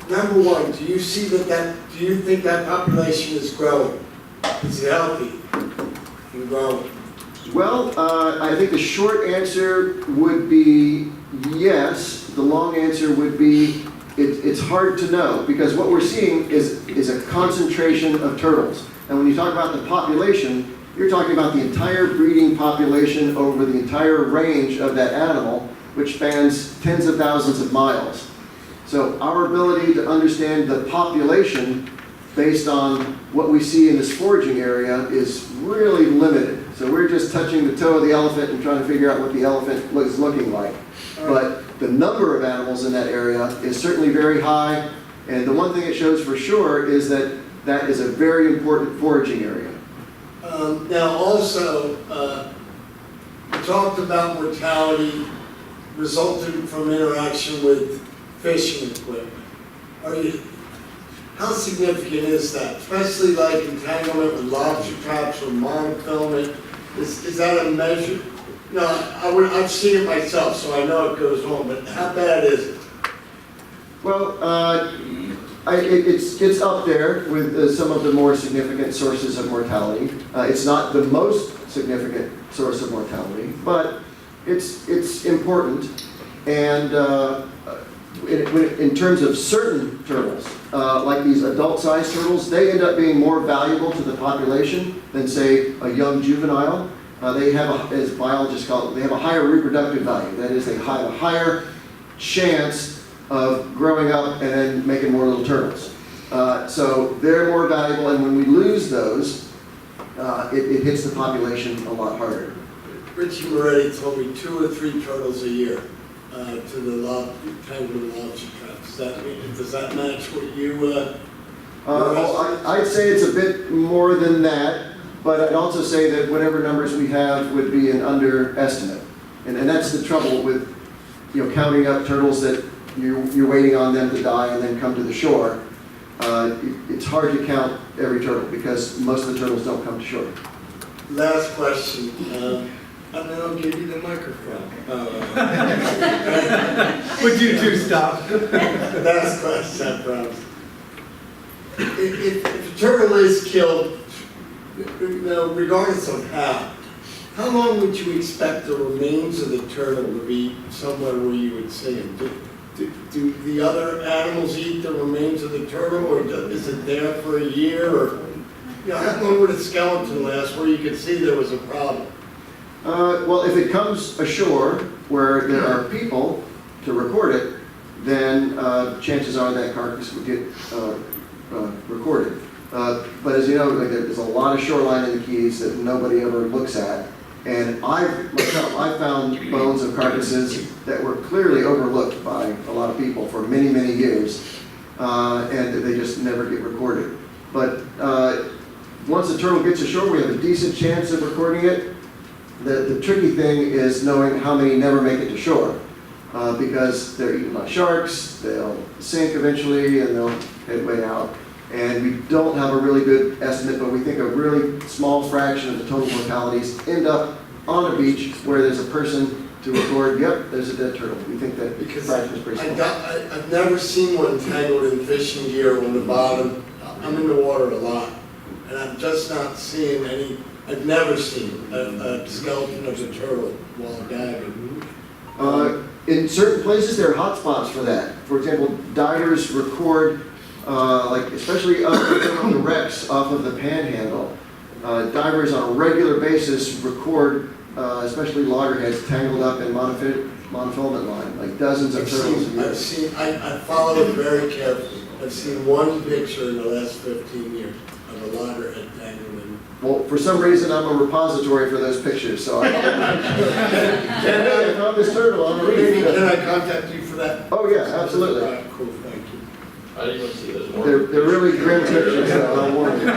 S18: Number one, do you think that population is growing? Is it healthy and growing?
S2: Well, I think the short answer would be yes. The long answer would be it's hard to know, because what we're seeing is a concentration of turtles. And when you talk about the population, you're talking about the entire breeding population over the entire range of that animal, which spans tens of thousands of miles. So our ability to understand the population based on what we see in this foraging area is really limited. So we're just touching the toe of the elephant and trying to figure out what the elephant is looking like. But the number of animals in that area is certainly very high, and the one thing it shows for sure is that that is a very important foraging area.
S18: Now also, you talked about mortality resulting from interaction with fishing equipment. How significant is that? Especially like entanglement with lobster traps or monofilament. Is that a measure? No, I've seen it myself, so I know it goes on, but how bad is it?
S2: Well, it's up there with some of the more significant sources of mortality. It's not the most significant source of mortality, but it's important. And in terms of certain turtles, like these adult-sized turtles, they end up being more valuable to the population than, say, a young juvenile. They have, as biologists call it, they have a higher reproductive value. That is, they have a higher chance of growing up and then making more little turtles. So they're more valuable, and when we lose those, it hits the population a lot harder.
S18: Richie Moretti told me 2 or 3 turtles a year to the tangled lobster traps. Does that match what you?
S2: I'd say it's a bit more than that, but I'd also say that whatever numbers we have would be an underestimate, and that's the trouble with counting up turtles that you're waiting on them to die and then come to the shore. It's hard to count every turtle because most of the turtles don't come to shore.
S18: Last question. And then I'll give you the microphone.
S9: Would you two stop?
S18: Last question, I promise. If a turtle is killed, regardless of how long would you expect the remains of the turtle to be somewhere where you would see them? Do the other animals eat the remains of the turtle, or is it there for a year? Or how long would a skeleton last where you could see there was a problem?
S2: Well, if it comes ashore where there are people to record it, then chances are that carcass would get recorded. But as you know, there's a lot of shoreline in the Keys that nobody ever looks at. And I found bones of carcasses that were clearly overlooked by a lot of people for many, many years, and they just never get recorded. But once the turtle gets ashore, we have a decent chance of recording it. The tricky thing is knowing how many never make it to shore, because they're eaten by sharks, they'll sink eventually, and they'll head way out. And we don't have a really good estimate, but we think a really small fraction of the total mortalities end up on a beach where there's a person to record, yep, there's a dead turtle. We think that fraction is pretty small.
S18: I've never seen one tangled in fishing gear on the bottom. I'm in the water a lot, and I'm just not seeing any. I've never seen a skeleton of a turtle while diving.
S2: In certain places, there are hot spots for that. For example, divers record, especially up on the wrecks off of the Panhandle. Divers on a regular basis record, especially loggerheads tangled up in monofilament line, like dozens of turtles.
S18: I follow it very carefully. I've seen one picture in the last 15 years of a loggerhead tangled in.
S2: Well, for some reason, I'm a repository for those pictures, so I found this turtle on the reef.
S18: Can I contact you for that?
S2: Oh, yeah, absolutely.
S18: All right, cool, thank you.
S3: I didn't even see those more.
S2: They're really grim pictures, so I warn you.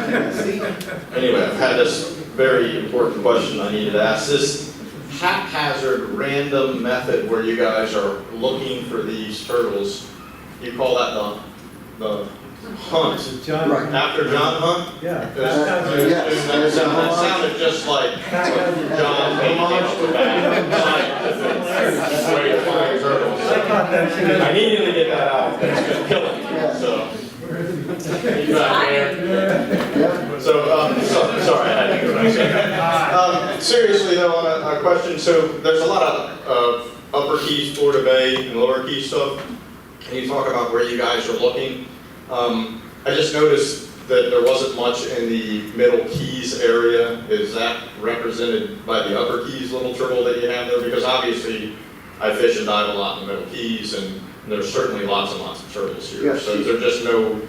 S3: Anyway, I've had this very important question I needed to ask. This haphazard, random method where you guys are looking for these turtles, you call that the Hunt.
S2: Right.
S3: After John Hunt?
S2: Yes.
S3: That sounded just like John painting on the back. Way to find turtles. I needed to get that out. It's gonna kill it. So. You back there? Sorry, I had to go back. Seriously though, on a question, so there's a lot of Upper Keys, Florida Bay, and Lower Keys stuff. Can you talk about where you guys are looking? I just noticed that there wasn't much in the Middle Keys area. Is that represented by the Upper Keys little turtle that you have there? Because obviously I fish and dive a lot in the Middle Keys, and there's certainly lots and lots of turtles here.
S2: Yes.
S3: So is there just no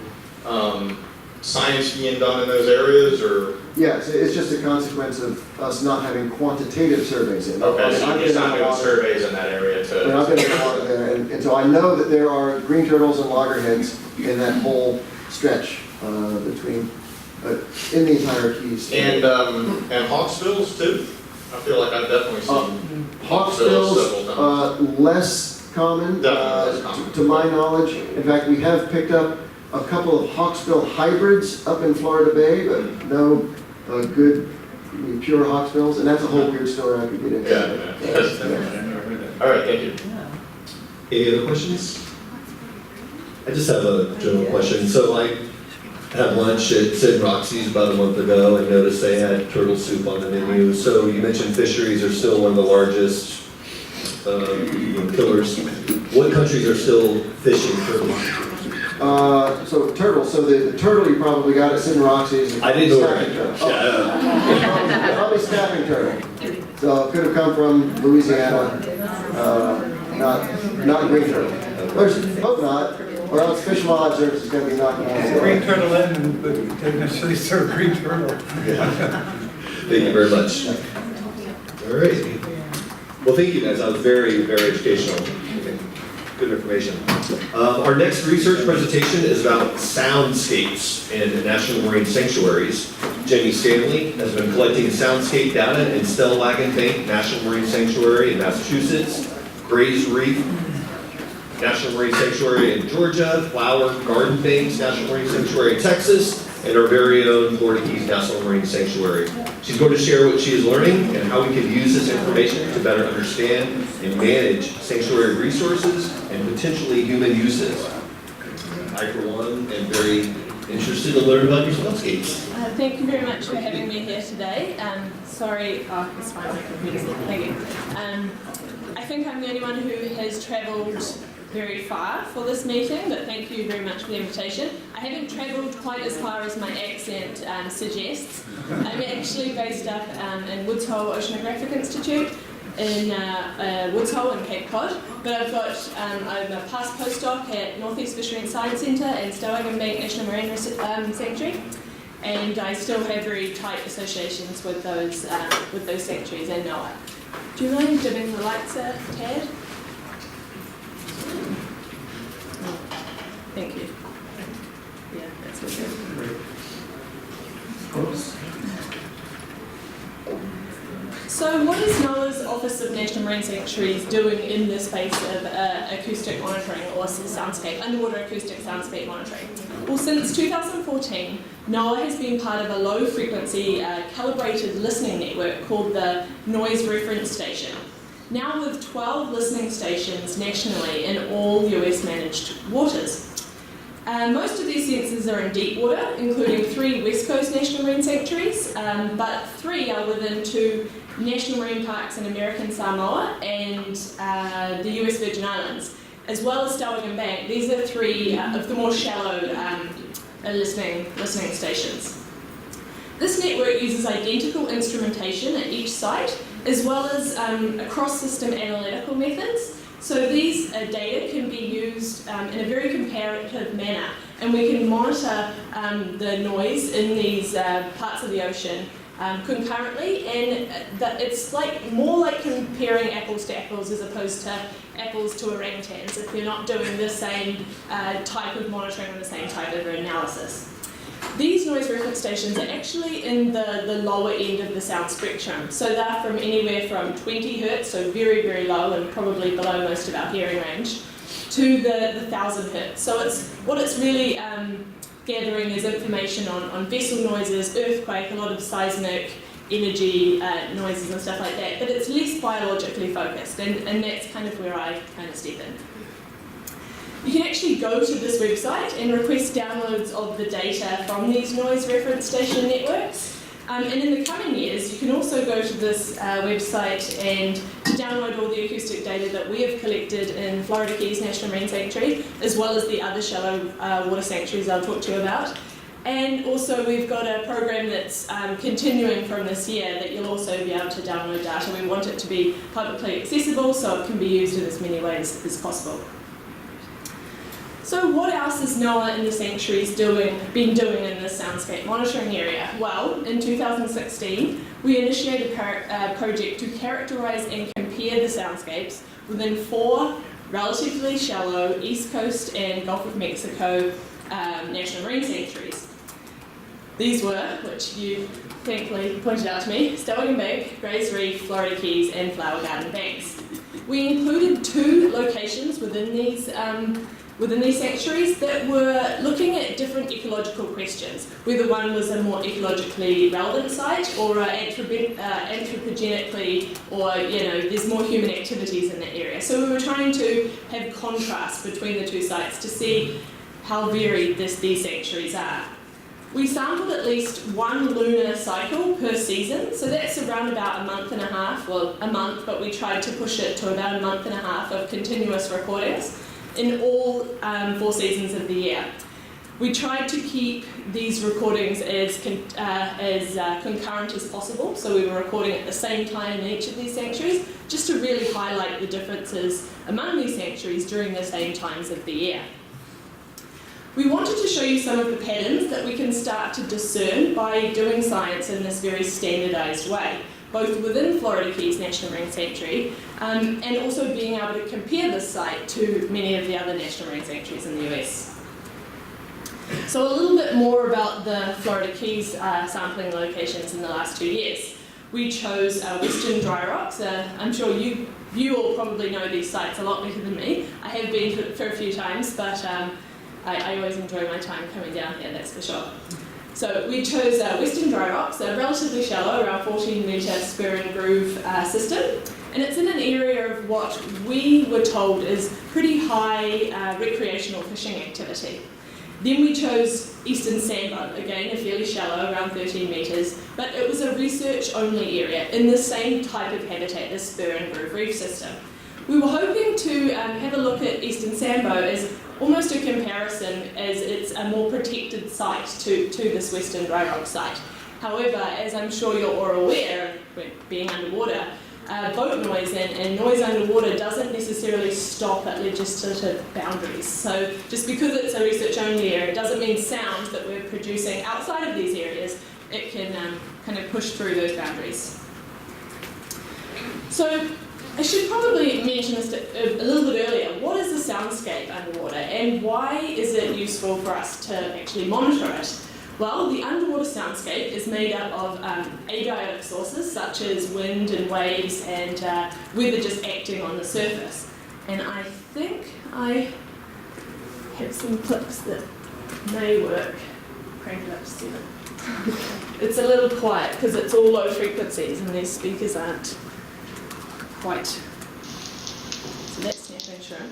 S3: science being done in those areas, or?
S2: Yes, it's just a consequence of us not having quantitative surveys in.
S3: Okay, so you're just not doing surveys in that area to.
S2: And I've been in a lot of there, and so I know that there are green turtles and loggerheads in that whole stretch between, in the entire Keys.
S3: And hawksbills too? I feel like I've definitely seen
S2: hawksbills,
S3: several times.
S2: less common, to my knowledge. In fact, we have picked up a couple of hawksbill hybrids up in Florida Bay, but no good pure hawksbills, and that's a whole weird story I could get into.
S3: All right, thank you.
S1: Any other questions? I just have a general question. So I had lunch at Sid Roxy's about a month ago and noticed they had turtle soup on the menu. So you mentioned fisheries are still one of the largest killers. What countries are still fishing turtles?
S2: So turtles. So the turtle you probably got at Sid Roxy's.
S1: I didn't know
S2: that. Probably snapping turtle. So it could have come from Louisiana. Not green turtle. Hope not. Or else Fish and Wildlife Service is going to be knocking on the door.
S4: Green turtle in, but they didn't actually serve green turtle.
S1: Thank you very much. All right. Well, thank you guys. That was very, very educational. Good information. Our next research presentation is about soundscapes and national marine sanctuaries. Jenny Stanley has been collecting soundscape data in Stellwagen Bank National Marine Sanctuary in Massachusetts, Gray's Reef National Marine Sanctuary in Georgia, Flower Garden Banks National Marine Sanctuary in Texas, and our very own Florida Keys National Marine Sanctuary. She's going to share what she is learning and how we can use this information to better understand and manage sanctuary resources and potentially human uses. I, for one, am very interested to learn about your soundscapes.
S13: Thank you very much for having me here today. Sorry, it's fine, my computer's there. Thank you. I think I'm the only one who has travelled very far for this meeting, but thank you very much for the invitation. I haven't travelled quite as far as my accent suggests. I'm actually based up in Woods Hole Oceanographic Institute in Woods Hole and Cape Cod, but I'm a past postdoc at Northeast Fishery and Science Centre and Stellwagen Bank National Marine Sanctuary, and I still have very tight associations with those sanctuaries and NOAA. Do you mind dimming the lights a tad? Thank you. Yeah, that's okay. So what is NOAA's Office of National Marine Sanctuaries doing in the space of acoustic monitoring or soundscape, underwater acoustic soundscape monitoring? Well, since 2014, NOAA has been part of a low-frequency calibrated listening network called the Noise Reference Station. Now with 12 listening stations nationally in all US-managed waters. Most of these sensors are in deep water, including 3 West Coast National Marine Sanctuaries, but 3 are within 2 national marine parks in American Samoa and the US Virgin Islands, as well as Stellwagen Bank. These are 3 of the more shallow listening stations. This network uses identical instrumentation at each site, as well as cross-system analytical methods. So these data can be used in a very comparative manner, and we can monitor the noise in these parts of the ocean concurrently, and it's more like comparing apples to apples as opposed to apples to orangutans if you're not doing the same type of monitoring or the same type of analysis. These noise reference stations are actually in the lower end of the sound spectrum. So they're from anywhere from 20 hertz, so very, very low and probably below most of our hearing range, to the 1,000 hertz. So what it's really gathering is information on vessel noises, earthquake, a lot of seismic, energy noises and stuff like that, but it's less biologically focused, and that's kind of where I kind of step in. You can actually go to this website and request downloads of the data from these noise reference station networks. And in the coming years, you can also go to this website and to download all the acoustic data that we have collected in Florida Keys National Marine Sanctuary, as well as the other shallow water sanctuaries I'll talk to you about. And also we've got a program that's continuing from this year that you'll also be able to download data. We want it to be publicly accessible so it can be used in as many ways as possible. So what else has NOAA and the sanctuaries been doing in this soundscape monitoring area? Well, in 2016, we initiated a project to characterise and compare the soundscapes within 4 relatively shallow East Coast and Gulf of Mexico national marine sanctuaries. These were, which you thankfully pointed out to me, Stellwagen Bank, Grays Reef, Florida Keys, and Flower Garden Banks. We included 2 locations within these sanctuaries that were looking at different ecological questions, whether one was a more ecologically relevant site or anthropogenically, or there's more human activities in that area. So we were trying to have contrast between the 2 sites to see how varied these sanctuaries are. We sampled at least 1 lunar cycle per season, so that's around about a month and a half, well a month, but we tried to push it to about a month and a half of continuous recordings in all 4 seasons of the year. We tried to keep these recordings as concurrent as possible, so we were recording at the same time in each of these sanctuaries, just to really highlight the differences among these sanctuaries during the same times of the year. We wanted to show you some of the patterns that we can start to discern by doing science in this very standardised way, both within Florida Keys National Marine Sanctuary and also being able to compare this site to many of the other national marine sanctuaries in the US. So a little bit more about the Florida Keys sampling locations in the last 2 years. We chose Western Dry Rocks. I'm sure you all probably know these sites a lot better than me. I have been for a few times, but I always enjoy my time coming down here, that's for sure. So we chose Western Dry Rocks, a relatively shallow, around 14 metre spur and groove system, and it's in an area of what we were told is pretty high recreational fishing activity. Then we chose Eastern Sandbar, again a fairly shallow, around 13 metres, but it was a research only area in the same type of habitat, this spur and groove reef system. We were hoping to have a look at Eastern Sandbar as almost a comparison, as it's a more protected site to this Western Dry Rock site. However, as I'm sure you're all aware, being underwater, boat noise and noise underwater doesn't necessarily stop at legislative boundaries. So just because it's a research only area doesn't mean sound that we're producing outside of these areas, it can kind of push through those boundaries. So I should probably mention this a little bit earlier. What is the soundscape underwater and why is it useful for us to actually monitor it? Well, the underwater soundscape is made up of abiotic sources such as wind and waves and weather just acting on the surface. And I think I have some clips that may work. Crank it up to 7. It's a little quiet because it's all low frequencies and these speakers aren't quite. So that's snapping shrimp.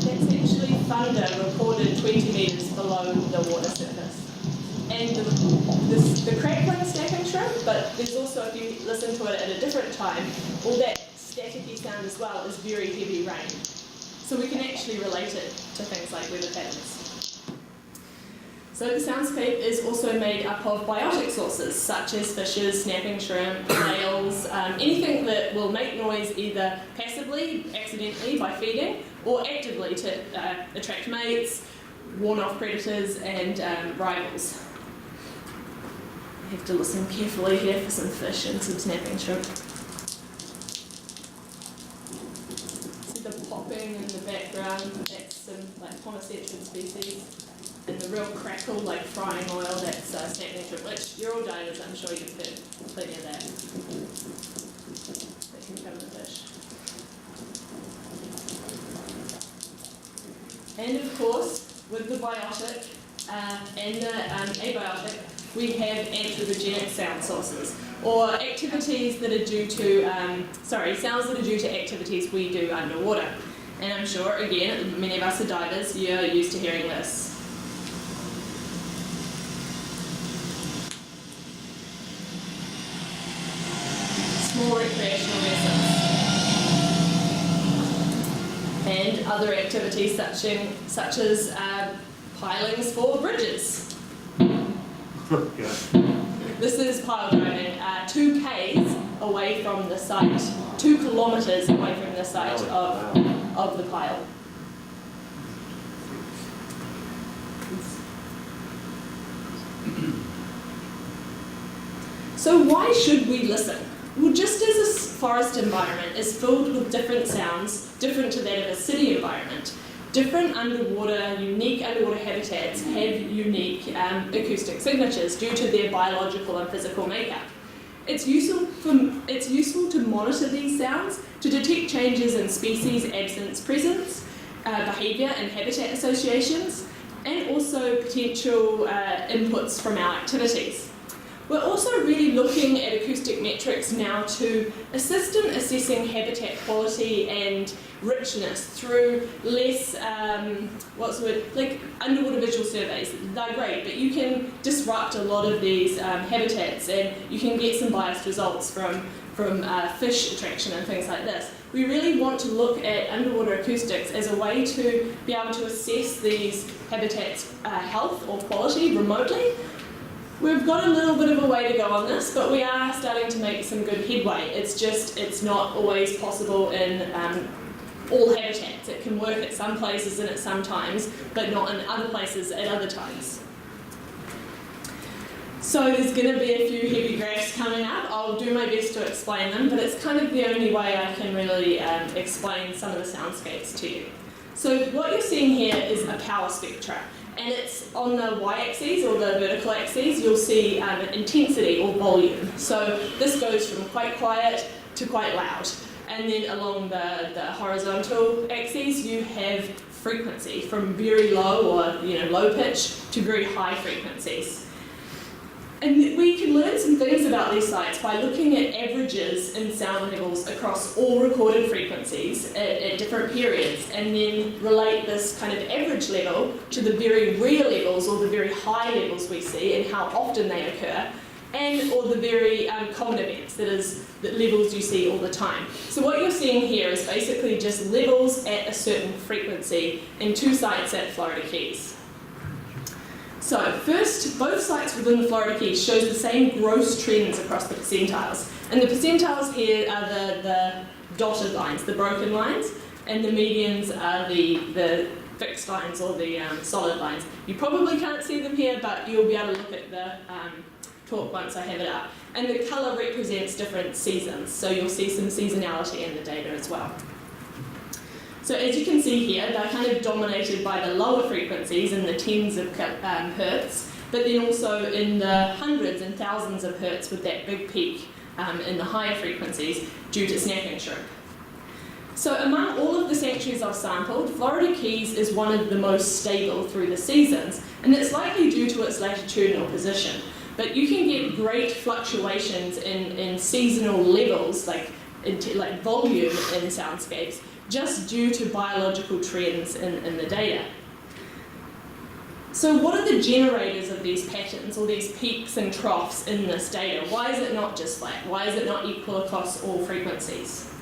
S13: That's actually thunder recorded 20 metres below the water surface. And the crackling snapping shrimp, but there's also, if you listen to it at a different time, all that staticky sound as well is very heavy rain. So we can actually relate it to things like weather patterns. So the soundscape is also made up of biotic sources, such as fishes, snapping shrimp, whales, anything that will make noise either passively, accidentally, by feeding, or actively to attract mates, warn off predators, and rivals. I have to listen carefully here for some fish and some snapping shrimp. See the popping in the background, that's some ponocentrid species. And the real crackle, like frying oil, that's snapping shrimp, which you're all divers, I'm sure you've heard plenty of that. That can come with it. And of course, with the biotic and the abiotic, we have anthropogenic sound sources, or activities that are due to, sounds that are due to activities we do underwater. And I'm sure, again, many of us are divers, you're used to hearing this. Small recreational vessels. And other activities such as pilings for bridges. This is pile driving, 2 k's away from the site, 2 kilometres away from the site of the pile. So why should we listen? Well, just as a forest environment is filled with different sounds, different to that of a city environment, different unique underwater habitats have unique acoustic signatures due to their biological and physical makeup. It's useful to monitor these sounds to detect changes in species, absence, presence, behaviour and habitat associations, and also potential inputs from our activities. We're also really looking at acoustic metrics now to assist in assessing habitat quality and richness through less, like underwater visual surveys. They're great, but you can disrupt a lot of these habitats and you can get some biased results from fish attraction and things like this. We really want to look at underwater acoustics as a way to be able to assess these habitats' health or quality remotely. We've got a little bit of a way to go on this, but we are starting to make some good headway. It's not always possible in all habitats. It can work at some places and at some times, but not in other places at other times. So there's going to be a few heavy graphs coming up. I'll do my best to explain them, but it's kind of the only way I can really explain some of the soundscapes to you. So what you're seeing here is a power spectra. And it's on the y-axis or the vertical axis, you'll see intensity or volume. So this goes from quite quiet to quite loud. And then along the horizontal axis, you have frequency from very low or low pitch to very high frequencies. And we can learn some things about these sites by looking at averages in sound levels across all recorded frequencies at different periods, and then relate this kind of average level to the very rare levels or the very high levels we see and how often they occur, and or the very common events, that is, the levels you see all the time. So what you're seeing here is basically just levels at a certain frequency in 2 sites at Florida Keys. So first, both sites within the Florida Keys shows the same gross trends across the percentiles. And the percentiles here are the dotted lines, the broken lines, and the medians are the fixed lines or the solid lines. You probably can't see them here, but you'll be able to look at the talk once I have it up. And the colour represents different seasons, so you'll see some seasonality in the data as well. So as you can see here, they're kind of dominated by the lower frequencies in the tens of hertz, but then also in the hundreds and thousands of hertz with that big peak in the higher frequencies due to snapping shrimp. So among all of the sanctuaries I've sampled, Florida Keys is one of the most stable through the seasons, and it's likely due to its latitudinal position. But you can get great fluctuations in seasonal levels, like volume in soundscapes, just due to biological trends in the data. So what are the generators of these patterns or these peaks and troughs in this data? Why is it not just flat? Why is it not equal across all frequencies?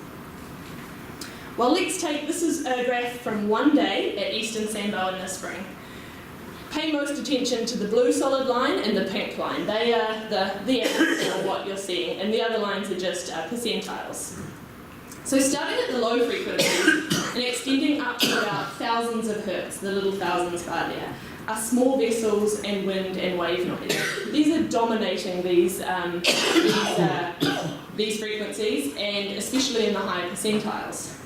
S13: Well, this is a graph from one day at Eastern Sambo in the spring. Pay most attention to the blue solid line and the pink line. They are the average of what you're seeing, and the other lines are just percentiles. So starting at the low frequencies and extending up to about thousands of hertz, the little thousands bar there, are small vessels and wind and wave noise. These are dominating these frequencies, and especially in the high percentiles.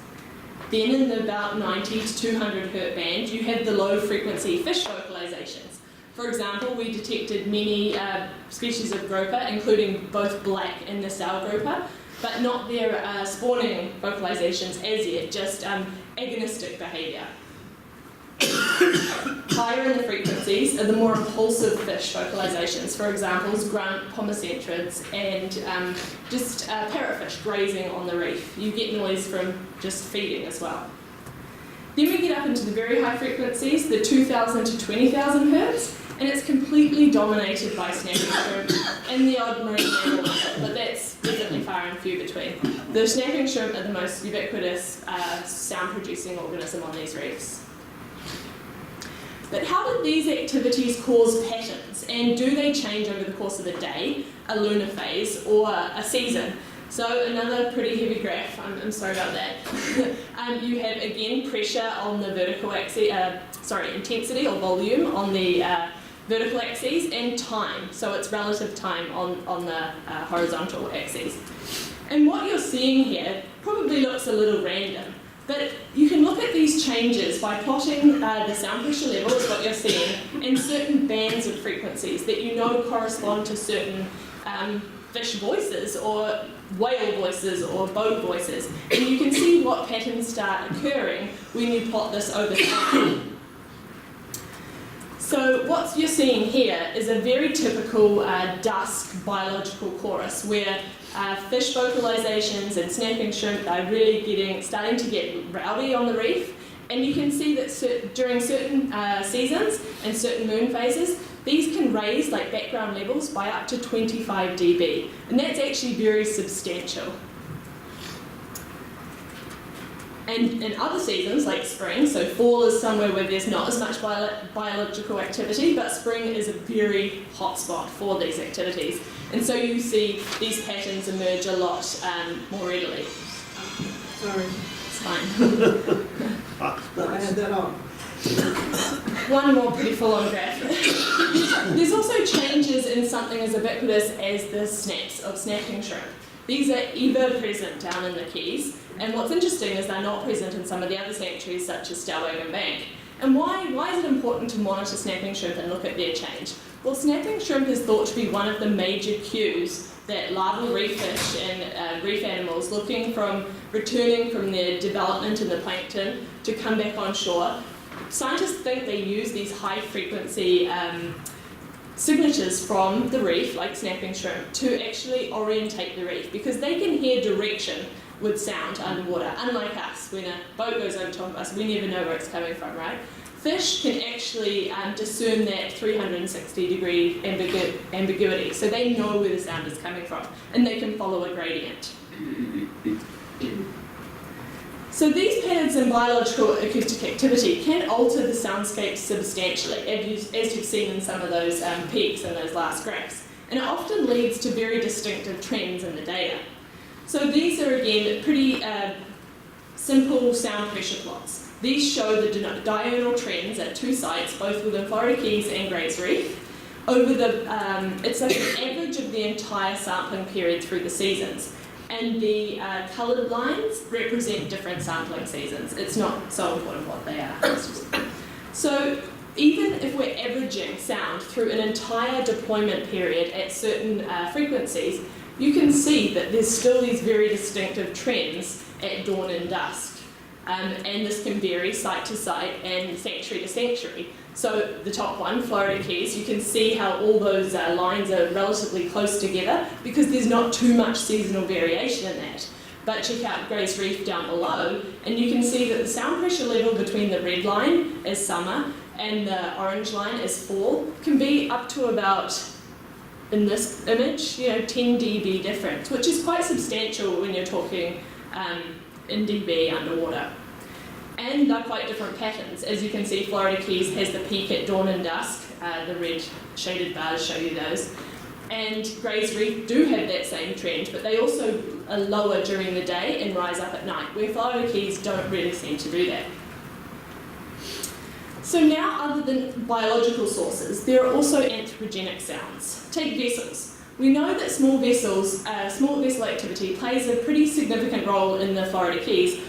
S13: Then in the about 90 to 200 hertz band, you have the low frequency fish vocalizations. For example, we detected many species of grouper, including both black and Nassau grouper, but not their spawning vocalizations as yet, just agonistic behaviour. Higher in the frequencies are the more impulsive fish vocalizations, for example, grunt, pomacentrids, and just parrotfish grazing on the reef. You get noise from just feeding as well. Then we get up into the very high frequencies, the 2,000 to 20,000 hertz, and it's completely dominated by snapping shrimp and the odd marine mammal, but that's definitely far and few between. The snapping shrimp are the most ubiquitous sound-producing organism on these reefs. But how did these activities cause patterns, and do they change over the course of a day, a lunar phase, or a season? So another pretty heavy graph, I'm sorry about that. You have again pressure on the vertical axis, intensity or volume on the vertical axes, and time, so it's relative time on the horizontal axes. And what you're seeing here probably looks a little random, but you can look at these changes by plotting the sound pressure level, is what you're seeing, and certain bands of frequencies that you know correspond to certain fish voices or whale voices or boat voices. And you can see what patterns start occurring when you plot this over time. So what you're seeing here is a very typical dusk biological chorus where fish vocalizations and snapping shrimp are really starting to get rowdy on the reef. And you can see that during certain seasons and certain moon phases, these can raise like background levels by up to 25 dB. And that's actually very substantial. And in other seasons, like spring, so fall is somewhere where there's not as much biological activity, but spring is a very hot spot for these activities. And so you see these patterns emerge a lot more readily.
S5: Sorry.
S13: It's fine.
S5: I had that on.
S13: One more pretty full-on graph. There's also changes in something as ubiquitous as the snaps of snapping shrimp. These are ever present down in the Keys, and what's interesting is they're not present in some of the other sanctuaries such as Stellwagen Bank. And why is it important to monitor snapping shrimp and look at their change? Well, snapping shrimp is thought to be one of the major cues that larval reef fish and reef animals returning from their development in the plankton to come back on shore. Scientists think they use these high frequency signatures from the reef, like snapping shrimp, to actually orientate the reef because they can hear direction with sound underwater. Unlike us, when a boat goes over top of us, we never know where it's coming from, right? Fish can actually discern that 360-degree ambiguity, so they know where the sound is coming from, and they can follow a gradient. So these patterns in biological acoustic activity can alter the soundscape substantially, as you've seen in some of those peaks in those last graphs. And it often leads to very distinctive trends in the data. So these are, again, pretty simple sound pressure plots. These show the diurnal trends at two sites, both within Florida Keys and Greys Reef, over it's like an average of the entire sampling period through the seasons. And the coloured lines represent different sampling seasons. It's not so important what they are. So even if we're averaging sound through an entire deployment period at certain frequencies, you can see that there's still these very distinctive trends at dawn and dusk. And this can vary site to site and sanctuary to sanctuary. So the top one, Florida Keys, you can see how all those lines are relatively close together because there's not too much seasonal variation in that. But check out Greys Reef down below, and you can see that the sound pressure level between the red line is summer and the orange line is fall can be up to about, in this image, 10 dB difference, which is quite substantial when you're talking in dB underwater. And they're quite different patterns. As you can see, Florida Keys has the peak at dawn and dusk. The red shaded bars show you those. And Greys Reef do have that same trend, but they also are lower during the day and rise up at night, where Florida Keys don't really seem to do that. So now, other than biological sources, there are also anthropogenic sounds. Take vessels. We know that small vessel activity plays a pretty significant role in the Florida Keys,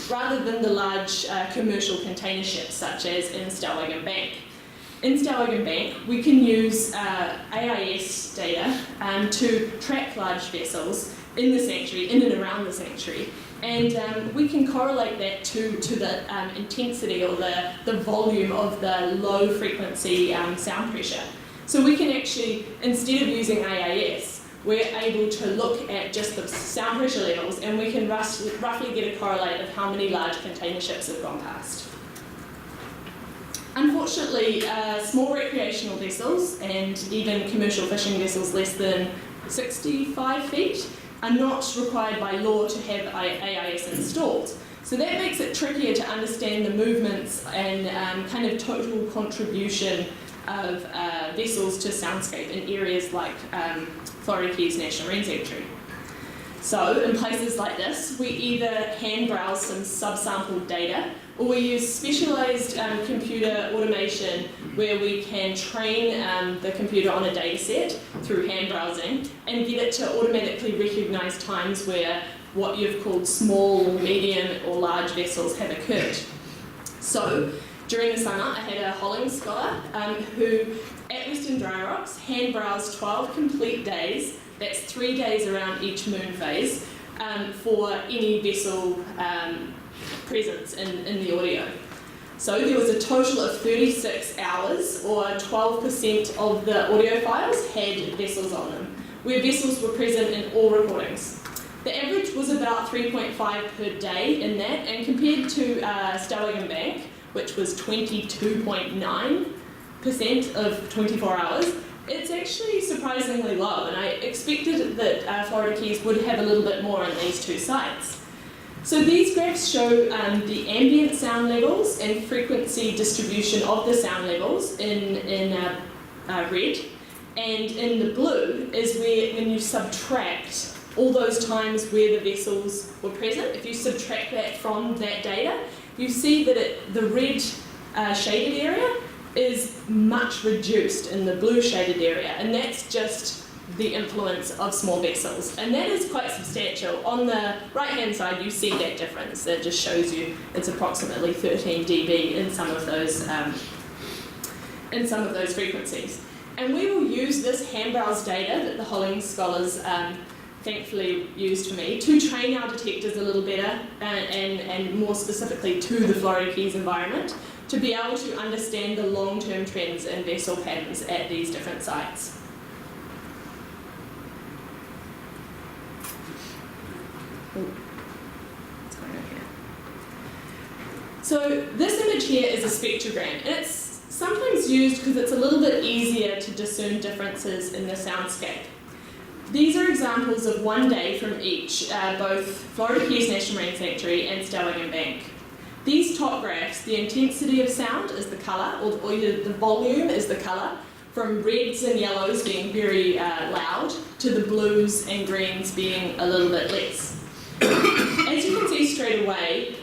S13: rather than the large commercial container ships such as in Stellwagen Bank. In Stellwagen Bank, we can use AIS data to track large vessels in the sanctuary, in and around the sanctuary, And we can correlate that to the intensity or the volume of the low frequency sound pressure. So we can actually, instead of using AAS, we're able to look at just the sound pressure levels, and we can roughly get a correlate of how many large container ships have gone past. Unfortunately, small recreational vessels and even commercial fishing vessels less than 65 feet are not required by law to have AIS installed. So that makes it trickier to understand the movements and kind of total contribution of vessels to soundscape in areas like Florida Keys National Marine Sanctuary. So in places like this, we either hand browse some subsampled data, or we use specialised computer automation where we can train the computer on a data set through hand browsing and get it to automatically recognise times where what you've called small, medium or large vessels have occurred. So during the summer, I had a Holling scholar who at Western Dry Rocks hand browsed 12 complete days, that's 3 days around each moon phase, for any vessel presence in the audio. So there was a total of 36 hours, or 12% of the audio files had vessels on them, where vessels were present in all recordings. The average was about 3.5 per day in that, and compared to Stelligan Bank, which was 22.9% of 24 hours, it's actually surprisingly low, and I expected that Florida Keys would have a little bit more on these two sites. So these graphs show the ambient sound levels and frequency distribution of the sound levels in red, and in the blue is where, when you subtract all those times where the vessels were present, if you subtract that from that data, you see that the red shaded area is much reduced in the blue shaded area, and that's just the influence of small vessels, and that is quite substantial. On the right hand side you see that difference. That just shows you it's approximately 13 dB in some of those frequencies. And we will use this hand browse data that the Holling scholars thankfully used for me to train our detectors a little better and more specifically to the Florida Keys environment, to be able to understand the long-term trends and vessel patterns at these different sites. So this image here is a spectrogram, and it's sometimes used because it's a little bit easier to discern differences in the soundscape. These are examples of one day from each, both Florida Keys National Marine Sanctuary and Stelligan Bank. These top graphs, the intensity of sound is the colour, or the volume is the colour, from reds and yellows being very loud to the blues and greens being a little bit less. As you can see straight away,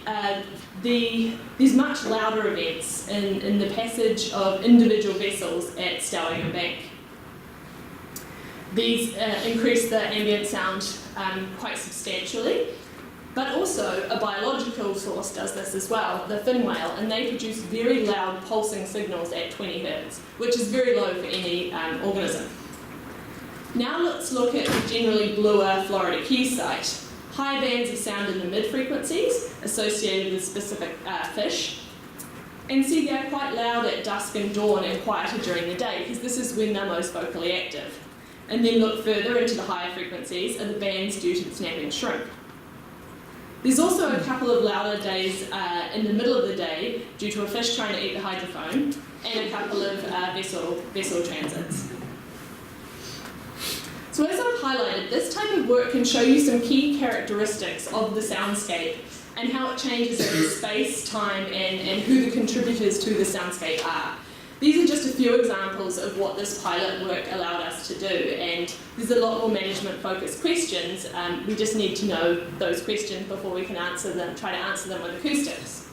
S13: there's much louder events in the passage of individual vessels at Stelligan Bank. These increase the ambient sound quite substantially, but also a biological source does this as well, the fin whale, and they produce very loud pulsing signals at 20 Hz, which is very low for any organism. Now let's look at the generally bluer Florida Keys site. High bands of sound in the mid-frequencies associated with specific fish. And see, they're quite loud at dusk and dawn and quieter during the day, because this is when they're most vocally active. And then look further into the higher frequencies are the bands due to the snapping shrimp. There's also a couple of louder days in the middle of the day due to a fish trying to eat the hydrophone, and a couple of vessel transits. So as I've highlighted, this type of work can show you some key characteristics of the soundscape and how it changes in space, time, and who the contributors to the soundscape are. These are just a few examples of what this pilot work allowed us to do, and there's a lot more management-focused questions. We just need to know those questions before we can answer them, try to answer them with acoustics.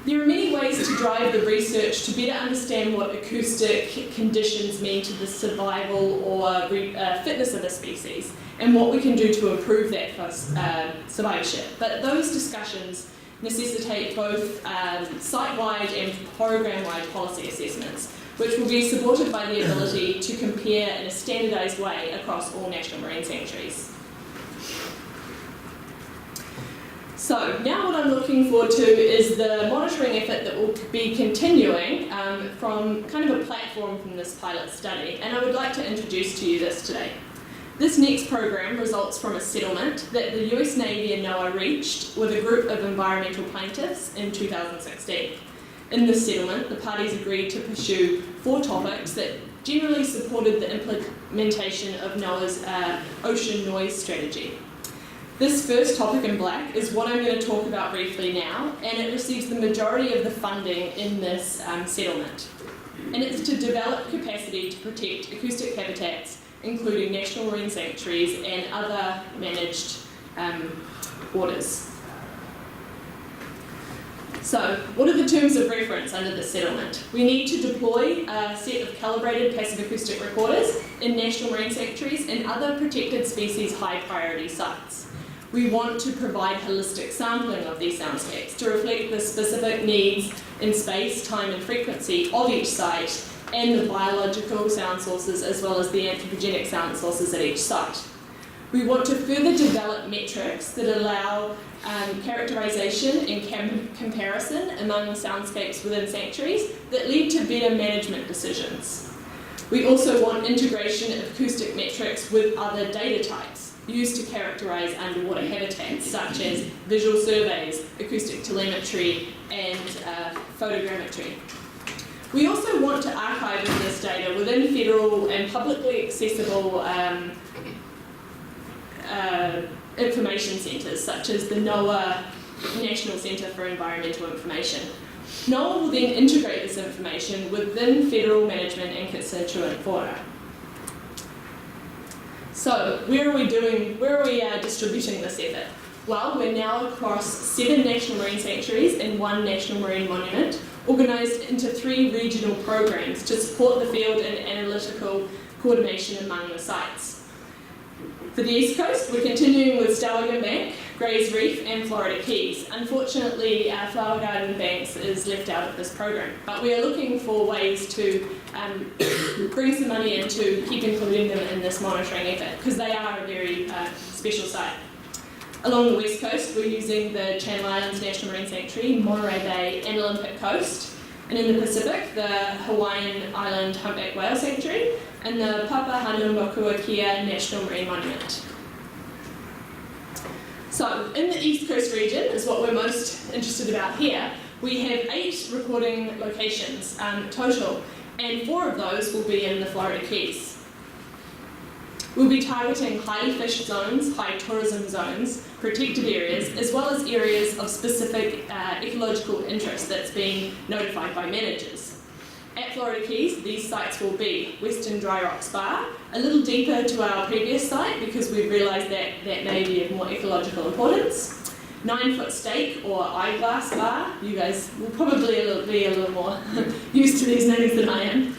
S13: There are many ways to drive the research to better understand what acoustic conditions mean to the survival or fitness of a species, and what we can do to improve that for survivorship. But those discussions necessitate both site-wide and program-wide policy assessments, which will be supported by the ability to compare in a standardised way across all national marine sanctuaries. So now what I'm looking forward to is the monitoring effort that will be continuing from kind of a platform from this pilot study, and I would like to introduce to you this today. This next program results from a settlement that the US Navy and NOAA reached with a group of environmental plaintiffs in 2016. In this settlement, the parties agreed to pursue 4 topics that generally supported the implementation of NOAA's ocean noise strategy. This first topic in black is what I'm going to talk about briefly now, and it receives the majority of the funding in this settlement. And it's to develop capacity to protect acoustic habitats, including national marine sanctuaries and other managed waters. So, what are the terms of reference under this settlement? We need to deploy a set of calibrated passive acoustic recorders in national marine sanctuaries and other protected species high priority sites. We want to provide holistic sampling of these soundscapes to reflect the specific needs in space, time and frequency of each site and the biological sound sources as well as the anthropogenic sound sources at each site. We want to further develop metrics that allow characterization and comparison among soundscapes within sanctuaries that lead to better management decisions. We also want integration of acoustic metrics with other data types used to characterize underwater habitats, such as visual surveys, acoustic telemetry, and photogrammetry. We also want to archive this data within federal and publicly accessible information centres, such as the NOAA National Centre for Environmental Information. NOAA will then integrate this information within federal management and constituent fora. So, where are we distributing this effort? Well, we're now across 7 national marine sanctuaries and 1 national marine monument, organised into 3 regional programs to support the field and analytical coordination among the sites. For the East Coast, we're continuing with Stellargan Bank, Grays Reef and Florida Keys. Unfortunately, Flower Garden Banks is left out of this program, but we are looking for ways to bring some money in to keep including them in this monitoring effort, because they are a very special site. Along the West Coast, we're using the Channel Islands National Marine Sanctuary, Monterey Bay and Olympic Coast, and in the Pacific, the Hawaiian Island Humpback Whale Sanctuary, and the Papahanaumokuakea National Marine Monument. So, in the East Coast region is what we're most interested about here. We have 8 recording locations total, and 4 of those will be in the Florida Keys. We'll be targeting highly fished zones, high tourism zones, protected areas, as well as areas of specific ecological interest that's being notified by managers. At Florida Keys, these sites will be Western Dry Rock Spa, a little deeper to our previous site because we've realised that that may be of more ecological importance. 9-foot stake or eyeglass bar, you guys will probably be a little more used to these names than I am.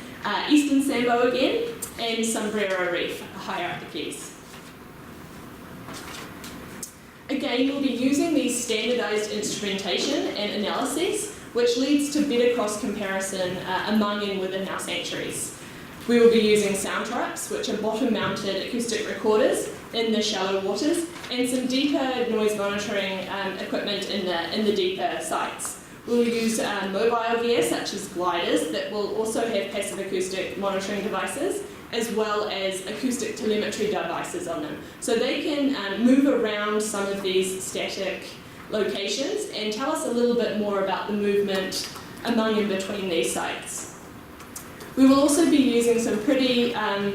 S13: Eastern Sambo again, and Sombrero Reef, higher up the Keys. Again, we'll be using these standardised instrumentation and analyses, which leads to better cross-comparison among and within our sanctuaries. We will be using sound traps, which are bottom-mounted acoustic recorders in the shallow waters, and some deeper noise monitoring equipment in the deeper sites. We'll use mobile gear, such as gliders, that will also have passive acoustic monitoring devices, as well as acoustic telemetry devices on them. So they can move around some of these static locations and tell us a little bit more about the movement among and between these sites. We will also be using some pretty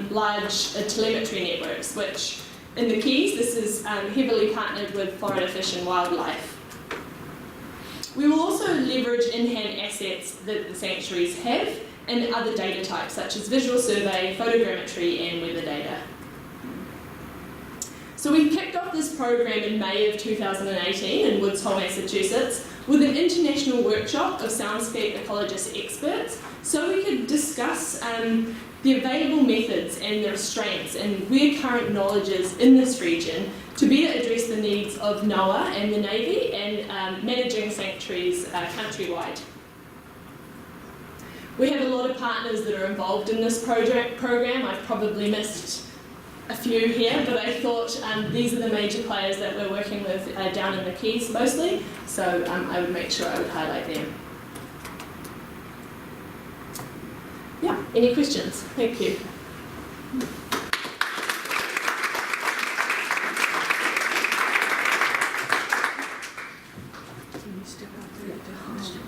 S13: large telemetry networks, which in the Keys, this is heavily partnered with Florida Fish and Wildlife. We will also leverage in-hand assets that the sanctuaries have and other data types such as visual survey, photogrammetry and weather data. So we kicked off this program in May of 2018 in Woods Hole, Massachusetts with an international workshop of soundscape ecologist experts so we could discuss the available methods and the restraints and where current knowledge is in this region to better address the needs of NOAA and the Navy and managing sanctuaries countrywide. We have a lot of partners that are involved in this program. I've probably missed a few here, but I thought these are the major players that we're working with down in the Keys mostly, so I would make sure I would highlight them. Yeah, any questions? Thank you.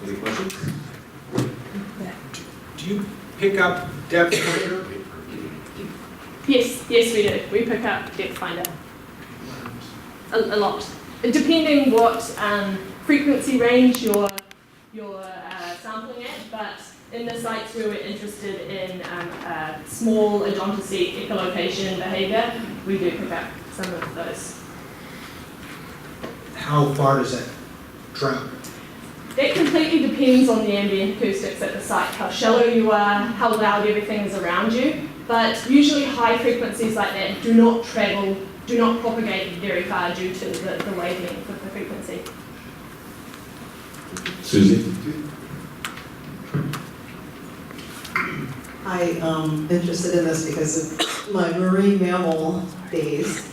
S1: Any questions?
S4: Do you pick up depth finder?
S13: Yes, we do. We pick up depth finder. A lot. Depending what frequency range you're sampling at, but in the sites where we're interested in small odontocetic echolocation behavior, we do pick up some of those.
S4: How far does that travel?
S13: That completely depends on the ambient acoustics at the site, how shallow you are, how loud everything is around you. But usually high frequencies like that do not propagate very far due to the wavelength of the frequency.
S1: Susie?
S8: I'm interested in this because of my marine mammal days.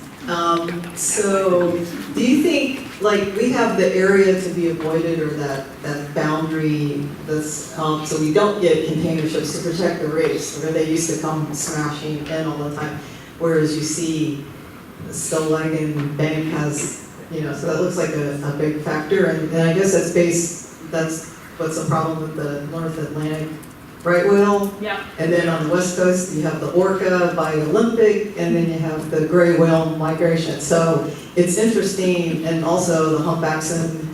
S8: So do you think, like, we have the area to be avoided, or that boundary, so we don't get container ships to protect the reefs, where they used to come smashing in all the time, whereas you see the Stowlagan Bank has, so that looks like a big factor, and I guess that's what's the problem with the North Atlantic right whale.
S13: Yeah.
S8: And then on the west coast, you have the orca by Olympic, and then you have the gray whale migration. So it's interesting, and also the humpbacks in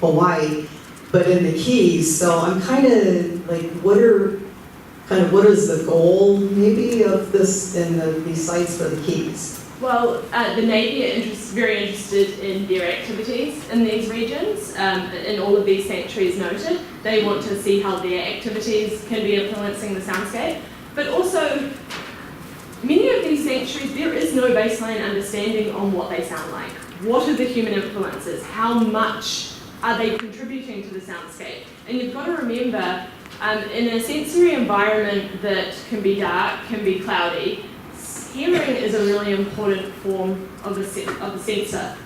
S8: Hawaii, but in the Keys. So I'm kind of like, what is the goal maybe of this in these sites for the Keys?
S13: Well, the Navy are very interested in their activities in these regions, and all of these sanctuaries noted. They want to see how their activities can be influencing the soundscape. But also, many of these sanctuaries, there is no baseline understanding on what they sound like. What are the human influences? How much are they contributing to the soundscape? And you've got to remember, in a sensory environment that can be dark, can be cloudy, hearing is a really important form of the sensor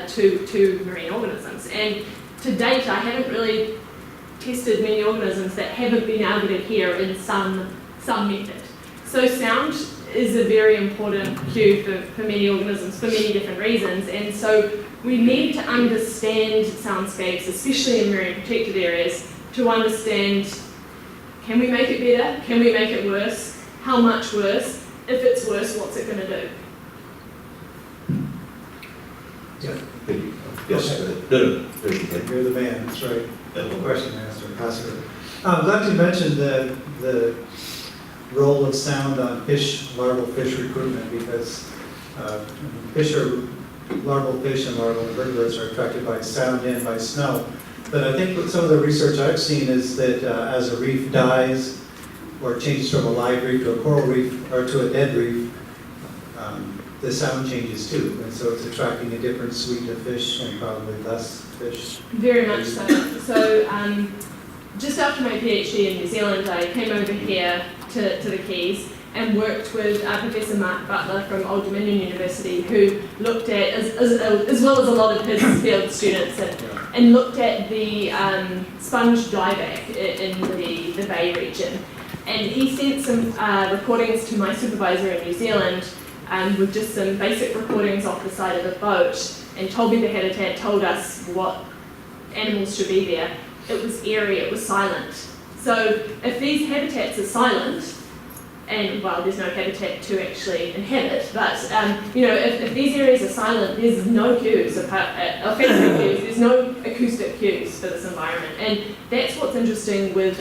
S13: to marine organisms. And to date, I haven't really tested many organisms that haven't been able to hear in some method. So sound is a very important cue for many organisms for many different reasons. And so we need to understand soundscapes, especially in marine protected areas, to understand, can we make it better? Can we make it worse? How much worse? If it's worse, what's it going to do?
S4: Yeah.
S1: Thank you. Yes, no.
S4: You're the man, that's right. No question asked or possible. I'm glad you mentioned the role of sound on larval fish recruitment, because larval fish and larval invertebrates are attracted by sound and by smell. But I think some of the research I've seen is that as a reef dies, or changes from a live reef to a coral reef or to a dead reef, the sound changes too. And so it's attracting a different suite of fish and probably less fish.
S13: Very much so. So just after my PhD in New Zealand, I came over here to the Keys and worked with Professor Mark Butler from Old Dominion University, who looked at, as well as a lot of his field students, and looked at the sponge dieback in the Bay region. And he sent some recordings to my supervisor in New Zealand with just some basic recordings off the side of the boat, and told me the habitat, told us what animals should be there. It was eerie, it was silent. So if these habitats are silent, and well, there's no habitat to actually inhabit, but if these areas are silent, there's no cues, offensive cues, there's no acoustic cues for this environment. And that's what's interesting with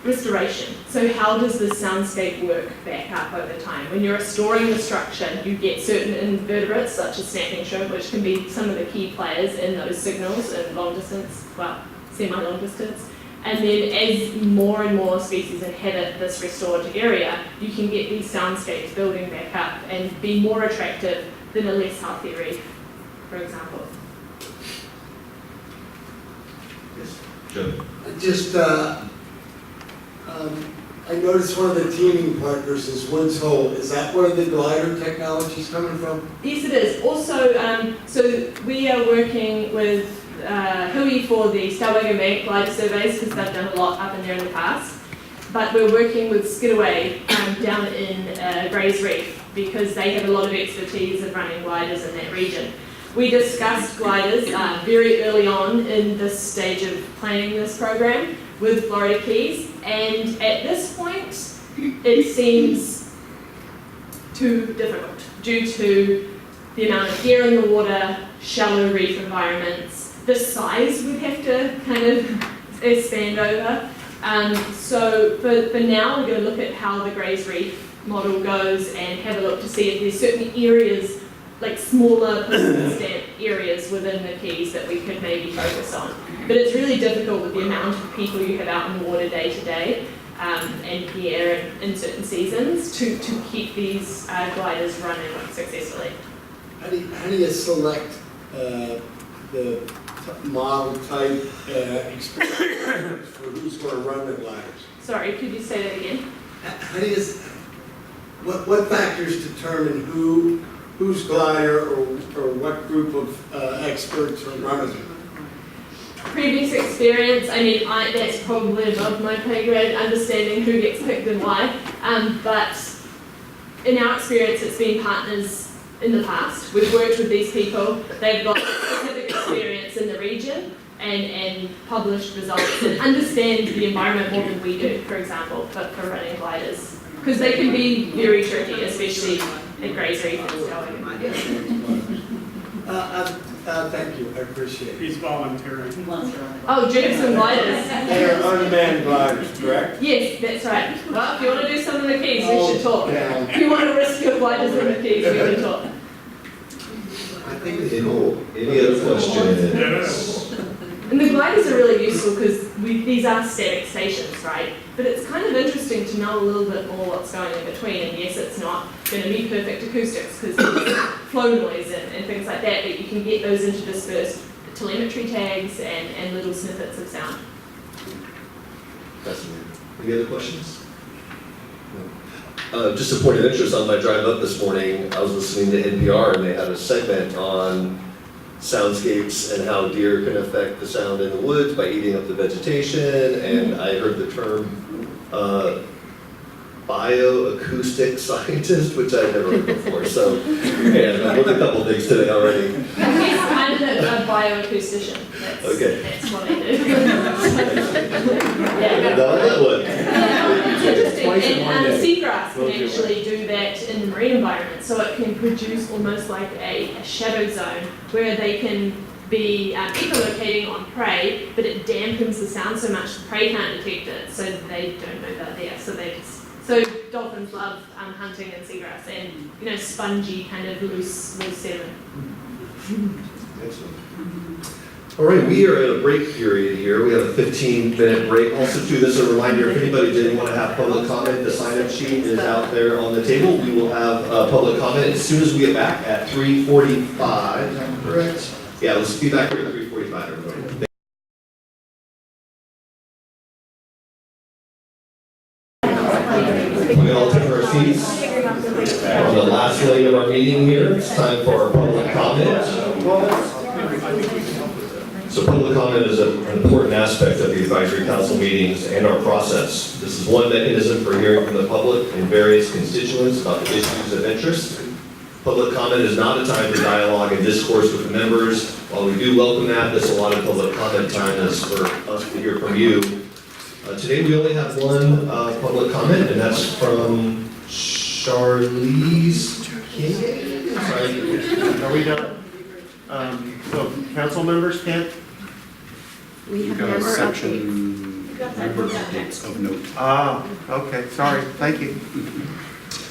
S13: restoration. So how does the soundscape work back up over time? When you're restoring the structure, you get certain invertebrates, such as snapping shrimp, which can be some of the key players in those signals in long distance, well, semi-long distance. And then as more and more species inhabit this restored area, you can get these soundscapes building back up and be more attractive than a less healthy reef, for example.
S1: Yes, Joe.
S14: Just
S18: I noticed one of the teaming partners is Woods Hole. Is that where the glider technology is coming from?
S13: Yes, it is. Also, so we are working with Hui for the Stellwagen Bank glider surveys because they've done a lot up in there in the past. But we're working with Skidaway down in Grays Reef because they have a lot of expertise of running gliders in that region. We discussed gliders very early on in this stage of planning this program with Florida Keys, and at this point it seems too difficult due to the amount of air in the water, shallow reef environments, the size would have to kind of expand over. So for now we're going to look at how the Grays Reef model goes and have a look to see if there's certain areas, like smaller stamp areas within the Keys that we could maybe focus on. But it's really difficult with the amount of people you have out in the water day to day and here in certain seasons to keep these gliders running successfully.
S18: How do you select the model type experience for who's going to run the gliders?
S13: Sorry, could you say that again?
S18: How do you, what factors determine whose glider or what group of experts are running it?
S13: Previous experience, I mean, that's probably above my pay grade, understanding who gets picked and why. But in our experience, it's been partners in the past. We've worked with these people. They've got specific experience in the region and published results and understand the environment more than we do, for example, for running gliders. Because they can be very tricky, especially at Grays Reef and Stellwagen.
S18: Thank you, I appreciate it.
S6: He's volunteering.
S13: Oh, Jefferson gliders.
S18: They are unmanned gliders, correct?
S13: Yes, that's right. Well, if you want to do some of the Keys, we should talk. If you want to risk your gliders in the Keys, we can talk.
S1: Any other questions?
S13: And the gliders are really useful because these are static stations, right? But it's kind of interesting to know a little bit more what's going in between. And yes, it's not going to be perfect acoustics because there's flow noise and things like that, but you can get those interdispersed telemetry tags and little snippets of sound.
S1: Fascinating. Any other questions? Just a point of interest, on my drive up this morning, I was listening to NPR and they had a segment on soundscapes and how deer can affect the sound in the woods by eating up the vegetation, and I heard the term bioacoustic scientist, which I'd never heard before. So, yeah, I've learned a couple things today already.
S13: I'm a bioacoustician. That's what I do. Interesting. And seagrass can actually do that in the marine environment. So it can produce almost like a shadow zone where they can be echolocating on prey, but it dampens the sound so much the prey can't detect it, so they don't know they're there. So dolphins love hunting in seagrass and spongy kind of loose sediment.
S1: Excellent. All right, we are at a break period here. We have a 15-minute break. Also, too, this is a reminder, if anybody did want to have public comment, the sign-up sheet is out there on the table. We will have public comment as soon as we get back at 3:45. Is that correct? Yeah, let's be back here at 3:45, everybody. We all take our seats. On the last leg of our meeting here, it's time for our public comment. So public comment is an important aspect of the advisory council meetings and our process. This is one mechanism for hearing from the public and various constituents about the issues of interest. Public comment is not a time for dialogue and discourse with the members. While we do welcome that, this allotted public comment time is for us to hear from you. Today we only have one public comment, and that's from Charlize King.
S10: Are we done? So council members can't?
S9: We have
S10: got a
S9: never
S10: section of note. Ah, okay, sorry, thank you.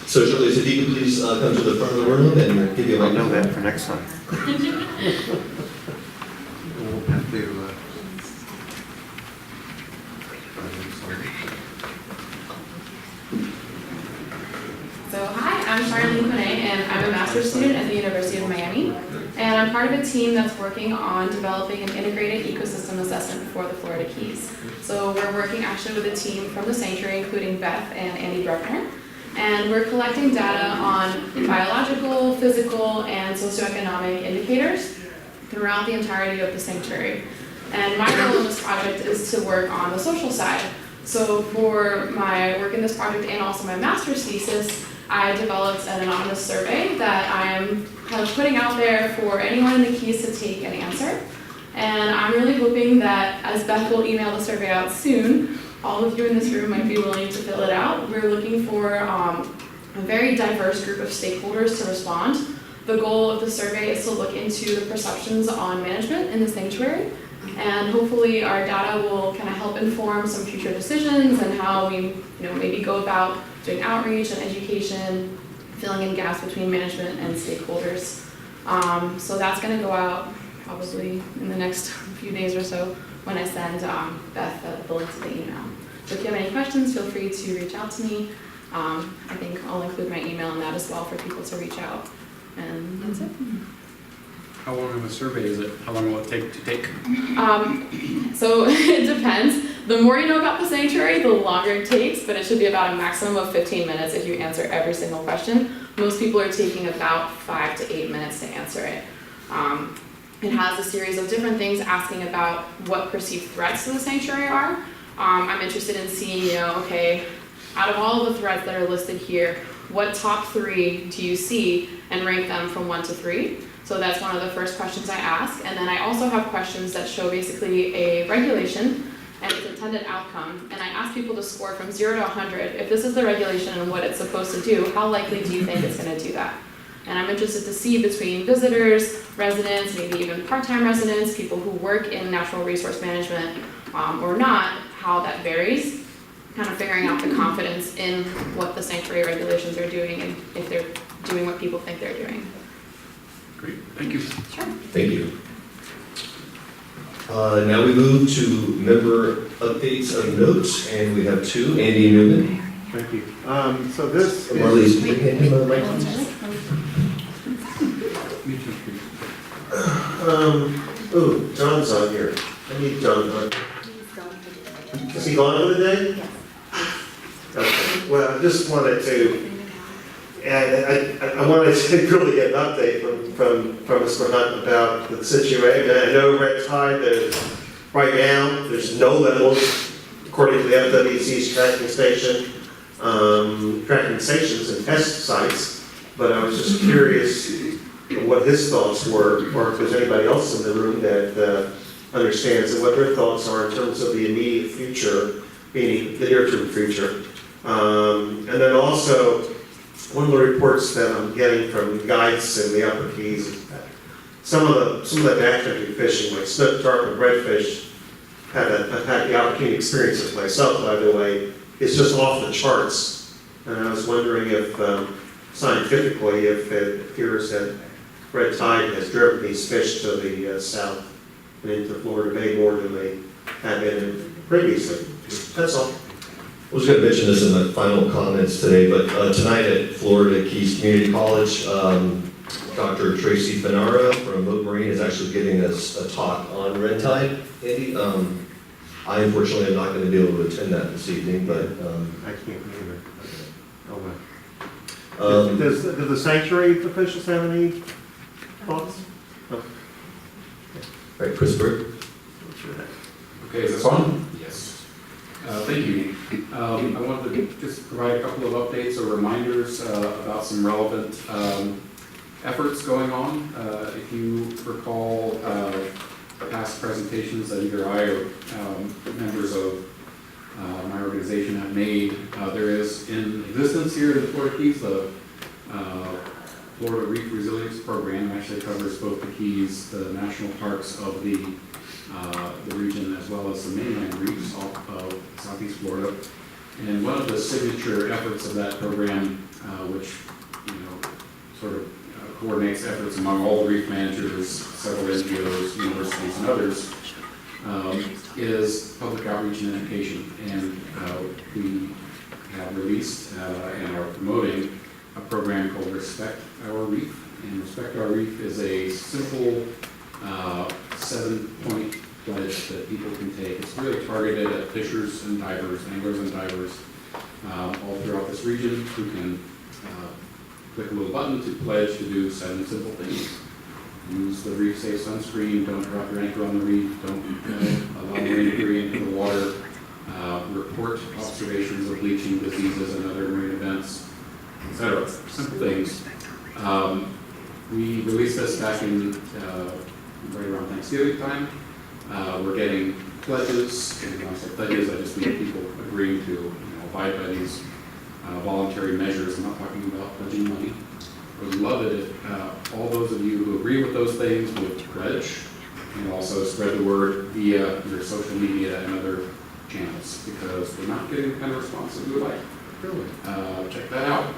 S1: So Charlize, if you could please come to the front of the room and give you a
S10: I'll know
S1: microphone.
S10: that for next time. We'll have to,
S14: So hi, I'm Charlene Quinay, and I'm a master's student at the University of Miami. And and I'm part of a team that's working on developing an integrated ecosystem assessment for the Florida Keys. So we're working actually with a team from the Sanctuary, including Beth and Andy Bruckner, and we're collecting data on biological, physical, and socioeconomic indicators throughout the entirety of the sanctuary. And my role in this project is to work on the social side. So for my work in this project and also my master's thesis, I developed an anonymous survey that I am kind of putting out there for anyone in the Keys to take and answer. And I'm really hoping that, as Beth will email the survey out soon, all of you in this room might be willing to fill it out. We're looking for a very diverse group of stakeholders to respond. The goal of the survey is to look into the perceptions on management in the sanctuary, and hopefully our data will kind of help inform some future decisions and how we maybe go about doing outreach and education, filling in gaps between management and stakeholders. So that's going to go out probably in the next few days or so when I send Beth the link to the email. So if you have any questions, feel free to reach out to me. I think I'll include my email in that as well for people to reach out. And that's it.
S10: How long of a survey is it? How long will it take to take?
S14: So it depends. The more you know about the sanctuary, the longer it takes, but it should be about a maximum of 15 minutes if you answer every single question. Most people are taking about 5 to 8 minutes to answer it. It has a series of different things asking about what perceived threats to the sanctuary are. I'm interested in seeing, okay, out of all the threats that are listed here, what top 3 do you see, and rank them from 1 to 3. So that's one of the first questions I ask. And then I also have questions that show basically a regulation and its intended outcome. And I ask people to score from 0 to 100. If this is the regulation and what it's supposed to do, how likely do you think it's going to do that? And I'm interested to see between visitors, residents, maybe even part-time residents, people who work in natural resource management or not, how that varies. Kind of figuring out the confidence in what the sanctuary regulations are doing and if they're doing what people think they're doing.
S10: Great, thank you.
S14: Sure.
S1: Thank you. Now we move to member updates of notes, and we have 2. Andy Newman.
S24: Thank you. So this is...
S1: Marlise, can you hand him a microphone? John's on here. I need John on. Is he gone for the day? Yes. Okay. Well, I just wanted to, and I wanted to really get an update from Mr. Hunt about the situation. I know red tide, right now, there's no levels, according to the FWC's tracking stations and test sites, but I was just curious what his thoughts were, or if there's anybody else in the room that understands and what their thoughts are in terms of the immediate future, meaning the near-term future. And then also, one of the reports that I'm getting from guides in the Upper Keys is that some of the backcountry fishing, like snook, tarpon, and redfish, I've had the opportunity to experience it myself, by the way, it's just off the charts. And I was wondering if, scientifically, if it appears that red tide has driven these fish to the south and into Florida Bay more than they had been previously. That's all. I was going to mention this in my final comments today, but tonight at Florida Keys Community College, Dr. Tracy Finara from Moat Marine is actually giving us a talk on red tide. Andy, I unfortunately am not going to be able to attend that this evening, but
S24: I can't either. Okay. Does the sanctuary officials have any thoughts? No.
S1: All right, Chris Brick.
S17: Okay, is this on? Yes. Thank you. I wanted to just provide a couple of updates or reminders about some relevant efforts going on. If you recall past presentations that either I or members of my organization have made, there is in existence here in the Florida Keys the Florida Reef Resilience Program. Actually covers both the Keys, the national parks of the region, as well as the mainland reefs of Southeast Florida. And one of the signature efforts of that program, which sort of coordinates efforts among all the reef managers, several NGOs, universities, and others, is public outreach and education. And we have released and are promoting a program called Respect Our Reef, And Respect Our Reef is a simple 7-point pledge that people can take. It's really targeted at fishers and divers, anglers and divers, all throughout this region who can click a little button to pledge to do 7 simple things. Use the reef safe sunscreen, don't drop your anchor on the reef, don't allow marine debris into the water, report observations of bleaching, diseases, and other marine events, etc. Simple things. We released this back in right around Thanksgiving time. We're getting pledges, and when I say pledges, I just mean people agreeing to abide by these voluntary measures. I'm not talking about pledging money. I would love it if all those of you who agree with those things would pledge and also spread the word via your social media and other channels, because we're not getting the kind of response that we would like. Check that out.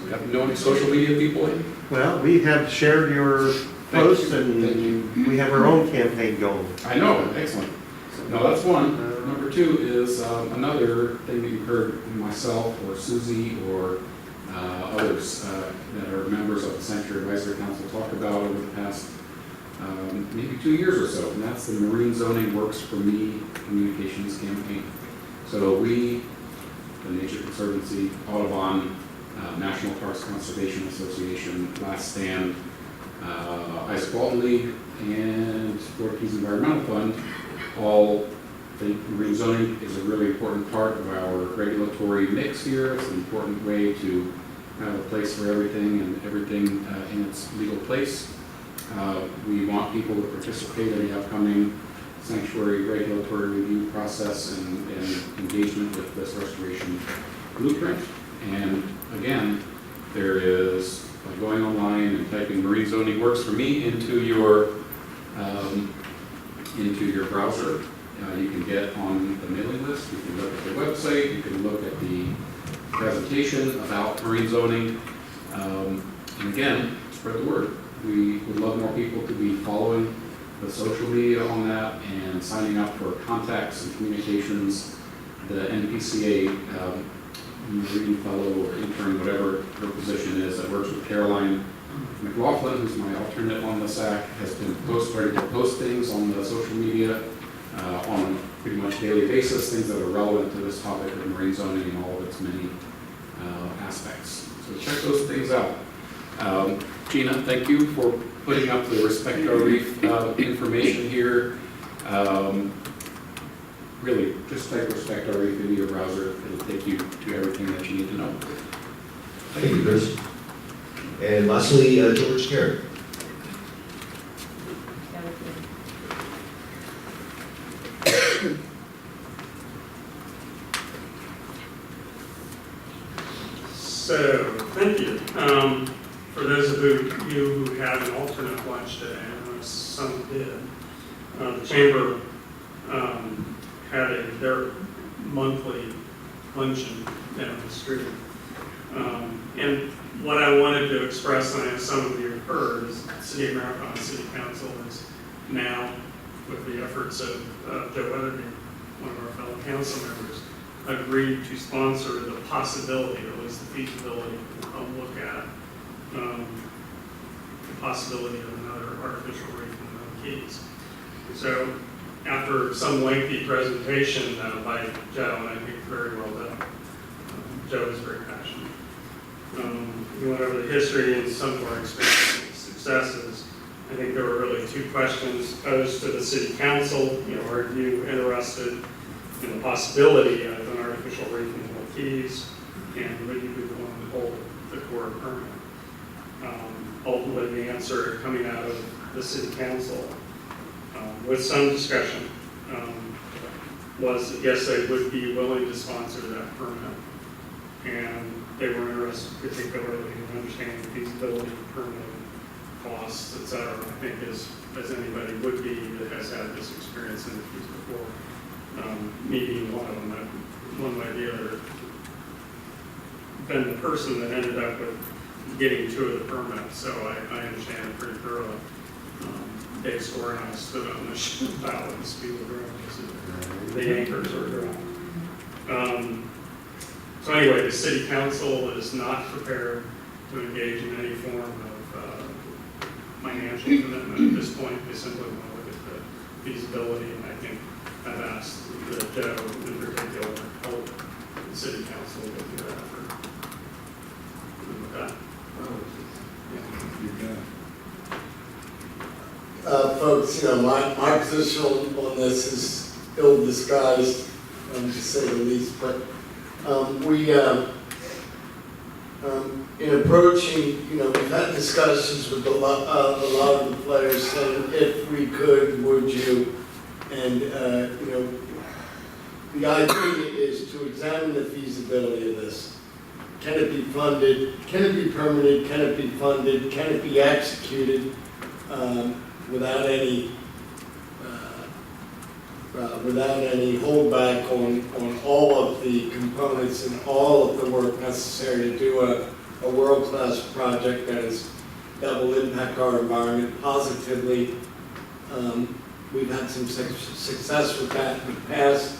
S17: We have no social media people in.
S24: Well, we have shared your posts and we have our own campaign going.
S17: I know, excellent. No, that's one. Number 2 is another thing that you've heard myself or Susie or others that are members of the Sanctuary Advisory Council talk about over the past maybe 2 years or so, and that's the Marine Zoning Works for Me communications campaign. So we, the Nature Conservancy, Audubon, National Parks Conservation Association, Last Stand, Isaac Walton League, and Florida Keys Environmental Fund all think marine zoning is a really important part of our regulatory mix here. It's an important way to have a place for everything and everything in its legal place. We want people to participate in the upcoming sanctuary regulatory review process and engagement with this restoration blueprint. And again, there is, by going online and typing Marine Zoning Works for Me into your browser, you can get on the mailing list, you can look at the website, you can look at the presentation about marine zoning, and again, spread the word. We would love more people to be following the social media on that and signing up for contacts and communications. The NPCA Marine Fellow or intern, whatever her position is, that works with Caroline McLaughlin, who's my alternate on the SAC, has been ready to post things on the social media on a pretty much daily basis, things that are relevant to this topic of marine zoning and all of its many aspects. So check those things out. Gina, thank you for putting up the Respect Our Reef information here. Really, just type Respect Our Reef into your browser. It'll take you to everything that you need to know.
S1: Thank you, Chris. And lastly, George Garrett.
S11: So, thank you. For those of you who had an alternate lunch today, I know some did, the Chamber had their monthly luncheon down the street. And what I wanted to express, and I know some of you have heard, is the City of Malcom City Council is now, with the efforts of Joe Weatherby, one of our fellow council members, agreed to sponsor the possibility, or at least the feasibility, of look at the possibility of another artificial reef in the Keys. So after some lengthy presentation by Joe, and I think very well done, Joe is very passionate. We went over the history and some of our experiences and successes. I think there were really 2 questions posed to the City Council. Are you interested in the possibility of an artificial reef in the Keys, and would you be willing to hold the core permit? Ultimately, the answer coming out of the City Council, with some discussion, was that yes, they would be willing to sponsor that permit, and they were interested particularly in understanding the feasibility of permit costs, et cetera. I think as anybody would be that has had this experience in the Keys before. Me being one of them, one way or the other, been the person that ended up with getting 2 of the permits, so I understand it pretty thoroughly. Dave Score and I stood on the ship bow and speed of the ground. The anchors were drawn. So anyway, the City Council is not prepared to engage in any form of financial commitment at this point. They simply want to look at the feasibility, and I think I've asked the Joe in particular to help the city council go through that effort. And with that,
S18: Folks, my position on this is ill disguised, to say the least, but in approaching, we've had discussions with a lot of the players saying, if we could, would you? And, the idea is to examine the feasibility of this. Can it be funded? Can it be permitted? Can it be funded? Can it be executed without any holdback on all of the components and all of the work necessary to do a world-class project that will impact our environment positively. We've had some success with that in the past.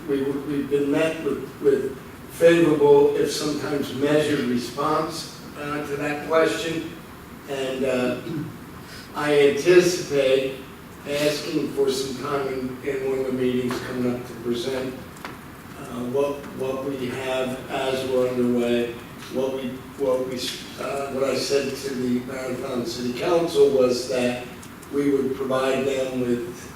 S18: We've been met with favorable, if sometimes measured, response to that question. And I anticipate asking for some time in one of the meetings coming up to present what we have as we're underway. What I said to the Maritime City Council was that we would provide them with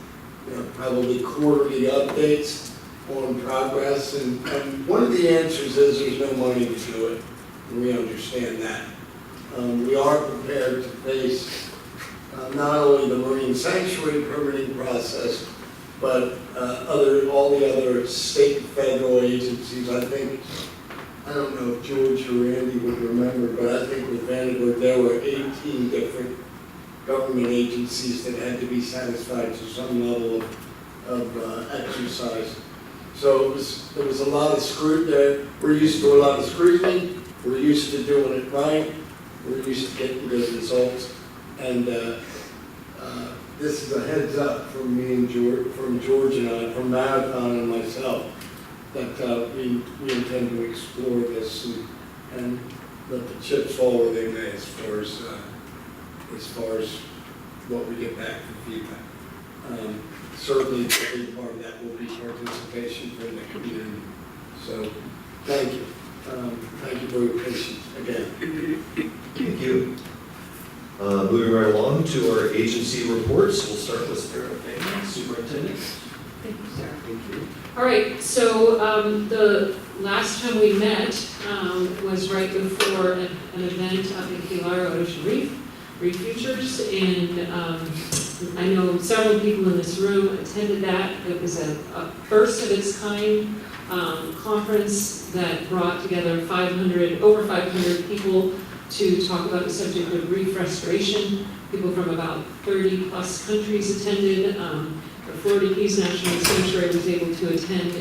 S18: probably quarterly updates on progress. And one of the answers is there's no money to do it, and we understand that. We are prepared to face not only the marine sanctuary permitting process, but all the other state and federal agencies. I don't know if George or Randy would remember, but I think with Vandenberg there were 18 different government agencies that had to be satisfied to some level of exercise. So there was a lot of scrutiny. We're used to a lot of scrutiny. We're used to doing it right. We're used to getting good results. And this is a heads up from me and George and I, from Marathon and myself, that we intend to explore this and let the chips fall where they may as far as what we get back from feedback. Certainly, a big part of that will be participation from the community. So, thank you. Thank you for your patience again.
S1: Thank you. Moving right along to our agency reports. We'll start with Sara, Superintendent.
S5: Thank you, Sarah.
S1: Thank you.
S5: All right, so the last time we met was right before an event up in Key Largo, Ocean Reef Futures, and I know several people in this room attended that. It was a first of its kind conference that brought together over 500 people to talk about the subject of reef restoration. People from about 30 plus countries attended. The Florida Keys National Sanctuary was able to attend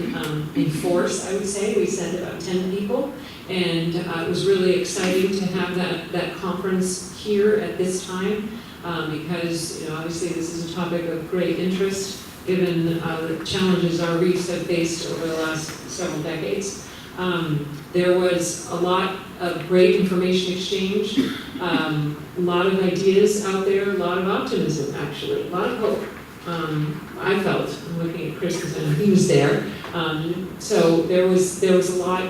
S5: in force, I would say. We sent about 10 people. And it was really exciting to have that conference here at this time because obviously this is a topic of great interest given the challenges our reefs have faced over the last several decades. There was a lot of great information exchange, a lot of ideas out there, a lot of optimism actually, a lot of hope. I felt, I'm looking at Chris because I know he was there. So there was a lot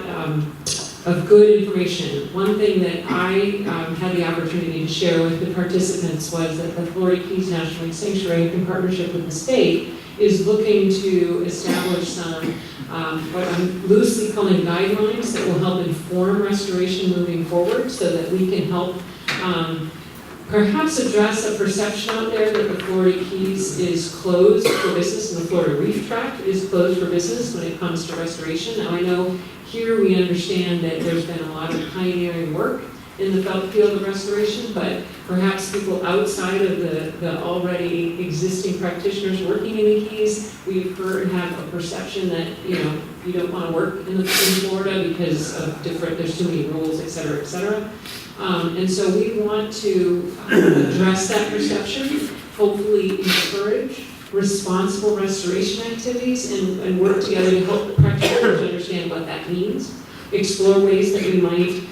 S5: of good information. One thing that I had the opportunity to share with the participants was that the Florida Keys National Sanctuary, in partnership with the state, is looking to establish some what I'm loosely calling guidelines that will help inform restoration moving forward so that we can help perhaps address a perception out there that the Florida Keys is closed for business and the Florida Reef Tract is closed for business when it comes to restoration. Now I know here we understand that there's been a lot of pioneering work in the field of restoration, but perhaps people outside of the already existing practitioners working in the Keys, we've heard have a perception that you don't want to work in Florida because of there's too many rules, et cetera, et cetera. And so we want to address that perception, hopefully encourage responsible restoration activities and work together to help the practitioners understand what that means, explore ways that we might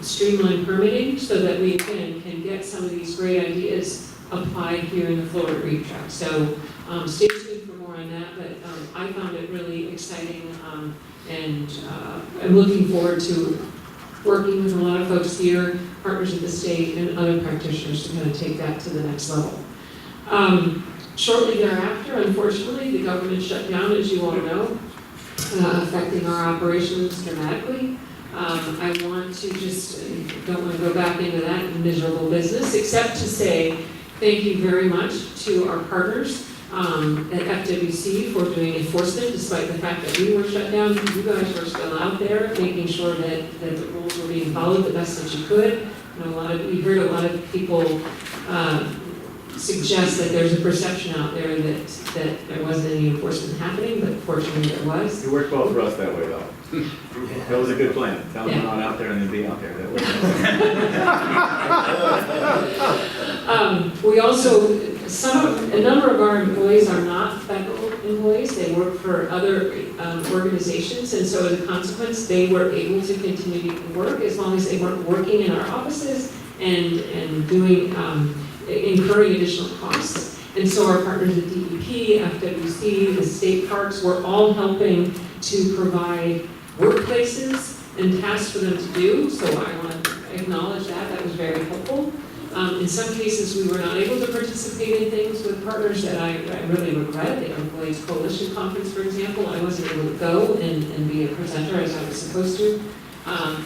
S5: streamline permitting so that we can get some of these great ideas applied here in the Florida Reef Track. So stay tuned for more on that, but I found it really exciting, and I'm looking forward to working with a lot of folks here, partners of the state, and other practitioners to kind of take that to the next level. Shortly thereafter, unfortunately, the government shut down, as you all know, affecting our operations dramatically. I want to just, don't want to go back into that miserable business, except to say thank you very much to our partners at FWC for doing enforcement, despite the fact that we were shut down. You guys were still out there making sure that the rules were being followed the best that you could. You know, we heard a lot of people suggest that there's a perception out there that there wasn't any enforcement happening, but fortunately there was.
S10: It worked well for us that way, though. That was a good plan. Tell them not out there and then be out there. That was
S5: we also, a number of our employees are not federal employees. They work for other organizations, and so as a consequence, they were able to continue to work as long as they weren't working in our offices and doing incurring additional costs. And so our partners at DEP, FWC, the state parks were all helping to provide workplaces and tasks for them to do. So I want to acknowledge that. That was very helpful. In some cases, we were not able to participate in things with partners that I really regret. The Employees Coalition Conference, for example, I wasn't able to go and be a presenter as I was supposed to.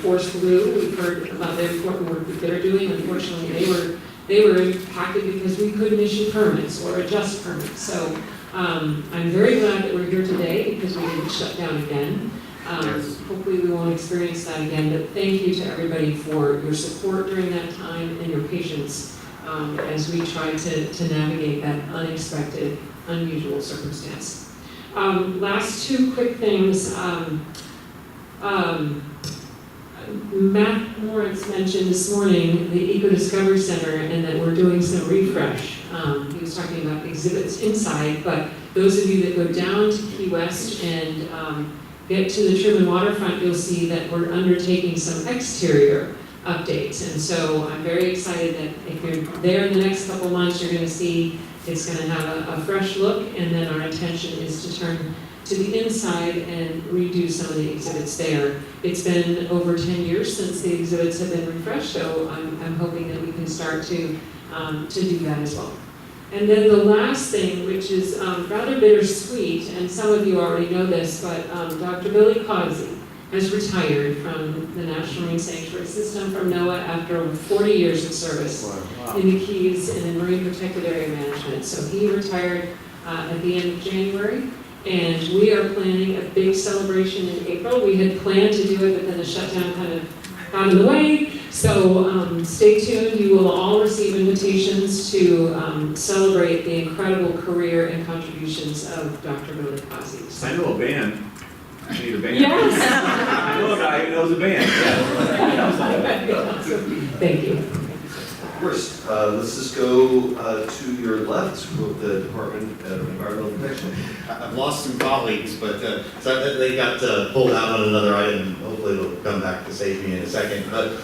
S5: Force Blue, we've heard about the important work that they're doing. Unfortunately, they were impacted because we couldn't issue permits or adjust permits. So I'm very glad that we're here today because we didn't shut down again. Hopefully we won't experience that again, but thank you to everybody for your support during that time and your patience as we try to navigate that unexpected, unusual circumstance. Last two quick things. Matt Moritz mentioned this morning the Eco Discovery Center and that we're doing some refresh. He was talking about exhibits inside, but those of you that go down to Key West and get to the Truman waterfront, you'll see that we're undertaking some exterior updates. And so I'm very excited that if you're there in the next couple months, you're going to see it's going to have a fresh look, and then our intention is to turn to the inside and redo some of the exhibits there. It's been over 10 years since the exhibits have been refreshed, so I'm hoping that we can start to do that as well. And then the last thing, which is rather bittersweet, and some of you already know this, but Dr. Billy Causey has retired from the National Marine Sanctuary System from NOAA after over 40 years of service in the Keys and in Marine Protected Area Management. So he retired at the end of January. And we are planning a big celebration in April. We had planned to do it, but then the shutdown kind of got in the way. So stay tuned. You will all receive invitations to celebrate the incredible career and contributions of Dr. Billy Causey.
S10: I know a band. I need a band.
S5: Yes.
S10: I know a guy who knows a band. Yes.
S5: Thank you.
S1: Of course, let's just go to your left with the Department of Environmental Protection.
S7: I've lost some colleagues, but so they got pulled out on another item. Hopefully they'll come back to save me in a second. But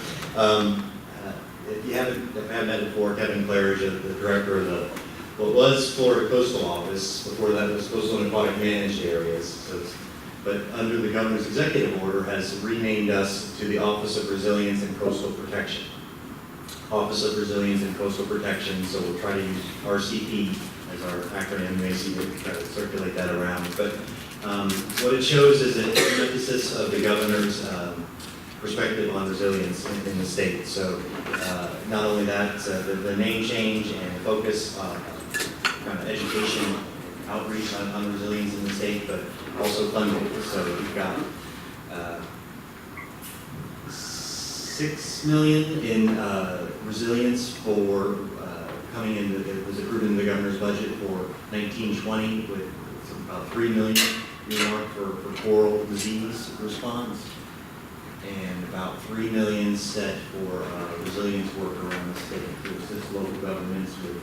S7: if you haven't met before, Kevin Claridge, the director of what was Florida Coastal Office. Before that, it was Coastal and Aquatic Managed Areas. So but under the governor's executive order, has renamed us to the Office of Resilience and Coastal Protection. Office of Resilience and Coastal Protection, so we'll try to use RCP as our acronym. You may see we'll try to circulate that around. But what it shows is an emphasis of the governor's perspective on resilience in the state. So not only that, the name change and focus on kind of education, outreach on resilience in the state, but also funding. So we've got $6 million in resilience for coming in, it was approved in the governor's budget for 1920 with about $3 million earmarked for coral disease response and about $3 million set for resilience work around the state to assist local governments with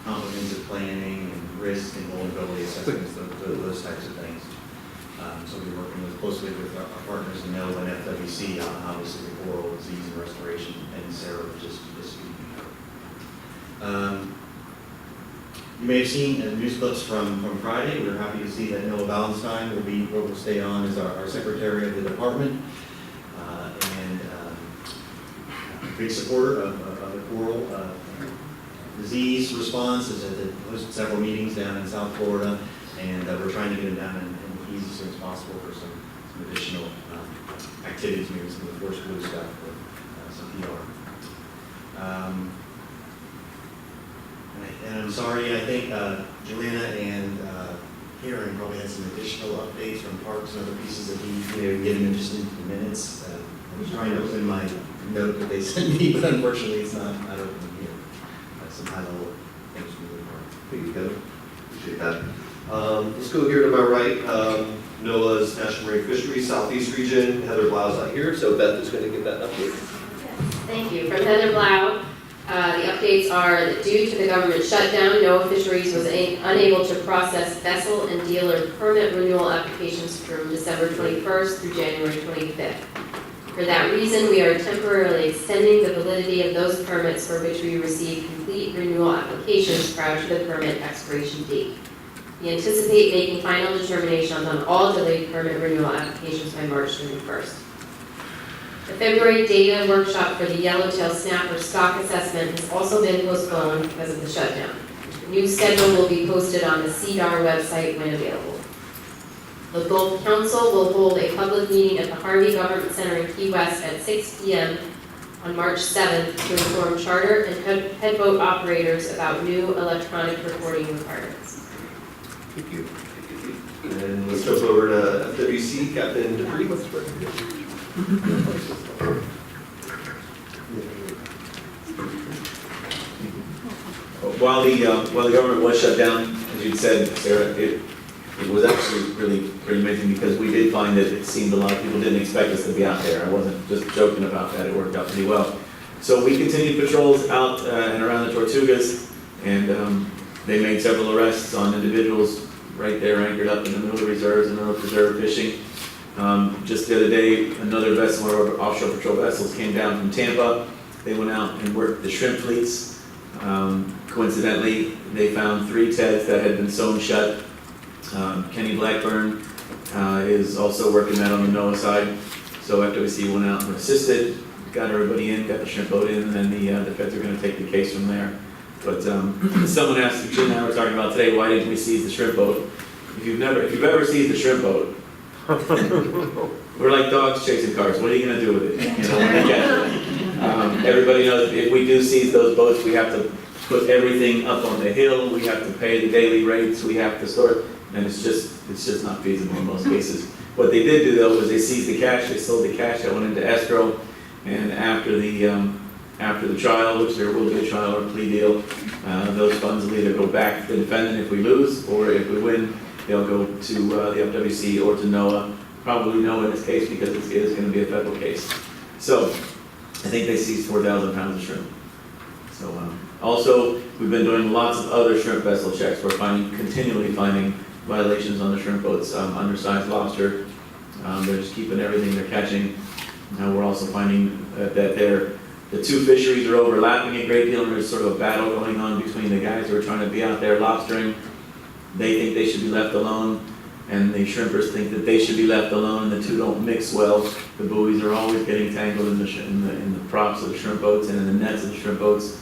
S7: comprehensive planning and risk and vulnerability assessments, those types of things. So we're working closely with our partners in NOAA and FWC on obviously the coral disease and restoration, and Sara was just speaking. You may have seen news clips from Friday. We're happy to see that Noah Ballenstein will stay on as our secretary of the department, and a big supporter of the coral disease response. Has hosted several meetings down in South Florida, and we're trying to get him down in Keys as soon as possible for some additional activities, maybe some of the force blue stuff with some PR. And I'm sorry, I think Joanna and Karen probably had some additional updates from parks and other pieces that we getting them just into the minutes. I was trying to open my note that they sent me, but unfortunately it's not open here. Some high level things from the park.
S1: Thank you, Kevin. Appreciate that. Let's go here to my right. NOAA's National Marine Fisheries Southeast Region. Heather Blau's not here, so Beth is going to give that update.
S15: Thank you. From Heather Blau, the updates are that due to the government shutdown, NOAA Fisheries was unable to process vessel and dealer permit renewal applications from December 21st through January 25th. For that reason, we are temporarily extending the validity of those permits for which we received complete renewal applications prior to the permit expiration date. We anticipate making final determinations on all delayed permit renewal applications by March 31st. The February data workshop for the yellowtail snapper stock assessment has also been postponed because of the shutdown. The new schedule will be posted on the CDAR website when available. The Gulf Council will hold a public meeting at the Harvey Government Center in Key West at 6 p.m. on March 7th to inform charter and headboat operators about new electronic reporting requirements.
S1: Thank you. And let's jump over to FWC, Captain Dupree.
S10: While the government was shut down, as you said, Sara, it was actually really pretty amazing because we did find that it seemed a lot of people didn't expect us to be out there. I wasn't just joking about that. It worked out pretty well. So we continued patrols out and around the Tortugas, and they made several arrests on individuals right there anchored up in the middle of reserves and middle of preserve fishing. Just the other day, another vessel, one of our offshore patrol vessels, came down from Tampa. They went out and worked the shrimp fleets. Coincidentally, they found 3 TEDs that had been sewn shut. Kenny Blackburn is also working that on the NOAA side. So FWC went out and assisted, got everybody in, got the shrimp boat in, and then the feds are going to take the case from there. But someone asked, Jim and I were talking about today, why didn't we seize the shrimp boat? If you've ever seized a shrimp boat, we're like dogs chasing cars. What are you going to do with it? You know, when you catch it. Everybody knows if we do seize those boats, we have to put everything up on the hill. We have to pay the daily rates. We have to store, and it's just not feasible in most cases. What they did do though was they seized the cash. They sold the cash that went into escrow, and after the trial, which there will be a trial or plea deal, those funds will either go back to the defendant if we lose, or if we win, they'll go to the FWC or to NOAA. Probably NOAA in this case because it is going to be a federal case. So I think they seized 4,000 pounds of shrimp. So also, we've been doing lots of other shrimp vessel checks. We're continually finding violations on the shrimp boats, undersized lobster. They're just keeping everything they're catching. Now we're also finding that the 2 fisheries are overlapping a great deal, and there's sort of a battle going on between the guys who are trying to be out there lobstering. They think they should be left alone, and the shrimpers think that they should be left alone, and the 2 don't mix well. The buoys are always getting tangled in the props of the shrimp boats and in the nets of the shrimp boats.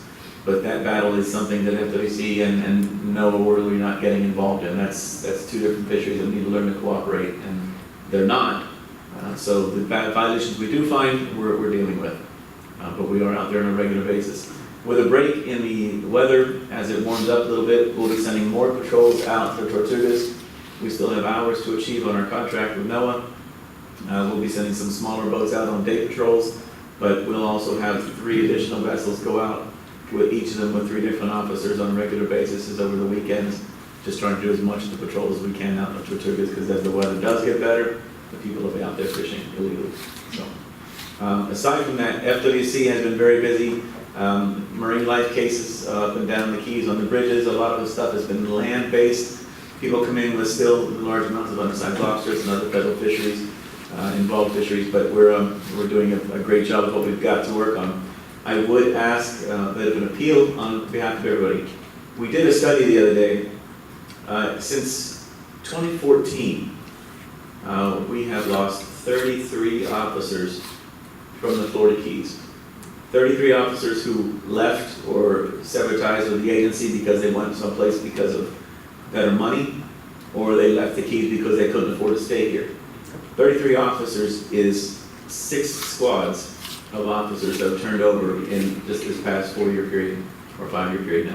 S10: But that battle is something that FWC and NOAA were really not getting involved in. That's 2 different fisheries that need to learn to cooperate, and they're not. So the violations we do find, we're dealing with. But we are out there on a regular basis. With a break in the weather, as it warms up a little bit, we'll be sending more patrols out to Tortugas. We still have hours to achieve on our contract with NOAA. We'll be sending some smaller boats out on day patrols, but we'll also have 3 additional vessels go out, with each of them with 3 different officers on a regular basis over the weekends, just trying to do as much of the patrol as we can out in the Tortugas, because as the weather does get better, the people will be out there fishing illegally. So, aside from that, FWC has been very busy. Marine life cases up and down the Keys on the bridges. A lot of the stuff has been land-based. People come in with still large amounts of unassigned lobsters and other federal fisheries, involved fisheries, but we're doing a great job of what we've got to work on. I would ask that if an appeal on behalf of everybody. We did a study the other day. Since 2014, we have lost 33 officers from the Florida Keys. 33 officers who left or severed ties with the agency because they went someplace because of better money, or they left the Keys because they couldn't afford to stay here. 33 officers is 6 squads of officers that have turned over in just this past 4-year period, or 5-year period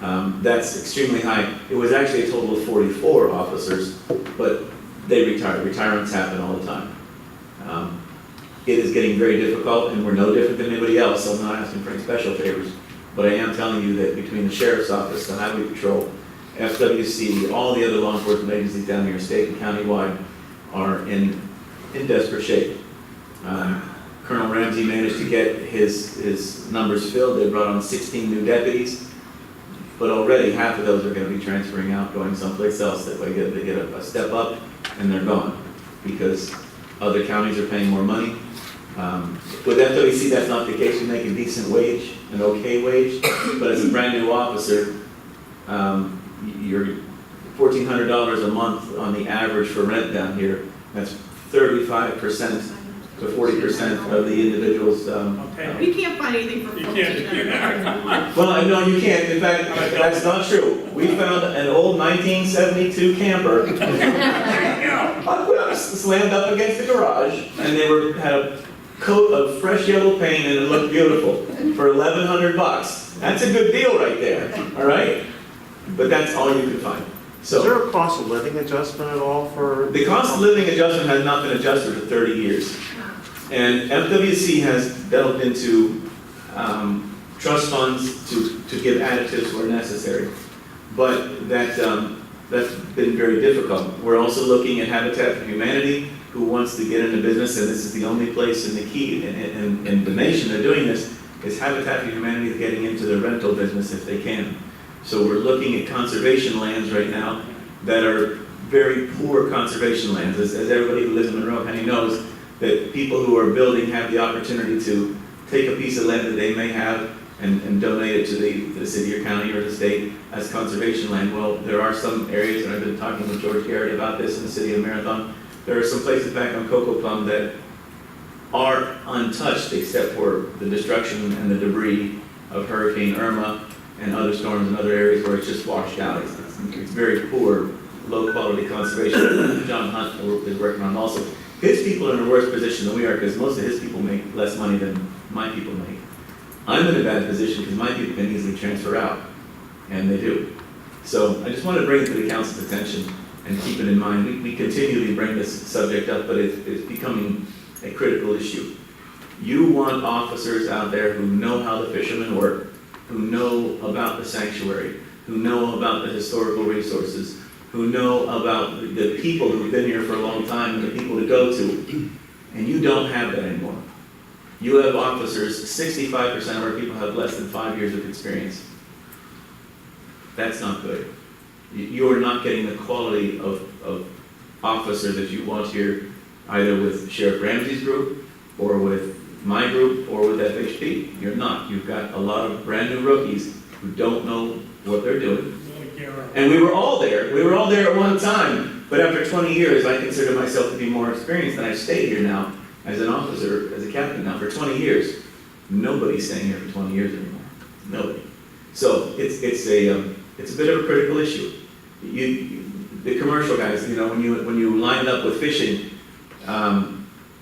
S10: now. That's extremely high. It was actually a total of 44 officers, but they retired. Retirements happen all the time. It is getting very difficult, and we're no different than anybody else, so I'm not asking for any special favors. But I am telling you that between the Sheriff's Office, the Highway Patrol, FWC, all the other law enforcement agencies down here, state and county-wide, are in desperate shape. Colonel Ramsey managed to get his numbers filled. They brought on 16 new deputies, but already half of those are going to be transferring out, going someplace else. That way they get a step up, and they're gone, because other counties are paying more money. With FWC, that's not the case. We make a decent wage, an okay wage, but as a brand new officer, you're $1,400 a month on the average for rent down here. That's 35% to 40% of the individuals.
S16: We can't find anything for $1,400.
S10: Well, no, you can't. In fact, that's not true. We found an old 1972 camper slammed up against the garage, and they had a coat of fresh yellow paint, and it looked beautiful for $1,100. That's a good deal right there. All right, but that's all you can find. So,
S24: is there a cost of living adjustment at all for?
S10: The cost of living adjustment has not been adjusted for 30 years. And FWC has delved into trust funds to give additives where necessary. But that's been very difficult. We're also looking at Habitat for Humanity, who wants to get into business, and this is the only place in the Key, in the nation they're doing this, is Habitat for Humanity getting into the rental business if they can. So we're looking at conservation lands right now that are very poor conservation lands. As everybody who lives in Monroe County knows, that people who are building have the opportunity to take a piece of land that they may have and donate it to the city or county or the state as conservation land. Well, there are some areas, and I've been talking with George Garrett about this in the city of Marathon, there are some places back on Cocoa Plum that are untouched except for the destruction and the debris of Hurricane Irma and other storms in other areas where it's just washed out. It's very poor, low-quality conservation. John Hunt is working on also. His people are in a worse position than we are because most of his people make less money than my people make. I'm in a bad position because my people can easily transfer out, and they do. So I just want to bring it to the council's attention and keep it in mind. We continually bring this subject up, but it's becoming a critical issue. You want officers out there who know how the fishermen work, who know about the sanctuary, who know about the historical resources, who know about the people who've been here for a long time and the people to go to, and you don't have that anymore. You have officers, 65% of our people have less than 5 years of experience. That's not good. You are not getting the quality of officer that you want here, either with Sheriff Ramsey's group, or with my group, or with FHP. You're not. You've got a lot of brand new rookies who don't know what they're doing. And we were all there. We were all there at one time. But after 20 years, I consider myself to be more experienced, and I've stayed here now as an officer, as a captain now for 20 years. Nobody's staying here for 20 years anymore. Nobody. So it's a bit of a critical issue. The commercial guys, when you line up with fishing,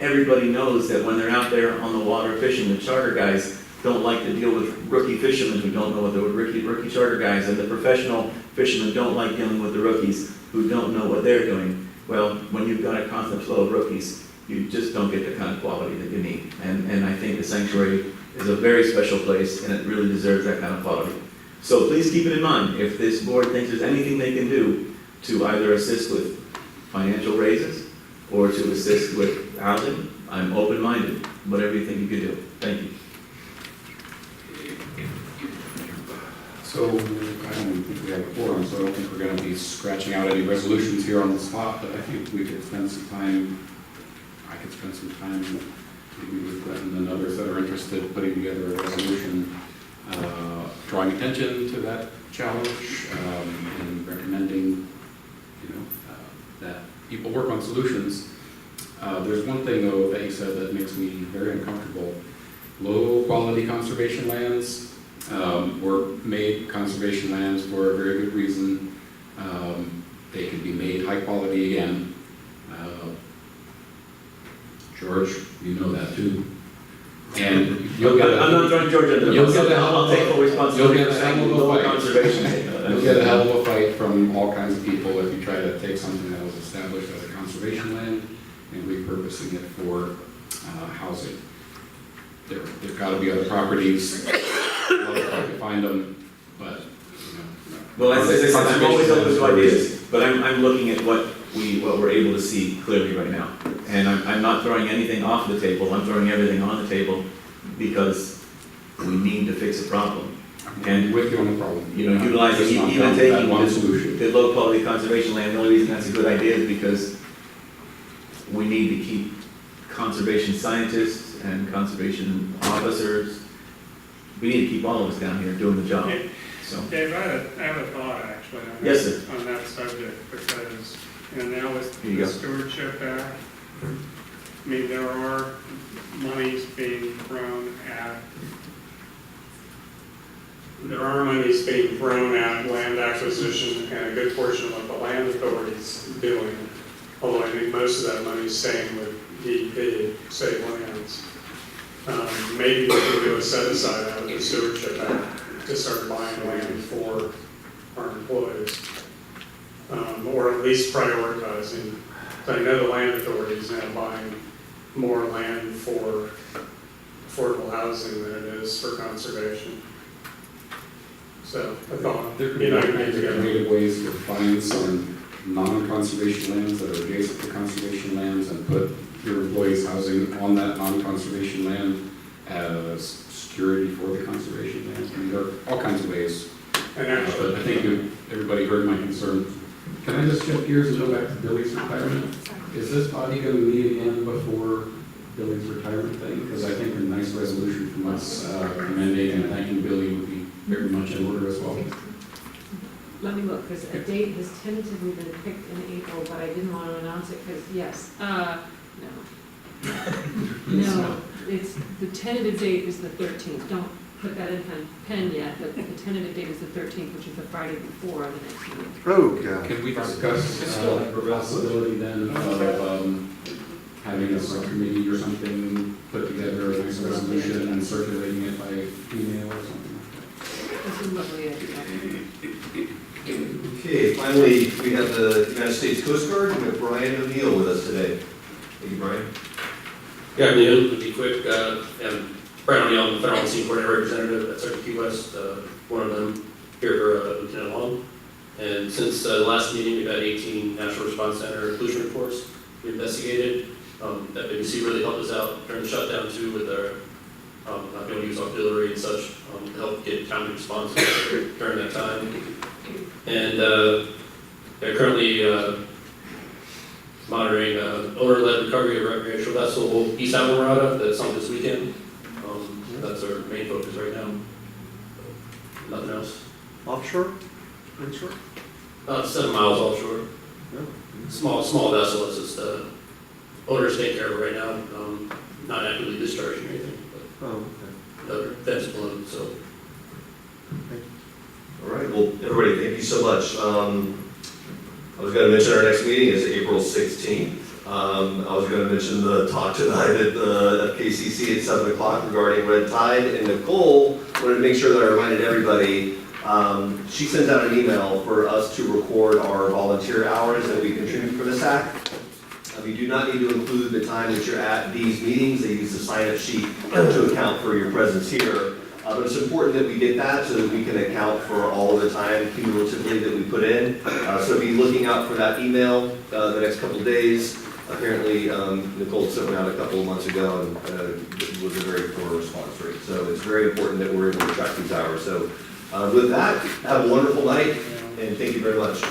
S10: everybody knows that when they're out there on the water fishing, the charter guys don't like to deal with rookie fishermen who don't know what they're rookie charter guys, and the professional fishermen don't like dealing with the rookies who don't know what they're doing. Well, when you've got a constant flow of rookies, you just don't get the kind of quality that you need. And I think the Sanctuary is a very special place, and it really deserves that kind of quality. So please keep it in mind. If this board thinks there's anything they can do to either assist with financial raises or to assist with housing, I'm open-minded. Whatever you think you can do. Thank you.
S17: So, we have a forum, so I don't think we're going to be scratching out any resolutions here on the spot, but I think we could spend some time, I could spend some time maybe with Brenda and others that are interested, putting together a resolution, drawing attention to that challenge, and recommending, that people work on solutions. There's one thing, though, that you said that makes me very uncomfortable. Low-quality conservation lands were made conservation lands for a very good reason. They can be made high-quality again. George, you know that too. And you'll get
S10: I'm not throwing George under the bus. I'll take full responsibility for saying low conservation.
S17: You'll get a hell of a fight from all kinds of people if you try to take something that was established as a conservation land and repurposing it for housing. There've got to be other properties. I'll find them, but
S10: Well, as I said, I'm always open to ideas, but I'm looking at what we're able to see clearly right now. And I'm not throwing anything off the table, I'm throwing everything on the table because we need to fix a problem. And
S17: with you on the problem,
S10: utilizing, even taking the low quality conservation land, the only reason that's a good idea is because we need to keep conservation scientists and conservation officers. We need to keep all of us down here doing the job. So.
S11: Dave, I have a thought actually on,
S10: yes, sir.
S11: On that subject, because, now with the
S10: go.
S11: Stewardship Act, I mean, there are monies being thrown at land acquisition, and a good portion of what the land authority's doing, although I think most of that money is staying with DEP, state lands. Maybe we can do a set aside out of the Stewardship Act to start buying land for our employees, or at least prioritizing. So I know the land authority is now buying more land for affordable housing than it is for conservation. So I thought,
S17: there could be creative ways to find some non-conservation lands that are adjacent to conservation lands and put your employees' housing on that non-conservation land as security for the conservation land. I mean, there are all kinds of ways.
S11: And actually,
S17: I think everybody heard my concern. Can I just shift gears and go back to Billy's retirement? Is this body going to meet again before Billy's retirement thing? Because I think a nice resolution from us commending and thanking Billy would be very much in order as well.
S5: Let me look, because a date has tentatively been picked in April, but I didn't want to announce it because, yes, no. No, it's, the tentative date is the 13th. Don't put that in pen yet, but the tentative date is the 13th, which is the Friday before the next meeting.
S2: Oh, God.
S17: Can we discuss the possibility then of having a subcommittee or something, put together a nice resolution and circulating it by email or something like that?
S5: That's a lovely idea.
S1: Okay, finally, we have the United States Coast Guard. We have Brian O'Neill with us today. Thank you, Brian.
S12: Yeah, I'm Neil, to be quick, I'm Brian O'Neill, I'm the Federal Sea Coordinator Representative at Circuit Key West, one of them here for Lieutenant Long. And since the last meeting, we've had 18 National Response Center pollution reports we investigated. That BBC really helped us out during the shutdown too with our not being able to use auxiliary and such to help get timely response during that time. And they're currently monitoring owner-led recovery of recreational vessel East Island Marauder that sunk this weekend. That's our main focus right now. Nothing else.
S2: Offshore? Inshore?
S12: 7 miles offshore.
S2: Yeah.
S12: Small vessel. It's just owners take care of it right now. Not actively discharging or anything. But
S2: okay.
S12: the fence blown. So.
S1: All right. Well, everybody, thank you so much. I was going to mention our next meeting is April 16th. I was going to mention the talk tonight at the FKCC at 7 o'clock regarding red tide. And Nicole wanted to make sure that I reminded everybody, she sent out an email for us to record our volunteer hours that we contribute for the SAC. You do not need to include the time that you're at these meetings. They use the sign-up sheet to account for your presence here. But it's important that we get that so that we can account for all of the time cumulatively that we put in. So be looking out for that email the next couple of days. Apparently, Nicole sent one out a couple of months ago and it was a very poor response rate. So it's very important that we're able to track these hours. So With that, have a wonderful night, and thank you very much.